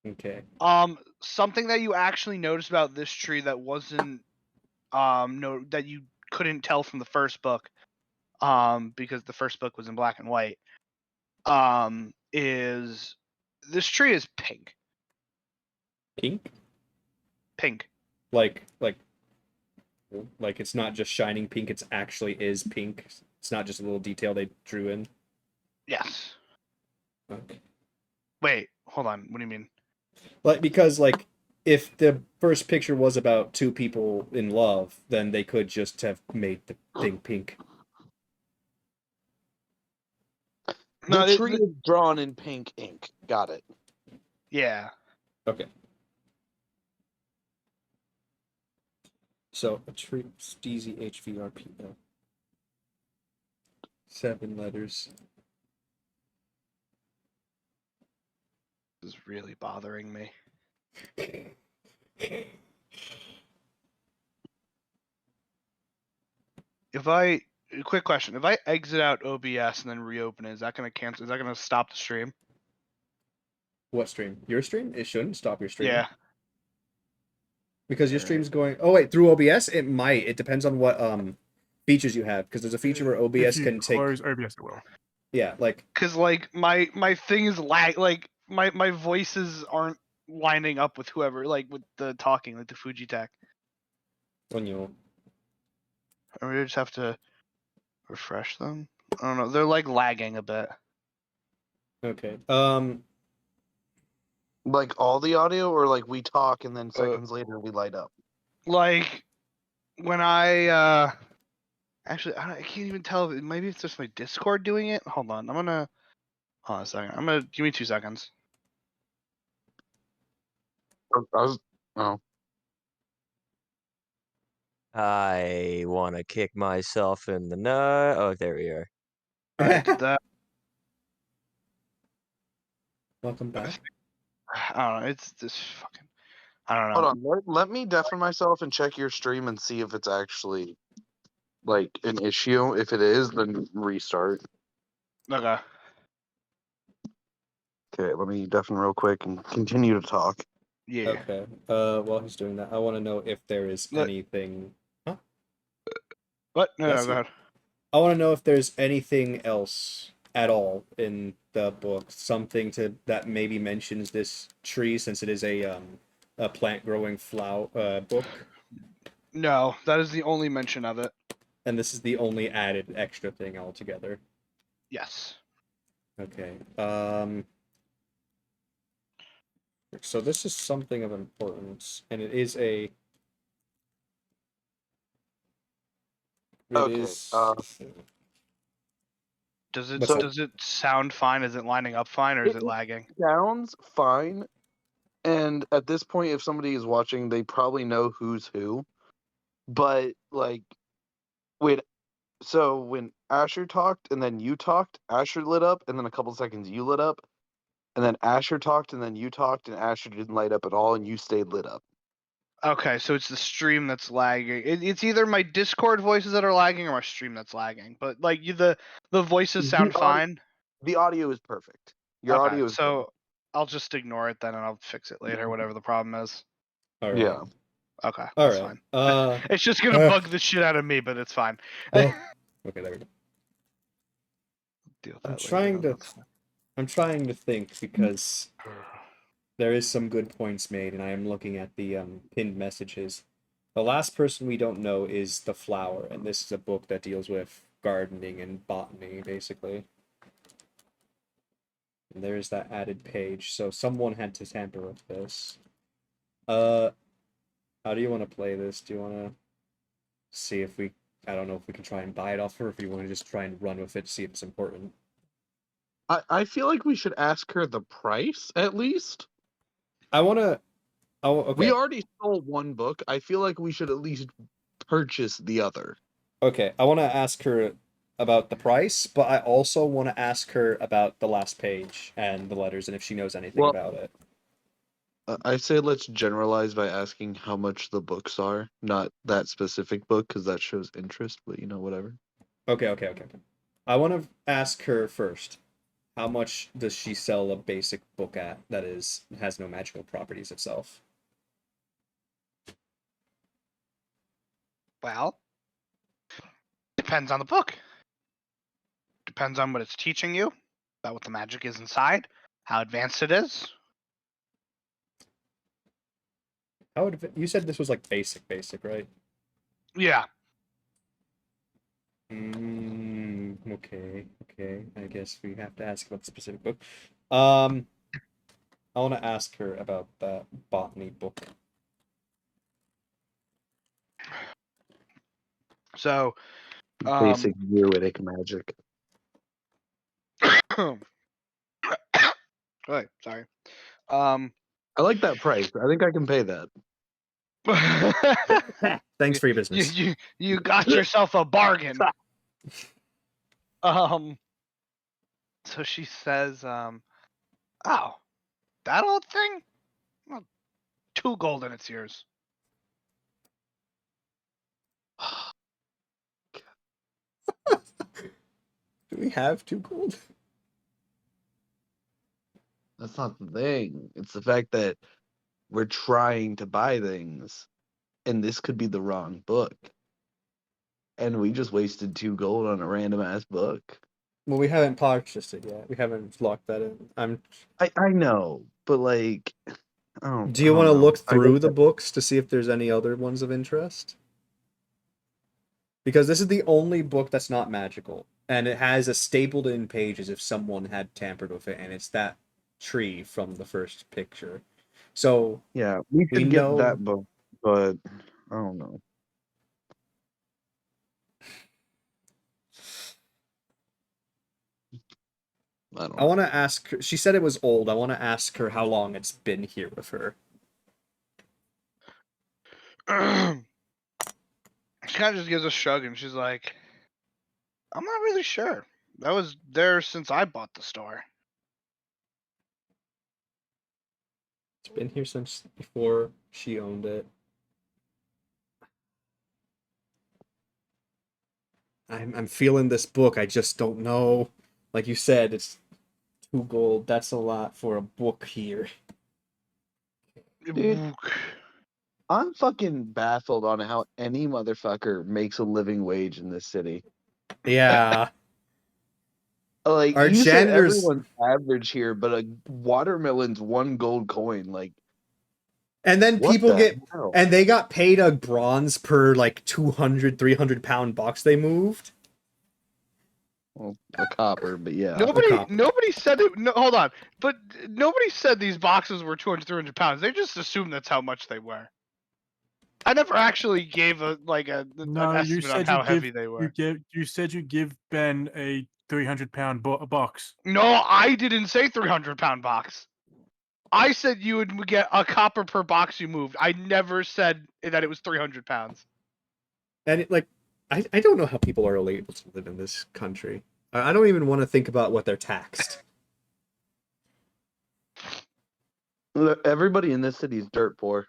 Okay. Something that you actually noticed about this tree that wasn't that you couldn't tell from the first book, because the first book was in black and white, is this tree is pink. Pink. Pink. Like it's not just shining pink. It's actually is pink. It's not just a little detail they drew in. Yes. Okay. Wait, hold on. What do you mean? Like, because like if the first picture was about two people in love, then they could just have made the thing pink. No, The tree is drawn in pink ink. Got it. yeah. Okay. So a tree Steezy HVRPL. 7 letters. This is really bothering me. Quick question. If I exit out OBS and then reopen it, is that gonna cancel? Is that gonna stop the stream? What stream? Your stream? It shouldn't stop your stream. Yeah. Because your Alright. stream's going. Oh wait, through OBS it might. It depends on what features you have. Because there's a feature where OBS If you can take. close OBS, it will. Yeah, like Cause like my thing is like my voices aren't lining up with whoever, like with the talking, like the Fuji tech. when you. Or we just have to refresh them. I don't know. They're like lagging a bit. Okay. Like all the audio, or like we talk and then seconds later we light up. Like when I actually I can't even tell if maybe it's just my Discord doing it. Hold on. Hold on a second. Give me 2 seconds. Oh, I want to kick myself in the nut. Oh, there we are. I did that. Welcome back. I don't know. It's this fucking. I don't know. hold on. Let me deafen myself and check your stream and see if it's actually like an issue. If it is, then restart. Okay. Okay, let me deafen real quick and continue to talk. Yeah. Okay. While he's doing that, I want to know if there is Let- anything. Huh? What? No, Bless no, go you. ahead. I want to know if there's anything else at all in the book, something that maybe mentions this tree, since it is a plant growing flower book, No, that is the only mention of it. and this is the only added extra thing altogether. Yes. Okay. So this is something of importance, and it is a. It Okay, is. Does it What's so that? does it sound fine? Is it lining up fine, or is it it lagging? sounds fine. And at this point, if somebody is watching, they probably know who's who. But like, when when Asher talked and then you talked, Asher lit up, and then a couple seconds you lit up, and then Asher talked and then you talked, and Asher didn't light up at all, and you stayed lit up. Okay, so it's the stream that's lagging. It's either my Discord voices that are lagging or my stream that's lagging. But like the voices sound The audio- fine. The audio is perfect. Your Okay, audio is so I'll just ignore it then, and I'll fix it later, whatever the problem is. All perfect. right. Yeah. Okay, All that's right. fine. It's just gonna bug the shit out of me, but it's fine. Okay, there we go. Deal with I'm that later. trying then, to. that's fine. I'm trying to think because there is some good points made, and I am looking at the pinned messages. The last person we don't know is the flower, and this is a book that deals with gardening and botany, basically. And there's that added page, so someone had to tamper with this. How do you want to play this? Do you want to see if we? I don't know if we can try and buy it off her, or if you want to just try and run with it, see if it's important. I feel like we should ask her the price at least. I want to. Oh, okay. We already stole one book. I feel like we should at least purchase the other. Okay, I want to ask her about the price, but I also want to ask her about the last page and the letters and if she knows anything Well, about it. I say let's generalize by asking how much the books are, not that specific book, because that shows interest, but whatever. Okay. I want to ask her first. How much does she sell a basic book at that has no magical properties itself? Well, depends on the book. Depends on what it's teaching you, about what the magic is inside, how advanced it is. How would you said this was like basic, right? Yeah. Okay. I guess we have to ask about the specific book. I want to ask her about that botany book. So, Basic druidic magic. Right, sorry. I like that price. I think I can pay that. Thanks for your business. You got yourself a bargain. So she says, oh, that old thing? Well, 2 gold and it's yours. Do we have 2 gold? That's not the thing. It's the fact that we're trying to buy things, and this could be the wrong book. And we just wasted 2 gold on a random ass book. Well, we haven't purchased it yet. We haven't locked that in. I know, but like, Do you want to look through the books to see if there's any other ones of interest? Because this is the only book that's not magical, and it has a stapled in pages if someone had tampered with it, and it's that tree from the first picture. So yeah, we we could get know that book, but I don't know. I don't I know. want to ask her. She said it was old. I want to ask her how long it's been here with her. She kind of just gives a shrug and she's like, I'm not really sure. That was there since I bought the store. It's been here since before she owned it. I'm feeling this book. I just don't know. Like you said, it's 2 gold. That's a lot for a book here. Dude. I'm fucking baffled on how any motherfucker makes a living wage in this city. Yeah. Like, Our you said janitors- everyone's average here, but a watermelon's 1 gold coin. Like, And then what people the get hell? and they got paid a bronze per like 200, 300 pound box they moved. Well, a copper, but yeah. Nobody said it. No, hold on, but nobody said these boxes were 200, 300 pounds. They just assumed that's how much they were. I never actually gave an No, you estimate on said how you heavy give they were. you said you give Ben a 300-pound box. No, I didn't say 300-pound box. I said you would get a copper per box you moved. I never said that it was 300 pounds. And it, like I don't know how people are able to live in this country. I don't even want to think about what they're taxed. Look, everybody in this city is dirt poor.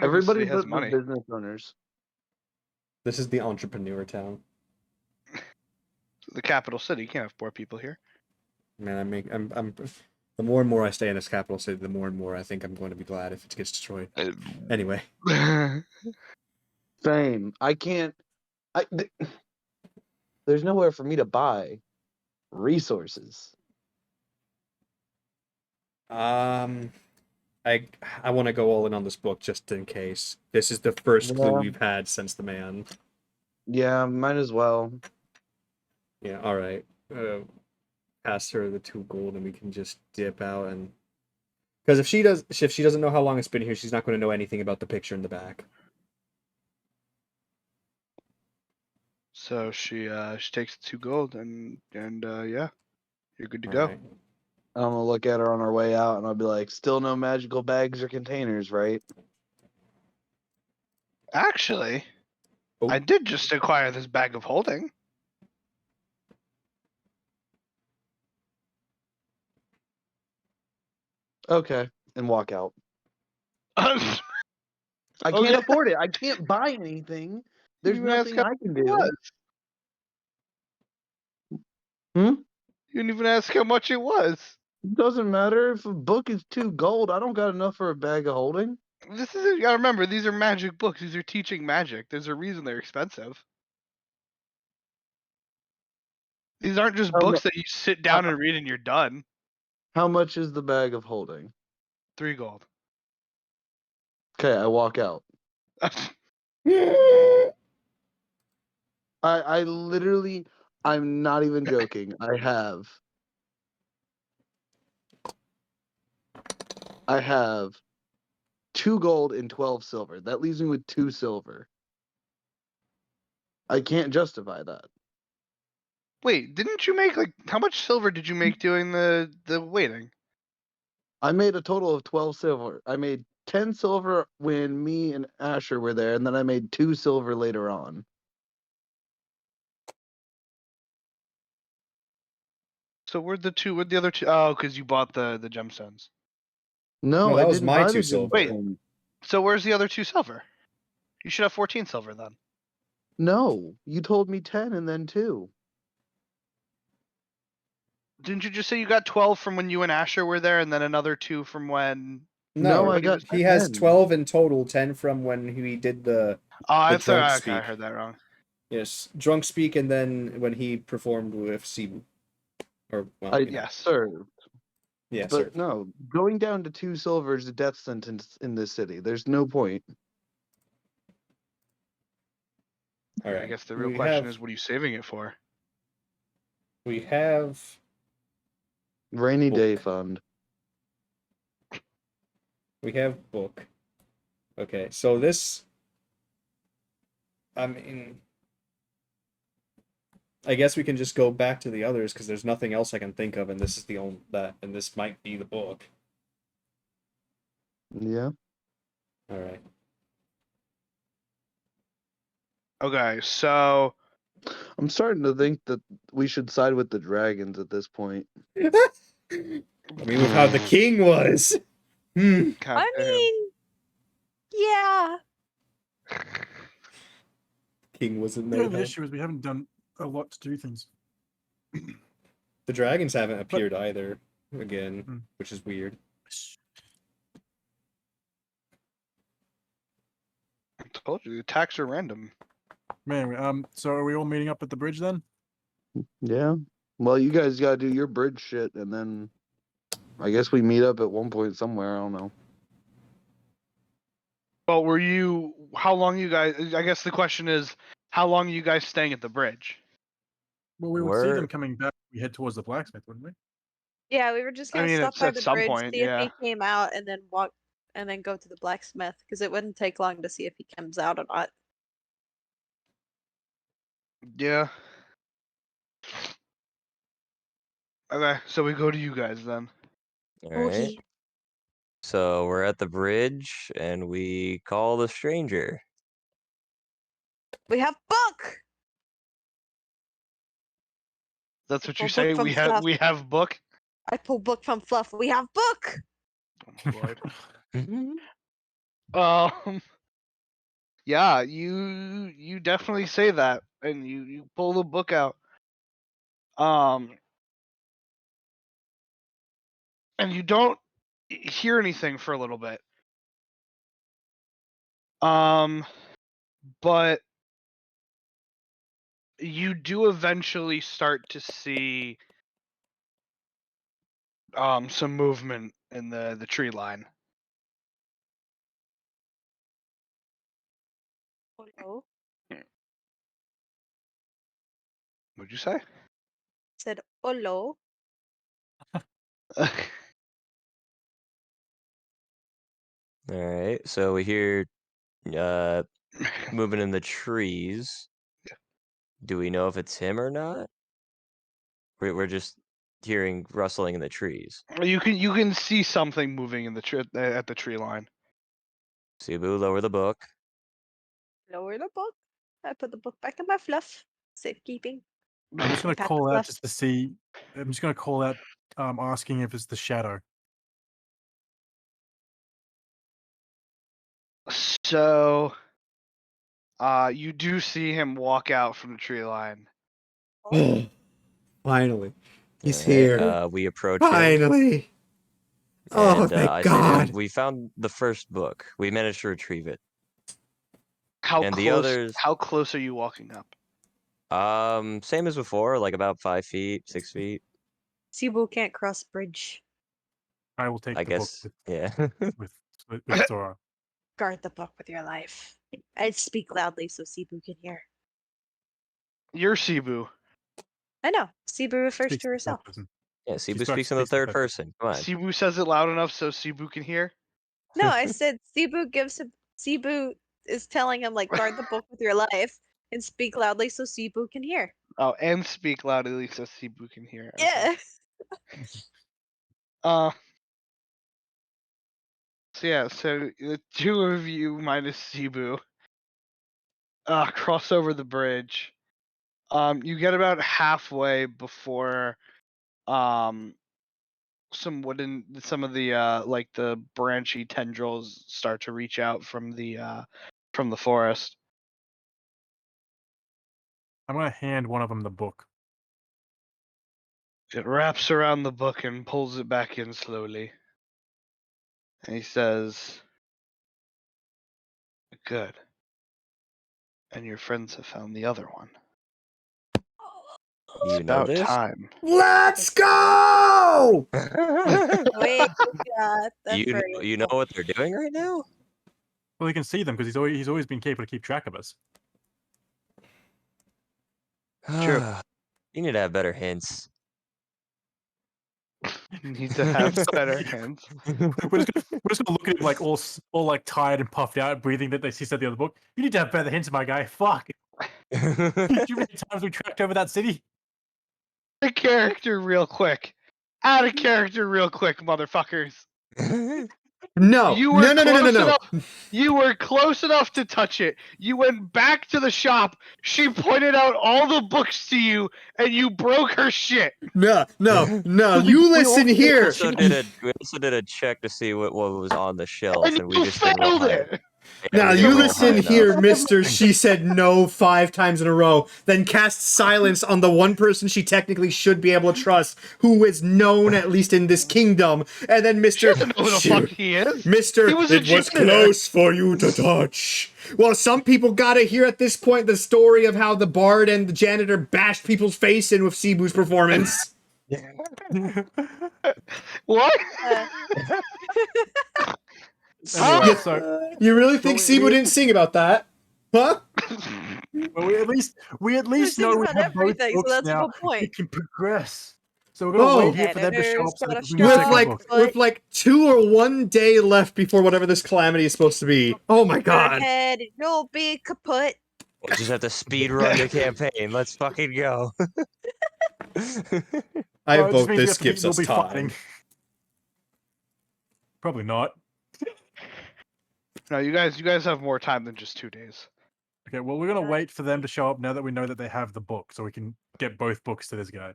Everybody has but money. the business owners. This is the entrepreneur town. The capital city. You can't have poor people here. Man, I'm the more and more I stay in this capital city, the more and more I think I'm going to be glad if it gets destroyed. Anyway, Same. I can't. There's nowhere for me to buy resources. I want to go all in on this book just in case. This is the first clue Yeah. we've had since the man. Yeah, might as well. Yeah, all right. Pass her the 2 gold and we can just dip out and because if she doesn't know how long it's been here, she's not going to know anything about the picture in the back. So she takes the 2 gold and yeah, you're good to All go. right. I'm gonna look at her on our way out, and I'll be like, "Still no magical bags or containers, right?" Actually, Oh. I did just acquire this bag of holding. Okay, and walk out. I I Okay. can't afford it. I can't buy anything. There's You ask nothing how I can much it do. was. Hmm? You didn't even ask how much it was. Doesn't matter if a book is 2 gold. I don't got enough for a bag of holding. This is you gotta remember, these are magic books. These are teaching magic. There's a reason they're expensive. These aren't just How mu- books that you sit down and read and you're done. How much is the bag of holding? 3 gold. Okay, I walk out. I literally, I'm not even joking. I have 2 gold and 12 silver. That leaves me with 2 silver. I can't justify that. Wait, didn't you make like how much silver did you make doing the waiting? I made a total of 12 silver. I made 10 silver when me and Asher were there, and then I made 2 silver later on. So where'd the other two? Oh, because you bought the gemstones. No, No, that I was didn't my buy 2 the silver. Wait. gemstones. So where's the other 2 silver? You should have 14 silver then. No, you told me 10 and then 2. Didn't you just say you got 12 from when you and Asher were there, and then another 2 from when? No, No, I he got was- he has 10. 12 in total, 10 from when he did the Oh, I The drunk thought okay, I speak. heard that wrong. yes, drunk speak and then when he performed with Sibu. Or well, Yes. Served. Yeah, But sir. no, going down to 2 silver is a death sentence in this city. There's no point. All right. I guess the real We question have- is, what are you saving it for? We have Rainy day Book. fund. book. Okay, so this I mean I guess we can just go back to the others because there's nothing else I can think of, and this is the only and this might be the book. Yeah. All right. Okay, so I'm starting to think that we should side with the dragons at this point. I mean, with how the king was. Hmm. God I damn. mean, yeah. King wasn't The no only help. issue is we haven't done a lot to do things. The dragons haven't appeared either. Again, Hmm. which is weird. I told you the attacks are random. Anyway, so are we all meeting up at the bridge then? Yeah. Well, you guys gotta do your bridge shit, and then I guess we meet up at one point somewhere. I don't know. But were you? How long you guys? I guess the question is, how long are you guys staying at the bridge? Well, we would see We're them coming back. We head towards the blacksmith, wouldn't we? Yeah, we were just I gonna mean, stop it's by at the some bridge, point, see if yeah. he came out, and then walk, and then go to the blacksmith because it wouldn't take long to see if he comes out or not. Yeah. Okay, so we go to you guys then. all right. Okay. So we're at the bridge and we call the stranger. We have book. That's what you Well, book say. from We have Fluff. we have book. I pull book from Fluff. We have book. Oh, Lord. Yeah, you definitely say that, and you pull the book out. And you don't hear anything for a little bit. But you do eventually start to see some movement in the tree line. Hello. What'd you say? Said hello. All right. So we hear moving in the trees. Do we know if it's him or not? We're just hearing rustling in the trees. you can see something moving in the at the tree line. Cebu, lower the book. Lower the book. I put the book back in my Fluff. Safekeeping. I'm just gonna Pat the call out Fluff. just to see. I'm just gonna call out, asking if it's the shadow. So, you do see him walk out from the tree line. Finally. He's All right, here. we approach him. Finally. Oh, And thank I say to God. him, we found the first book. We managed to retrieve it. How And the close? others- How close are you walking up? Same as before, like about 5 feet, 6 feet. Cebu can't cross bridge. I will take I the guess. book Yeah. with Sora. Guard the book with your life. I'd speak loudly so Cebu can hear. You're Cebu. I know. Cebu refers Speaks to in third herself. person. Yeah, Cebu starts speaks in the speaking third third person. Come on. Cebu says it loud enough so Cebu can hear. No, I said Cebu gives him. Cebu is telling him like guard the book with your life and speak loudly so Cebu can hear. Oh, and speak loudly so Cebu can hear. Okay. Yeah. So yeah, so the two of you minus Cebu cross over the bridge. You get about halfway before some of the like the branchy tendrils start to reach out from the forest. I'm gonna hand one of them the book. It wraps around the book and pulls it back in slowly. And he says, "Good. And your friends have found the other one. It's You know about this? time." Let's go! Wait, God, that's very. You know what they're doing right now? Well, he can see them because he's always been capable to keep track of us. True. You need to have better hints. You need to have better hands. We're just gonna look at him like all like tired and puffed out, breathing that he said the other book. You need to have better hints, my guy. Fuck. Do you know many times we tracked over that city? Add a character real quick. Add a character real quick, motherfuckers. No, You were no, no, no, no, no, close no. enough. You were close enough to touch it. You went back to the shop. She pointed out all the books to you, and you broke her shit. No, no, no. We- You we listen also- here. We also did a check to see what was on the shelf, And and we you just didn't roll failed high. it. Yeah, Now we you didn't roll high listen here, enough. Mister. She said no 5 times in a row, then cast silence on the one person she technically should be able to trust, who is known at least in this kingdom. And then She Mister, doesn't know who the fuck he is. Mister, He was a it was janitor. close for you to touch. Well, some people gotta hear at this point the story of how the bard and the janitor bashed people's face in with Cebu's performance. What? Uh, Anyway, Yeah. so You really think Well, Cebu didn't sing about that? Huh? well, we at least There's know things we about have both everything, so books that's a now. good point. We can progress. So we're gonna Oh. wait here for them to show up so Janitor's that we got can a check With our like books. with like 2 or 1 day left before whatever this calamity is supposed to be. Oh my Go god. ahead, you'll be kaput. We'll just have to speed run the campaign. Let's fucking go. I Well, it just vote means this gives we'll us be time. fighting. Probably not. No, you guys have more time than just 2 days. Okay, well, we're gonna Yeah. wait for them to show up now that we know that they have the book, so we can get both books to this guy.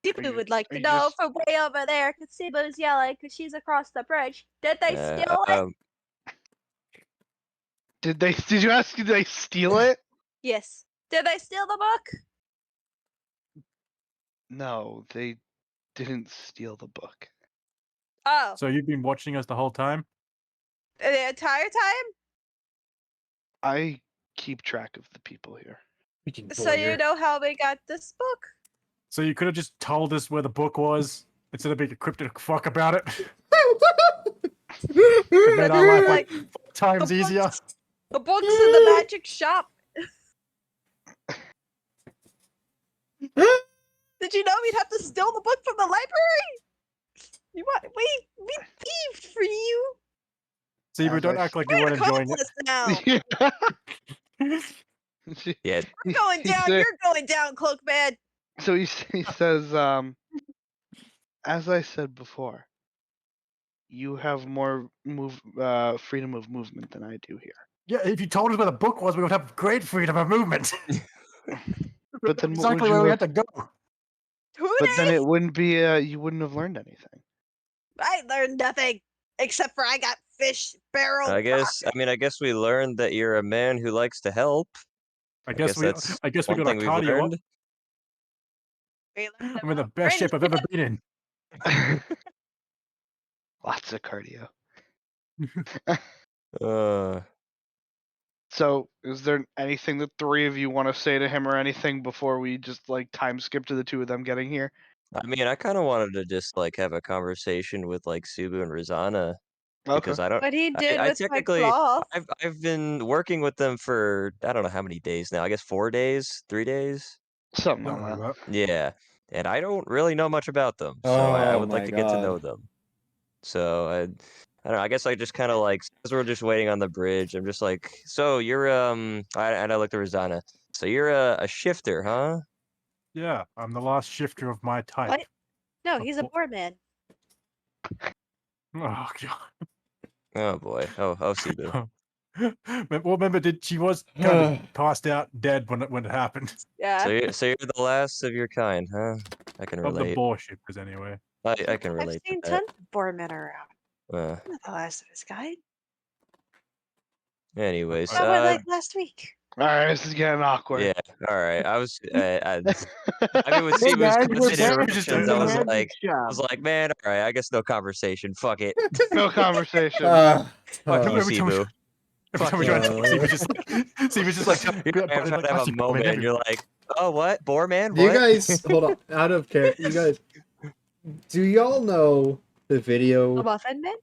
People you- would like are to you know just- from way over there, because Cebu's yelling because she's across the bridge. Did they steal it? Did you ask? Did they steal it? Yes. Did they steal the book? No, they didn't steal the book. Oh, So you've been watching us the whole time? the entire time? I keep track of the people here. So you know how we got this book? So you could have just told us where the book was instead of being a cryptic fuck about it. It made our life like 4 times the easier. books- The book's in the magic shop. Did you know we'd have to steal the book from the library? You want we thieved for you. See, we As don't I act like you We're weren't an enjoying accomplice now. Yeah, I'm going He down. said- You're going down, Cloak Man. So he says, as I said before, you have more freedom of movement than I do here. Yeah, if you told us where the book was, we would have great freedom of movement. But then what would exactly you where we have- had to go. But then it wouldn't be. You wouldn't have learned anything. I learned nothing except for I got fish barrel. I guess we learned that you're a man who likes to help. I guess we that's got our one thing we've cardio up. learned. I'm in the best shape I've ever been in. Lots of cardio. Uh, So, is there anything the 3 of you want to say to him or anything before we just like time skip to the 2 of them getting here? I mean, I kind of wanted to just like have a conversation with like Subu and Rizana because I don't. What he did I with my technically, cloth. I've been working with them for I don't know how many days now. I guess 4 days, 3 days. Something Don't like worry that. about it. Yeah, and I don't really know much about them, so I Oh would like my to get to know God. them. So I don't know. I guess I just kind of like as we're just waiting on the bridge. I'm just like, so you're and I looked at Rizana. So you're a shifter, huh? Yeah, I'm the last shifter of my type. What? No, he's a bo- boar man. Oh god. Oh boy. Oh Sibu. Well, remember, she was kind of passed out dead when it happened. Yeah. So you're the last of your kind, huh? I can Of the relate. boar shifters, anyway. I can I've relate seen to that. tons of boar men around. Uh, I'm not the last of his kind. anyways, That went like last week. All right, this is getting awkward. yeah. All right. I was. I mean, with Hey Sibu's guys, we're constant back just interruptions, in I the was magic like, shop. man, all right. I guess no conversation. Fuck it. No conversation. Fuck you, every time we- Sibu. Every time we Fuck try to you. talk, Steve was just like, You're trying to have a moment, and you're like, oh, what? Boar man? You What? guys, hold on. Out of care, you guys. Do y'all know the video? A muffin man?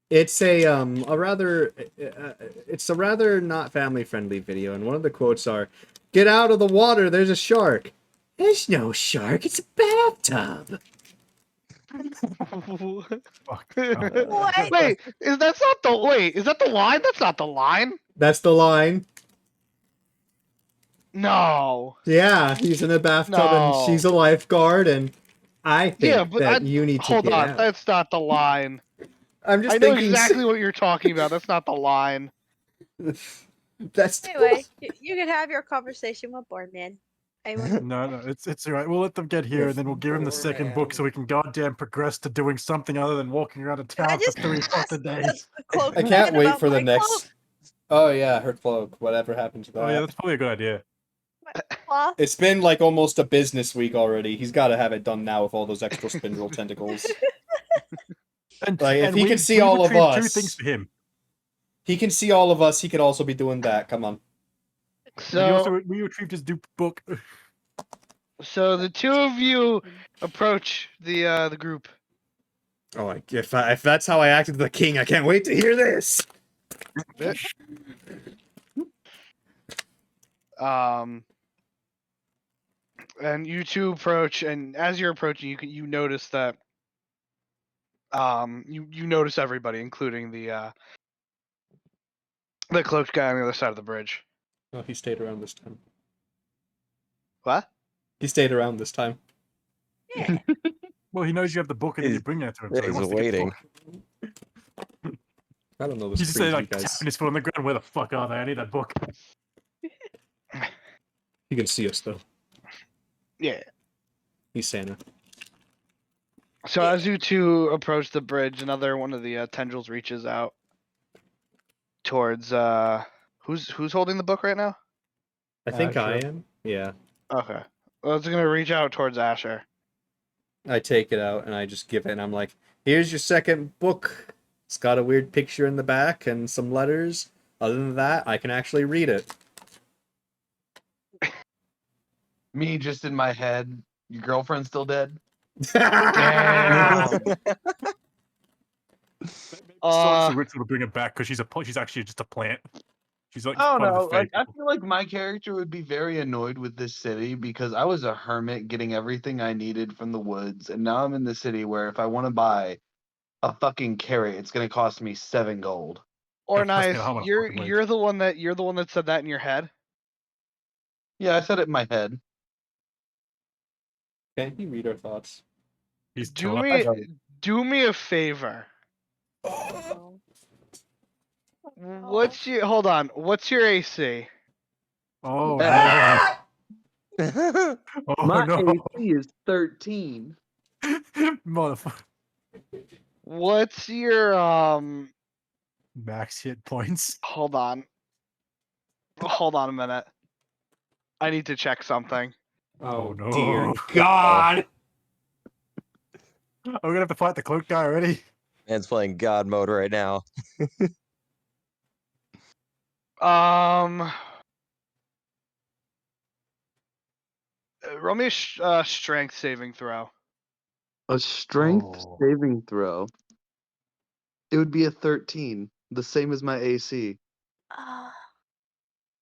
It's a rather it's a rather not family friendly video, and one of the quotes are, "Get out of the water! There's a shark." There's no shark. It's a bathtub. Fuck. What? Wait, is that the line? That's not the line. That's the line. No. Yeah, he's in a bathtub and No. she's a lifeguard, and I think Yeah, but that you need to hold get on. out. That's not the line. I'm just I know thinking. exactly what you're talking about. That's not the line. That's Anyway, you can have your conversation with Boardman. Anyone? No, it's alright. We'll let them get here, and then we'll give him the second book so we can goddamn progress to doing something other than walking around a Can I town for just 3 ask fucking days. the cloak I man can't wait about for the my next. cloak? Oh yeah, her cloak. Whatever happened to that? Oh yeah, that's probably a good idea. Cloth? It's been like almost a business week already. He's got to have it done now with all those extra spindle tentacles. And, Like, if and he we, can see we all of retrieved 2 us- things for him. He can see all of us. He could also be doing that. Come on. So, we retrieved his dupe book. so the two of you approach the group. Oh, if that's how I acted to the king, I can't wait to hear this. And you two approach, and as you're approaching, you notice that you notice everybody, including the cloaked guy on the other side of the bridge. Oh, he stayed around this time. What? He stayed around this time. Yeah. Well, he knows you have the book, and then you bring that to him, so he He's wants to get the waiting. book. I don't know He's this just crazy like guys. tapping his foot on the ground. Where the fuck are they? I need that book. He can see us though. Yeah. He's Santa. So as you two approach the bridge, another one of the tendrils reaches out towards who's holding the book right now? I think I Asher. am. Yeah. Okay. Well, it's gonna reach out towards Asher. I take it out and I just give it. And I'm like, "Here's your second book. It's got a weird picture in the back and some letters. Other than that, I can actually read it." Me just in my head. Your girlfriend's still dead? Damn. So Ritual to bring it back because she's actually just a plant. She's like I don't part know. of the Like, fake. I feel like my character would be very annoyed with this city because I was a hermit getting everything I needed from the woods, and now I'm in the city where if I want to buy a fucking carrot, it's gonna cost me 7 gold. Or That puts me nice. at home on a You're fucking wage. you're the one that said that in your head. Yeah, I said it in my head. Can you read our thoughts? He's Do telepathic. me a favor. Oh. What's your hold on? What's your AC? Oh Ah! no! Oh My no! AC is 13. Motherfucker! What's your Max hit points. hold on. Hold on a minute. I need to check something. Oh, no. dear God! Are we gonna have to fight the cloak guy already? Man's playing God mode right now. Roll me a strength saving throw. A strength Oh. saving throw. It would be a 13, the same as my AC.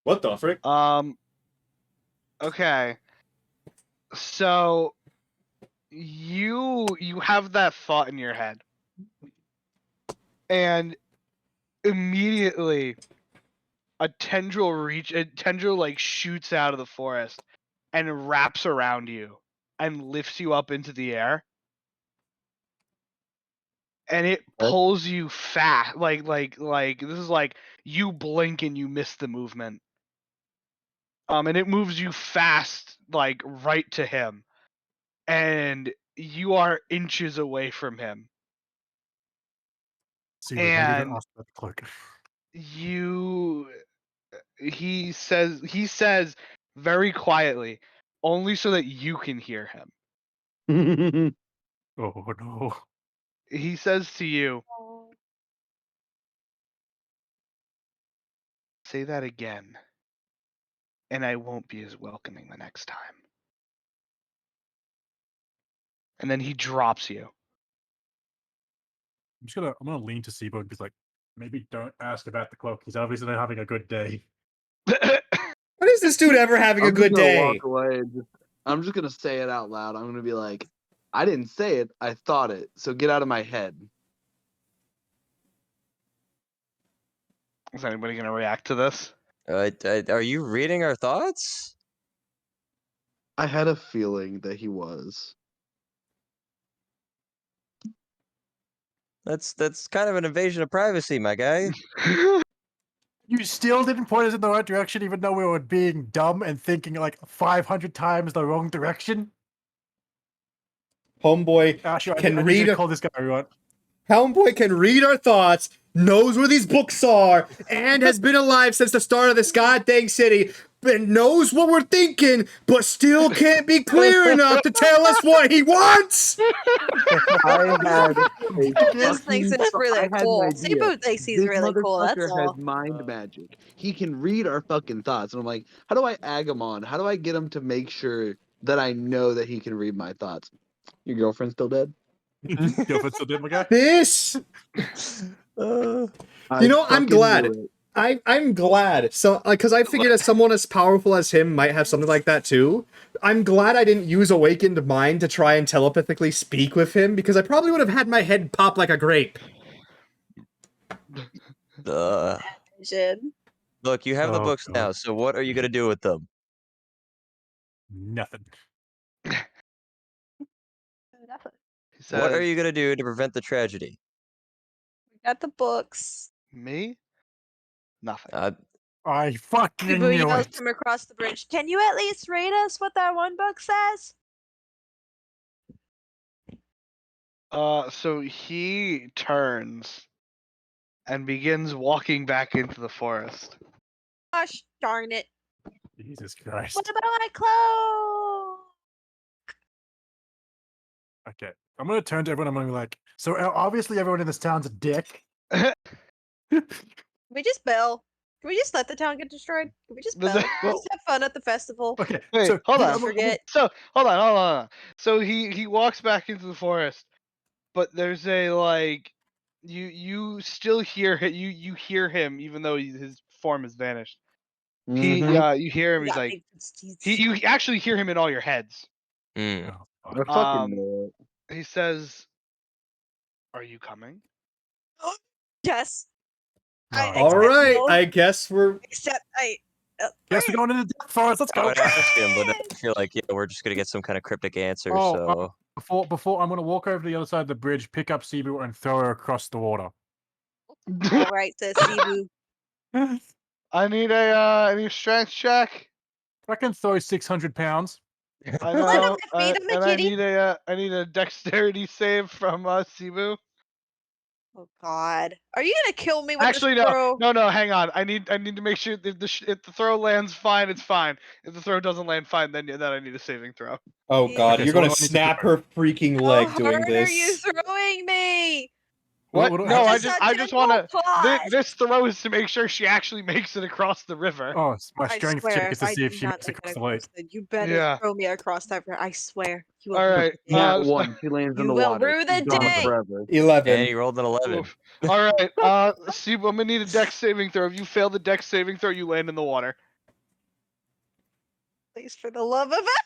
What the frick? Okay. So you have that thought in your head. And immediately a tendril like shoots out of the forest and wraps around you and lifts you up into the air. And it pulls you fast, like this is like you blink and you miss the movement. And it moves you fast, like right to him, and you are inches away from him. See, maybe don't And ask about the cloak. he says very quietly, only so that you can hear him. Oh no! He says to you, "Say that again, and I won't be as welcoming the next time." And then he drops you. I'm gonna lean to Sibo and be like, maybe don't ask about the cloak. He's obviously not having a good day. When is this dude ever having a I'm just good gonna day? walk away and I'm just gonna say it out loud. I'm gonna be like, I didn't say it, I thought it. So get out of my head. Is anybody gonna react to this? Are you reading our thoughts? I had a feeling that he was. That's kind of an invasion of privacy, my guy. You still didn't point us in the right direction, even though we were being dumb and thinking like 500 times the wrong direction. Homeboy Actually, can I need you read. to call this guy everyone. Homeboy can read our thoughts, knows where these books are, and has been alive since the start of this goddamn city, and knows what we're thinking, but still can't be clear enough to tell us what he wants. I had a He just thinks fucking- it's really I had an cool. idea. Sibu thinks he's This really cool. That's motherfucker has all. mind magic. He can read our fucking thoughts. And I'm like, how do I ag him on? How do I get him to make sure that I know that he can read my thoughts? Your girlfriend's still dead? Girlfriend still did, my guy. This, Uh, I I'm fucking glad. knew it. I'm glad. So, because I figured that someone as powerful as him might have something like that too. I'm glad I didn't use Awakened Mind to try and telepathically speak with him, because I probably would have had my head pop like a grape. Vision. Look, you have the Oh, books God. now, so what are you gonna do with them? Nothing. Nothing. He What are says, you gonna do to prevent the tragedy? We got the books. Me? Nothing. I fucking Sibu knew yells it. from across the bridge. Can you at least read us what that one book says? So he turns and begins walking back into the forest. Gosh darn it. Jesus Christ. What about my clothes? Okay, I'm gonna turn to everyone. I'm gonna be like, so obviously everyone in this town's a dick. Can we just bail? Can we just let the town get destroyed? Can we just The- bail? the- Let's have fun at the festival. Okay, Wait, so hold dude, on. Forget. So hold on. So he walks back into the forest, but there's a like you still hear you hear him even though his form has vanished. Mhm. You hear him. He's Yeah, like he's- you actually hear him in all your heads. Mm. Oh, fuck. I fucking knew it. He says, "Are you coming?" Yes. No. I All accept right, no. I guess we're. Except I. Guess we're going into the forest. Let's I go. would ask him, but then I feel like we're just gonna get some kind of cryptic answer. Oh, So Before I'm gonna walk over to the other side of the bridge, pick up Cebu, and throw her across the water. All right, says Sibu. I need a strength check. I can throw 600 pounds. I Let know, him feed him a and I kitty. need a dexterity save from Sibu. Oh God, are you gonna kill me with Actually, this no, throw? hang on. I need to make sure if the throw lands fine, it's fine. If the throw doesn't land fine, then I need a saving throw. Oh God, Okay, you're so what gonna do I need to snap do? her freaking How leg hard doing are you this. throwing me? What? do- No, how- I Just a just want to. gentle plot. This throw is to make sure she actually makes it across the river. Oh, it's my I strength swear, check is to I see if do she not makes it make across it the lake. across the. You better Yeah. throw me across that river. I swear. You will All rue right. the day. Nat so- 1. She lands in You the will water. rue the She's gone day. forever. and 11. he rolled an 11. Oof. All right. Sibu, I'm gonna need a dex saving throw. If you fail the dex saving throw, you land in the water. Please, for the love of it.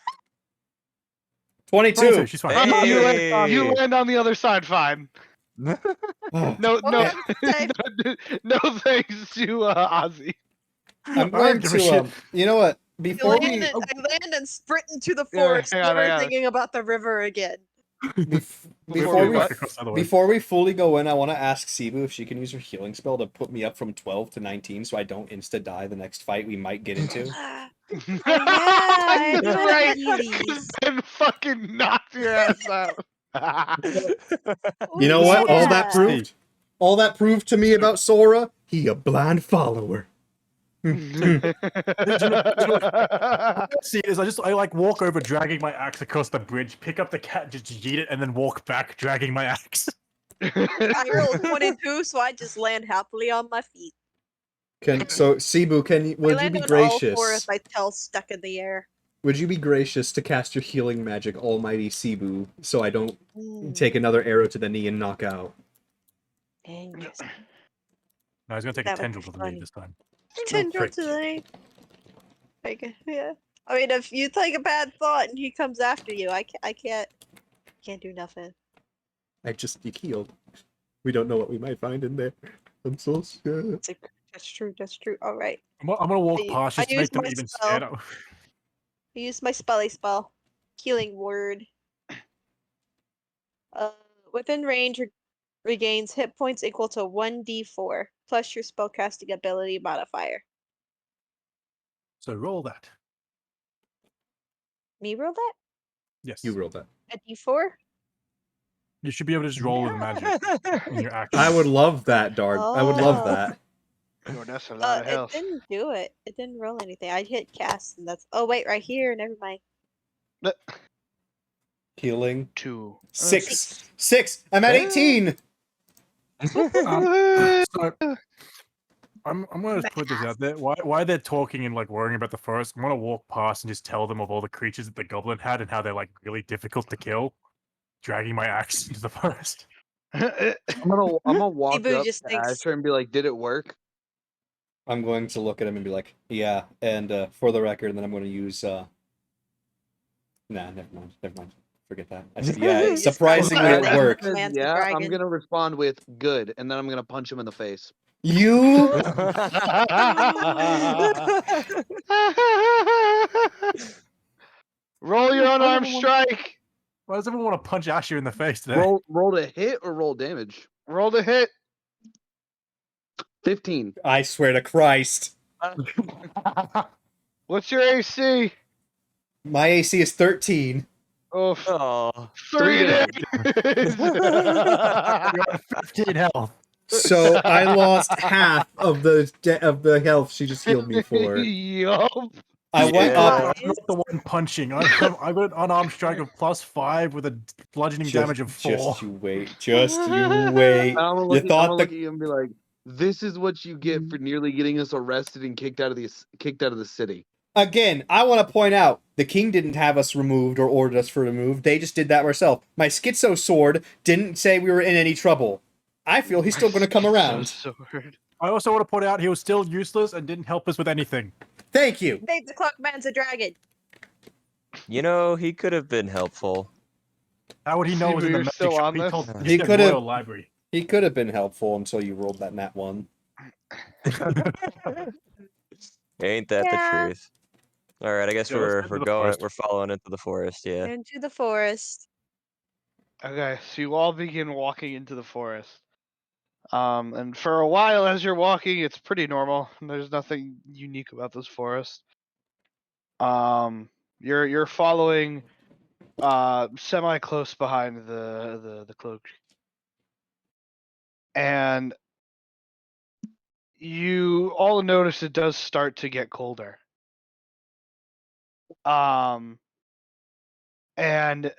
22. She's fine. You land on the other side fine. Oh, No, What no, am I saying? no thanks to Ozzy. I'm I don't going give a to shit. you know what? I Before land, we and, I land and sprint into the Yeah, forest, hang on, never hang on. thinking about the river again. before we we what? across the other way. before we fully go in, I want to ask Cebu if she can use her healing spell to put me up from 12 to 19, so I don't insta die the next fight we might get into. Oh yeah, I do That's have right. healies. And fucking knock your ass out. You know Oh, what? All that yeah. proved. All that proved to me about Sora. He a blind follower. See, is I like walk over, dragging my axe across the bridge, pick up the cat, just yeet it, and then walk back, dragging my axe. I rolled 22, so I just land happily on my feet. So Cebu, I would you land be on all fours, gracious? my tail stuck in the air. Would you be gracious to cast your healing magic, Almighty Cebu, so I don't Mm, take another arrow to the knee and knock out? interesting. No, he's gonna take a That would tendril be to the knee funny. this time. Tendril prick. to the knee. Like, yeah. I mean, if you take a bad thought and he comes after you, I can't do nothing. You healed. We don't know what we might find in there. I'm so scared. That's true. That's true. All right. I'm gonna walk I- past I just to make used them my even spell. scared. I used my spelly spell. Healing word. Within range regains hit points equal to 1d4 plus your spellcasting ability modifier. So roll that. Me roll that? Yes. You rolled that. A d4? You should be able to just roll with magic in your action. I would love that, Dark. I would love Oh. that. Yo, that's a lot of It health. didn't do it. It didn't roll anything. I hit cast, and that's. Oh wait, right here. Never mind. Healing. 2. 6. 6. I'm at 18. So I'm gonna just put this out there. Why they're talking and like worrying about the forest? I'm gonna walk past and just tell them of all the creatures that the goblin had and how they're like really difficult to kill. Dragging my axe into the forest. I'm gonna walk Sibu up just to thinks- Asher and be like, "Did it work?" I'm going to look at him and be like, yeah. And for the record, then I'm going to use. Nah, never mind. Never mind. Forget that. I said, yeah. You just Surprisingly, started it raising worked. the man's the Yeah, I'm dragon. gonna respond with "good," and then I'm gonna punch him in the face. You. Roll your unarmed strike. Why does everyone want to punch Asher in the face today? Roll to hit or roll damage. Roll to hit. 15. I swear to Christ. What's your AC? My AC is 13. Oh, Oh. 3 damage. damage. You're at 15 health. So I lost half of the health she just healed me for. Yup. I went Yeah. up. I'm not the one punching. I got an unarmed strike of +5 with a bludgeoning damage of 4. Just you wait. Just you wait. I'm gonna You look, I'm thought gonna the look at you and be like, "This is what you get for nearly getting us arrested and kicked out of the city." Again, I want to point out the king didn't have us removed or ordered us for removed. They just did that ourselves. My schizo sword didn't say we were in any trouble. I feel he's still going to come around. Sword. I also want to point out he was still useless and didn't help us with anything. Thank you. Think the clock man's a dragon. You know, he could have been helpful. How would he know it was in the You're magic still shop? on He this? told He said could have- Royal Library. He could have been helpful until you rolled that nat 1. Ain't that Yeah. the truth? All right, I guess Yeah, let's we're head to we're the going. forest. We're following into the forest. Yeah. Into the forest. Okay, so you all begin walking into the forest. And for a while as you're walking, it's pretty normal. There's nothing unique about this forest. You're following semi close behind the cloak. And you all notice it does start to get colder. And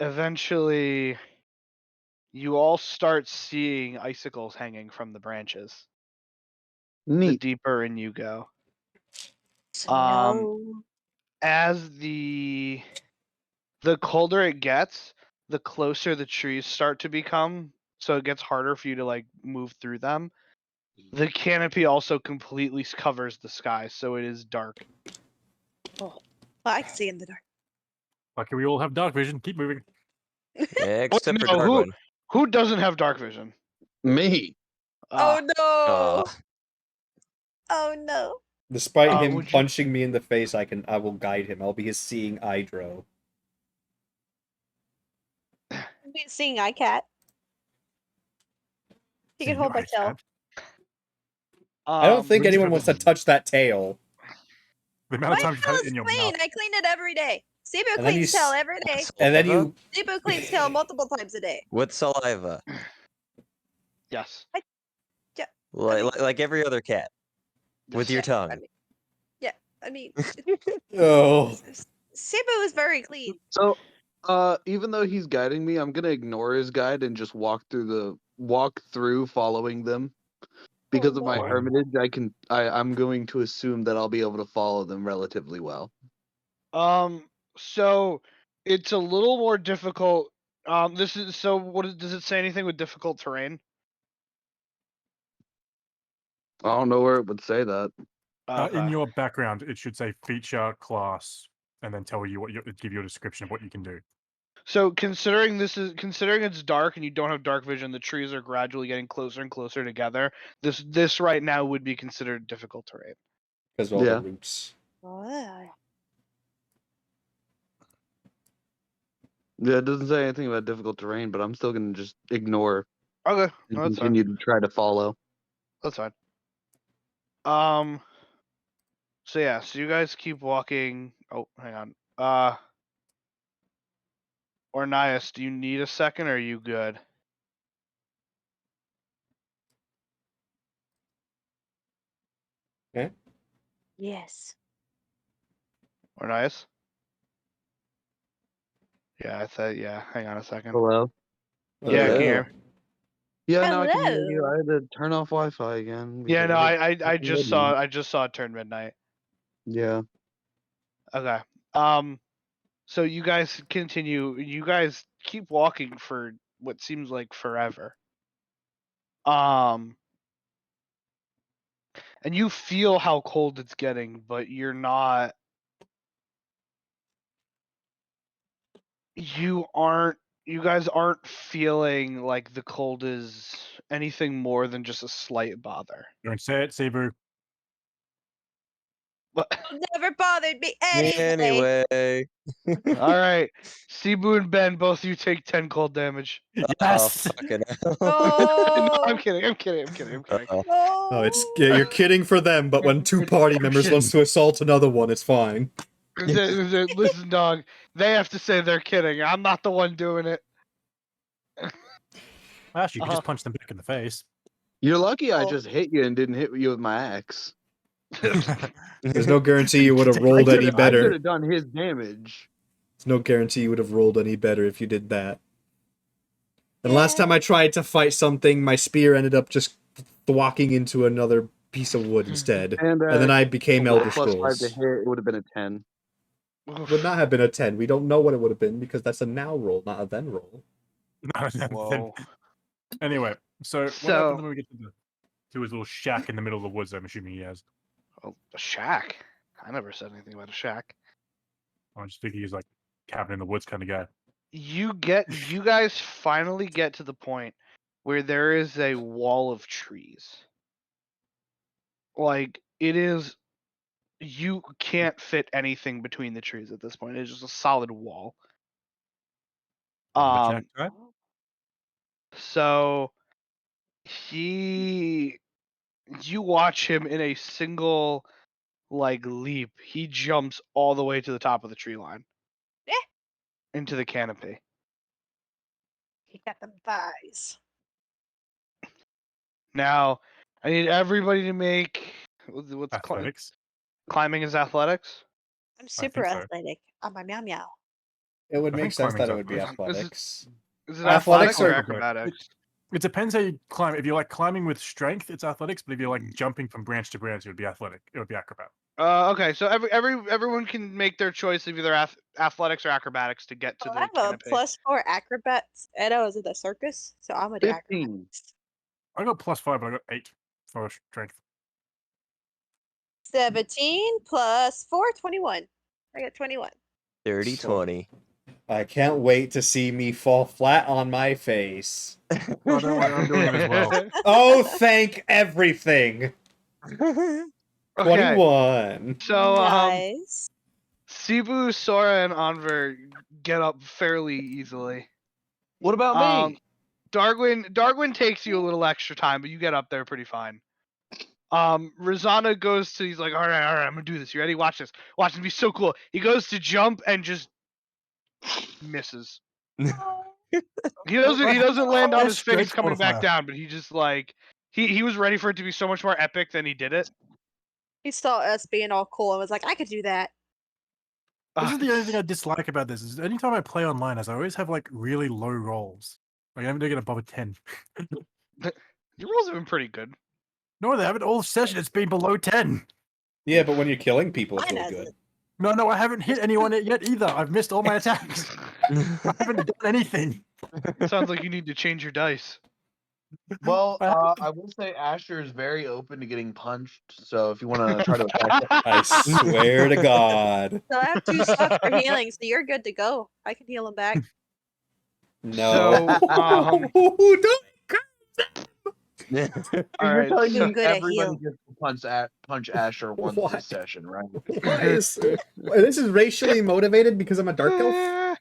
eventually you all start seeing icicles hanging from the branches the Neat. deeper in you go. Snow. As the colder it gets, the closer the trees start to become, so it gets harder for you to like move through them. The canopy also completely covers the sky, so it is dark. Well, I can see in the dark. Lucky we all have dark vision. Keep moving. Except for no, Darwin. Who doesn't have dark vision? Me. Ah, Oh no! Aw. Oh no! Despite him would you- punching me in the face, I will guide him. I'll be his seeing Hydro. Be a seeing eye cat. He can See, hold my I tail. can't. I don't think Who's anyone got wants to the- touch that tail. The amount My of times you've tail had it is in your clean. mouth. I clean it every day. Sibu And then you cleans tail s- every day. And then Saliva? you Sibu cleans tail multiple times a day. With saliva, yes. like every other cat, with your Yes. tongue. I mean, oh Sibu is very clean. So, even though he's guiding me, I'm gonna ignore his guide and just walk through following them. Because of my no. hermitage, I'm going to assume that I'll be able to follow them relatively well. So it's a little more difficult. This is so. Does it say anything with difficult terrain? I don't know where it would say that. Okay. In your background, it should say feature class, and then tell you give you a description of what you can do. So considering it's dark and you don't have dark vision, the trees are gradually getting closer and closer together. This right now would be considered difficult terrain. because of all Yeah. the roots. Yeah, it doesn't say anything about difficult terrain, but I'm still gonna just ignore. Okay, and no, that's fine. continue to try to follow. That's fine. So yeah, so you guys keep walking. Oh, hang on. Ornias, do you need a second or are you good? Yes. Ornias? Yeah, I thought yeah, hang on a second. Hello. Yeah, can you hear me? Yeah, now I can hear you. Hello. I had to turn off Wi-Fi again. Yeah, because no, it I kept just loading. saw it turn midnight. Yeah. Okay. So you guys continue. You guys keep walking for what seems like forever. And you feel how cold it's getting, but you're not. You aren't. You guys aren't feeling like the cold is anything more than just a slight bother. Don't say it, Cebu. But It never bothered me anyway. Anyway. all right, Cebu and Ben, both of you take 10 cold damage. Oh, Yes. fucking hell. No, I'm No. kidding. I'm kidding. Uh-oh. Oh, No. you're kidding for them, but when two party members wants to assault another one, it's fine. Listen, dog. They have to say they're kidding. I'm not the one doing it. Actually, you could Uh-huh. just punch them back in the face. You're lucky I Oh. just hit you and didn't hit you with my axe. There's no guarantee you would have rolled any I could better. have done his damage. There's no guarantee you would have rolled any better if you did that. And last time I tried to fight something, my spear ended up just thwacking into another piece of wood instead. And then I became with Elder +5 to Scrolls. hit, it would have been a 10. Would not have been a 10. We don't know what it would have been because that's a now roll, not a then roll. Whoa. Anyway, so what So- happens when we get to his little shack in the middle of the woods? I'm assuming he has. Oh, a shack. I never said anything about a shack. I just think he's like cabin in the woods kind of guy. You guys finally get to the point where there is a wall of trees. Like it is, you can't fit anything between the trees at this point. It's just a solid wall. Lumberjack type? So you watch him in a single like leap. He jumps all the way to the top of the tree line. Yeah. Into the canopy. He got them thighs. Now, I need everybody to make what's Athletics. climbing is athletics. I'm super so. athletic. I'm a meow meow. It would I make think sense that climbing's it would be athletics. athletics. Is it Athletics athletics or or- acrobatics? It depends how you climb. If you're like climbing with strength, it's athletics. But if you're like jumping from branch to branch, it would be athletic. It would be acrobat. Okay, so everyone can make their choice of either athletics or acrobatics to get to Oh, the I have a canopy. +4 acrobats, and I was in the circus, so I'm gonna do 15. acrobatics. I got +5, but I got 8 for strength. 17 plus 4, 21. I got 21. 30 So- 20. I can't wait to see me fall flat on my face. Oh, don't worry, I'm doing it as well. Oh, thank everything. Okay, 21. so Nice. Cebu, Sora, and Onvyr get up fairly easily. What about me? Darwin takes you a little extra time, but you get up there pretty fine. Rizana goes to, he's like, all right, I'm gonna do this. You ready? Watch this. Watch this be so cool. He goes to jump and just misses. He doesn't land on Yeah, his face straight coming back qualifier. down, but he just like he was ready for it to be so much more epic than he did it. He saw us being all cool and was like, I could do that. This is the only thing I dislike about this. Is anytime I play online, as I always have like really low rolls. Like I never get above a 10. Your rolls have been pretty good. No, they haven't all session. It's been below 10. Yeah, but when you're killing people, it's Mine really good. hasn't. No, I haven't hit anyone yet either. I've missed all my attacks. I haven't done anything. Sounds like you need to change your dice. Well, I- I will say Asher is very open to getting punched. So if you want to try to attack him, I swear to God. So I have 2 slots for healing, so you're good to go. I can heal him back. No. So, Don't- All you're right, telling so- me Good at everybody heal. gets to punch Asher once Why? this session, right? Why is this is racially motivated because I'm a dark elf?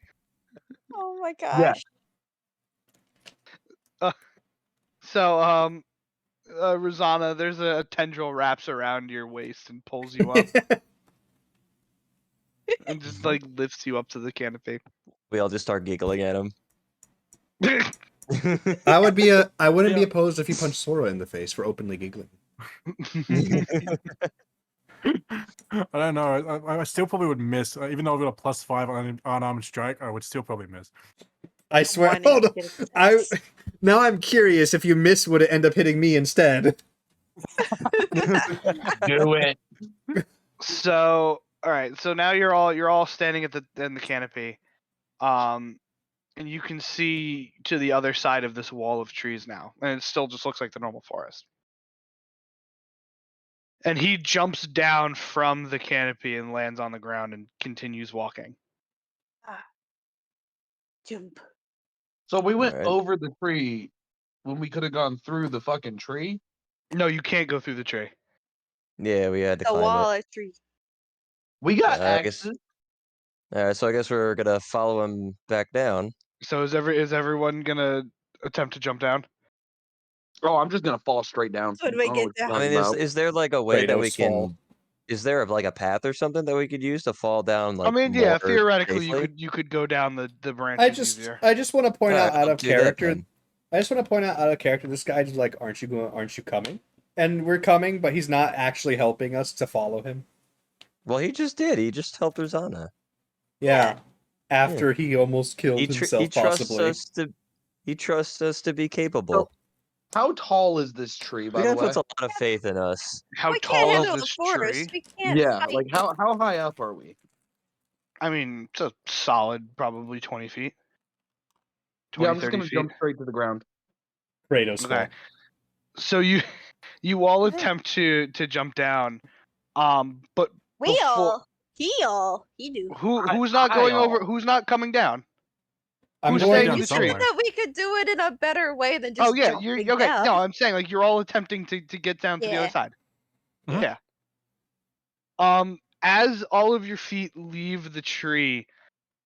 Oh my Yeah. gosh. So, Rosanna, there's a tendril wraps around your waist and pulls you up and just like lifts you up to the canopy. We all just start giggling at him. I wouldn't be Yeah. opposed if you punched Sora in the face for openly giggling. I don't know. I still probably would miss, even though I've got a +5 on unarmed strike. I would still probably miss. I swear. Wanting Hold to on. get a Now I'm curious if you miss, would it end up hitting me instead? Do it. So, all right. So now you're all standing at in the canopy, and you can see to the other side of this wall of trees now, and it still just looks like the normal forest. And he jumps down from the canopy and lands on the ground and continues walking. Jump. So we went Alright. over the tree when we could have gone through the fucking tree. No, you can't go through the tree. Yeah, we had to The climb wall it. or tree. We got I guess- axes. Alright, so I guess we're gonna follow him back down. So is everyone gonna attempt to jump down? Oh, I'm just gonna fall straight down. When we I don't know get what you're down. I mean, talking about. is there like a way that we Kratos can? fall. Is there like a path or something that we could use to fall down? Like, I mean, yeah, more theoretically safely? you could go down the branches easier. I just want to point out Alright, out I'll of do that character. then. I just want to point out out of character. This guy's like, aren't you coming? And we're coming, but he's not actually helping us to follow him. Well, he just did. He just helped Rosanna. Yeah. After he almost killed He himself, trusts possibly. us to. He trusts us to be capable. How tall is this tree, by The the guy way? puts a lot of faith in us. How We tall can't is handle the this forest. tree? We can't Yeah, fight. like how high up are we? I mean, it's a solid probably 20 feet. Yeah, 20, I'm just 30 gonna feet. jump straight to the ground. Kratos Okay. fall. So you all attempt to jump down. But We before- all. He do. who's not going over? Who's not coming down? I'm Who's going staying down in to the somewhere. tree? That we could do it in a better way than just Oh yeah, jumping you're okay. down. No, I'm saying like you're all attempting to get down to the other Yeah. side. Mhm. Yeah. As all of your feet leave the tree,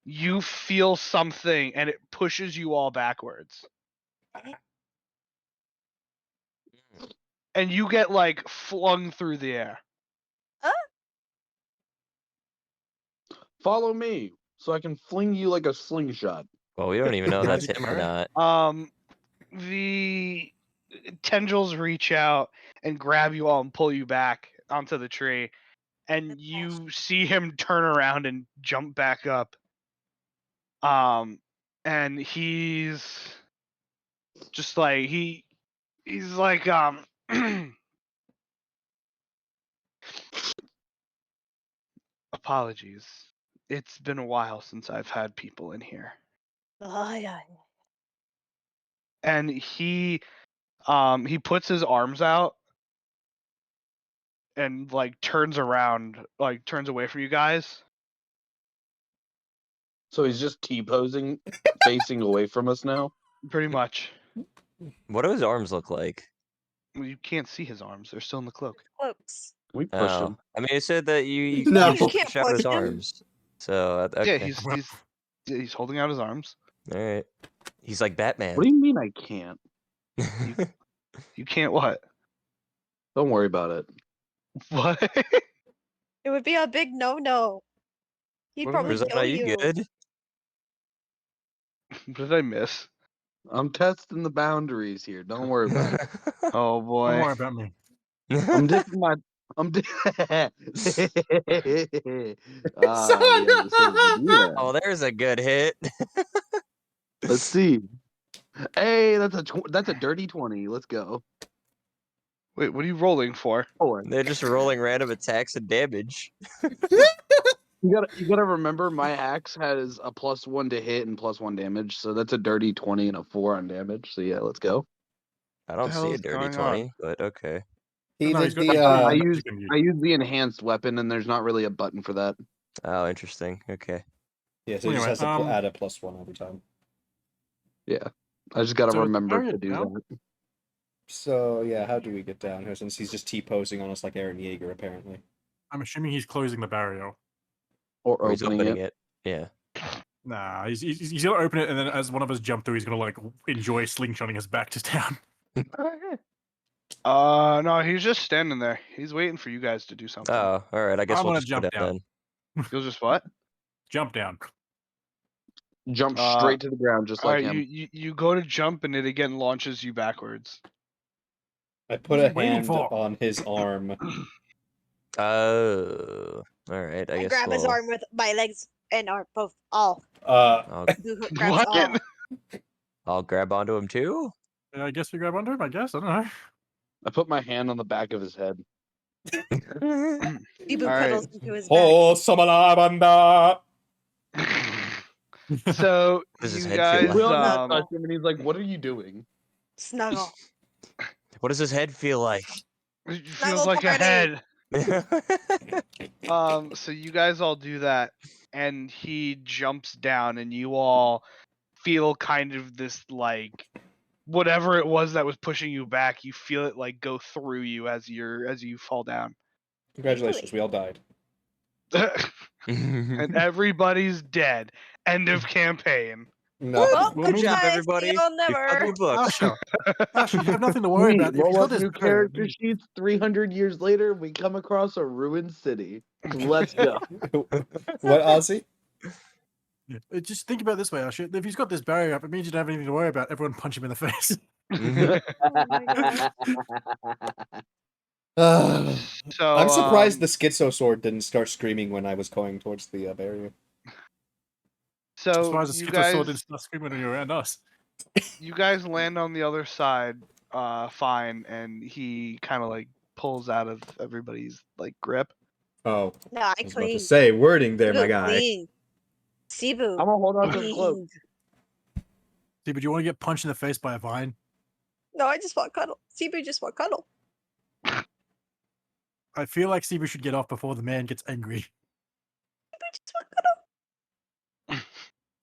you feel something and it pushes you all backwards. And you get like flung through the air. Follow me, so I can fling you like a slingshot. Well, we don't even know if that's Magic him or carrot? not. The tendrils reach out and grab you all and pull you back onto the tree, and you see him turn around and jump back up. And he's just like he's like apologies. It's been a while since I've had people in here. Oh, yeah. And he puts his arms out and like turns around, like turns away from you guys. So he's just T-posing, facing away from us now. Pretty much. What do his arms look like? Well, you can't see his arms; they're still in the cloak. Close. We push Oh, him. I mean, it said that you No. You can't push out his push him. arms. So okay. Yeah, he's holding out his arms. All right. He's like Batman. What do you mean I can't? You can't what? Don't worry about it. What? It would be a big no-no. He'd What probably was Rosanna, kill you you. good? What did I miss? I'm testing the boundaries here. Don't worry about it. Oh Don't boy. worry about me. I'm dipping my. I'm. Oh, there's a good hit. Let's see. Hey, that's a dirty 20. Let's go. Wait, what are you rolling for? 4. They're just rolling random attacks and damage. You gotta remember my axe has a +1 to hit and +1 damage, so that's a dirty 20 and a 4 on damage. So yeah, let's go. I don't the see hell a is dirty going 20, on? but okay. He No, he's did got the the I magic use you can use. I use the enhanced weapon, and there's not really a button for that. Oh, interesting. Okay. yeah, so he just Anyway, has to add a +1 every time. Yeah, I just gotta So remember carry to it do down? that. So yeah, how do we get down here since he's just T-posing on us like Aaron Yeager apparently? I'm assuming he's closing the barrier. Or Or he's opening opening it. it. Yeah. Nah, he's gonna open it, and then as one of us jump through, he's gonna like enjoy slingshotting us back to town. No, he's just standing there. He's waiting for you guys to do something. Oh, all right. I guess I'm we'll gonna just go jump down then. You'll just what? Jump down. Jump straight to the ground, just like Alright, him. you go to jump and it again launches you backwards. I put What are a you waiting hand for? on his arm. Oh, all right. I I guess grab his we'll. arm with my legs and arm both. All. I'll, Grabs What? all. I'll grab onto him too. Yeah, I guess we grab onto him. I guess I don't know. I put my hand on the back of his head. Ibu Alright. cuddles into his back. Oh, samala banda. So Does his you head feel guys like? Will um, touch him, and he's like, "What are you doing?" Snuggle. What does his head feel like? it feels Snuggle like a party. head. Oh, So you guys all do that, and he jumps down, and you all feel kind of this like whatever it was that was pushing you back. You feel it like go through you as you fall down, Congratulations, we all died. and everybody's dead. End of campaign. No. Well, Good good job, try, everybody. see you You found never. the book. Asher, Asher, you have nothing to worry about. If he's Roll got up this new barrier, character sheets. 300 years later, we come across a ruined city. Let's go. What, Ozzy? just think about it this way, Asher. If he's got this barrier up, it means you don't have anything to worry about. Everyone punch him in the face. Oh my god. So I'm surprised the schizo sword didn't start screaming when I was going towards the barrier. As So far as the you schizo sword didn't guys start screaming when you're around us. land on the other side fine, and he kind of like pulls out of everybody's like grip. Oh, No, I I was about to clean. say wording there, my Sibu guy. clean. Sibu I'm gonna hold on to the cloak. clean. See, but you want to get punched in the face by a vine? No, I just want cuddle. Sibu just want cuddle. I feel like Sibu should get off before the man gets angry. Sibu just want cuddle.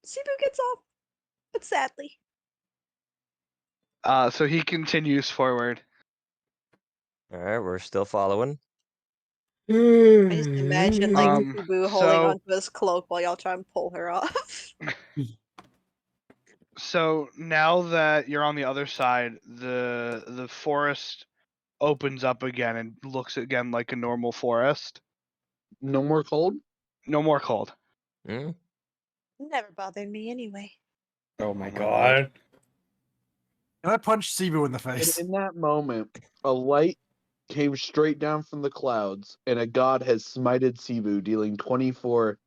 Sibu gets off, but sadly. So he continues forward. All right, we're still following. I just imagine like Um, Sibu holding so- onto his cloak while y'all try and pull her off. So now that you're on the other side, the forest opens up again and looks again like a normal forest. No more cold. No more cold. Hmm? Never bothered me anyway. Oh my my god. Can I punch Sibu in the And face? in that moment, a light came straight down from the clouds, and a god has smited Sibu, dealing 24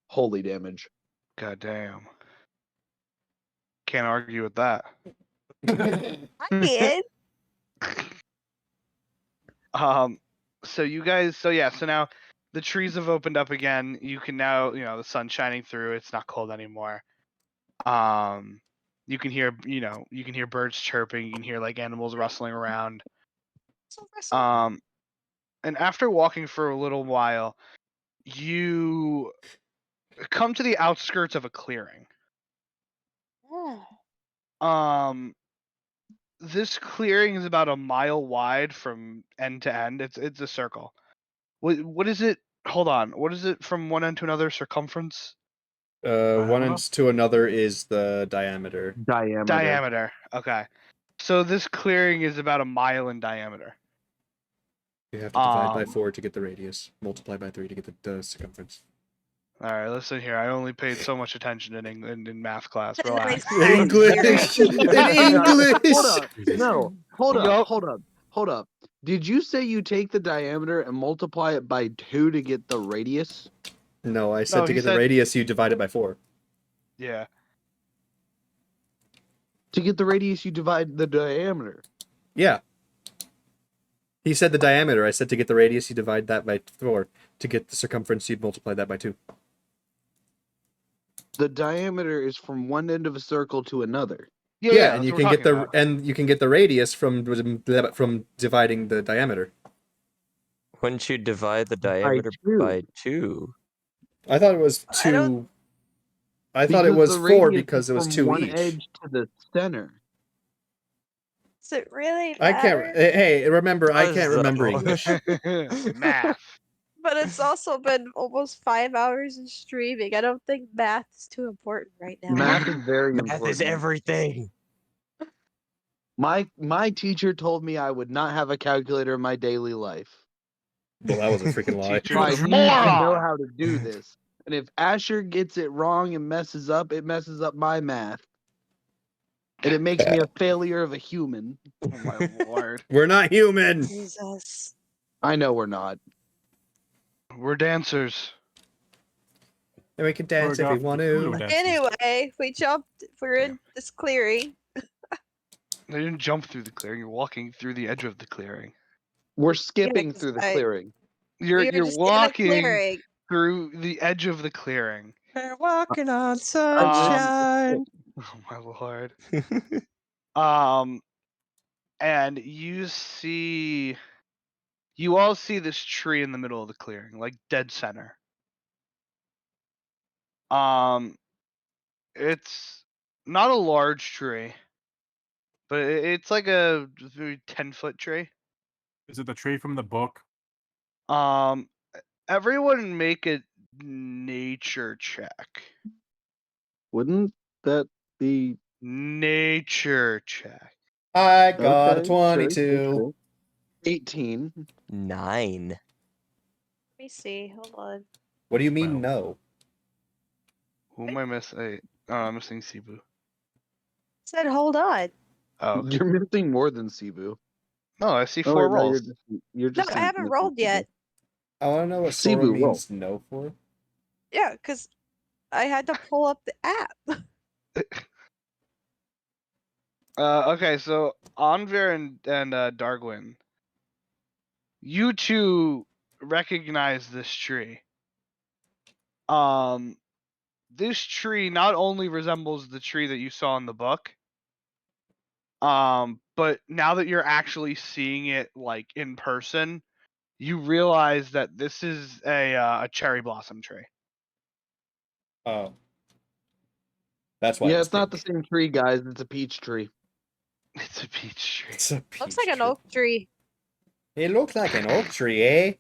holy damage. God damn. Can't argue with that. I did. So you guys, so now the trees have opened up again. You can now, the sun's shining through. It's not cold anymore. You can hear, you can hear birds chirping. You can hear like animals rustling around. So wrestle. And after walking for a little while, you come to the outskirts of a clearing. This clearing is about a mile wide from end to end. It's a circle. What is it? Hold on. What is it from one end to another? Circumference? One end to another is the diameter. Diameter. Okay. So this clearing is about a mile in diameter. You have to divide by 4 to get the radius. Multiply by 3 to get the circumference. All right, listen here. I only paid so much attention in math class. Doesn't Relax. make sense. English! In English! Hold up. No, hold up, Yup. hold up. Did you say you take the diameter and multiply it by 2 to get the radius? No, I said No, to he get the said- radius, you divide it by 4. Yeah. To get the radius, you divide the diameter. Yeah. He said the diameter. I said to get the radius, you divide that by 4. To get the circumference, you'd multiply that by 2. The diameter is from one end of a circle to another. Yeah, and that's you what can we're get the talking about. you can get the radius from dividing the diameter. Wouldn't you divide the diameter 2. by 2? I thought it was I don't- 2. I thought it Because was the 4 radius because is it was from 2 one each. edge to the center. Does it really I matter? can't. Hey, remember, I Does can't remember though. English. Math. But it's also been almost 5 hours of streaming. I don't think math is too important right now. Math is very Math important. is everything. My teacher told me I would not have a calculator in my daily life. Well, that was a freaking lie. Teacher I was a need to know moron. how to do this. And if Asher gets it wrong and messes up, it messes up my math. And it makes me a failure of a human. Oh my lord. We're not human. Jesus. I know we're not. We're dancers. And we can dance if we want to. Anyway, we jumped. We're in this clearing. They didn't jump through the clearing. You're walking through the edge of the clearing. We're skipping 'cause through the I- clearing. You're We were you're just in a walking clearing. through the edge of the clearing. We're walking on sunshine. sunshine. Oh my lord. Um, and you all see this tree in the middle of the clearing, like dead center. It's not a large tree, but it's like a 10-foot tree. Is it the tree from the book? Um, everyone make a nature check. Wouldn't that be Nature check. I got a okay? Sure, 22. sure. 18. 9. Let me see. Hold on. What do you mean, Well. no? Who am I missing? Oh, I'm missing Cebu. Said hold on. Oh, okay. You're missing more than Cebu. No, I see Oh, 4 wait, no, rolls. you're No, just I haven't missing rolled Cebu. yet. I want to know what Sora Cebu, roll. means no for. Yeah, because I had to pull up the app. Okay, so Onvyr and Darwin, you two recognize this tree. This tree not only resembles the tree that you saw in the book, but now that you're actually seeing it like in person, you realize that this is a cherry blossom tree. Oh. That's why Yeah, it's it's not the pink. same tree, guys. It's a peach tree. It's a peach tree. It's a Looks peach like an tree. oak tree. It looks like an oak tree, eh? I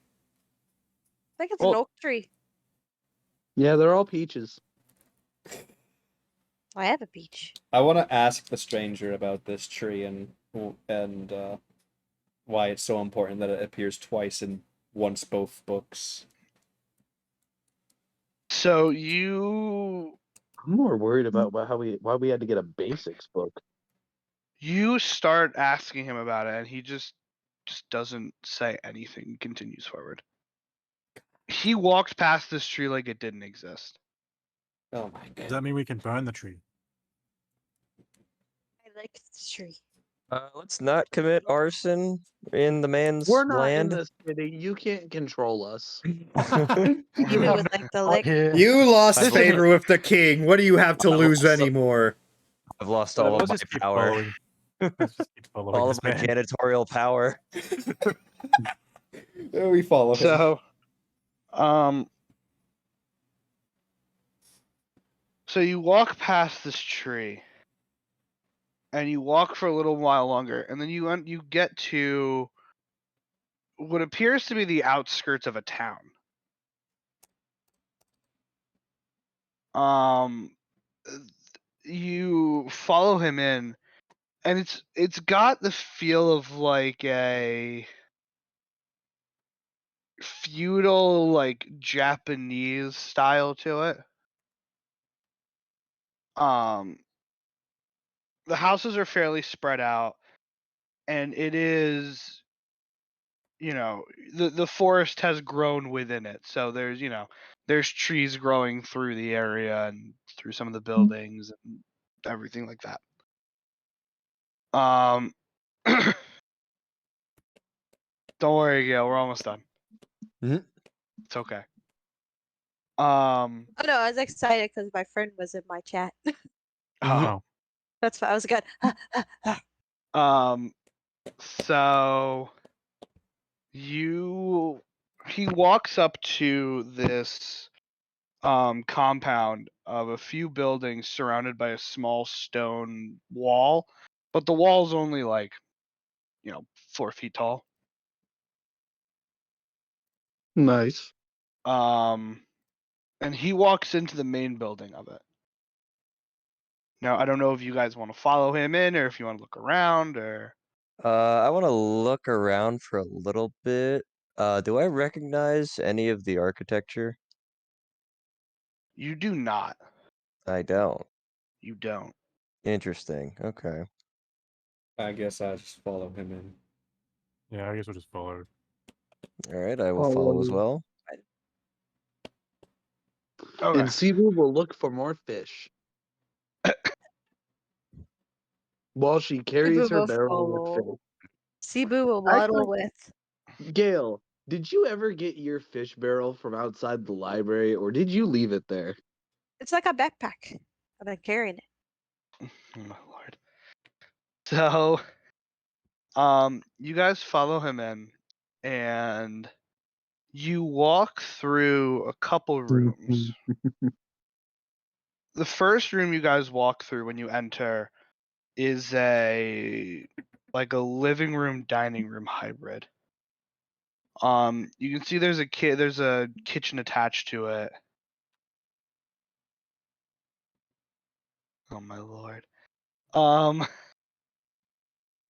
think it's Well- an oak tree. Yeah, they're all peaches. I have a peach. I want to ask the stranger about this tree and why it's so important that it appears twice in once both books. So I'm more worried about why we had to get a basics book. you start asking him about it, and he just doesn't say anything. He continues forward. He walks past this tree like it didn't exist. Oh my Does god. that mean we can burn the tree? I like the tree. Let's not commit arson in the man's We're not land. in the city. You can't control us. You would like the lick. You lost I've favor with the king. What do you have to I've lose lost- anymore? I've lost But all let's of my just keep power. following. Let's just keep following All this of my man. janitorial power. We follow him. So, so you walk past this tree, and you walk for a little while longer, and then you get to what appears to be the outskirts of a town. You follow him in, and it's got the feel of like a feudal, like Japanese style to it. The houses are fairly spread out, and it is, the forest has grown within it. So there's trees growing through the area and through some of the buildings and everything like that. Don't worry, Gail, we're almost done. Mhm. It's okay. Oh no, I was excited because my friend was in my chat. Oh, That's why I was good. So he walks up to this compound of a few buildings surrounded by a small stone wall, but the wall's only like 4 feet tall. Nice. And he walks into the main building of it. Now, I don't know if you guys want to follow him in or if you want to look around or. I want to look around for a little bit. Do I recognize any of the architecture? You do not. I don't. You don't. Interesting. Okay. I guess I just follow him in. Yeah, I guess we'll just follow. All right, I will follow as well. Okay. And Sibu will look for more fish. While she carries Cebu her will barrel with follow. fish. Cebu will waddle Actually- with. Gail, did you ever get your fish barrel from outside the library, or did you leave it there? It's like a backpack. I've been carrying it. Oh my lord. So, you guys follow him in, and you walk through a couple rooms. The first room you guys walk through when you enter is a living room dining room hybrid. You can see there's a kitchen attached to it. Oh my lord.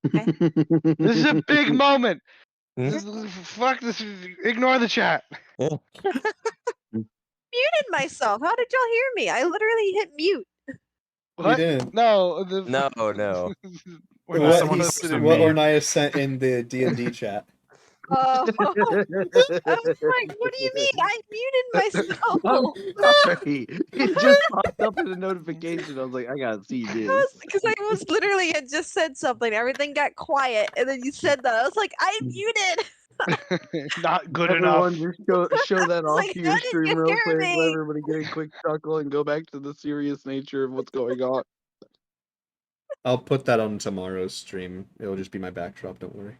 This is a big moment. Fuck this. Ignore the chat. Muted myself. How did y'all hear me? I literally hit mute. What? didn't. No. No, no. We're No, not someone What, posted posted it. a what meme. Ornaya sent in the D&D chat. Oh, I'm like, what do you mean? I muted myself. I'm sorry. It just popped up in a notification. I was like, I gotta see this. Because I was literally had just said something. Everything got quiet, and then you said that. I was like, I muted. Not good Everyone enough. just show that I was off like, to your how did stream you real hear quick. Let me? everybody get a quick chuckle and go back to the serious nature of what's going on. I'll put that on tomorrow's stream. It'll just be my backdrop, don't worry.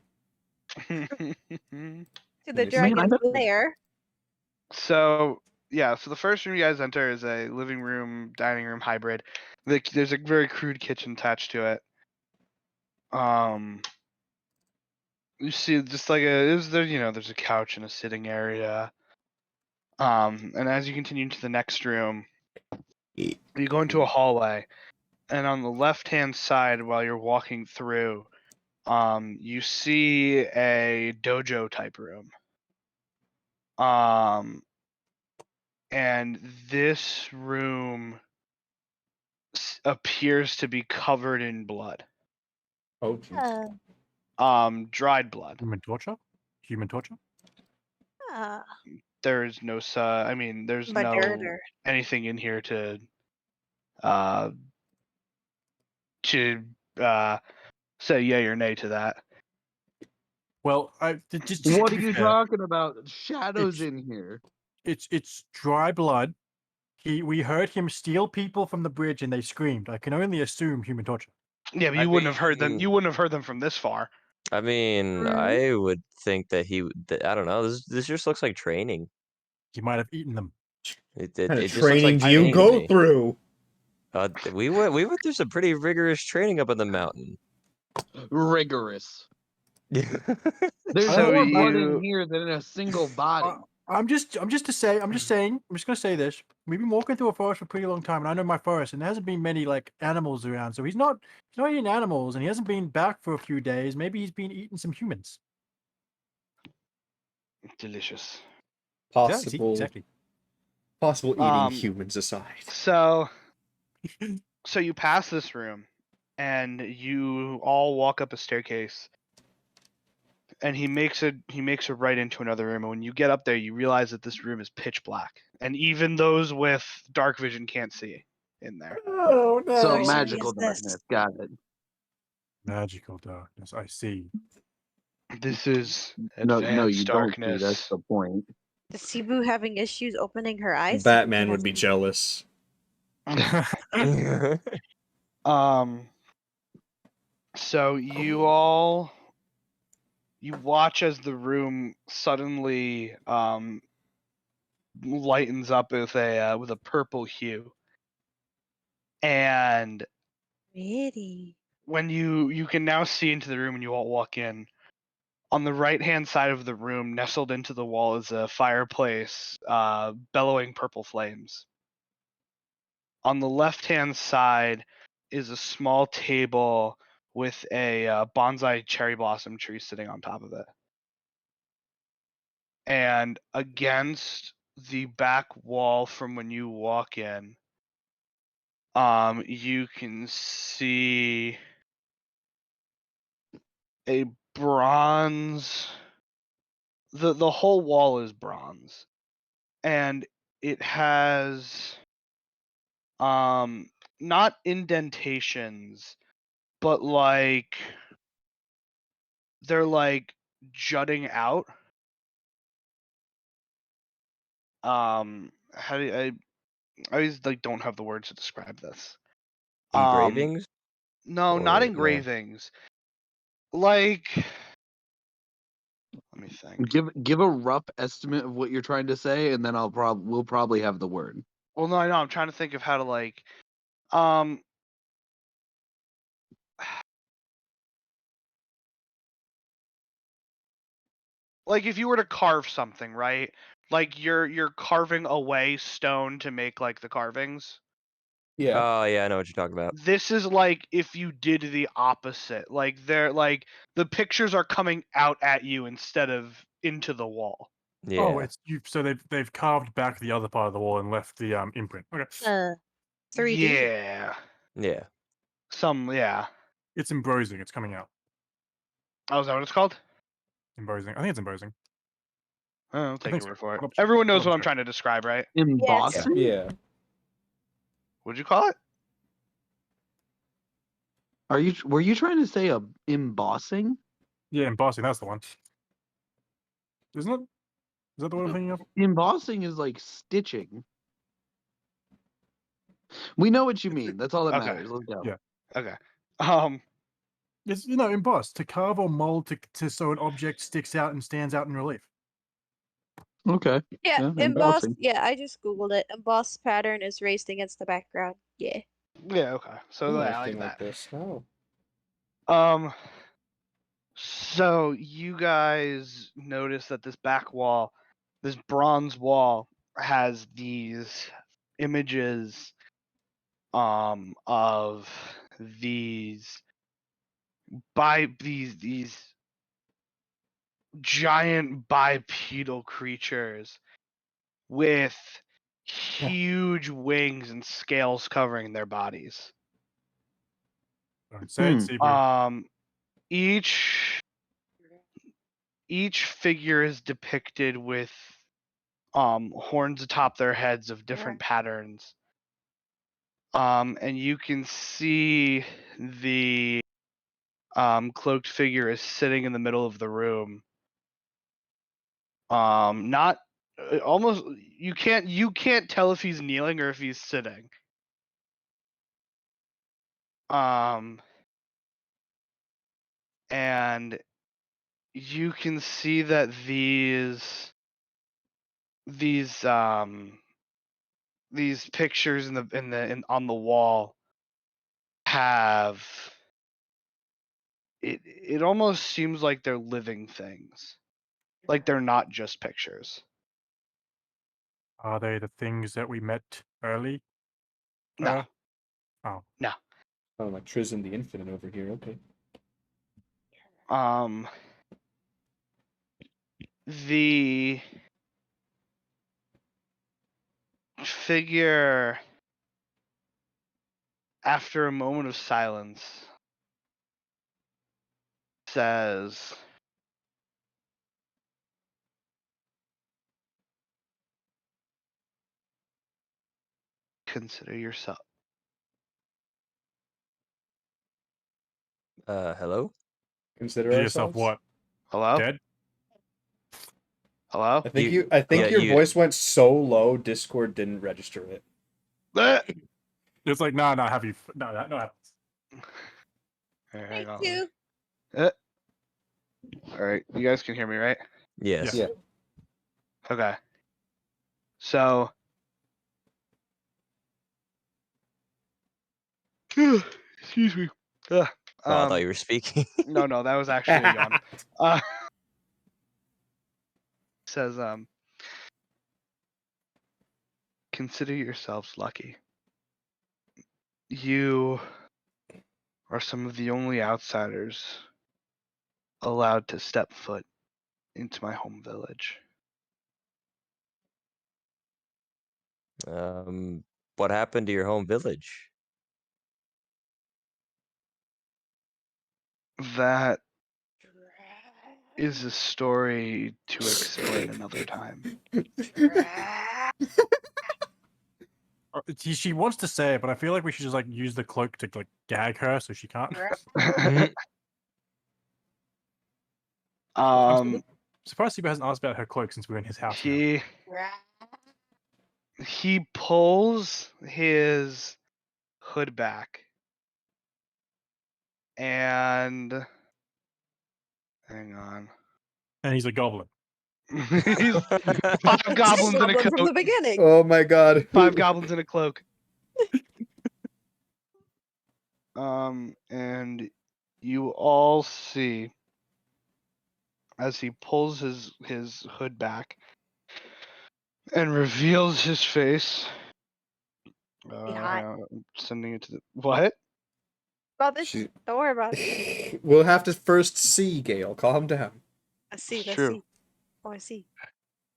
To Man, the I dragon's know. lair. So the first room you guys enter is a living room, dining room hybrid. There's a very crude kitchen attached to it. You see just like there's a couch and a sitting area. And as you continue to the next room, you go into a hallway, and on the left-hand side while you're walking through, you see a dojo type room. And this room appears to be covered in blood. Oh, jeez. Dried blood. Human torture? Human torture? There's no there's But no murder. anything in here to say yay or nay to that. Well, just What to are be you fair, talking about? Shadows It's- in here. It's dry blood. We heard him steal people from the bridge, and they screamed. I can only assume human torture. Yeah, but I you wouldn't have heard them. mean- You wouldn't have heard them from this far. I mean, I would think that I don't know. This just looks like training. He might have eaten them. It What kind of just looks training like do you training to go me. through? We went through some pretty rigorous training up in the mountain. Rigorous. There's So more blood you- in here than in a single body. I'm just going to say this. We've been walking through a forest for a pretty long time, and I know my forest, and there hasn't been many like animals around. So he's not eating animals, and he hasn't been back for a few days. Maybe he's been eating some humans. Delicious. Possible, Exactly. possible eating Um, humans aside. So you pass this room, and you all walk up a staircase. And he makes a right into another room. And when you get up there, you realize that this room is pitch black, and even those with dark vision can't see in there. Oh no! So Whose area magical is this? darkness. Got it. Magical darkness. I see. This is No, advanced you darkness. don't see. That's the point. Is Cebu having issues opening her eyes? Batman would be jealous. So you watch as the room suddenly lightens up with a purple hue, and Pretty. when you can now see into the room when you all walk in. On the right-hand side of the room, nestled into the wall, is a fireplace, bellowing purple flames. On the left-hand side is a small table with a bonsai cherry blossom tree sitting on top of it. And against the back wall from when you walk in, you can see a bronze. The whole wall is bronze, and it has not indentations, but like they're like jutting out. How do I always like don't have the words to describe this. Engravings? No, Or not no? engravings. Like, let me think. Give a rough estimate of what you're trying to say, and then we'll probably have the word. Well, no, I know. I'm trying to think of how to like, um, like if you were to carve something, right? Like you're carving away stone to make like the carvings. Yeah. Oh yeah, I know what you're talking about. This is like if you did the opposite. Like they're like the pictures are coming out at you instead of into the wall. Yeah. Oh, it's you. So they've carved back the other part of the wall and left the imprint. Okay, 3D. Yeah. Yeah. Yeah. it's embrosing. It's coming out. Oh, is that what it's called? Embrosing. I think it's embrosing. I'll take think your so. word for it. I'll check. Everyone knows I'll what I'm check. trying to describe, right? Embossing? Yeah. What'd you call it? Were you trying to say embossing? Yeah, embossing. That's the one. Isn't it? Is that the one I'm thinking of? Embossing is like stitching. We know what you mean. That's all that Okay. matters. Let's go. Yeah. Okay. It's emboss, to carve or mold to so an object sticks out and stands out in relief. Okay. Yeah, Yeah, embossed. embossing. Yeah, I just googled it. Embossed pattern is raised against the background. Yeah. Yeah, okay. So yeah, I like Anything that. this. Oh. So you guys notice that this back wall, this bronze wall, has these images of these these giant bipedal creatures with huge wings and scales covering their bodies. Don't say it, Seaver. Each figure is depicted with horns atop their heads of different patterns. And you can see the cloaked figure is sitting in the middle of the room. Not almost you can't tell if he's kneeling or if he's sitting. And you can see that these pictures on the wall have it almost seems like they're living things. Like they're not just pictures. Are they the things that we met early? No. Oh. No. Oh, like Trism the Infinite over here. Okay. The figure, after a moment of silence, says, "Consider yourself." Hello? Consider To ourselves. yourself what? Hello? Dead? Hello? I think your voice went so low, Discord didn't register it. It's like, no, have you? No, no. Hang Thank on. you. All right, you guys can hear me, right? Yes. Yeah. Okay. So, excuse me. Oh, I thought you were speaking. No, that was actually a yawn. Says, consider yourselves lucky. You are some of the only outsiders allowed to step foot into my home village. What happened to your home village? That is a story to explain another time. She wants to say it, but I feel like we should just like use the cloak to like gag her so she can't. Surprised Siba hasn't asked about her cloak since we were in his house. Now. He pulls his hood back and hang on. And he's a goblin. He's 5 goblins in a Goblin from the coat. beginning. Oh my god. 5 goblins in a cloak. And you all see as he pulls his hood back and reveals his face. hot. I'm sending it to the what? About this. She- Don't worry about it. We'll have to first see Gale. Calm down. Let's see. It's Let's true. see. Oh, I see.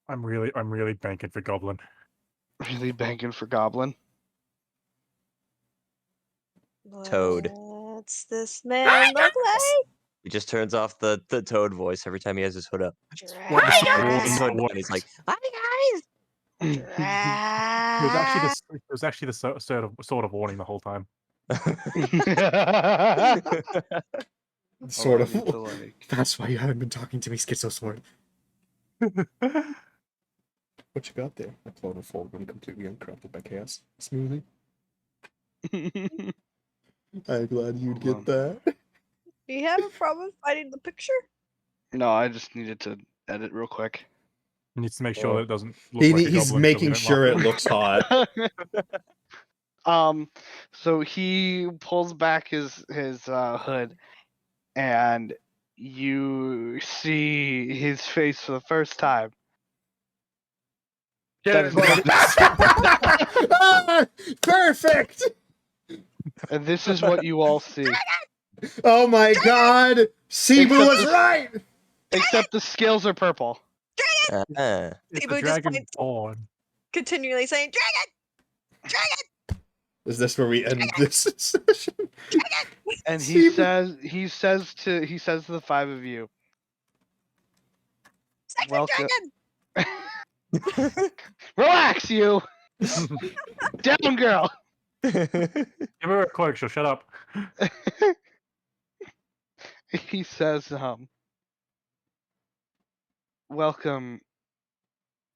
I'm really banking for goblin. Really banking for goblin. Toad. What's this man look like? He just turns off the toad voice every time he has his hood up. What Hi the guys! sword And he's like, "Hi guys!" It was actually the sort of warning the whole time. Sort of. Allow me to, like- That's why you haven't been talking to me, Schizosword. What you got there? A clone of full when completely uncorrupted by chaos. Smoothie. I'm glad you'd Hold get that. Do you have a problem finding the picture? No, I just needed to edit real quick. He needs to make sure Oh. that it doesn't look like a He's goblin. making sure it looks hot. So he pulls back his hood, and you see his face for the first time. That is not- Ah, perfect! and this is what you all see. Oh my god! Cebu was right! Except the scales are purple. Uh, It's People the just dragon point- born. Continually saying, "Dragon, Is this where we end this session? And he Cebu. says to the 5 of you, second Welcome. dragon." Relax, you down, girl. Give her a cloak. She'll shut up. He says, welcome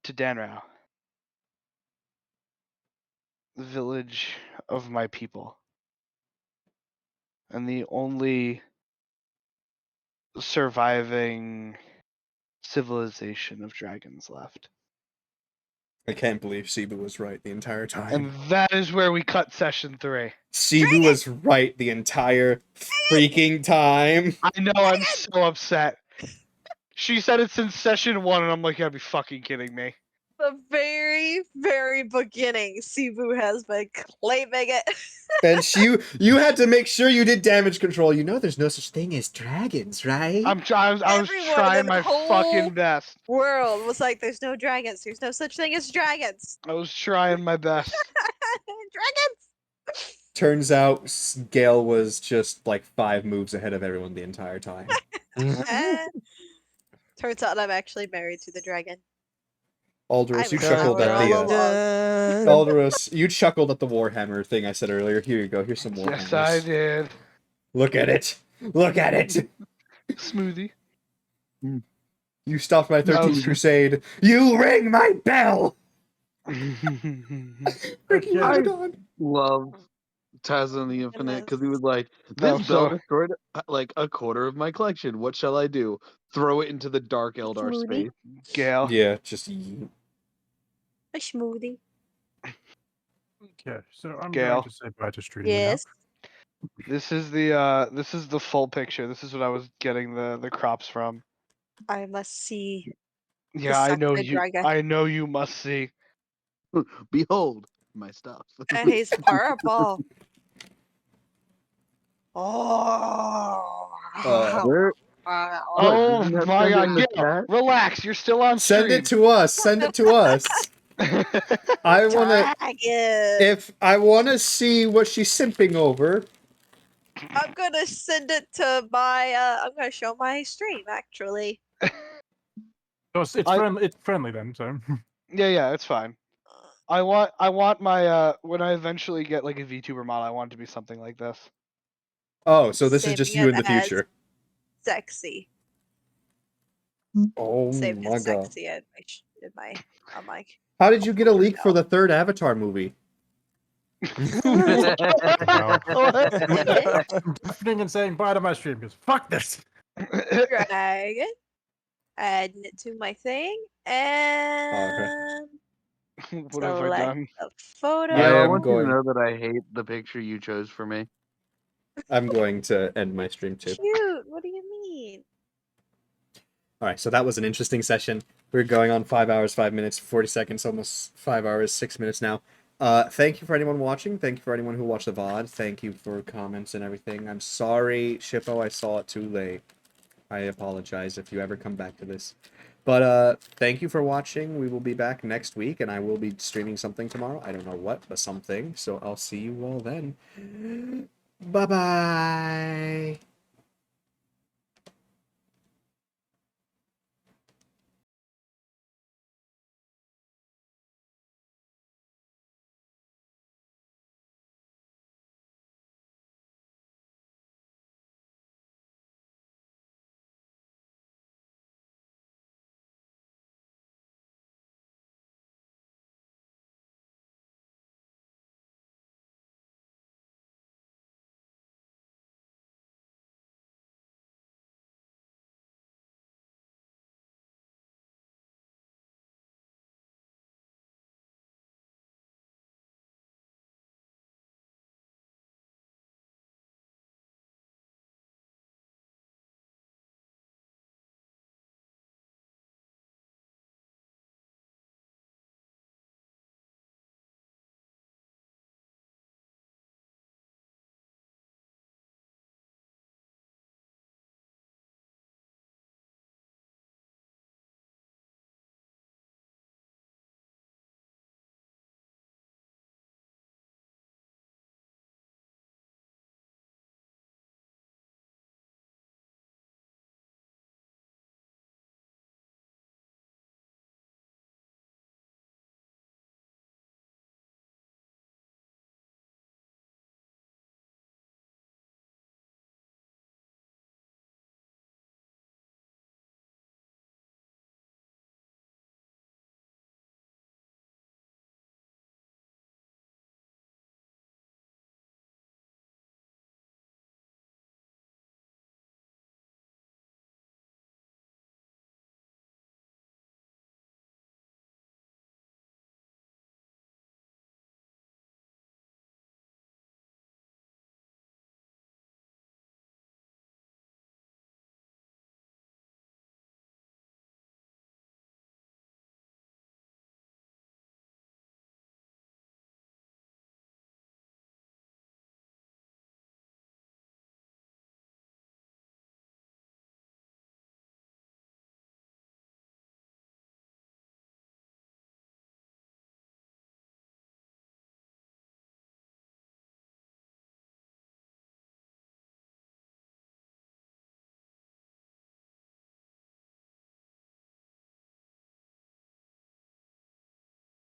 to Danrau, the village of my people, and the only surviving civilization of dragons left. I can't believe Cebu was right the entire time. And that is where we cut session 3. Cebu was right the entire freaking time. I know, I'm so upset. She said it since session 1, and I'm like, you gotta be fucking kidding me. The very, very beginning, Cebu has been claiming it. And you had to make sure you did damage control. You know there's no such thing as dragons, right? I was Everyone trying in the my whole- fucking best. World was like, "There's no dragons. There's no such thing as dragons." I was trying my best. Dragons. Turns out Gale was just like 5 moves ahead of everyone the entire time. Turns out I'm actually married to the dragon. Aldous, I you was chuckled at all the along. Aldous, you chuckled at the Warhammer thing I said earlier. Here you go. Here's some Warhammers. Yes, I did. Look at it. Look at it. Smoothie. You stopped my 13th No. crusade. You ring my bell. I Freaking I- Abaddon. Love Taz and the Infinite because he was like, No, "This bell so- destroyed like a quarter of my collection. What shall I do? Throw it into the dark Eldar Smoothie. space." Gale. Yeah, just A smoothie. Okay, so I'm Gale. going to say bye to Strudy Yes. This is the full picture. This is what I was getting the crops from. I must see. Yeah, I know sacred you. dragon. I know you must see. Behold my stuff. And he's purple. Oh. Where? Oh Isn't that my sent god, in the Gil, chat? relax, you're still on Send stream. it to us. Send it to us. I wanna. Dragon. If I wanna see what she's simping over. I'm gonna send it to my. I'm gonna show my stream actually. So it's I- friendly. It's friendly then. So Yeah, it's fine. I want my when I eventually get like a VTuber mod, I want it to be something like this. Oh, so this is Saving just you it in the as future. Sexy. Oh Saved my as god. sexy in my on my. How did you get a leak for No. the third Avatar movie? no. What? Deafening and saying bye to my stream because fuck this. Dragon. Adding it to my thing and What have I select done? the photo. I Yeah, I am want you going- to know that I hate the picture you chose for me. I'm going to end my stream too. Cute. What do you mean? Alright, so that was an interesting session. We're going on 5 hours, 5 minutes, 40 seconds, almost 5 hours, 6 minutes now. Thank you for anyone watching. Thank you for anyone who watched the VOD. Thank you for comments and everything. I'm sorry, Shippo, I saw it too late. I apologize if you ever come back to this. But thank you for watching. We will be back next week, and I will be streaming something tomorrow. I don't know what, but something. So I'll see you all then. Bye-bye.